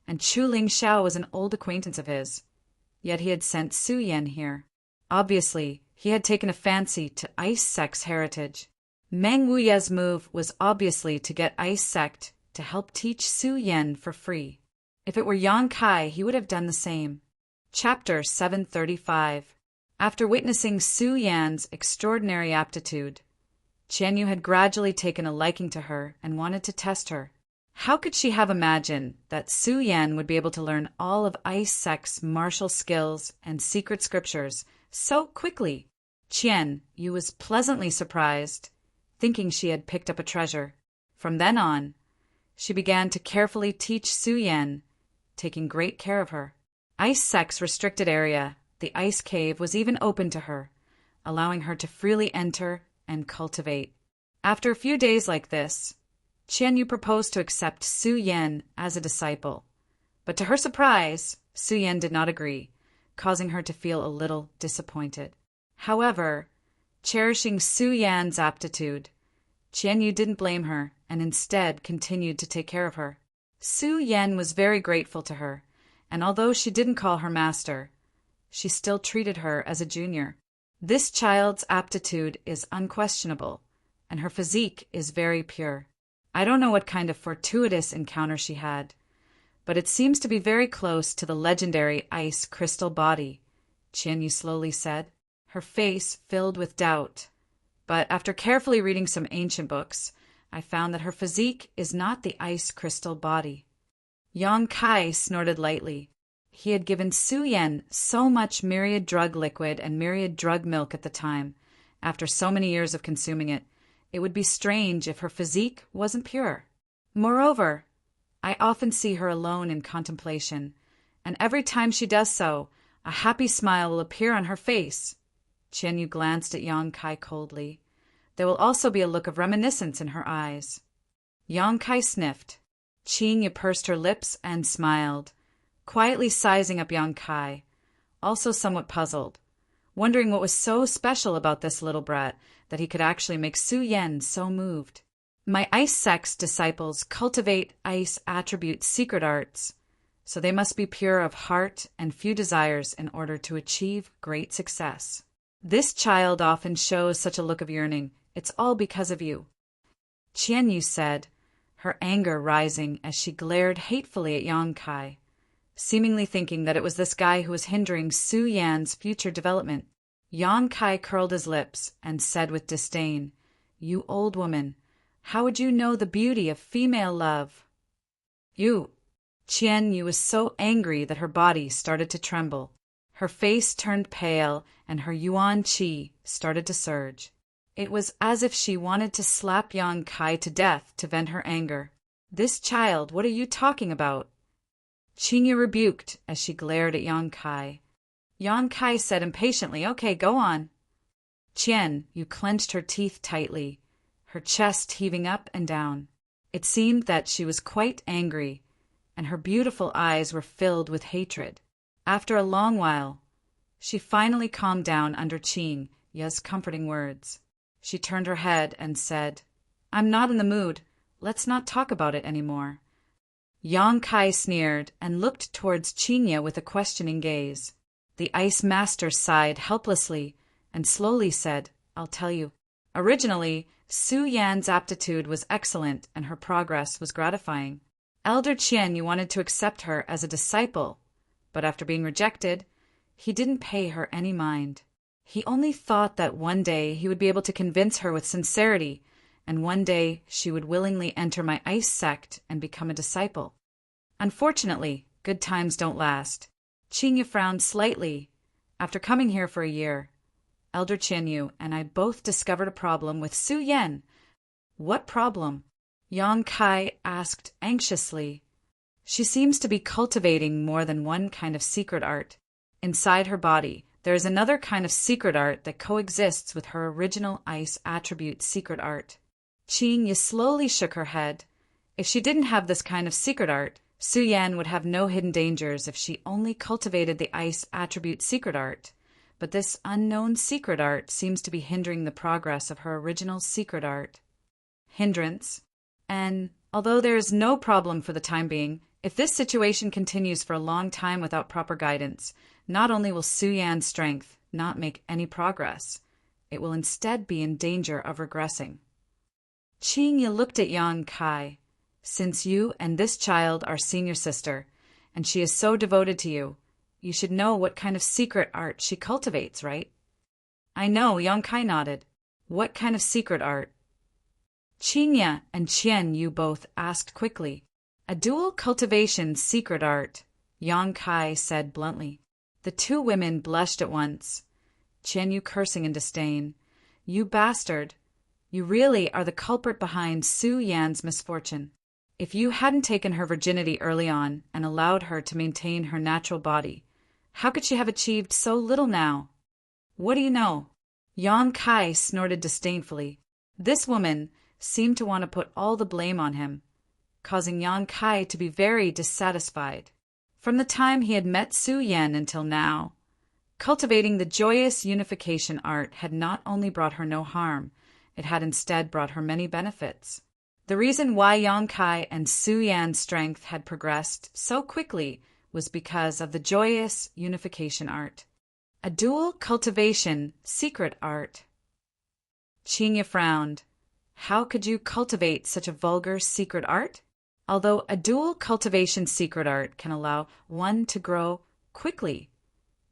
and Chu Ling Xiao was an old acquaintance of his. Yet he had sent Su Yan here. Obviously, he had taken a fancy to Ice Sect's heritage. Meng Wuya's move was obviously to get Ice Sect to help teach Su Yan for free. If it were Yang Kai, he would have done the same. Chapter 735. After witnessing Su Yan's extraordinary aptitude, Qianyu had gradually taken a liking to her and wanted to test her. How could she have imagined that Su Yan would be able to learn all of Ice Sect's martial skills and secret scriptures so quickly? Qianyu was pleasantly surprised, thinking she had picked up a treasure. From then on, she began to carefully teach Su Yan, taking great care of her. Ice Sect's restricted area, the ice cave, was even open to her, allowing her to freely enter and cultivate. After a few days like this, Qianyu proposed to accept Su Yan as a disciple. But to her surprise, Su Yan did not agree, causing her to feel a little disappointed. However, cherishing Su Yan's aptitude, Qianyu didn't blame her and instead continued to take care of her. Su Yan was very grateful to her, and although she didn't call her master, she still treated her as a junior. This child's aptitude is unquestionable, and her physique is very pure. I don't know what kind of fortuitous encounter she had, but it seems to be very close to the legendary ice crystal body, Qianyu slowly said, her face filled with doubt. But after carefully reading some ancient books, I found that her physique is not the ice crystal body. Yang Kai snorted lightly. he had given Su Yan so much myriad drug liquid and myriad drug milk at the time, after so many years of consuming it, it would be strange if her physique wasn't pure. Moreover, I often see her alone in contemplation, and every time she does so, a happy smile will appear on her face. Qianyu glanced at Yang Kai coldly. There will also be a look of reminiscence in her eyes. Yang Kai sniffed. Qianyu pursed her lips and smiled, quietly sizing up Yang Kai, also somewhat puzzled, wondering what was so special about this little brat that he could actually make Su Yan so moved. My ice sex disciples cultivate ice attribute secret arts, so they must be pure of heart and few desires in order to achieve great success. This child often shows such a look of yearning. It's all because of you. Qianyu said, her anger rising as she glared hatefully at Yang Kai, seemingly thinking that it was this guy who was hindering Su Yan's future development. Yang Kai curled his lips and said with disdain, "You old woman, how would you know the beauty of female love?" You. Qianyu was so angry that her body started to tremble. Her face turned pale and her yuan qi started to surge. It was as if she wanted to slap Yang Kai to death to vent her anger. "This child, what are you talking about?" Qianyu rebuked as she glared at Yang Kai. Yang Kai said impatiently, "Okay, go on." Qianyu clenched her teeth tightly, her chest heaving up and down. It seemed that she was quite angry, and her beautiful eyes were filled with hatred. After a long while, she finally calmed down under Qianyu's comforting words. She turned her head and said, "I'm not in the mood. Let's not talk about it anymore." Yang Kai sneered and looked towards Qianyu with a questioning gaze. The ice master sighed helplessly and slowly said, "I'll tell you. Originally, Su Yan's aptitude was excellent and her progress was gratifying. Elder Qianyu wanted to accept her as a disciple, but after being rejected, he didn't pay her any mind. He only thought that one day he would be able to convince her with sincerity, and one day she would willingly enter my ice sect and become a disciple. Unfortunately, good times don't last." Qianyu frowned slightly. "After coming here for a year, Elder Qianyu and I both discovered a problem with Su Yan." "What problem?" Yang Kai asked anxiously. "She seems to be cultivating more than one kind of secret art. Inside her body, there is another kind of secret art that coexists with her original ice attribute secret art." Qianyu slowly shook her head. If she didn't have this kind of secret art, Su Yan would have no hidden dangers if she only cultivated the ice attribute secret art. But this unknown secret art seems to be hindering the progress of her original secret art. Hindrance. And although there is no problem for the time being, if this situation continues for a long time without proper guidance, not only will Su Yan's strength not make any progress, it will instead be in danger of regressing. Qianyu looked at Yang Kai. "Since you and this child are senior sister, and she is so devoted to you, you should know what kind of secret art she cultivates, right?" "I know," Yang Kai nodded. "What kind of secret art?" Qianyu and Qianyu both asked quickly. "A dual cultivation secret art," Yang Kai said bluntly. The two women blushed at once, Qianyu cursing in disdain. "You bastard! You really are the culprit behind Su Yan's misfortune. If you hadn't taken her virginity early on and allowed her to maintain her natural body, how could she have achieved so little now?" "What do you know?" Yang Kai snorted disdainfully. This woman seemed to want to put all the blame on him, causing Yang Kai to be very dissatisfied. From the time he had met Su Yan until now, cultivating the joyous unification art had not only brought her no harm, it had instead brought her many benefits. The reason why Yang Kai and Su Yan's strength had progressed so quickly was because of the joyous unification art. A dual cultivation secret art. Qianyu frowned. How could you cultivate such a vulgar secret art? Although a dual cultivation secret art can allow one to grow quickly,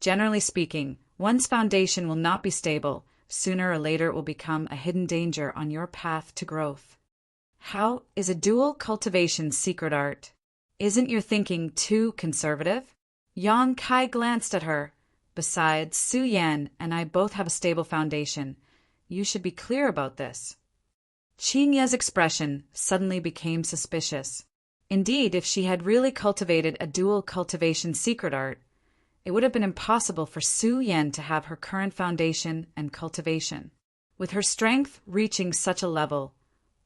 generally speaking, one's foundation will not be stable. Sooner or later it will become a hidden danger on your path to growth. How is a dual cultivation secret art? Isn't your thinking too conservative? Yang Kai glanced at her. Besides, Su Yan and I both have a stable foundation. You should be clear about this. Qing Ye's expression suddenly became suspicious. Indeed, if she had really cultivated a dual cultivation secret art, it would have been impossible for Su Yan to have her current foundation and cultivation. With her strength reaching such a level,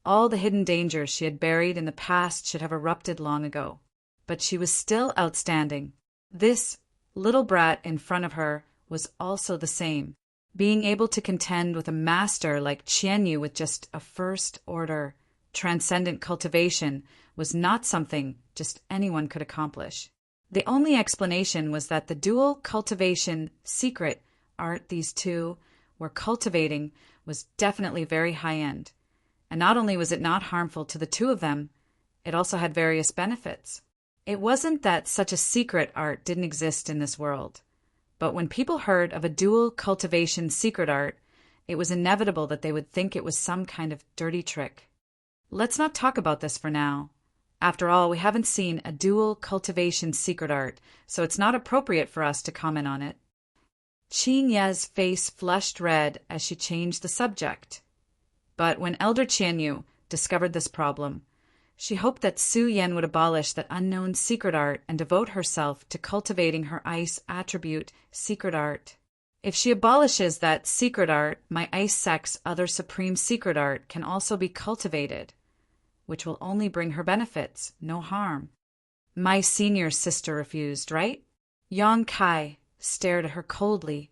all the hidden dangers she had buried in the past should have erupted long ago. But she was still outstanding. This little brat in front of her was also the same. Being able to contend with a master like Qianyu with just a first-order, transcendent cultivation was not something just anyone could accomplish. The only explanation was that the dual cultivation secret art these two were cultivating was definitely very high-end. And not only was it not harmful to the two of them, it also had various benefits. It wasn't that such a secret art didn't exist in this world, but when people heard of a dual cultivation secret art, it was inevitable that they would think it was some kind of dirty trick. Let's not talk about this for now. After all, we haven't seen a dual cultivation secret art, so it's not appropriate for us to comment on it. Qing Ye's face flushed red as she changed the subject. But when Elder Qianyu discovered this problem, she hoped that Su Yan would abolish that unknown secret art and devote herself to cultivating her ice attribute secret art. If she abolishes that secret art, my ice sect's other supreme secret art can also be cultivated, which will only bring her benefits, no harm. My senior sister refused, right? Yang Kai stared at her coldly.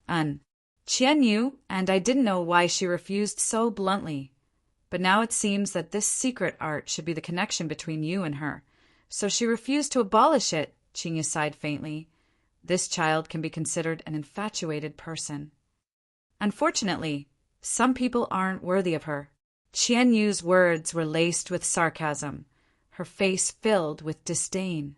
Qianyu, and I didn't know why she refused so bluntly. But now it seems that this secret art should be the connection between you and her. So she refused to abolish it, Qing sighed faintly. This child can be considered an infatuated person. Unfortunately, some people aren't worthy of her. Qianyu's words were laced with sarcasm, her face filled with disdain.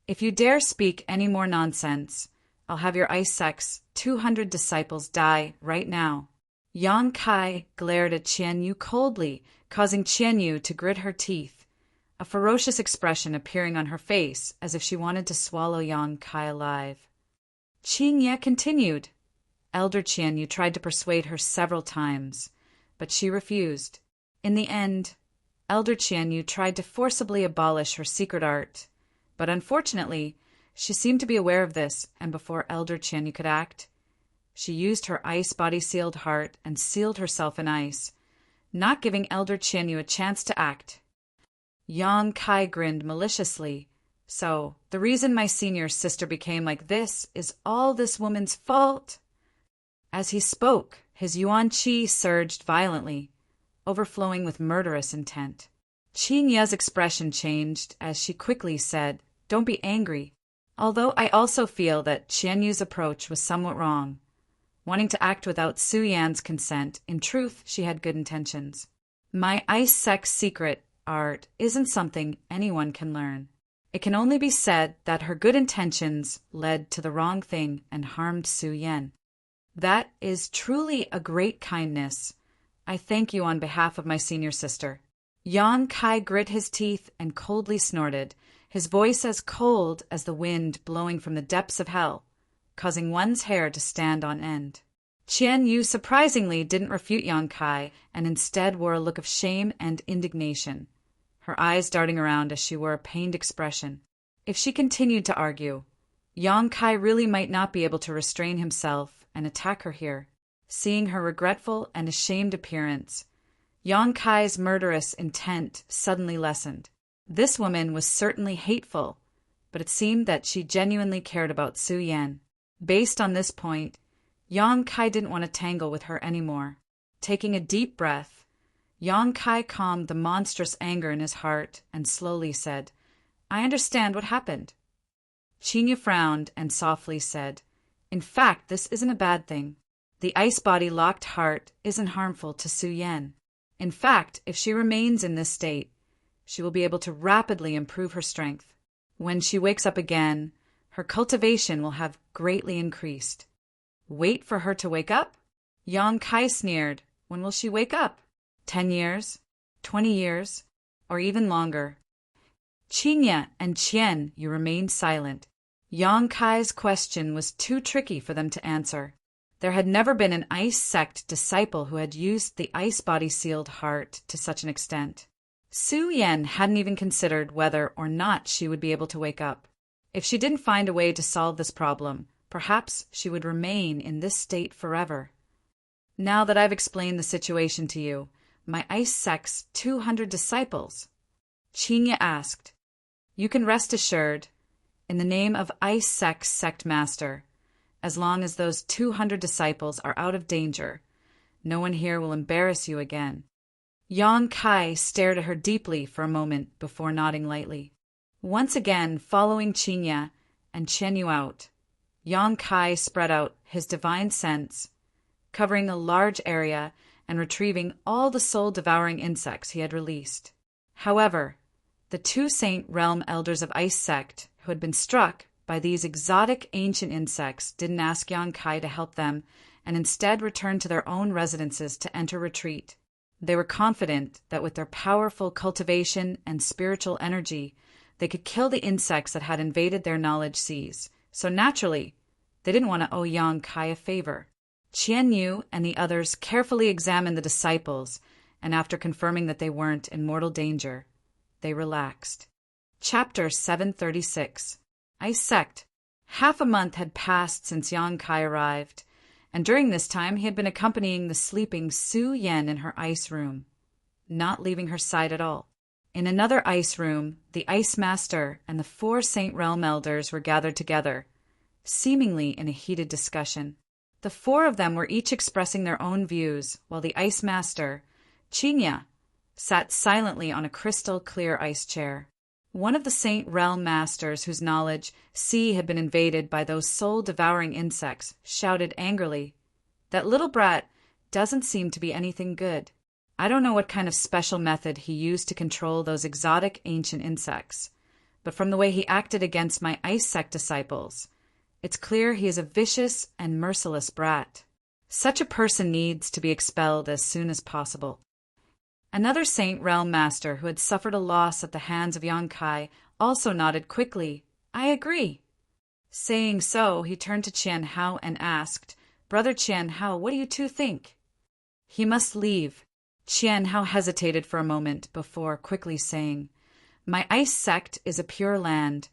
If you dare speak any more nonsense, I'll have your ice sect's 200 disciples die right now. Yang Kai glared at Qianyu coldly, causing Qianyu to grit her teeth, a ferocious expression appearing on her face as if she wanted to swallow Yang Kai alive. Qing Ye continued. Elder Qianyu tried to persuade her several times, but she refused. In the end, Elder Qianyu tried to forcibly abolish her secret art, but unfortunately, she seemed to be aware of this, and before Elder Qianyu could act, she used her ice body-sealed heart and sealed herself in ice, not giving Elder Qianyu a chance to act. Yang Kai grinned maliciously. So, the reason my senior sister became like this is all this woman's fault? As he spoke, his yuan qi surged violently, overflowing with murderous intent. Qing Ye's expression changed as she quickly said, "Don't be angry. Although I also feel that Qianyu's approach was somewhat wrong. Wanting to act without Su Yan's consent, in truth, she had good intentions. My ice sex secret art isn't something anyone can learn. It can only be said that her good intentions led to the wrong thing and harmed Su Yan. That is truly a great kindness. I thank you on behalf of my senior sister." Yang Kai grit his teeth and coldly snorted, his voice as cold as the wind blowing from the depths of hell, causing one's hair to stand on end. Qianyu surprisingly didn't refute Yang Kai and instead wore a look of shame and indignation, her eyes darting around as she wore a pained expression. If she continued to argue, Yang Kai really might not be able to restrain himself and attack her here. Seeing her regretful and ashamed appearance, Yang Kai's murderous intent suddenly lessened. This woman was certainly hateful, but it seemed that she genuinely cared about Su Yan. Based on this point, Yang Kai didn't want to tangle with her anymore. Taking a deep breath, Yang Kai calmed the monstrous anger in his heart and slowly said, "I understand what happened." Qing frowned and softly said, "In fact, this isn't a bad thing. The ice body locked heart isn't harmful to Su Yan. In fact, if she remains in this state, she will be able to rapidly improve her strength. When she wakes up again, her cultivation will have greatly increased." "Wait for her to wake up?" Yang Kai sneered. "When will she wake up? 10 years? 20 years? Or even longer?" Qing Ye and Qian, you remained silent. Yang Kai's question was too tricky for them to answer. There had never been an ice sect disciple who had used the ice body-sealed heart to such an extent. Su Yan hadn't even considered whether or not she would be able to wake up. If she didn't find a way to solve this problem, perhaps she would remain in this state forever. Now that I've explained the situation to you, my ice sect's 200 disciples, Qinya asked. You can rest assured, in the name of Ice Sect's sect master, as long as those 200 disciples are out of danger, no one here will embarrass you again. Yang Kai stared at her deeply for a moment before nodding lightly. Once again, following Qinya and Chen Yu out, Yang Kai spread out his divine sense, covering a large area and retrieving all the soul-devouring insects he had released. However, the two Saint Realm elders of Ice Sect, who had been struck by these exotic ancient insects, didn't ask Yang Kai to help them and instead returned to their own residences to enter retreat. They were confident that with their powerful cultivation and spiritual energy, they could kill the insects that had invaded their knowledge seas. So naturally, they didn't want to owe Yang Kai a favor. Qian Yu and the others carefully examined the disciples, and after confirming that they weren't in mortal danger, they relaxed. Chapter 736. Ice Sect. Half a month had passed since Yang Kai arrived, and during this time he had been accompanying the sleeping Su Yan in her ice room, not leaving her side at all. In another ice room, the Ice Master and the 4 Saint Realm elders were gathered together, seemingly in a heated discussion. The 4 of them were each expressing their own views, while the Ice Master, Qinya, sat silently on a crystal-clear ice chair. One of the Saint Realm Masters, whose knowledge sea had been invaded by those soul-devouring insects, shouted angrily, "That little brat doesn't seem to be anything good. I don't know what kind of special method he used to control those exotic ancient insects, but from the way he acted against my Ice Sect disciples, it's clear he is a vicious and merciless brat. Such a person needs to be expelled as soon as possible." Another Saint Realm Master who had suffered a loss at the hands of Yang Kai also nodded quickly. "I agree." Saying so, he turned to Qian Hao and asked, "Brother Qian Hao, what do you two think?" "He must leave." Qian Hao hesitated for a moment before quickly saying, "My Ice Sect is a pure land.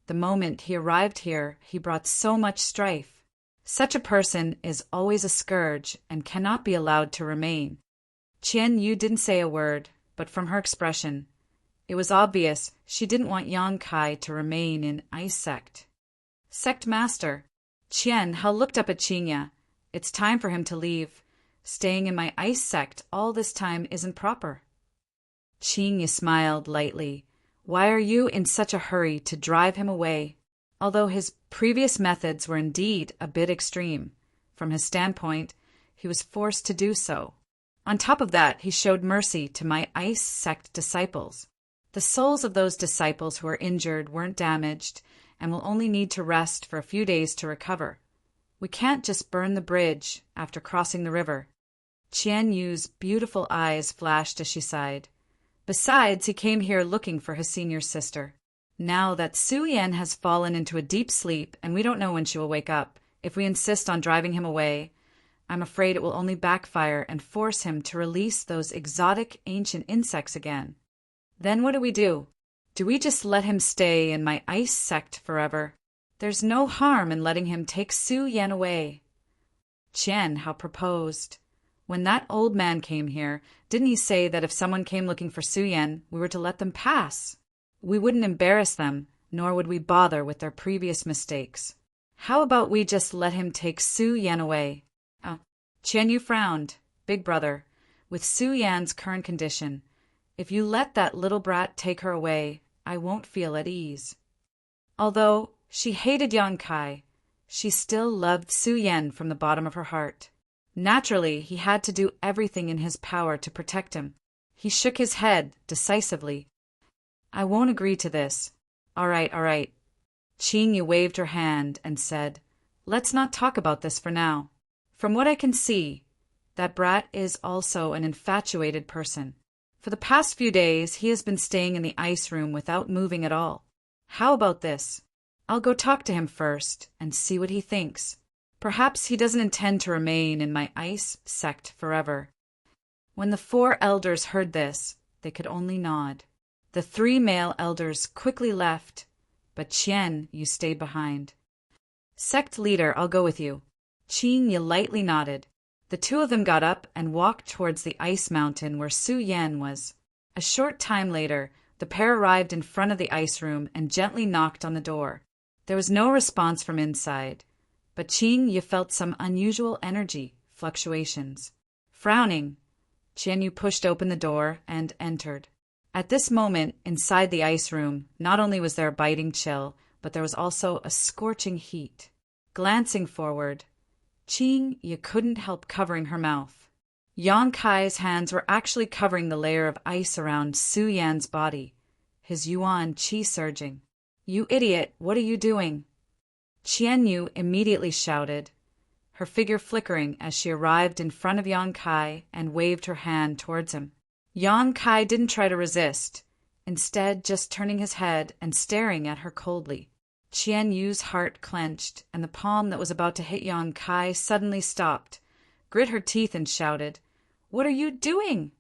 The moment he arrived here, he brought so much strife. Such a person is always a scourge and cannot be allowed to remain." Qian Yu didn't say a word, but from her expression, it was obvious she didn't want Yang Kai to remain in Ice Sect. "Sect Master." Qian Hao looked up at Qinya. "It's time for him to leave. Staying in my Ice Sect all this time isn't proper." Qinya smiled lightly. "Why are you in such a hurry to drive him away?" Although his previous methods were indeed a bit extreme, from his standpoint, he was forced to do so. On top of that, he showed mercy to my Ice Sect disciples. The souls of those disciples who are injured weren't damaged and will only need to rest for a few days to recover. We can't just burn the bridge after crossing the river. Qian Yu's beautiful eyes flashed as she sighed. Besides, he came here looking for his senior sister. Now that Su Yan has fallen into a deep sleep and we don't know when she will wake up, if we insist on driving him away, I'm afraid it will only backfire and force him to release those exotic ancient insects again. Then what do? Do we just let him stay in my Ice Sect forever? There's no harm in letting him take Su Yan away. Qian Hao proposed. When that old man came here, didn't he say that if someone came looking for Su Yan, we were to let them pass? We wouldn't embarrass them, nor would we bother with their previous mistakes. How about we just let him take Su Yan away? Qian Yu frowned. "Big brother, with Su Yan's current condition, if you let that little brat take her away, I won't feel at ease." Although she hated Yang Kai, she still loved Su Yan from the bottom of her heart. Naturally, he had to do everything in his power to protect him. He shook his head decisively. "I won't agree to this." All right. Qing Yu waved her hand and said, "Let's not talk about this for now. From what I can see, that brat is also an infatuated person. For the past few days, he has been staying in the ice room without moving at all. How about this? I'll go talk to him first and see what he thinks. Perhaps he doesn't intend to remain in my ice sect forever." When the 4 elders heard this, they could only nod. The 3 male elders quickly left, but Qian Yu stayed behind. "Sect leader, I'll go with you." Qian Yu lightly nodded. The 2 of them got up and walked towards the ice mountain where Su Yan was. A short time later, the pair arrived in front of the ice room and gently knocked on the door. There was no response from inside, but Qian Yu felt some unusual energy fluctuations. Frowning, Qian Yu pushed open the door and entered. At this moment, inside the ice room, not only was there a biting chill, but there was also a scorching heat. Glancing forward, Qian Yu couldn't help covering her mouth. Yang Kai's hands were actually covering the layer of ice around Su Yan's body, his yuan qi surging. "You idiot, what are you doing?" Qian Yu immediately shouted, her figure flickering as she arrived in front of Yang Kai and waved her hand towards him. Yang Kai didn't try to resist, instead just turning his head and staring at her coldly. Qian Yu's heart clenched, and the palm that was about to hit Yang Kai suddenly stopped, grit her teeth and shouted, "What are you doing?"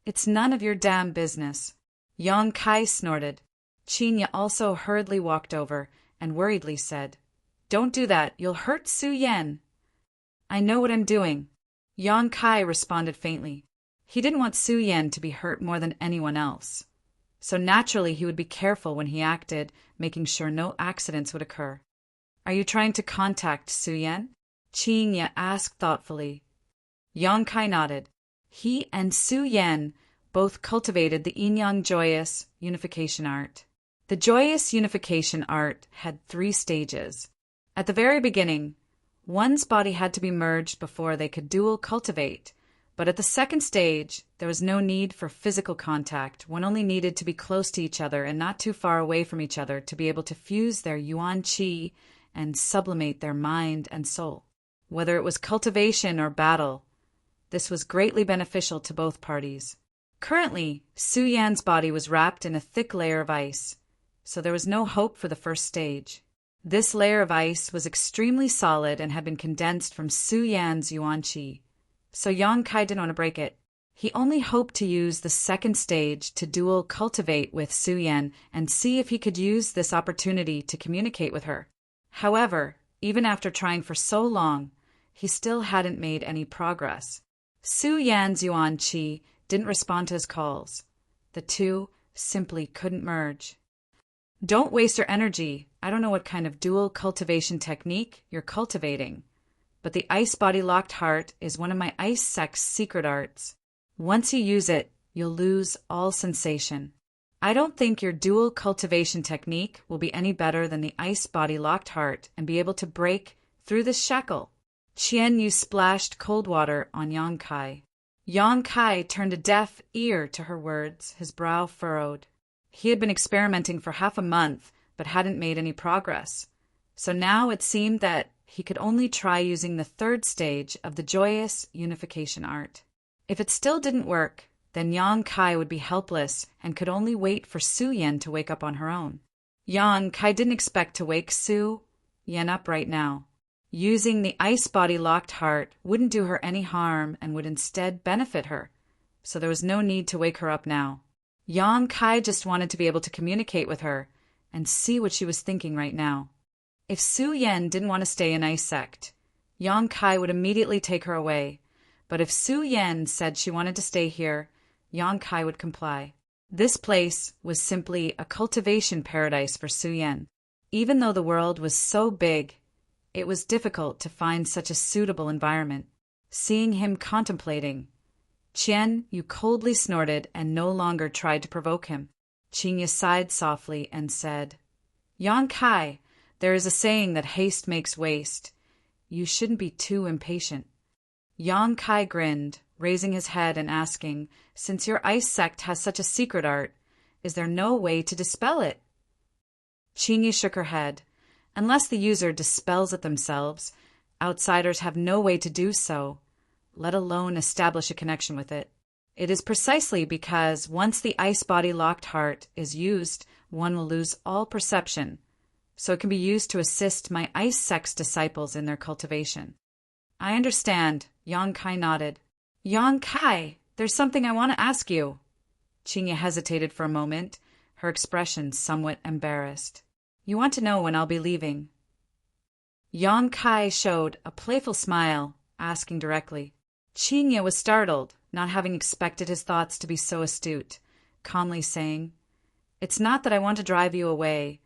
"It's none of your damn business." Yang Kai snorted. Qian Yu also hurriedly walked over and worriedly said, "Don't do that, you'll hurt Su Yan." "I know what I'm doing," Yang Kai responded faintly. He didn't want Su Yan to be hurt more than anyone else, so naturally he would be careful when he acted, making sure no accidents would occur. "Are you trying to contact Su Yan?" Qian Yu asked thoughtfully. Yang Kai nodded. He and Su Yan both cultivated the Yin-Yang Joyous Unification Art. The Joyous Unification Art had 3 stages. At the very beginning, one's body had to be merged before they could dual cultivate, but at the second stage, there was no need for physical contact. One only needed to be close to each other and not too far away from each other to be able to fuse their yuan qi and sublimate their mind and soul. Whether it was cultivation or battle, this was greatly beneficial to both parties. Currently, Su Yan's body was wrapped in a thick layer of ice, so there was no hope for the first stage. This layer of ice was extremely solid and had been condensed from Su Yan's yuan qi, so Yang Kai didn't want to break it. He only hoped to use the second stage to dual cultivate with Su Yan and see if he could use this opportunity to communicate with her. However, even after trying for so long, he still hadn't made any progress. Su Yan's yuan qi didn't respond to his calls. The 2 simply couldn't merge. "Don't waste your energy. I don't know what kind of dual cultivation technique you're cultivating, but the Ice Body Locked Heart is one of my ice sect's secret arts. Once you use it, you'll lose all sensation. I don't think your dual cultivation technique will be any better than the Ice Body Locked Heart and be able to break through this shackle." Qian Yu splashed cold water on Yang Kai. Yang Kai turned a deaf ear to her words, his brow furrowed. He had been experimenting for half a month, but hadn't made any progress. So now it seemed that he could only try using the 3rd stage of the Joyous Unification Art. If it still didn't work, then Yang Kai would be helpless and could only wait for Su Yan to wake up on her own. Yang Kai didn't expect to wake Su Yan up right now. Using the Ice Body Locked Heart wouldn't do her any harm and would instead benefit her, so there was no need to wake her up now. Yang Kai just wanted to be able to communicate with her and see what she was thinking right now. If Su Yan didn't want to stay in Ice Sect, Yang Kai would immediately take her away, but if Su Yan said she wanted to stay here, Yang Kai would comply. This place was simply a cultivation paradise for Su Yan. Even though the world was so big, it was difficult to find such a suitable environment. Seeing him contemplating, Qian Yu coldly snorted and no longer tried to provoke him. Qian Yu sighed softly and said, "Yang Kai, there is a saying that haste makes waste. You shouldn't be too impatient." Yang Kai grinned, raising his head and asking, "Since your ice sect has such a secret art, is there no way to dispel it?" Qian Yu shook her head. Unless the user dispels it themselves, outsiders have no way to do so, let alone establish a connection with it. It is precisely because once the Ice Body Locked Heart is used, one will lose all perception, so it can be used to assist my ice sex disciples in their cultivation. I understand, Yang Kai nodded. Yang Kai, there's something I want to ask you. Qingye hesitated for a moment, her expression somewhat embarrassed. You want to know when I'll be leaving? Yang Kai showed a playful smile, asking directly. Qingye was startled, not having expected his thoughts to be so astute, calmly saying, It's not that I want to drive you away.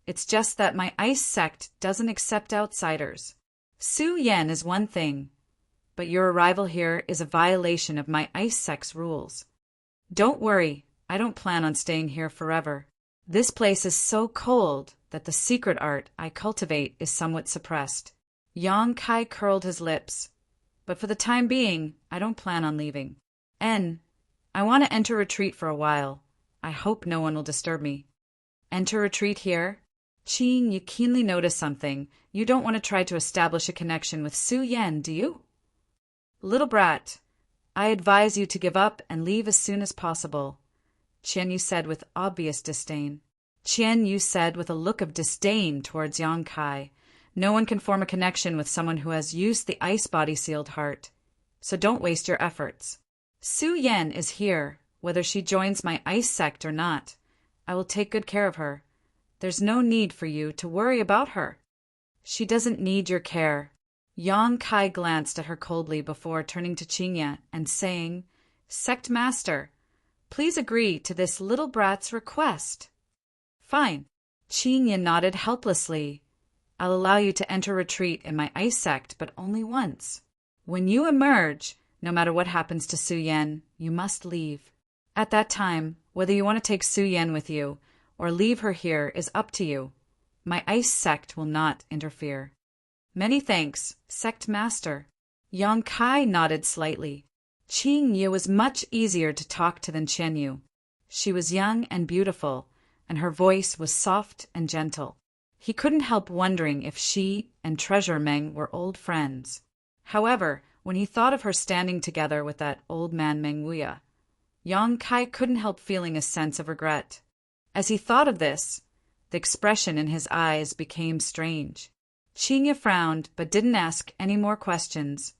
It's just that my ice sect doesn't accept outsiders. Su Yen is one thing, but your arrival here is a violation of my ice sect's rules. Don't worry, I don't plan on staying here forever. This place is so cold that the secret art I cultivate is somewhat suppressed. Yang Kai curled his lips. But for the time being, I don't plan on leaving. I want to enter retreat for a while. I hope no one will disturb me. Enter retreat here? Qing, you keenly notice something. You don't want to try to establish a connection with Su Yen, do you? Little brat, I advise you to give up and leave as soon as possible. Qian Yu said with obvious disdain. Qian Yu said with a look of disdain towards Yang Kai. No one can form a connection with someone who has used the ice body-sealed heart. So don't waste your efforts. Su Yen is here, whether she joins my ice sect or not. I will take good care of her. There's no need for you to worry about her. She doesn't need your care. Yang Kai glanced at her coldly before turning to Qingye and saying, Sect Master, please agree to this little brat's request. Fine. Qingye nodded helplessly. I'll allow you to enter retreat in my ice sect, but only once. When you emerge, no matter what happens to Su Yen, you must leave. At that time, whether you want to take Su Yen with you or leave her here is up to you. My ice sect will not interfere. Many thanks, Sect Master. Yang Kai nodded slightly. Qingye was much easier to talk to than Qian Yu. She was young and beautiful, and her voice was soft and gentle. He couldn't help wondering if she and Treasure Meng were old friends. However, when he thought of her standing together with that old man Meng Wuya, Yang Kai couldn't help feeling a sense of regret. As he thought of this, the expression in his eyes became strange. Qingye frowned but didn't ask any more questions,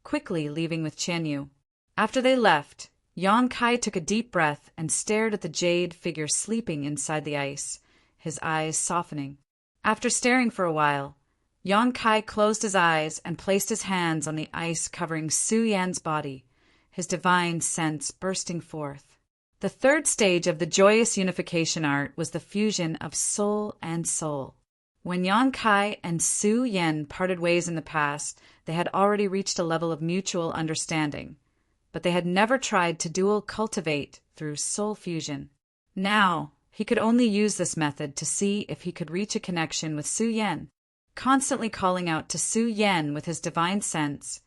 quickly leaving with Qian Yu. After they left, Yang Kai took a deep breath and stared at the jade figure sleeping inside the ice, his eyes softening. After staring for a while, Yang Kai closed his eyes and placed his hands on the ice covering Su Yan's body, his divine sense bursting forth. The third stage of the joyous unification art was the fusion of soul and soul. When Yang Kai and Su Yen parted ways in the past, they had already reached a level of mutual understanding, but they had never tried to dual cultivate through soul fusion. Now, he could only use this method to see if he could reach a connection with Su Yen. Constantly calling out to Su Yen with his divine sense,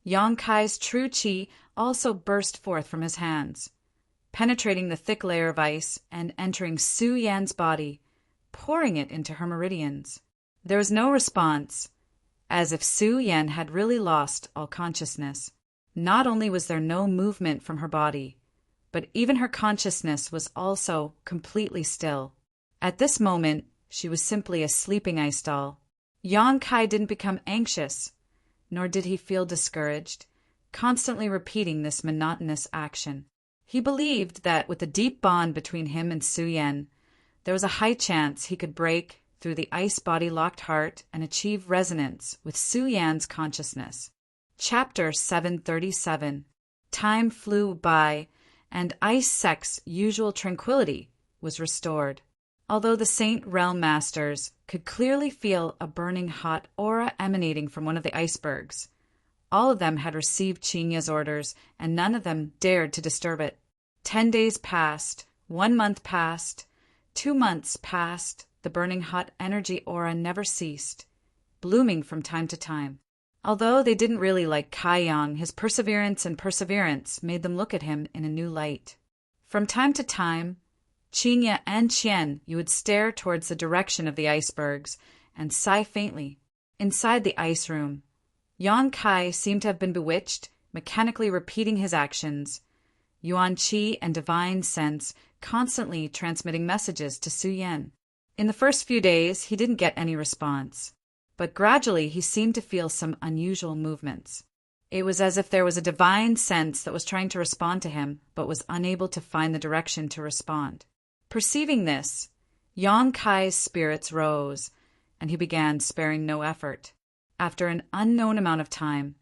Yang Kai's true qi also burst forth from his hands, penetrating the thick layer of ice and entering Su Yan's body, pouring it into her meridians. There was no response, as if Su Yen had really lost all consciousness. Not only was there no movement from her body, but even her consciousness was also completely still. At this moment, she was simply a sleeping ice doll. Yang Kai didn't become anxious, nor did he feel discouraged, constantly repeating this monotonous action. He believed that with the deep bond between him and Su Yen, there was a high chance he could break through the ice-body-locked heart and achieve resonance with Su Yan's consciousness. Chapter 737. Time flew by, and Ice Sect's usual tranquility was restored. Although the Saint Realm Masters could clearly feel a burning hot aura emanating from one of the icebergs, all of them had received Qingye's orders, and none of them dared to disturb it. 10 days passed, 1 month passed, 2 months passed. The burning hot energy aura never ceased, blooming from time to time. Although they didn't really like Kai Yang, his perseverance made them look at him in a new light. From time to time, Qingye and Qian Yu would stare towards the direction of the icebergs and sigh faintly. Inside the ice room, Yang Kai seemed to have been bewitched, mechanically repeating his actions, Yuan Qi and divine sense constantly transmitting messages to Su Yen. In the first few days, he didn't get any response, but gradually he seemed to feel some unusual movements. It was as if there was a divine sense that was trying to respond to him, but was unable to find the direction to respond. Perceiving this, Yang Kai's spirits rose, and he began sparing no effort. After an unknown amount of time,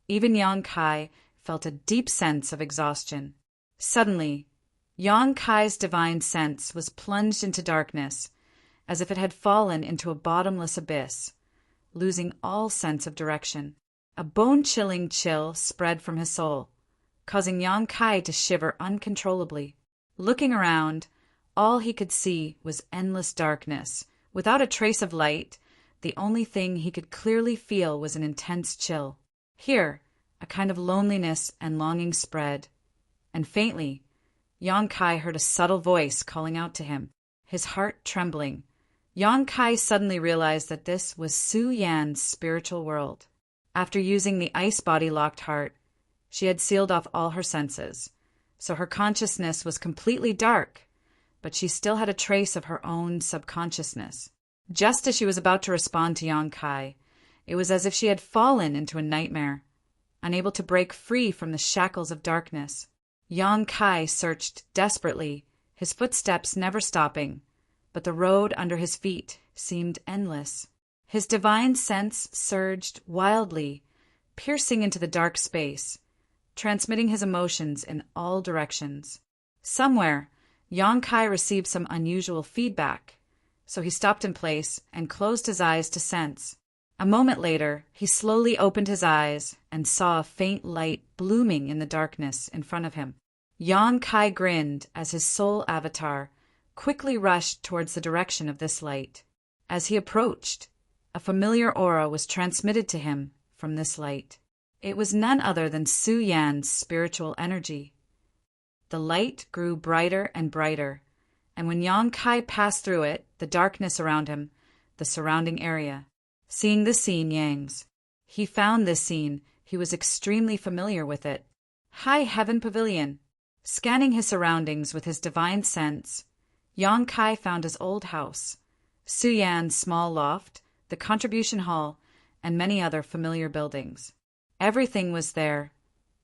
even Yang Kai felt a deep sense of exhaustion. Suddenly, Yang Kai's divine sense was plunged into darkness, as if it had fallen into a bottomless abyss, losing all sense of direction. A bone-chilling chill spread from his soul, causing Yang Kai to shiver uncontrollably. Looking around, all he could see was endless darkness. Without a trace of light, the only thing he could clearly feel was an intense chill. Here, a kind of loneliness and longing spread, and faintly, Yang Kai heard a subtle voice calling out to him, his heart trembling. Yang Kai suddenly realized that this was Su Yan's spiritual world. After using the ice body locked heart, she had sealed off all her senses, so her consciousness was completely dark, but she still had a trace of her own subconsciousness. Just as she was about to respond to Yang Kai, it was as if she had fallen into a nightmare, unable to break free from the shackles of darkness. Yang Kai searched desperately, his footsteps never stopping, but the road under his feet seemed endless. His divine sense surged wildly, piercing into the dark space, transmitting his emotions in all directions. Somewhere, Yang Kai received some unusual feedback, so he stopped in place and closed his eyes to sense. A moment later, he slowly opened his eyes and saw a faint light blooming in the darkness in front of him. Yang Kai grinned as his soul avatar quickly rushed towards the direction of this light. As he approached, a familiar aura was transmitted to him from this light. It was none other than Su Yan's spiritual energy. The light grew brighter and brighter, and when Yang Kai passed through it, the darkness around him, the surrounding area. Seeing this scene, he found this scene, he was extremely familiar with it. High Heaven Pavilion. Scanning his surroundings with his divine sense, Yang Kai found his old house, Su Yan's small loft, the contribution hall, and many other familiar buildings. Everything was there,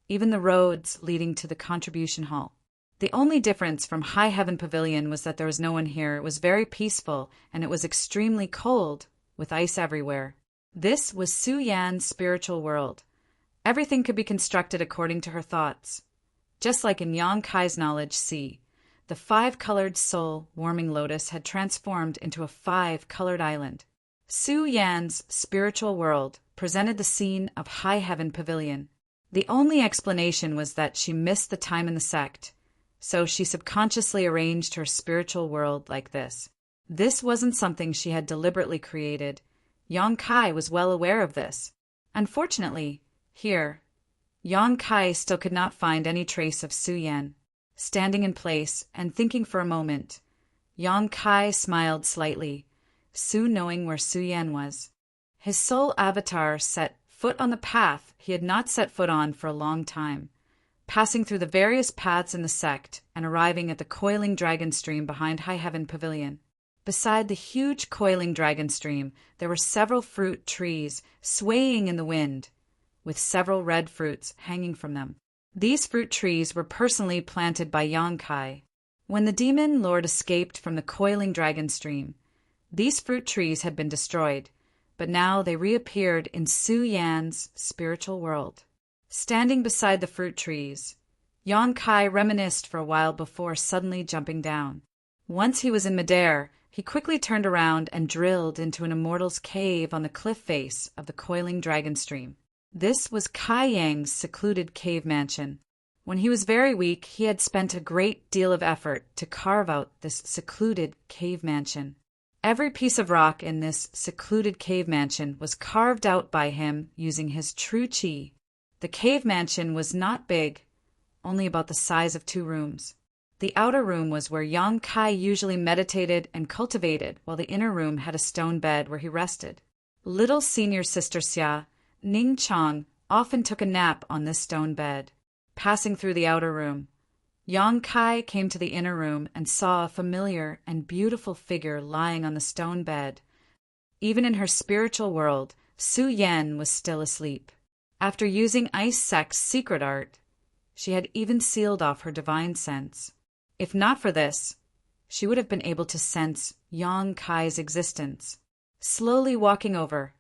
even the roads leading to the contribution hall. The only difference from High Heaven Pavilion was that there was no one here. It was very peaceful, and it was extremely cold, with ice everywhere. This was Su Yan's spiritual world. Everything could be constructed according to her thoughts. Just like in Yang Kai's knowledge sea, the 5-colored soul warming lotus had transformed into a 5-colored island. Su Yan's spiritual world presented the scene of High Heaven Pavilion. The only explanation was that she missed the time in the sect, so she subconsciously arranged her spiritual world like this. This wasn't something she had deliberately created. Yang Kai was well aware of this. Unfortunately, here, Yang Kai still could not find any trace of Su Yan. Standing in place and thinking for a moment, Yang Kai smiled slightly, soon knowing where Su Yan was. His soul avatar set foot on the path he had not set foot on for a long time, passing through the various paths in the sect and arriving at the coiling dragon stream behind High Heaven Pavilion. Beside the huge coiling dragon stream, there were several fruit trees swaying in the wind, with several red fruits hanging from them. These fruit trees were personally planted by Yang Kai. When the demon lord escaped from the coiling dragon stream, these fruit trees had been destroyed, but now they reappeared in Su Yan's spiritual world. Standing beside the fruit trees, Yang Kai reminisced for a while before suddenly jumping down. Once he was in midair, he quickly turned around and drilled into an immortal's cave on the cliff face of the coiling dragon stream. This was Kai Yang's secluded cave mansion. When he was very weak, he had spent a great deal of effort to carve out this secluded cave mansion. Every piece of rock in this secluded cave mansion was carved out by him using his true chi. The cave mansion was not big, only about the size of 2 rooms. The outer room was where Yang Kai usually meditated and cultivated, while the inner room had a stone bed where he rested. Little senior sister Xia, Ning Chang, often took a nap on this stone bed. Passing through the outer room, Yang Kai came to the inner room and saw a familiar and beautiful figure lying on the stone bed. Even in her spiritual world, Su Yan was still asleep. After using Ice Sect's secret art, she had even sealed off her divine sense. If not for this, she would have been able to sense Yang Kai's existence. Slowly walking over,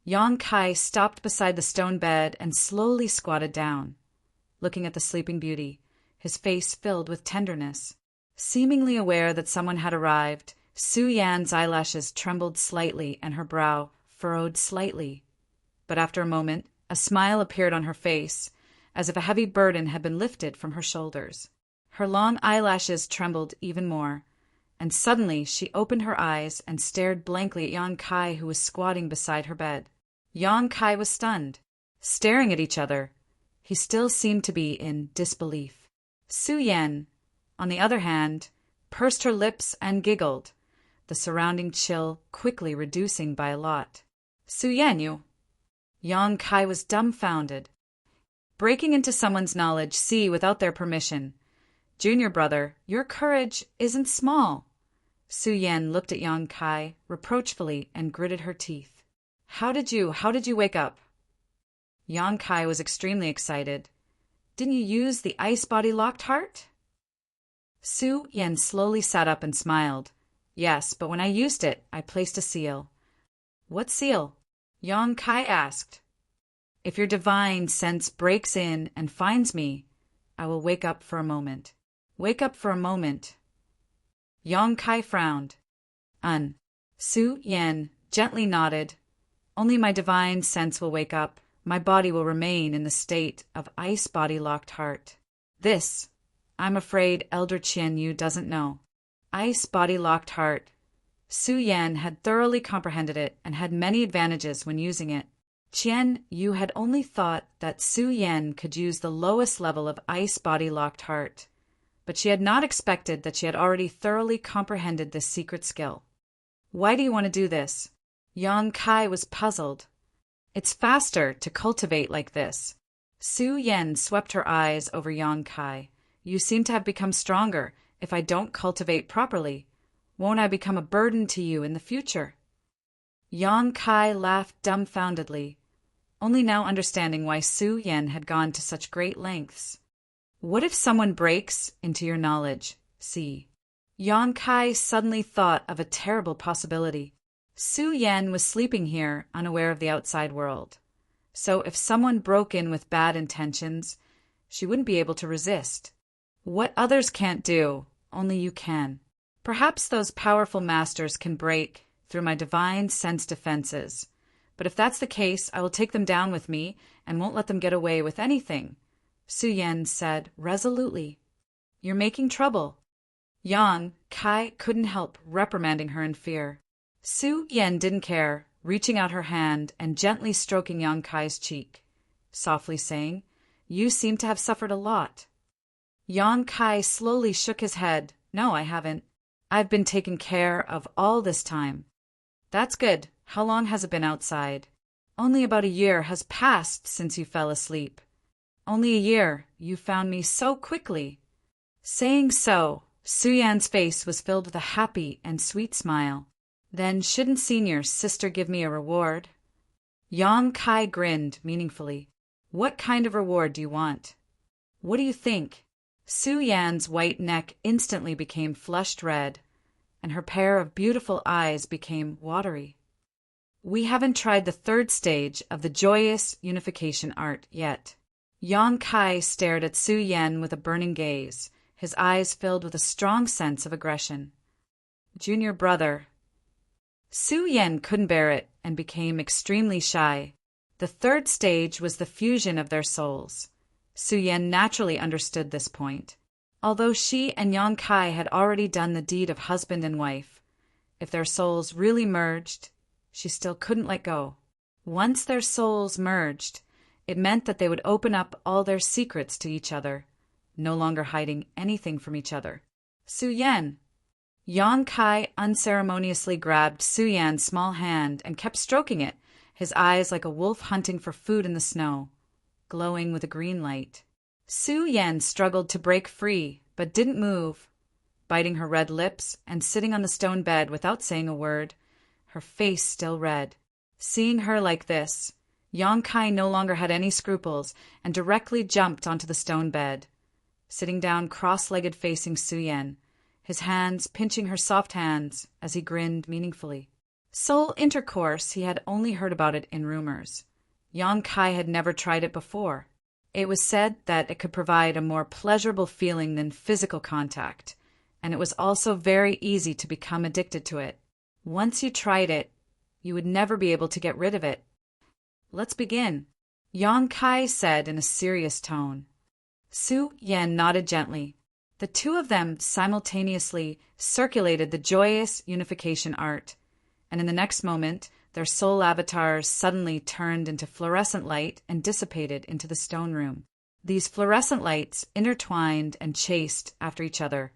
Yang Kai stopped beside the stone bed and slowly squatted down, looking at the sleeping beauty, his face filled with tenderness. Seemingly aware that someone had arrived, Su Yan's eyelashes trembled slightly and her brow furrowed slightly. But after a moment, a smile appeared on her face, as if a heavy burden had been lifted from her shoulders. Her long eyelashes trembled even more, and suddenly she opened her eyes and stared blankly at Yang Kai, who was squatting beside her bed. Yang Kai was stunned. Staring at each other, he still seemed to be in disbelief. Su Yan, on the other hand, pursed her lips and giggled, the surrounding chill quickly reducing by a lot. Su Yan, you... Yang Kai was dumbfounded. Breaking into someone's knowledge, see, without their permission. Junior brother, your courage isn't small. Su Yan looked at Yang Kai reproachfully and gritted her teeth. How did you wake up? Yang Kai was extremely excited. Didn't you use the ice body locked heart? Su Yan slowly sat up and smiled. Yes, but when I used it, I placed a seal. What seal? Yang Kai asked. If your divine sense breaks in and finds me, I will wake up for a moment. Wake up for a moment. Yang Kai frowned. Su Yan gently nodded. Only my divine sense will wake up. My body will remain in the state of ice body locked heart. This, I'm afraid Elder Qian Yu doesn't know. Ice body locked heart. Su Yan had thoroughly comprehended it and had many advantages when using it. Qian Yu had only thought that Su Yan could use the lowest level of ice body locked heart, but she had not expected that she had already thoroughly comprehended this secret skill. Why do you want to do this? Yang Kai was puzzled. It's faster to cultivate like this. Su Yan swept her eyes over Yang Kai. You seem to have become stronger. If I don't cultivate properly, won't I become a burden to you in the future? Yang Kai laughed dumbfoundedly, only now understanding why Su Yan had gone to such great lengths. What if someone breaks into your knowledge? See. Yang Kai suddenly thought of a terrible possibility. Su Yan was sleeping here, unaware of the outside world. So if someone broke in with bad intentions, she wouldn't be able to resist. What others can't do, only you can. Perhaps those powerful masters can break through my divine sense defenses. But if that's the case, I will take them down with me and won't let them get away with anything, Su Yan said resolutely. You're making trouble. Yang Kai couldn't help reprimanding her in fear. Su Yan didn't care, reaching out her hand and gently stroking Yang Kai's cheek, softly saying, You seem to have suffered a lot. Yang Kai slowly shook his head. No, I haven't. I've been taken care of all this time. That's good. How long has it been outside? Only about a year has passed since you fell asleep. Only a year. You found me so quickly. Saying so, Su Yan's face was filled with a happy and sweet smile. Then shouldn't Senior's sister give me a reward? Yang Kai grinned meaningfully. What kind of reward do you want? What do you think? Su Yan's white neck instantly became flushed red, and her pair of beautiful eyes became watery. We haven't tried the third stage of the joyous unification art yet. Yang Kai stared at Su Yan with a burning gaze, his eyes filled with a strong sense of aggression. Junior brother. Su Yan couldn't bear it and became extremely shy. The third stage was the fusion of their souls. Su Yan naturally understood this point. Although she and Yang Kai had already done the deed of husband and wife, if their souls really merged, she still couldn't let go. Once their souls merged, it meant that they would open up all their secrets to each other, no longer hiding anything from each other. Su Yan. Yang Kai unceremoniously grabbed Su Yan's small hand and kept stroking it, his eyes like a wolf hunting for food in the snow, glowing with a green light. Su Yan struggled to break free, but didn't move, biting her red lips and sitting on the stone bed without saying a word, her face still red. Seeing her like this, Yang Kai no longer had any scruples and directly jumped onto the stone bed, sitting down cross-legged facing Su Yan, his hands pinching her soft hands as he grinned meaningfully. Soul intercourse, he had only heard about it in rumors. Yang Kai had never tried it before. It was said that it could provide a more pleasurable feeling than physical contact, and it was also very easy to become addicted to it. Once you tried it, you would never be able to get rid of it. Let's begin, Yang Kai said in a serious tone. Su Yan nodded gently. The two of them simultaneously circulated the joyous unification art, and in the next moment, their soul avatars suddenly turned into fluorescent light and dissipated into the stone room. These fluorescent lights intertwined and chased after each other.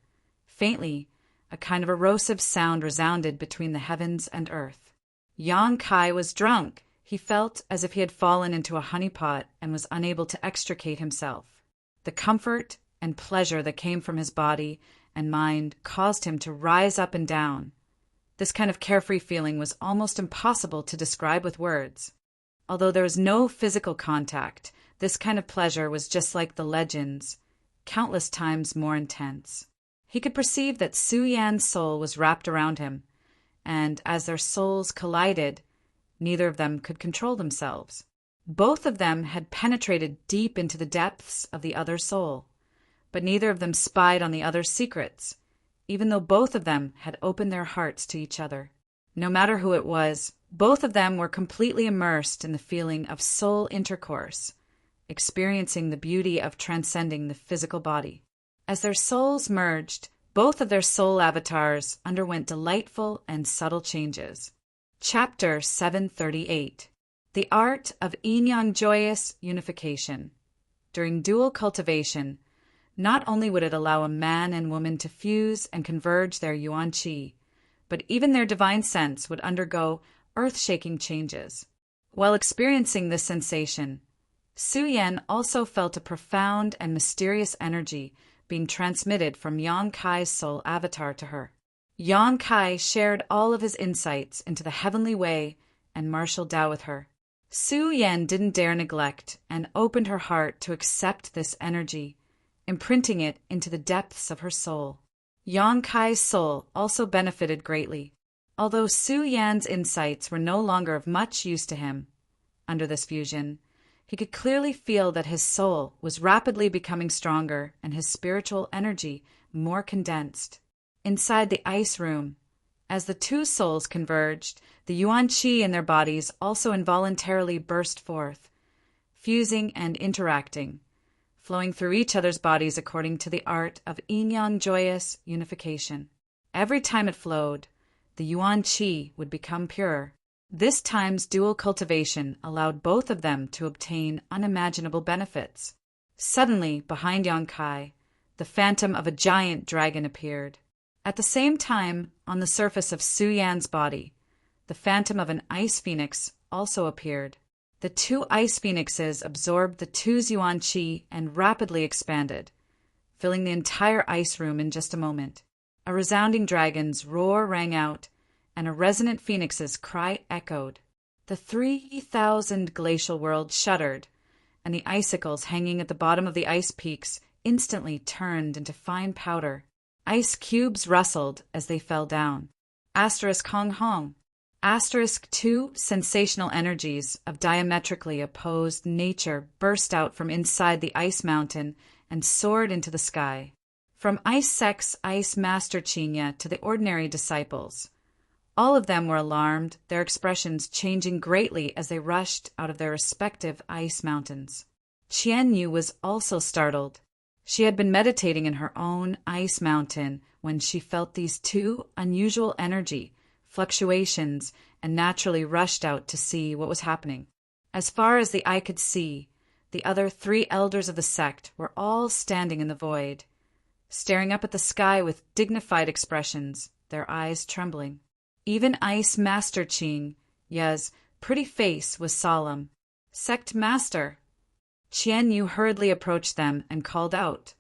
Faintly, a kind of erosive sound resounded between the heavens and earth. Yang Kai was drunk. He felt as if he had fallen into a honeypot and was unable to extricate himself. The comfort and pleasure that came from his body and mind caused him to rise up and down. This kind of carefree feeling was almost impossible to describe with words. Although there was no physical contact, this kind of pleasure was just like the legends, countless times more intense. He could perceive that Su Yan's soul was wrapped around him, and as their souls collided, neither of them could control themselves. Both of them had penetrated deep into the depths of the other's soul, but neither of them spied on the other's secrets, even though both of them had opened their hearts to each other. No matter who it was, both of them were completely immersed in the feeling of soul intercourse, experiencing the beauty of transcending the physical body. As their souls merged, both of their soul avatars underwent delightful and subtle changes. Chapter 738. The Art of Yin-Yang Joyous Unification. During dual cultivation, not only would it allow a man and woman to fuse and converge their yuan qi, but even their divine sense would undergo earth-shaking changes. While experiencing this sensation, Su Yan also felt a profound and mysterious energy being transmitted from Yang Kai's soul avatar to her. Yang Kai shared all of his insights into the heavenly way and martial Tao with her. Su Yan didn't dare neglect and opened her heart to accept this energy, imprinting it into the depths of her soul. Yang Kai's soul also benefited greatly. Although Su Yan's insights were no longer of much use to him, under this fusion, he could clearly feel that his soul was rapidly becoming stronger and his spiritual energy more condensed. Inside the ice room, as the two souls converged, the yuan qi in their bodies also involuntarily burst forth, fusing and interacting, flowing through each other's bodies according to the art of yin-yang joyous unification. Every time it flowed, the yuan qi would become purer. This time's dual cultivation allowed both of them to obtain unimaginable benefits. Suddenly, behind Yang Kai, the phantom of a giant dragon appeared. At the same time, on the surface of Su Yan's body, the phantom of an ice phoenix also appeared. The two ice phoenixes absorbed the two's yuan qi and rapidly expanded, filling the entire ice room in just a moment. A resounding dragon's roar rang out, and a resonant phoenix's cry echoed. The 3,000 glacial world shuddered, and the icicles hanging at the bottom of the ice peaks instantly turned into fine powder. Ice cubes rustled as they fell down. Hong Hong. Two sensational energies of diametrically opposed nature burst out from inside the ice mountain and soared into the sky. From Ice Sect's Ice Master Chinya to the ordinary disciples, all of them were alarmed, their expressions changing greatly as they rushed out of their respective ice mountains. Qian Yu was also startled. She had been meditating in her own ice mountain when she felt these two unusual energy fluctuations and naturally rushed out to see what was happening. As far as the eye could see, the other 3 elders of the sect were all standing in the void, staring up at the sky with dignified expressions, their eyes trembling. Even Ice Master Qing Ye's pretty face was solemn. "Sect Master." Qian Yu hurriedly approached them and called out,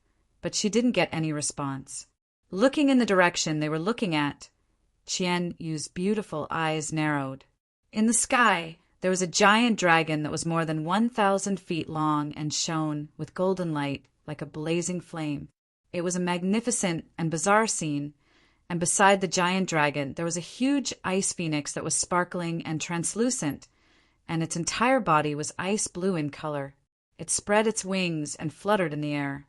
but she didn't get any response. Looking in the direction they were looking at, Qian Yu's beautiful eyes narrowed. In the sky, there was a giant dragon that was more than 1,000 feet long and shone with golden light like a blazing flame. It was a magnificent and bizarre scene, and beside the giant dragon there was a huge ice phoenix that was sparkling and translucent, and its entire body was ice blue in color. It spread its wings and fluttered in the air.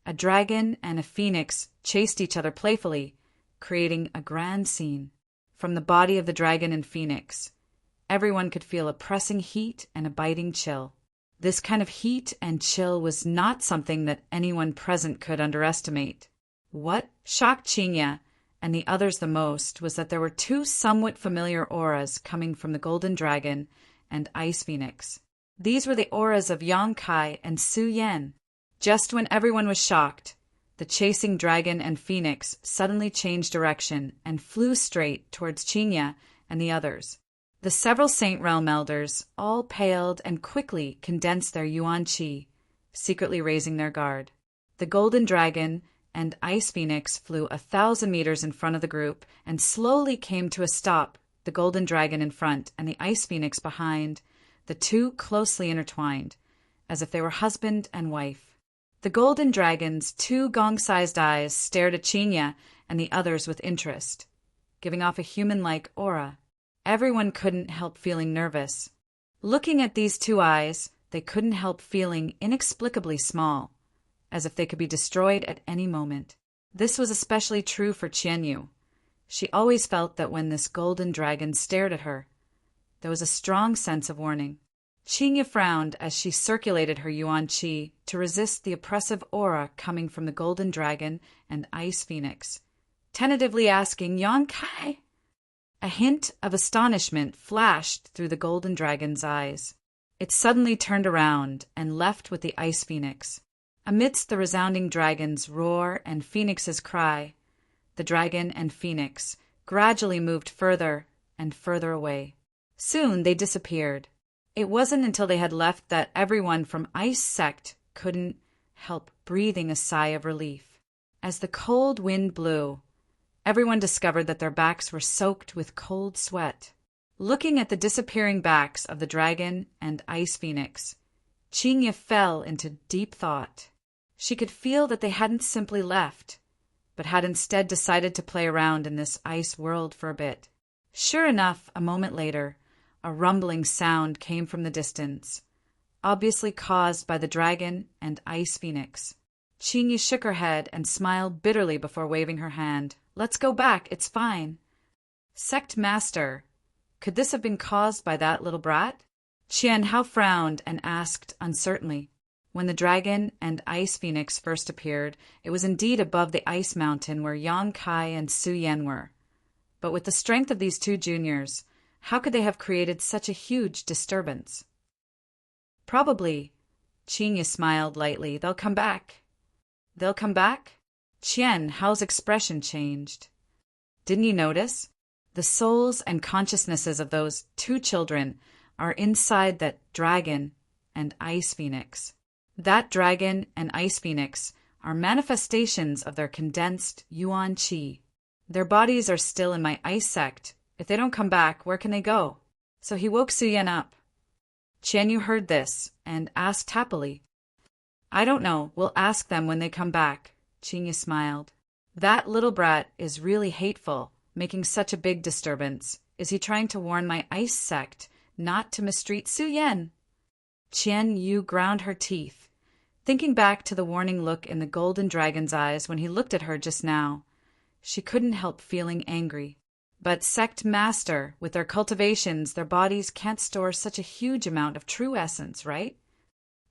A dragon and a phoenix chased each other playfully, creating a grand scene. From the body of the dragon and phoenix, everyone could feel a pressing heat and a biting chill. This kind of heat and chill was not something that anyone present could underestimate. What shocked Qinya and the others the most was that there were two somewhat familiar auras coming from the golden dragon and ice phoenix. These were the auras of Yang Kai and Su Yan. Just when everyone was shocked, the chasing dragon and phoenix suddenly changed direction and flew straight towards Qinya and the others. The several Saint Realm elders all paled and quickly condensed their yuan qi, secretly raising their guard. The golden dragon and ice phoenix flew 1,000 meters in front of the group and slowly came to a stop, the golden dragon in front and the ice phoenix behind, the two closely intertwined, as if they were husband and wife. The golden dragon's two gong-sized eyes stared at Qinya and the others with interest, giving off a human-like aura. Everyone couldn't help feeling nervous. Looking at these two eyes, they couldn't help feeling inexplicably small, as if they could be destroyed at any moment. This was especially true for Qian Yu. She always felt that when this golden dragon stared at her, there was a strong sense of warning. Qinya frowned as she circulated her yuan qi to resist the oppressive aura coming from the golden dragon and ice phoenix, tentatively asking, "Yang Kai?" A hint of astonishment flashed through the golden dragon's eyes. It suddenly turned around and left with the ice phoenix. Amidst the resounding dragon's roar and phoenix's cry, the dragon and phoenix gradually moved further and further away. Soon they disappeared. It wasn't until they had left that everyone from Ice Sect couldn't help breathing a sigh of relief. As the cold wind blew, everyone discovered that their backs were soaked with cold sweat. Looking at the disappearing backs of the dragon and ice phoenix, Qinya fell into deep thought. She could feel that they hadn't simply left, but had instead decided to play around in this ice world for a bit. Sure enough, a moment later, a rumbling sound came from the distance, obviously caused by the dragon and ice phoenix. Qinya shook her head and smiled bitterly before waving her hand. "Let's go back, it's fine." "Sect Master, could this have been caused by that little brat?" Qian Hao frowned and asked uncertainly. When the dragon and ice phoenix first appeared, it was indeed above the ice mountain where Yang Kai and Su Yan were. But with the strength of these two juniors, how could they have created such a huge disturbance? "Probably," Qinya smiled lightly. "They'll come back." "They'll come back?" Qian Hao's expression changed. "Didn't you notice? The souls and consciousnesses of those two children are inside that dragon and ice phoenix. That dragon and ice phoenix are manifestations of their condensed yuan qi. Their bodies are still in my ice sect. If they don't come back, where can they go?" So he woke Su Yan up. Qian Yu heard this and asked happily. "I don't know. We'll ask them when they come back." Qinya smiled. "That little brat is really hateful, making such a big disturbance. Is he trying to warn my ice sect not to mistreat Su Yan?" Qian Yu ground her teeth, thinking back to the warning look in the golden dragon's eyes when he looked at her just now. She couldn't help feeling angry. But Sect Master, with their cultivations, their bodies can't store such a huge amount of true essence, right?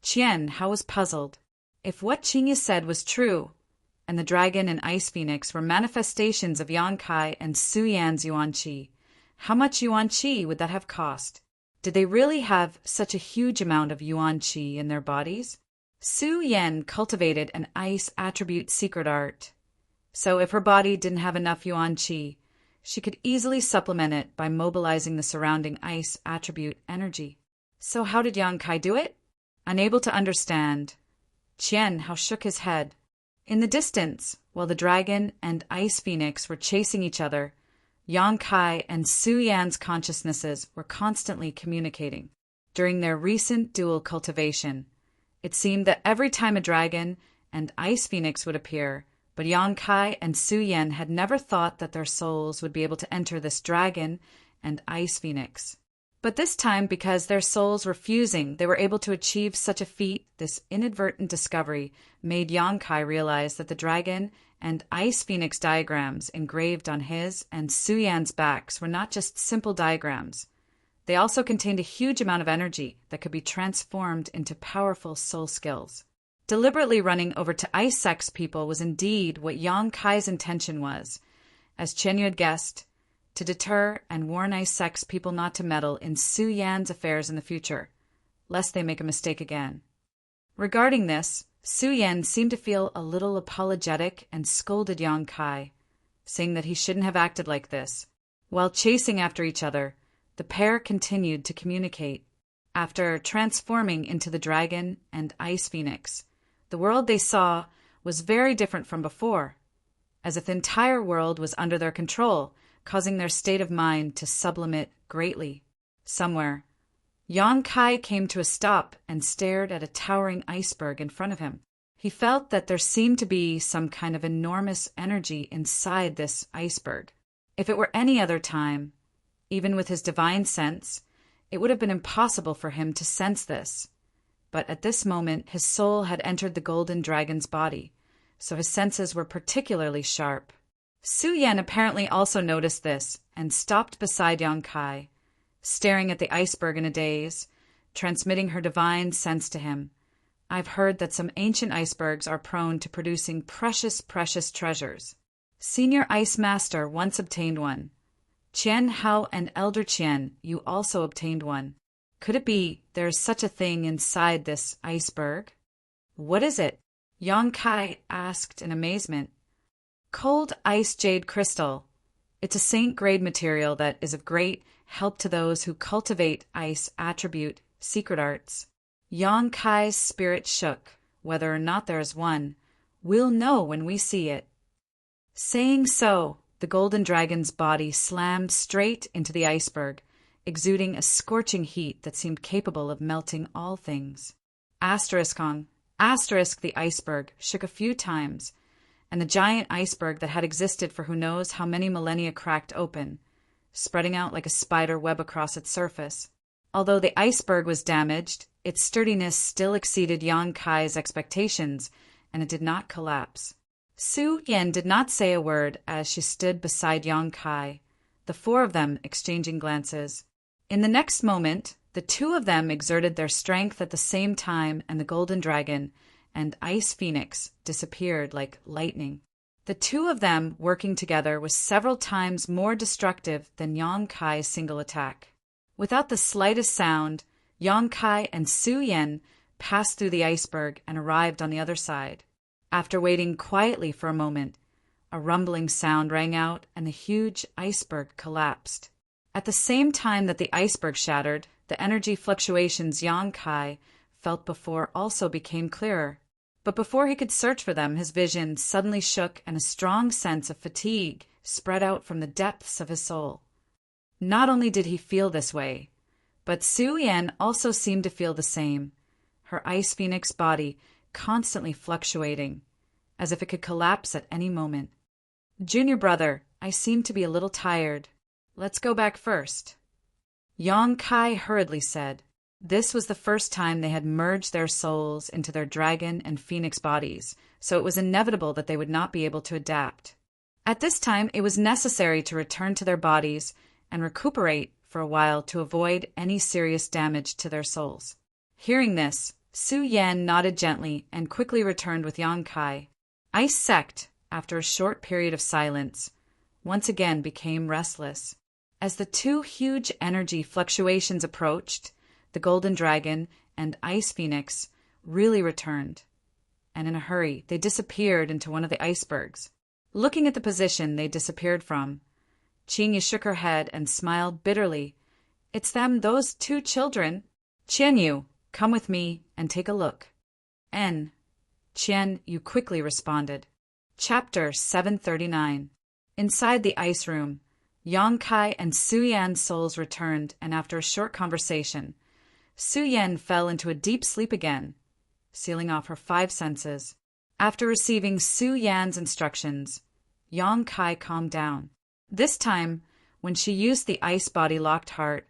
Qian Hao was puzzled. If what Qinya said was true, and the dragon and ice phoenix were manifestations of Yang Kai and Su Yan's yuan qi, how much yuan qi would that have cost? Did they really have such a huge amount of yuan qi in their bodies? Su Yan cultivated an ice attribute secret art, so if her body didn't have enough yuan qi, she could easily supplement it by mobilizing the surrounding ice attribute energy. So how did Yang Kai do it? Unable to understand, Qian Hao shook his head. In the distance, while the dragon and ice phoenix were chasing each other, Yang Kai and Su Yan's consciousnesses were constantly communicating. During their recent dual cultivation, it seemed that every time a dragon and ice phoenix would appear, but Yang Kai and Su Yan had never thought that their souls would be able to enter this dragon and ice phoenix. But this time, because their souls were fusing, they were able to achieve such a feat. This inadvertent discovery made Yang Kai realize that the dragon and ice phoenix diagrams engraved on his and Su Yan's backs were not just simple diagrams. They also contained a huge amount of energy that could be transformed into powerful soul skills. Deliberately running over to ice sex people was indeed what Yang Kai's intention was, as Chen Yu had guessed, to deter and warn ice sex people not to meddle in Su Yan's affairs in the future, lest they make a mistake again. Regarding this, Su Yan seemed to feel a little apologetic and scolded Yang Kai, saying that he shouldn't have acted like this. While chasing after each other, the pair continued to communicate. After transforming into the dragon and ice phoenix, the world they saw was very different from before, as if the entire world was under their control, causing their state of mind to sublimate greatly. Somewhere, Yang Kai came to a stop and stared at a towering iceberg in front of him. He felt that there seemed to be some kind of enormous energy inside this iceberg. If it were any other time, even with his divine sense, it would have been impossible for him to sense this. But at this moment, his soul had entered the golden dragon's body, so his senses were particularly sharp. Su Yan apparently also noticed this and stopped beside Yang Kai, staring at the iceberg in a daze, transmitting her divine sense to him. I've heard that some ancient icebergs are prone to producing precious treasures. Senior Ice Master once obtained one. Qian Hao and Elder Qian, you also obtained one. Could it be there is such a thing inside this iceberg? What is it? Yang Kai asked in amazement. Cold ice jade crystal. It's a saint-grade material that is of great help to those who cultivate ice attribute secret arts. Yang Kai's spirit shook. Whether or not there is one, we'll know when we see it. Saying so, the golden dragon's body slammed straight into the iceberg, exuding a scorching heat that seemed capable of melting all things. Asterisk the iceberg shook a few times, and the giant iceberg that had existed for who knows how many millennia cracked open, spreading out like a spider web across its surface. Although the iceberg was damaged, its sturdiness still exceeded Yang Kai's expectations, and it did not collapse. Su Yan did not say a word as she stood beside Yang Kai, the four of them exchanging glances. In the next moment, the two of them exerted their strength at the same time, and the golden dragon and ice phoenix disappeared like lightning. The two of them working together was several times more destructive than Yang Kai's single attack. Without the slightest sound, Yang Kai and Su Yan passed through the iceberg and arrived on the other side. After waiting quietly for a moment, a rumbling sound rang out and the huge iceberg collapsed. At the same time that the iceberg shattered, the energy fluctuations Yang Kai felt before also became clearer. But before he could search for them, his vision suddenly shook and a strong sense of fatigue spread out from the depths of his soul. Not only did he feel this way, but Su Yan also seemed to feel the same, her ice phoenix body constantly fluctuating, as if it could collapse at any moment. Junior brother, I seem to be a little tired. Let's go back first. Yang Kai hurriedly said. This was the first time they had merged their souls into their dragon and phoenix bodies, so it was inevitable that they would not be able to adapt. At this time, it was necessary to return to their bodies and recuperate for a while to avoid any serious damage to their souls. Hearing this, Su Yan nodded gently and quickly returned with Yang Kai. Ice Sect, after a short period of silence, once again became restless. As the two huge energy fluctuations approached, the golden dragon and ice phoenix really returned, and in a hurry they disappeared into one of the icebergs. Looking at the position they disappeared from, Qingyu shook her head and smiled bitterly. It's them, those two children. Qianyu, come with me and take a look. Qian Yu quickly responded. Chapter 739. Inside the ice room, Yang Kai and Su Yan's souls returned, and after a short conversation, Su Yan fell into a deep sleep again, sealing off her 5 senses. After receiving Su Yan's instructions, Yang Kai calmed down. This time, when she used the ice body locked heart,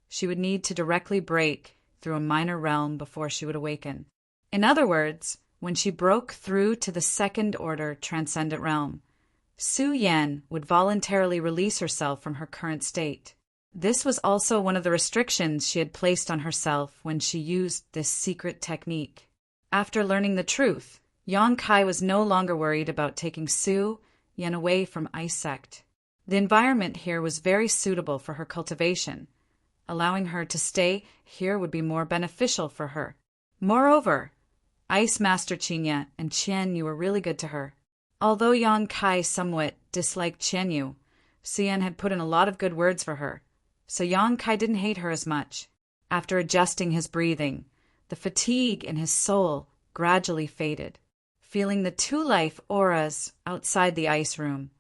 she would need to directly break through a minor realm before she would awaken. In other words, when she broke through to the second order transcendent realm, Su Yan would voluntarily release herself from her current state. This was also one of the restrictions she had placed on herself when she used this secret technique. After learning the truth, Yang Kai was no longer worried about taking Su Yan away from Ice Sect. The environment here was very suitable for her cultivation. Allowing her to stay here would be more beneficial for her. Moreover, Ice Master Qingye and Qian Yu were really good to her. Although Yang Kai somewhat disliked Qian Yu, Su Yan had put in a lot of good words for her, so Yang Kai didn't hate her as much. After adjusting his breathing, the fatigue in his soul gradually faded. Feeling the 2 life auras outside the ice room,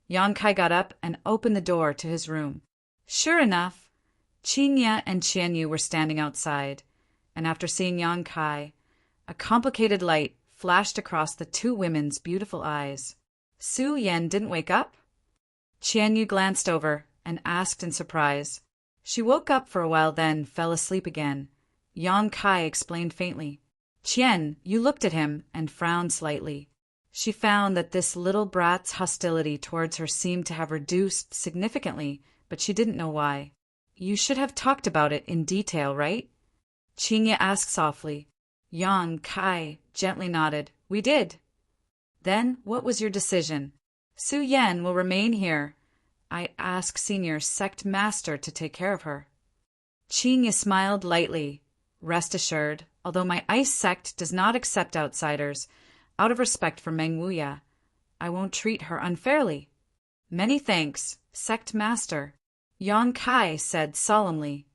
Yang Kai got up and opened the door to his room. Sure enough, Qingye and Qian Yu were standing outside, and after seeing Yang Kai, a complicated light flashed across the 2 women's beautiful eyes. Su Yan didn't wake up? Qian Yu glanced over and asked in surprise. She woke up for a while, then fell asleep again. Yang Kai explained faintly. Qian Yu looked at him and frowned slightly. She found that this little brat's hostility towards her seemed to have reduced significantly, but she didn't know why. You should have talked about it in detail, right? Qingye asked softly. Yang Kai gently nodded. We did. Then what was your decision? Su Yan will remain here. I asked Senior Sect Master to take care of her. Qingye smiled lightly. Rest assured, although my ice sect does not accept outsiders, out of respect for Meng Wuya, I won't treat her unfairly. Many thanks, Sect Master, Yang Kai said solemnly.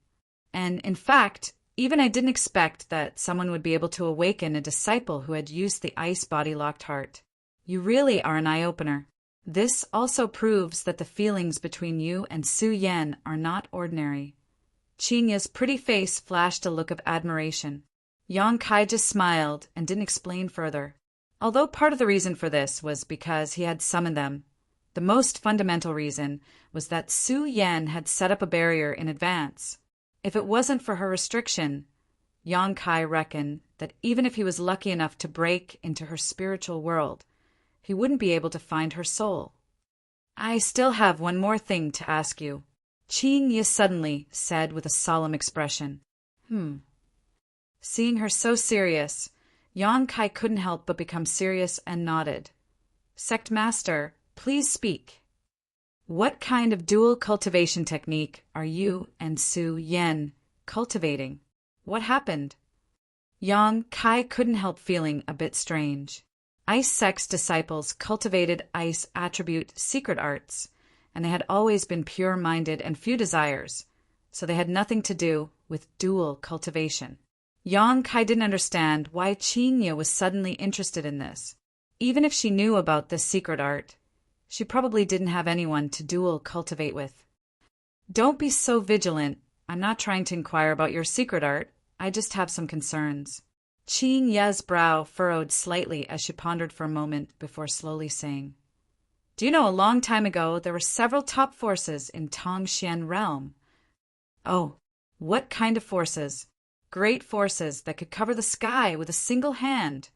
And in fact, even I didn't expect that someone would be able to awaken a disciple who had used the ice body locked heart. You really are an eye-opener. This also proves that the feelings between you and Su Yan are not ordinary. Qingye's pretty face flashed a look of admiration. Yang Kai just smiled and didn't explain further. Although part of the reason for this was because he had summoned them, the most fundamental reason was that Su Yan had set up a barrier in advance. If it wasn't for her restriction, Yang Kai reckoned that even if he was lucky enough to break into her spiritual world, he wouldn't be able to find her soul. I still have one more thing to ask you, Qingye suddenly said with a solemn expression. Seeing her so serious, Yang Kai couldn't help but become serious and nodded. Sect Master, please speak. What kind of dual cultivation technique are you and Su Yan cultivating? What happened? Yang Kai couldn't help feeling a bit strange. Ice Sect's disciples cultivated ice attribute secret arts, and they had always been pure-minded and few desires, so they had nothing to do with dual cultivation. Yang Kai didn't understand why Qingye was suddenly interested in this. Even if she knew about this secret art, she probably didn't have anyone to dual cultivate with. Don't be so vigilant. I'm not trying to inquire about your secret art. I just have some concerns. Qingye's brow furrowed slightly as she pondered for a moment before slowly saying, Do you know, a long time ago there were several top forces in Tongxian realm. Oh, what kind of forces? Great forces that could cover the sky with a single hand.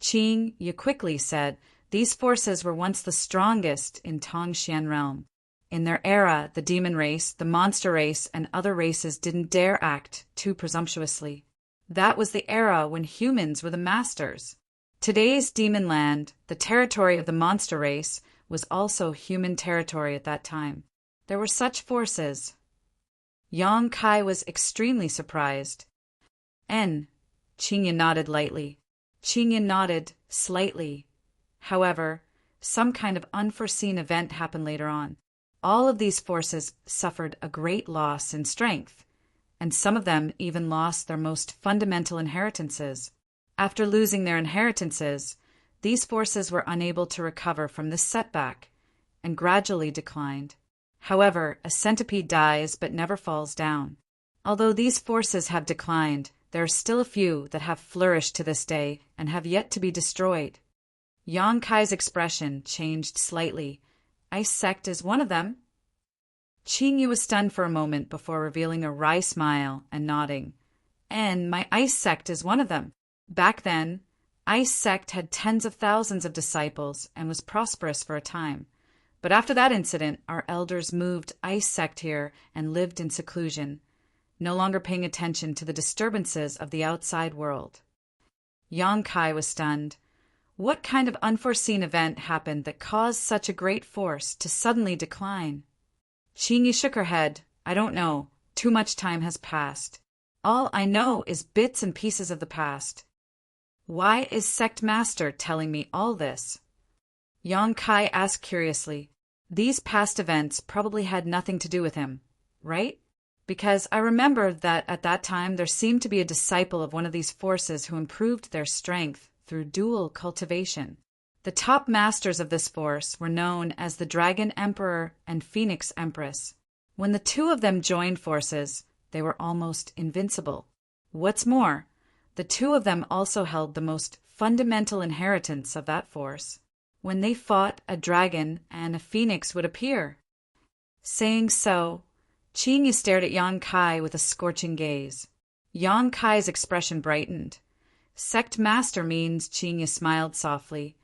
Qingye quickly said, These forces were once the strongest in Tongxian realm. In their era, the demon race, the monster race, and other races didn't dare act too presumptuously. That was the era when humans were the masters. Today's demon land, the territory of the monster race, was also human territory at that time. There were such forces. Yang Kai was extremely surprised. Qingye nodded lightly. Qingye nodded slightly. However, some kind of unforeseen event happened later on. All of these forces suffered a great loss in strength, and some of them even lost their most fundamental inheritances. After losing their inheritances, these forces were unable to recover from this setback and gradually declined. However, a centipede dies but never falls down. Although these forces have declined, there are still a few that have flourished to this day and have yet to be destroyed. Yang Kai's expression changed slightly. Ice sect is one of them. Qingyu was stunned for a moment before revealing a wry smile and nodding. And my ice sect is one of them. Back then, ice sect had tens of thousands of disciples and was prosperous for a time. But after that incident, our elders moved ice sect here and lived in seclusion, no longer paying attention to the disturbances of the outside world. Yang Kai was stunned. What kind of unforeseen event happened that caused such a great force to suddenly decline? Qingyu shook her head. I don't know. Too much time has passed. All I know is bits and pieces of the past. Why is Sect Master telling me all this? Yang Kai asked curiously. These past events probably had nothing to do with him, right? Because I remember that at that time there seemed to be a disciple of one of these forces who improved their strength through dual cultivation. The top masters of this force were known as the Dragon Emperor and Phoenix Empress. When the two of them joined forces, they were almost invincible. What's more, the two of them also held the most fundamental inheritance of that force. When they fought, a dragon and a phoenix would appear. Saying so, Qingyu stared at Yang Kai with a scorching gaze. Yang Kai's expression brightened. Sect Master means, Qingyu smiled softly.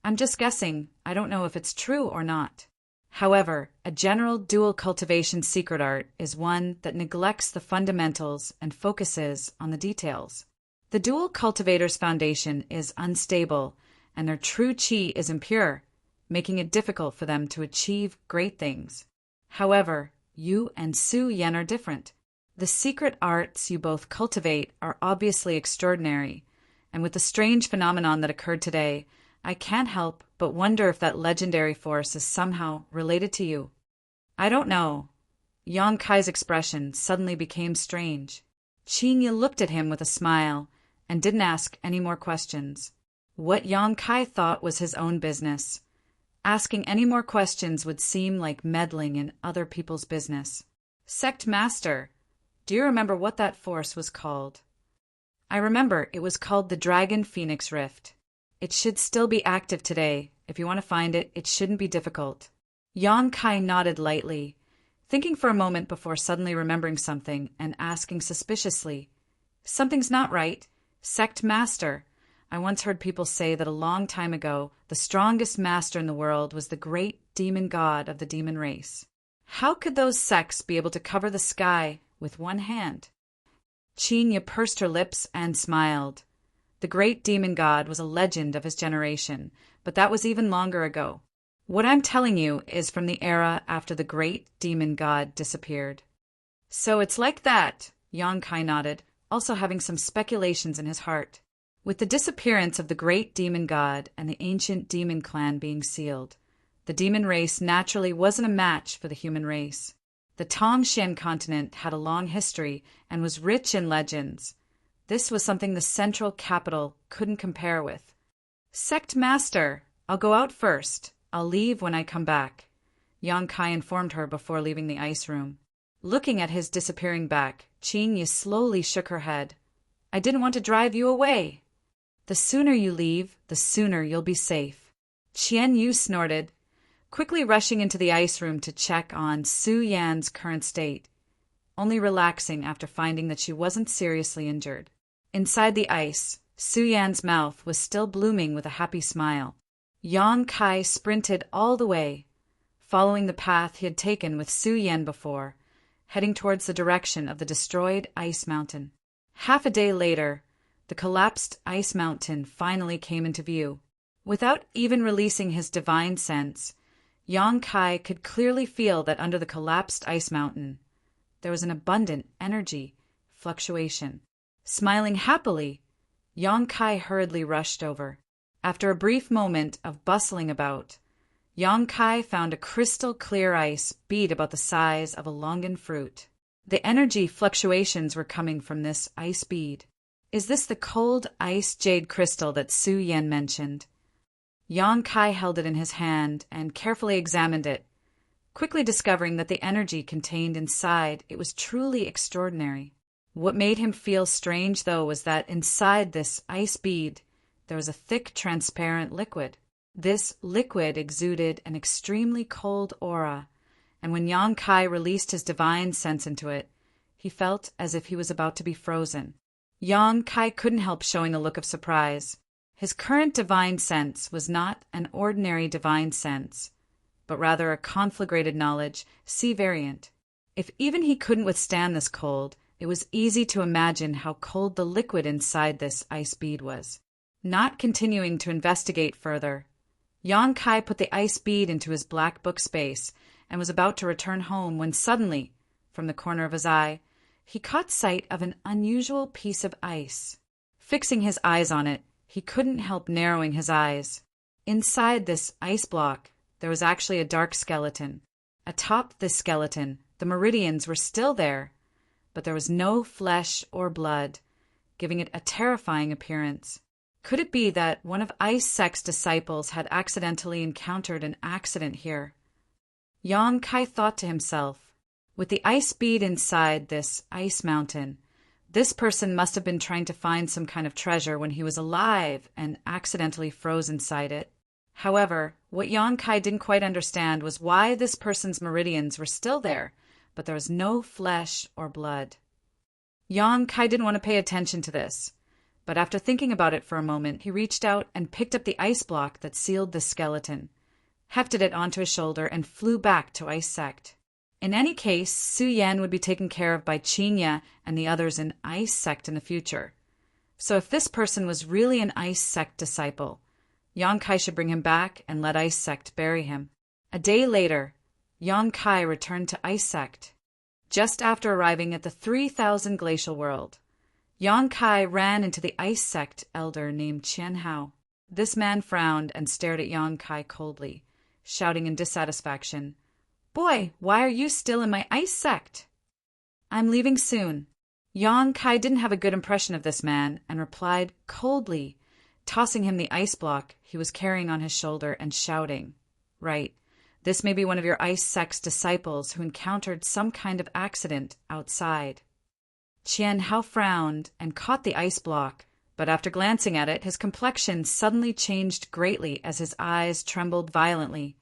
I'm just guessing. I don't know if it's true or not. However, a general dual cultivation secret art is one that neglects the fundamentals and focuses on the details. The dual cultivator's foundation is unstable, and their true qi is impure, making it difficult for them to achieve great things. However, you and Su Yan are different. The secret arts you both cultivate are obviously extraordinary, and with the strange phenomenon that occurred today, I can't help but wonder if that legendary force is somehow related to you. I don't know. Yang Kai's expression suddenly became strange. Qingyu looked at him with a smile and didn't ask any more questions. What Yang Kai thought was his own business. Asking any more questions would seem like meddling in other people's business. Sect Master, do you remember what that force was called? I remember it was called the Dragon Phoenix Rift. It should still be active today. If you want to find it, it shouldn't be difficult. Yang Kai nodded lightly, thinking for a moment before suddenly remembering something and asking suspiciously, Something's not right. Sect Master, I once heard people say that a long time ago, the strongest master in the world was the great demon god of the demon race. How could those sects be able to cover the sky with one hand? Qingyu pursed her lips and smiled. The great demon god was a legend of his generation, but that was even longer ago. What I'm telling you is from the era after the great demon god disappeared. So it's like that, Yang Kai nodded, also having some speculations in his heart. With the disappearance of the great demon god and the ancient demon clan being sealed, the demon race naturally wasn't a match for the human race. The Tongshan continent had a long history and was rich in legends. This was something the central capital couldn't compare with. Sect Master, I'll go out first. I'll leave when I come back, Yang Kai informed her before leaving the ice room. Looking at his disappearing back, Qingyu slowly shook her head. I didn't want to drive you away. The sooner you leave, the sooner you'll be safe. Qian Yu snorted, quickly rushing into the ice room to check on Su Yan's current state, only relaxing after finding that she wasn't seriously injured. Inside the ice, Su Yan's mouth was still blooming with a happy smile. Yang Kai sprinted all the way, following the path he had taken with Su Yan before, heading towards the direction of the destroyed ice mountain. Half a day later, the collapsed ice mountain finally came into view. Without even releasing his divine sense, Yang Kai could clearly feel that under the collapsed ice mountain, there was an abundant energy fluctuation. Smiling happily, Yang Kai hurriedly rushed over. After a brief moment of bustling about, Yang Kai found a crystal-clear ice bead about the size of a longan fruit. The energy fluctuations were coming from this ice bead. Is this the cold ice jade crystal that Su Yan mentioned? Yang Kai held it in his hand and carefully examined it, quickly discovering that the energy contained inside it was truly extraordinary. What made him feel strange, though, was that inside this ice bead there was a thick, transparent liquid. This liquid exuded an extremely cold aura, and when Yang Kai released his divine sense into it, he felt as if he was about to be frozen. Yang Kai couldn't help showing a look of surprise. His current divine sense was not an ordinary divine sense, but rather a conflagrated knowledge, C variant. If even he couldn't withstand this cold, it was easy to imagine how cold the liquid inside this ice bead was. Not continuing to investigate further, Yang Kai put the ice bead into his black book space and was about to return home when suddenly, from the corner of his eye, he caught sight of an unusual piece of ice. Fixing his eyes on it, he couldn't help narrowing his eyes. Inside this ice block, there was actually a dark skeleton. Atop this skeleton, the meridians were still there, but there was no flesh or blood, giving it a terrifying appearance. Could it be that one of Ice Sect's disciples had accidentally encountered an accident here? Yang Kai thought to himself, with the ice bead inside this ice mountain, this person must have been trying to find some kind of treasure when he was alive and accidentally froze inside it. However, what Yang Kai didn't quite understand was why this person's meridians were still there, but there was no flesh or blood. Yang Kai didn't want to pay attention to this, but after thinking about it for a moment, he reached out and picked up the ice block that sealed the skeleton, hefted it onto his shoulder, and flew back to Ice Sect. In any case, Su Yan would be taken care of by Qinya and the others in Ice Sect in the future. So if this person was really an Ice Sect disciple, Yang Kai should bring him back and let Ice Sect bury him. A day later, Yang Kai returned to Ice Sect. Just after arriving at the 3,000 glacial world, Yang Kai ran into the Ice Sect elder named Qian Hao. This man frowned and stared at Yang Kai coldly, shouting in dissatisfaction, "Boy, why are you still in my Ice Sect?" "I'm leaving soon." Yang Kai didn't have a good impression of this man and replied coldly, tossing him the ice block he was carrying on his shoulder and shouting, "Right, this may be one of your Ice Sect's disciples who encountered some kind of accident outside." Qian Hao frowned and caught the ice block, but after glancing at it, his complexion suddenly changed greatly as his eyes trembled violently,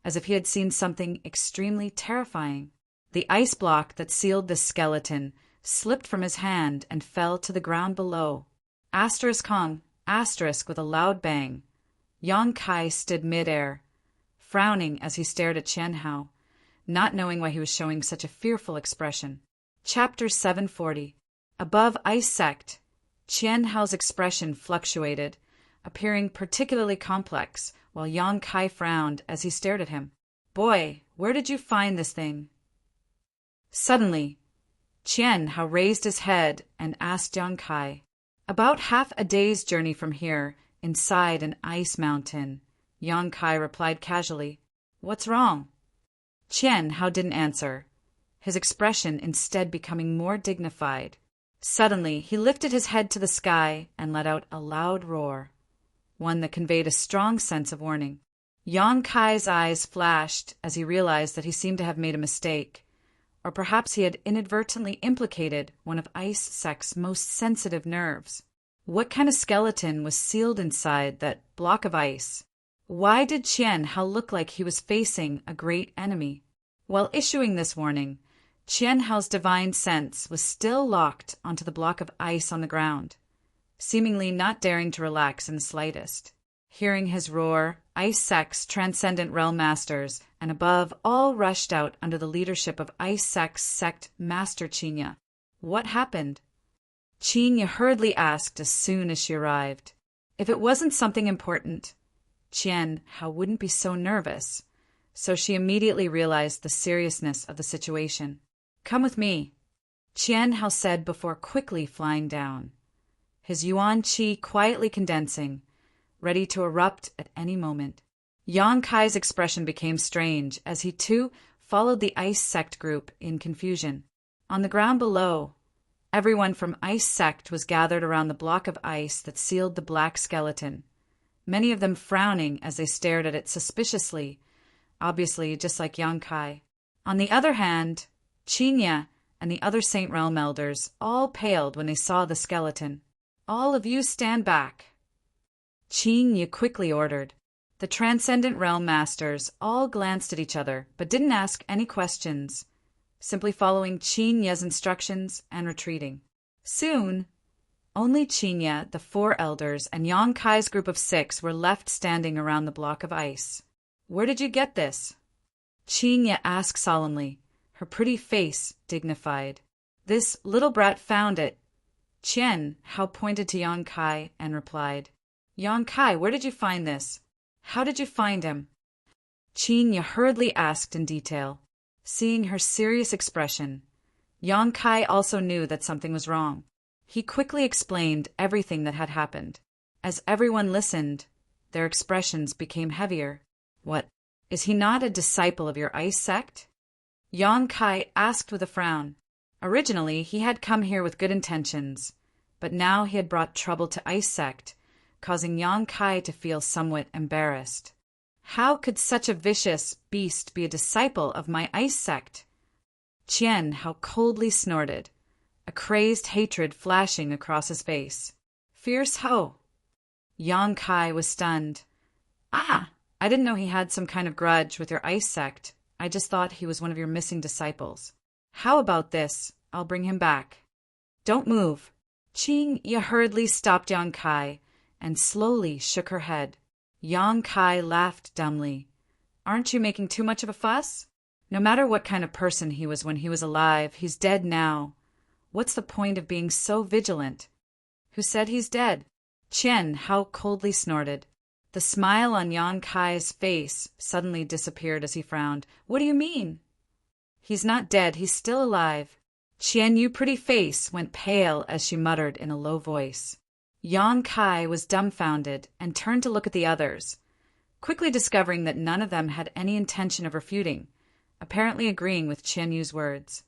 as if he had seen something extremely terrifying. The ice block that sealed the skeleton slipped from his hand and fell to the ground below. Asterisk Hong, asterisk with a loud bang. Yang Kai stood mid-air, frowning as he stared at Qian Hao, not knowing why he was showing such a fearful expression. Chapter 740. Above Ice Sect, Qian Hao's expression fluctuated, appearing particularly complex, while Yang Kai frowned as he stared at him. "Boy, where did you find this thing?" Suddenly, Qian Hao raised his head and asked Yang Kai, "About half a day's journey from here, inside an ice mountain." Yang Kai replied casually, "What's wrong?" Qian Hao didn't answer, his expression instead becoming more dignified. Suddenly, he lifted his head to the sky and let out a loud roar, one that conveyed a strong sense of warning. Yang Kai's eyes flashed as he realized that he seemed to have made a mistake, or perhaps he had inadvertently implicated one of Ice Sect's most sensitive nerves. What kind of skeleton was sealed inside that block of ice? Why did Qian Hao look like he was facing a great enemy? While issuing this warning, Qian Hao's divine sense was still locked onto the block of ice on the ground, seemingly not daring to relax in the slightest. Hearing his roar, Ice Sect's transcendent realm masters and above all rushed out under the leadership of Ice Sect's sect master Qinya. What happened? Qinya hurriedly asked as soon as she arrived. If it wasn't something important, Qian Hao wouldn't be so nervous, so she immediately realized the seriousness of the situation. "Come with me," Qian Hao said before quickly flying down, his yuan qi quietly condensing, ready to erupt at any moment. Yang Kai's expression became strange as he too followed the Ice Sect group in confusion. On the ground below, Everyone from Ice Sect was gathered around the block of ice that sealed the black skeleton, many of them frowning as they stared at it suspiciously, obviously just like Yonkai. On the other hand, Chinya and the other Saint Realm elders all paled when they saw the skeleton. "All of you stand back," Chinya quickly ordered. The Transcendent Realm Masters all glanced at each other, but didn't ask any questions, simply following Chinya's instructions and retreating. Soon, only Chinya, the 4 elders, and Yonkai's group of 6 were left standing around the block of ice. "Where did you get this?" Chinya asked solemnly, her pretty face dignified. "This little brat found it." Qian Hao pointed to Yonkai and replied, "Yonkai, where did you find this? How did you find him?" Chinya hurriedly asked in detail. Seeing her serious expression, Yonkai also knew that something was wrong. He quickly explained everything that had happened. As everyone listened, their expressions became heavier. "What? Is he not a disciple of your Ice Sect?" Yonkai asked with a frown. Originally, he had come here with good intentions, but now he had brought trouble to Ice Sect, causing Yonkai to feel somewhat embarrassed. "How could such a vicious beast be a disciple of my Ice Sect?" Qian Hao coldly snorted, a crazed hatred flashing across his face. "Fierce Ho!" Yonkai was stunned. "Ah! I didn't know he had some kind of grudge with your Ice Sect. I just thought he was one of your missing disciples. How about this? I'll bring him back." "Don't move." Chinya hurriedly stopped Yonkai and slowly shook her head. Yonkai laughed dumbly. "Aren't you making too much of a fuss? No matter what kind of person he was when he was alive, he's dead now. What's the point of being so vigilant?" "Who said he's dead?" Qian Hao coldly snorted. The smile on Yonkai's face suddenly disappeared as he frowned. "What do you mean?" "He's not dead, he's still alive." Qian Yu's pretty face went pale as she muttered in a low voice. Yonkai was dumbfounded and turned to look at the others, quickly discovering that none of them had any intention of refuting, apparently agreeing with Qian Yu's words.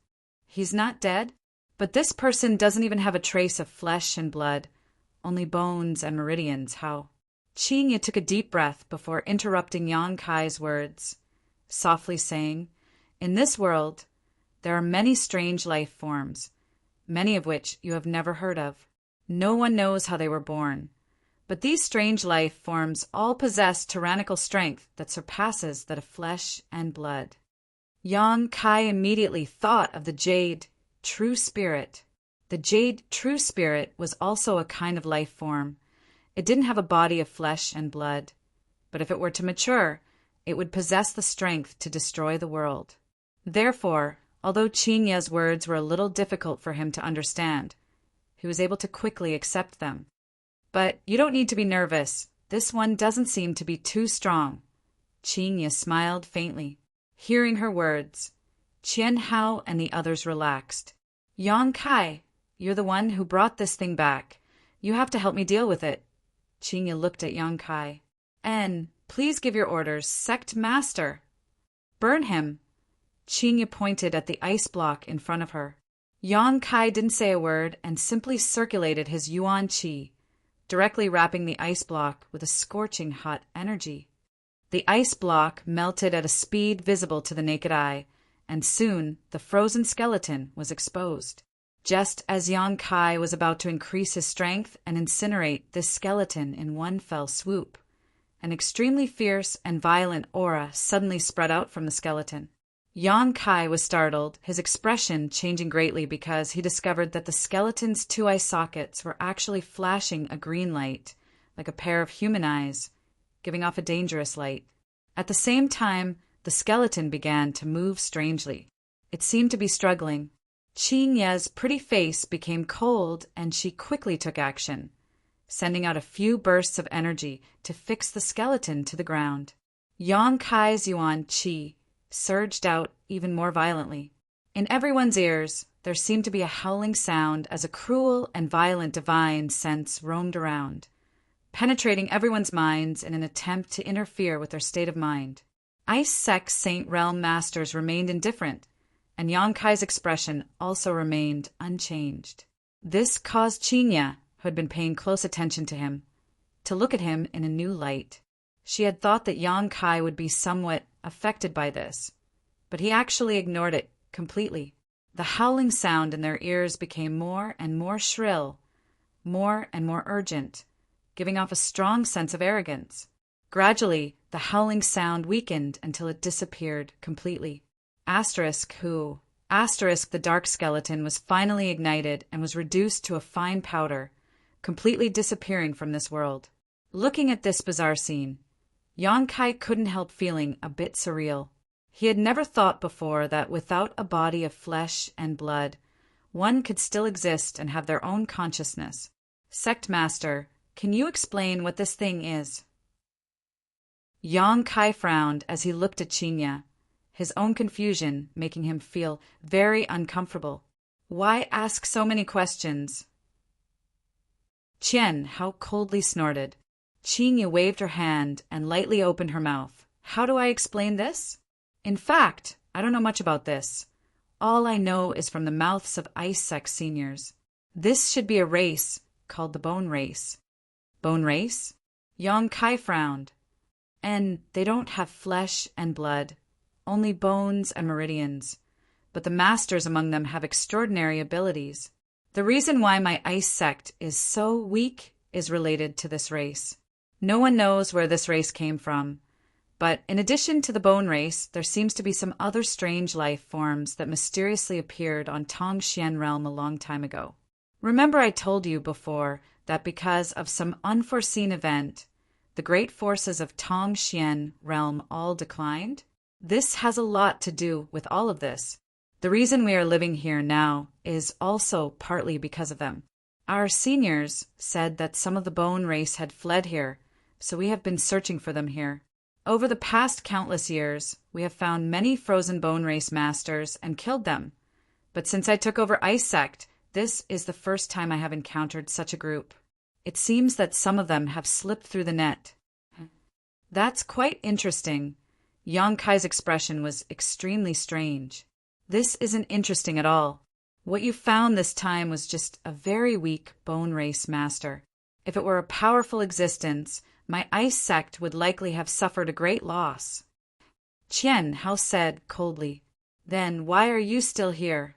"He's not dead? But this person doesn't even have a trace of flesh and blood, only bones and meridians. How?" Chinya took a deep breath before interrupting Yonkai's words, softly saying, "In this world, there are many strange life forms, many of which you have never heard of. No one knows how they were born, but these strange life forms all possess tyrannical strength that surpasses that of flesh and blood." Yonkai immediately thought of the Jade True Spirit. The Jade True Spirit was also a kind of life form. It didn't have a body of flesh and blood, but if it were to mature, it would possess the strength to destroy the world. Therefore, although Chinya's words were a little difficult for him to understand, he was able to quickly accept them. "But you don't need to be nervous. This one doesn't seem to be too strong." Chinya smiled faintly. Hearing her words, Qian Hao and the others relaxed. "Yonkai, you're the one who brought this thing back. You have to help me deal with it." Chinya looked at Yonkai. "And please give your orders, Sect Master." "Burn him." Chinya pointed at the ice block in front of her. Yonkai didn't say a word and simply circulated his Yuan Qi, directly wrapping the ice block with a scorching hot energy. The ice block melted at a speed visible to the naked eye, and soon the frozen skeleton was exposed. Just as Yonkai was about to increase his strength and incinerate this skeleton in one fell swoop, an extremely fierce and violent aura suddenly spread out from the skeleton. Yonkai was startled, his expression changing greatly because he discovered that the skeleton's 2 eye sockets were actually flashing a green light, like a pair of human eyes, giving off a dangerous light. At the same time, the skeleton began to move strangely. It seemed to be struggling. Chinya's pretty face became cold and she quickly took action, sending out a few bursts of energy to fix the skeleton to the ground. Yonkai's Yuan Qi surged out even more violently. In everyone's ears, there seemed to be a howling sound as a cruel and violent divine sense roamed around, penetrating everyone's minds in an attempt to interfere with their state of mind. Ice Sect Saint Realm Masters remained indifferent, and Yonkai's expression also remained unchanged. This caused Qinya, who had been paying close attention to him, to look at him in a new light. She had thought that Yang Kai would be somewhat affected by this, but he actually ignored it completely. The howling sound in their ears became more and more shrill, more and more urgent, giving off a strong sense of arrogance. Gradually, the howling sound weakened until it disappeared completely. The dark skeleton was finally ignited and was reduced to a fine powder, completely disappearing from this world. Looking at this bizarre scene, Yang Kai couldn't help feeling a bit surreal. He had never thought before that without a body of flesh and blood, one could still exist and have their own consciousness. Sect Master, can you explain what this thing is? Yang Kai frowned as he looked at Qinya, his own confusion making him feel very uncomfortable. Why ask so many questions? Qian Hao coldly snorted. Qinya waved her hand and lightly opened her mouth. How do I explain this? In fact, I don't know much about this. All I know is from the mouths of Ice Sect seniors. This should be a race called the Bone Race. Bone Race? Yang Kai frowned. And they don't have flesh and blood, only bones and meridians. But the masters among them have extraordinary abilities. The reason why my Ice Sect is so weak is related to this race. No one knows where this race came from. But in addition to the Bone Race, there seems to be some other strange life forms that mysteriously appeared on Tongxian realm a long time ago. Remember I told you before that because of some unforeseen event, the great forces of Tongxian realm all declined? This has a lot to do with all of this. The reason we are living here now is also partly because of them. Our seniors said that some of the Bone Race had fled here, so we have been searching for them here. Over the past countless years, we have found many frozen Bone Race masters and killed them. But since I took over Ice Sect, this is the first time I have encountered such a group. It seems that some of them have slipped through the net. That's quite interesting. Yang Kai's expression was extremely strange. This isn't interesting at all. What you found this time was just a very weak Bone Race master. If it were a powerful existence, my Ice Sect would likely have suffered a great loss. Qian Hao said coldly. Then why are you still here?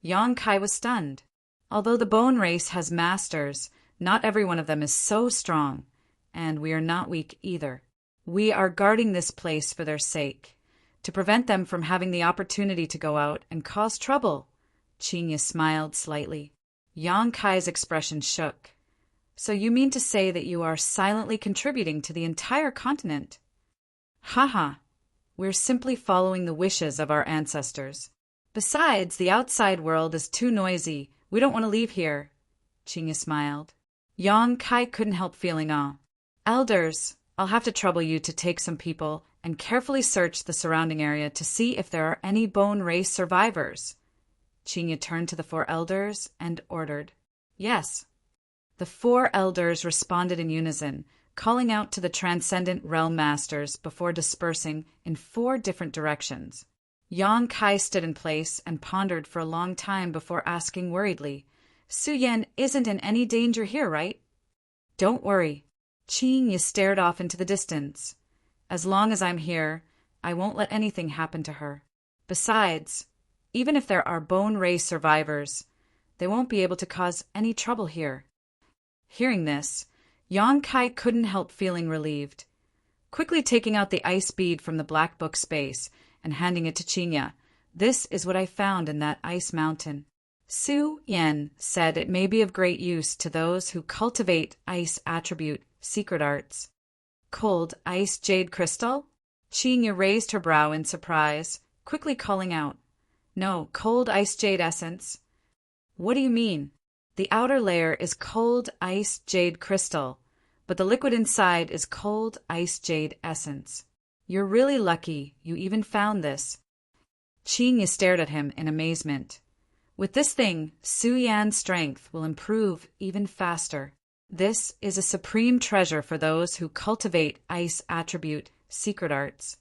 Yang Kai was stunned. Although the Bone Race has masters, not every one of them is so strong, and we are not weak either. We are guarding this place for their sake, to prevent them from having the opportunity to go out and cause trouble. Qinya smiled slightly. Yang Kai's expression shook. So you mean to say that you are silently contributing to the entire continent? Haha, we're simply following the wishes of our ancestors. Besides, the outside world is too noisy. We don't want to leave here. Qinya smiled. Yang Kai couldn't help feeling awe. Elders, I'll have to trouble you to take some people and carefully search the surrounding area to see if there are any Bone Race survivors. Qinya turned to the 4 elders and ordered. Yes. The 4 elders responded in unison, calling out to the transcendent realm masters before dispersing in 4 different directions. Yang Kai stood in place and pondered for a long time before asking worriedly, Su Yan isn't in any danger here, right? Don't worry. Qinya stared off into the distance. As long as I'm here, I won't let anything happen to her. Besides, even if there are Bone Race survivors, they won't be able to cause any trouble here. Hearing this, Yang Kai couldn't help feeling relieved. Quickly taking out the ice bead from the black book space and handing it to Qinya, this is what I found in that ice mountain. Su Yan said it may be of great use to those who cultivate ice attribute secret arts. Cold ice jade crystal? Qinya raised her brow in surprise, quickly calling out, No, cold ice jade essence. What do you mean? The outer layer is cold ice jade crystal, but the liquid inside is cold ice jade essence. You're really lucky you even found this. Qinya stared at him in amazement. With this thing, Su Yan's strength will improve even faster. This is a supreme treasure for those who cultivate ice attribute secret arts.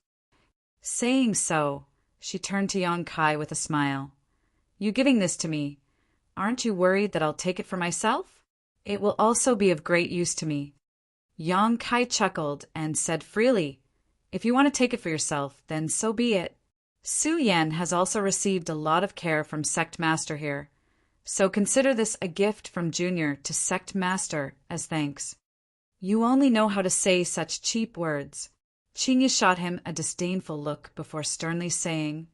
Saying so, she turned to Yang Kai with a smile. You giving this to me? Aren't you worried that I'll take it for myself? It will also be of great use to me." Yang Kai chuckled and said freely, "If you want to take it for yourself, then so be it. Su Yan has also received a lot of care from Sect Master here, so consider this a gift from Junior to Sect Master as thanks." "You only know how to say such cheap words." Qingye shot him a disdainful look before sternly saying,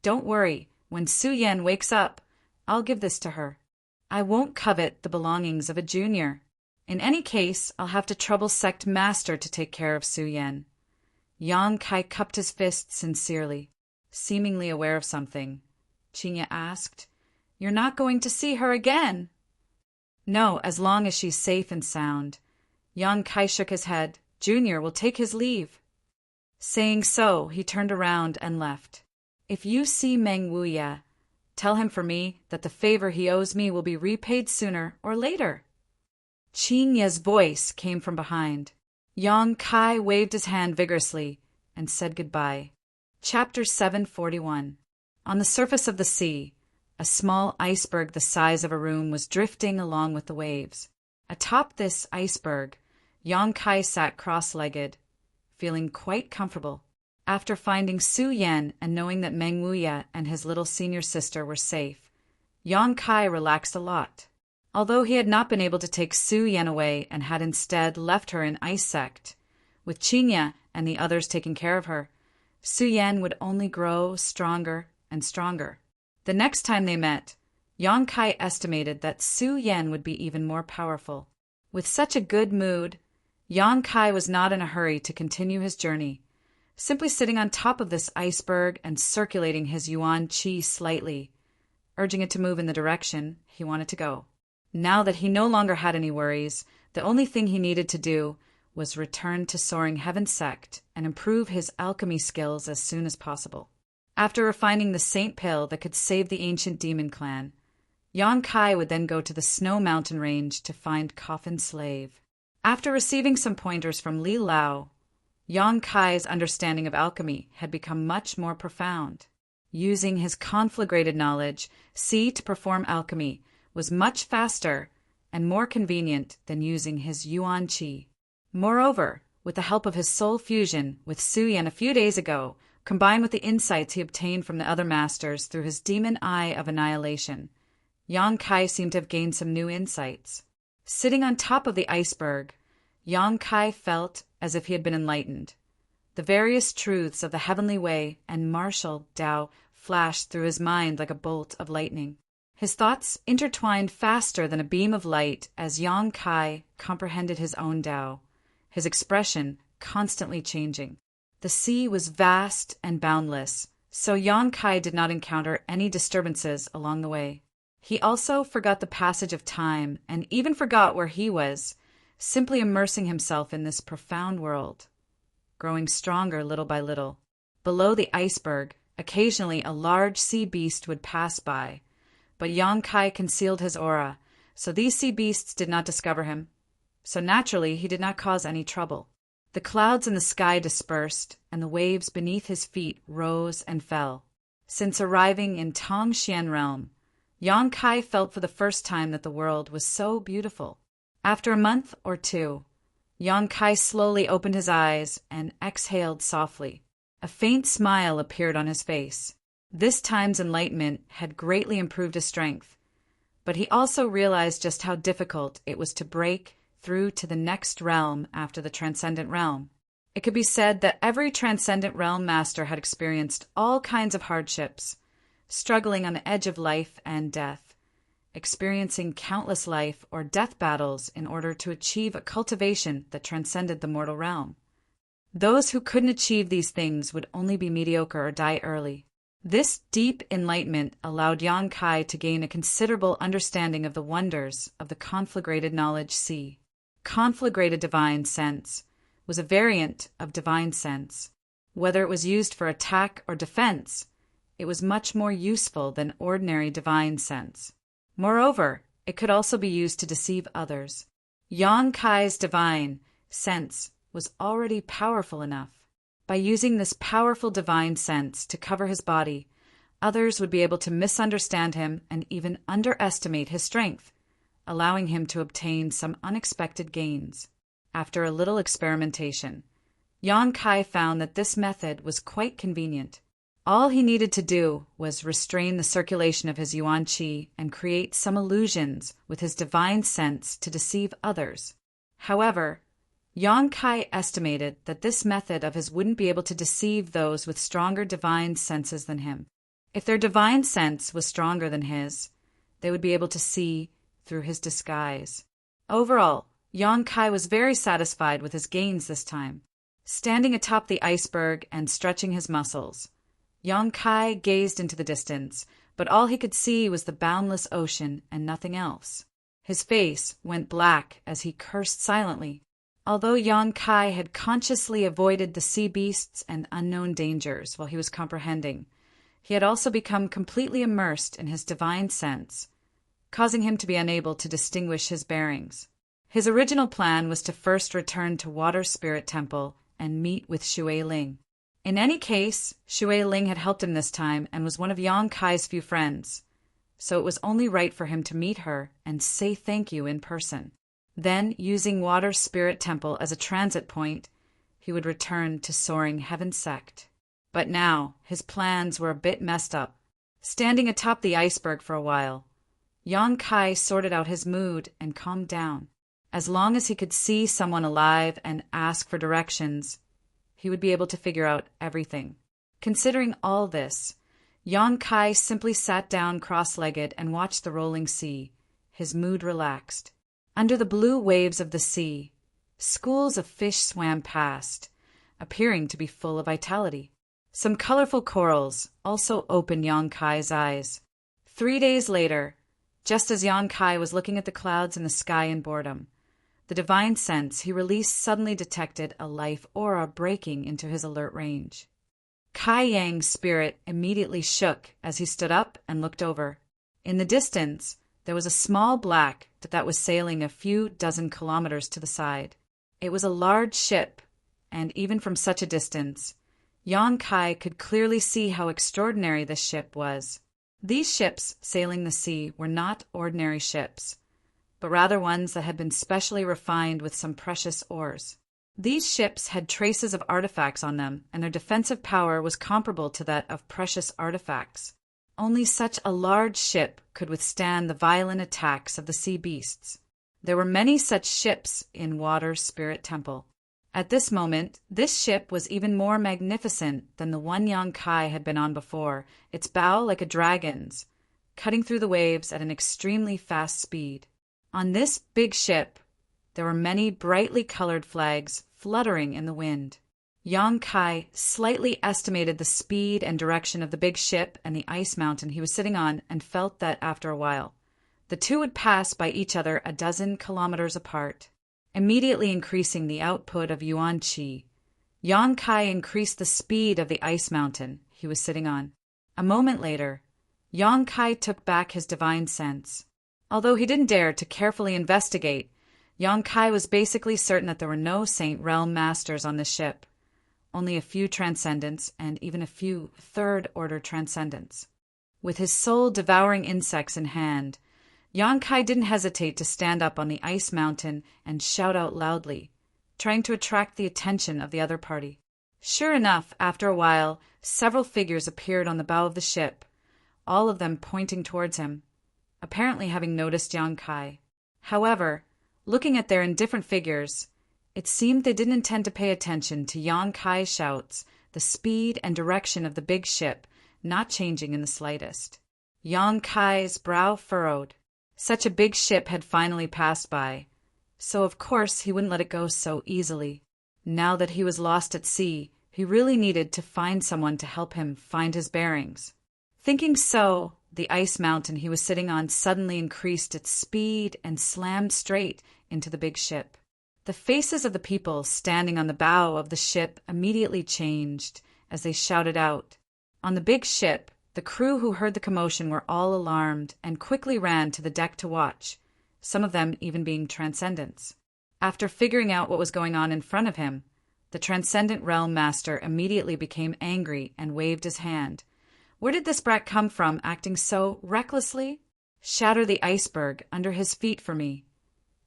"Don't worry, when Su Yan wakes up, I'll give this to her. I won't covet the belongings of a junior. In any case, I'll have to trouble Sect Master to take care of Su Yan." Yang Kai cupped his fist sincerely. Seemingly aware of something, Qingye asked, "You're not going to see her again?" "No, as long as she's safe and sound." Yang Kai shook his head. "Junior will take his leave." Saying so, he turned around and left. "If you see Meng Wuya, tell him for me that the favor he owes me will be repaid sooner or later." Qingye's voice came from behind. Yang Kai waved his hand vigorously and said goodbye. Chapter 741. On the surface of the sea, a small iceberg the size of a room was drifting along with the waves. Atop this iceberg, Yang Kai sat cross-legged, feeling quite comfortable. After finding Su Yan and knowing that Meng Wuya and his little senior sister were safe, Yang Kai relaxed a lot. Although he had not been able to take Su Yan away and had instead left her in Ice Sect, with Qingye and the others taking care of her, Su Yan would only grow stronger and stronger. The next time they met, Yang Kai estimated that Su Yan would be even more powerful. With such a good mood, Yang Kai was not in a hurry to continue his journey, simply sitting on top of this iceberg and circulating his yuan qi slightly, urging it to move in the direction he wanted to go. Now that he no longer had any worries, the only thing he needed to do was return to Soaring Heaven Sect and improve his alchemy skills as soon as possible. After refining the Saint Pill that could save the ancient demon clan, Yang Kai would then go to the Snow Mountain Range to find Coffin Slave. After receiving some pointers from Li Lao, Yang Kai's understanding of alchemy had become much more profound. Using his conflagrated knowledge, to perform alchemy was much faster and more convenient than using his yuan qi. Moreover, with the help of his soul fusion with Su Yan a few days ago, combined with the insights he obtained from the other masters through his demon eye of annihilation, Yang Kai seemed to have gained some new insights. Sitting on top of the iceberg, Yang Kai felt as if he had been enlightened. The various truths of the heavenly way and martial Tao flashed through his mind like a bolt of lightning. His thoughts intertwined faster than a beam of light as Yang Kai comprehended his own Tao, his expression constantly changing. The sea was vast and boundless, so Yang Kai did not encounter any disturbances along the way. He also forgot the passage of time and even forgot where he was, simply immersing himself in this profound world, growing stronger little by little. Below the iceberg, occasionally a large sea beast would pass by, but Yang Kai concealed his aura, so these sea beasts did not discover him. So naturally, he did not cause any trouble. The clouds in the sky dispersed, and the waves beneath his feet rose and fell. Since arriving in Tongxian realm, Yang Kai felt for the first time that the world was so beautiful. After a month or two, Yang Kai slowly opened his eyes and exhaled softly. A faint smile appeared on his face. This time's enlightenment had greatly improved his strength, but he also realized just how difficult it was to break through to the next realm after the transcendent realm. It could be said that every transcendent realm master had experienced all kinds of hardships, struggling on the edge of life and death, experiencing countless life or death battles in order to achieve a cultivation that transcended the mortal realm. Those who couldn't achieve these things would only be mediocre or die early. This deep enlightenment allowed Yang Kai to gain a considerable understanding of the wonders of the conflagrated knowledge sea. Conflagrated divine sense was a variant of divine sense. Whether it was used for attack or defense, it was much more useful than ordinary divine sense. Moreover, it could also be used to deceive others. Yang Kai's divine sense was already powerful enough. By using this powerful divine sense to cover his body, Others would be able to misunderstand him and even underestimate his strength, allowing him to obtain some unexpected gains. After a little experimentation, Yang Kai found that this method was quite convenient. All he needed to do was restrain the circulation of his yuan qi and create some illusions with his divine sense to deceive others. However, Yang Kai estimated that this method of his wouldn't be able to deceive those with stronger divine senses than him. If their divine sense was stronger than his, they would be able to see through his disguise. Overall, Yang Kai was very satisfied with his gains this time. Standing atop the iceberg and stretching his muscles, Yang Kai gazed into the distance, but all he could see was the boundless ocean and nothing else. His face went black as he cursed silently. Although Yang Kai had consciously avoided the sea beasts and unknown dangers while he was comprehending, he had also become completely immersed in his divine sense, causing him to be unable to distinguish his bearings. His original plan was to first return to Water Spirit Temple and meet with Shui Ling. In any case, Shui Ling had helped him this time and was one of Yang Kai's few friends, so it was only right for him to meet her and say thank you in person. Then, using Water Spirit Temple as a transit point, he would return to Soaring Heaven Sect. But now, his plans were a bit messed up. Standing atop the iceberg for a while, Yang Kai sorted out his mood and calmed down. As long as he could see someone alive and ask for directions, he would be able to figure out everything. Considering all this, Yang Kai simply sat down cross-legged and watched the rolling sea. His mood relaxed. Under the blue waves of the sea, schools of fish swam past, appearing to be full of vitality. Some colorful corals also opened Yang Kai's eyes. 3 days later, just as Yang Kai was looking at the clouds in the sky in boredom, the divine sense he released suddenly detected a life aura breaking into his alert range. Kai Yang's spirit immediately shook as he stood up and looked over. In the distance, there was a small black that was sailing a few dozen kilometers to the side. It was a large ship, and even from such a distance, Yang Kai could clearly see how extraordinary this ship was. These ships sailing the sea were not ordinary ships, but rather ones that had been specially refined with some precious ores. These ships had traces of artifacts on them, and their defensive power was comparable to that of precious artifacts. Only such a large ship could withstand the violent attacks of the sea beasts. There were many such ships in Water Spirit Temple. At this moment, this ship was even more magnificent than the one Yang Kai had been on before, its bow like a dragon's, cutting through the waves at an extremely fast speed. On this big ship, there were many brightly colored flags fluttering in the wind. Yang Kai slightly estimated the speed and direction of the big ship and the ice mountain he was sitting on and felt that after a while, the two would pass by each other a dozen kilometers apart. Immediately increasing the output of yuan qi, Yang Kai increased the speed of the ice mountain he was sitting on. A moment later, Yang Kai took back his divine sense. Although he didn't dare to carefully investigate, Yang Kai was basically certain that there were no Saint Realm Masters on the ship, only a few Transcendents and even a few Third-Order Transcendents. With his soul devouring insects in hand, Yang Kai didn't hesitate to stand up on the ice mountain and shout out loudly, trying to attract the attention of the other party. Sure enough, after a while, several figures appeared on the bow of the ship, all of them pointing towards him, apparently having noticed Yang Kai. However, looking at their indifferent figures, it seemed they didn't intend to pay attention to Yang Kai's shouts, the speed and direction of the big ship not changing in the slightest. Yang Kai's brow furrowed. Such a big ship had finally passed by, so of course he wouldn't let it go so easily. Now that he was lost at sea, he really needed to find someone to help him find his bearings. Thinking so, the ice mountain he was sitting on suddenly increased its speed and slammed straight into the big ship. The faces of the people standing on the bow of the ship immediately changed as they shouted out. On the big ship, the crew who heard the commotion were all alarmed and quickly ran to the deck to watch, some of them even being Transcendents. After figuring out what was going on in front of him, the Transcendent Realm Master immediately became angry and waved his hand, Where did this brat come from, acting so recklessly? Shatter the iceberg under his feet for me,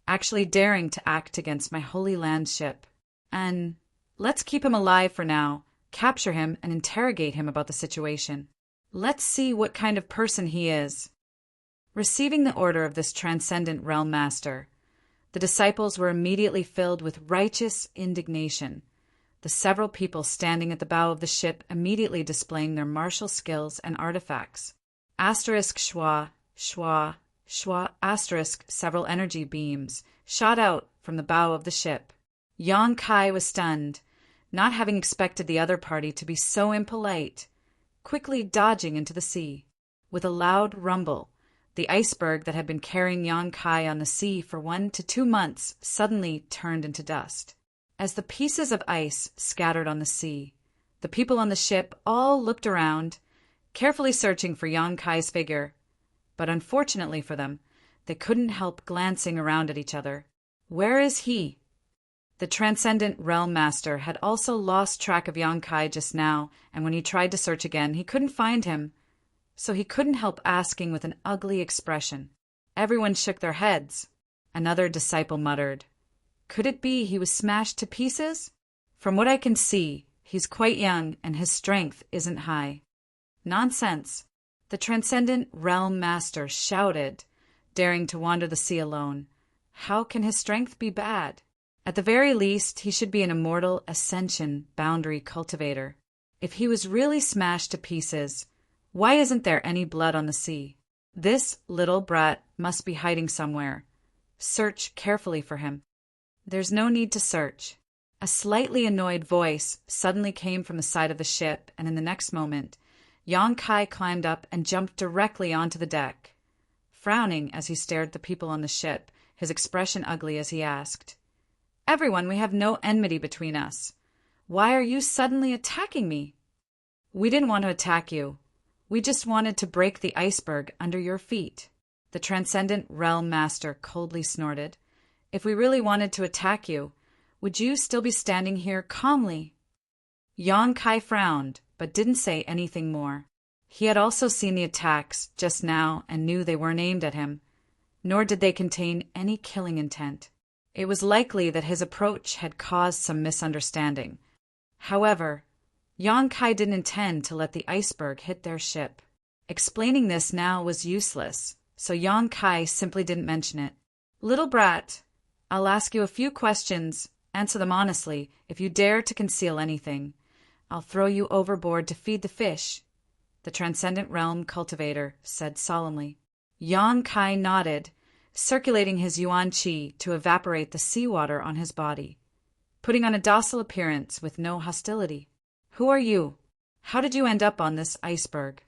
actually daring to act against my Holy Land ship. And let's keep him alive for now, capture him and interrogate him about the situation. Let's see what kind of person he is. Receiving the order of this transcendent realm master, the disciples were immediately filled with righteous indignation, the several people standing at the bow of the ship immediately displaying their martial skills and artifacts. Asterisk schwa, schwa, schwa, asterisk several energy beams shot out from the bow of the ship. Yang Kai was stunned, not having expected the other party to be so impolite, quickly dodging into the sea. With a loud rumble, the iceberg that had been carrying Yang Kai on the sea for 1 to 2 months suddenly turned into dust. As the pieces of ice scattered on the sea, the people on the ship all looked around, carefully searching for Yang Kai's figure. But unfortunately for them, they couldn't help glancing around at each other. Where is he? The transcendent realm master had also lost track of Yang Kai just now, and when he tried to search again, he couldn't find him. So he couldn't help asking with an ugly expression. Everyone shook their heads. Another disciple muttered, "Could it be he was smashed to pieces? From what I can see, he's quite young and his strength isn't high." "Nonsense," the transcendent realm master shouted, daring to wander the sea alone. "How can his strength be bad? At the very least, he should be an immortal ascension boundary cultivator. If he was really smashed to pieces, why isn't there any blood on the sea? This little brat must be hiding somewhere. Search carefully for him." "There's no need to search." A slightly annoyed voice suddenly came from the side of the ship, and in the next moment, Yang Kai climbed up and jumped directly onto the deck. Frowning as he stared at the people on the ship, his expression ugly as he asked, "Everyone, we have no enmity between us. Why are you suddenly attacking me?" "We didn't want to attack you. We just wanted to break the iceberg under your feet," the transcendent realm master coldly snorted. "If we really wanted to attack you, would you still be standing here calmly?" Yang Kai frowned, but didn't say anything more. He had also seen the attacks just now and knew they weren't aimed at him, nor did they contain any killing intent. It was likely that his approach had caused some misunderstanding. However, Yang Kai didn't intend to let the iceberg hit their ship. Explaining this now was useless, so Yang Kai simply didn't mention it. "Little brat, I'll ask you a few questions. Answer them honestly. If you dare to conceal anything, I'll throw you overboard to feed the fish," the transcendent realm cultivator said solemnly. Yang Kai nodded, circulating his yuan qi to evaporate the seawater on his body, putting on a docile appearance with no hostility. "Who are you? How did you end up on this iceberg?"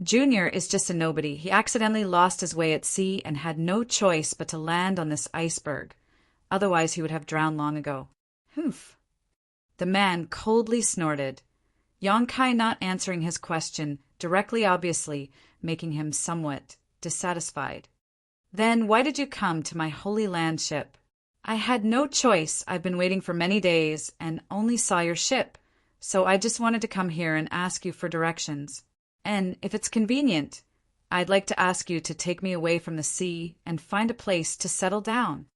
"Junior is just a nobody. He accidentally lost his way at sea and had no choice but to land on this iceberg. Otherwise he would have drowned long ago." "Humph." The man coldly snorted, Yang Kai not answering his question directly, obviously making him somewhat dissatisfied. "Then why did you come to my Holy Land ship?" "I had no choice. I've been waiting for many days and only saw your ship, so I just wanted to come here and ask you for directions. And if it's convenient, I'd like to ask you to take me away from the sea and find a place to settle down."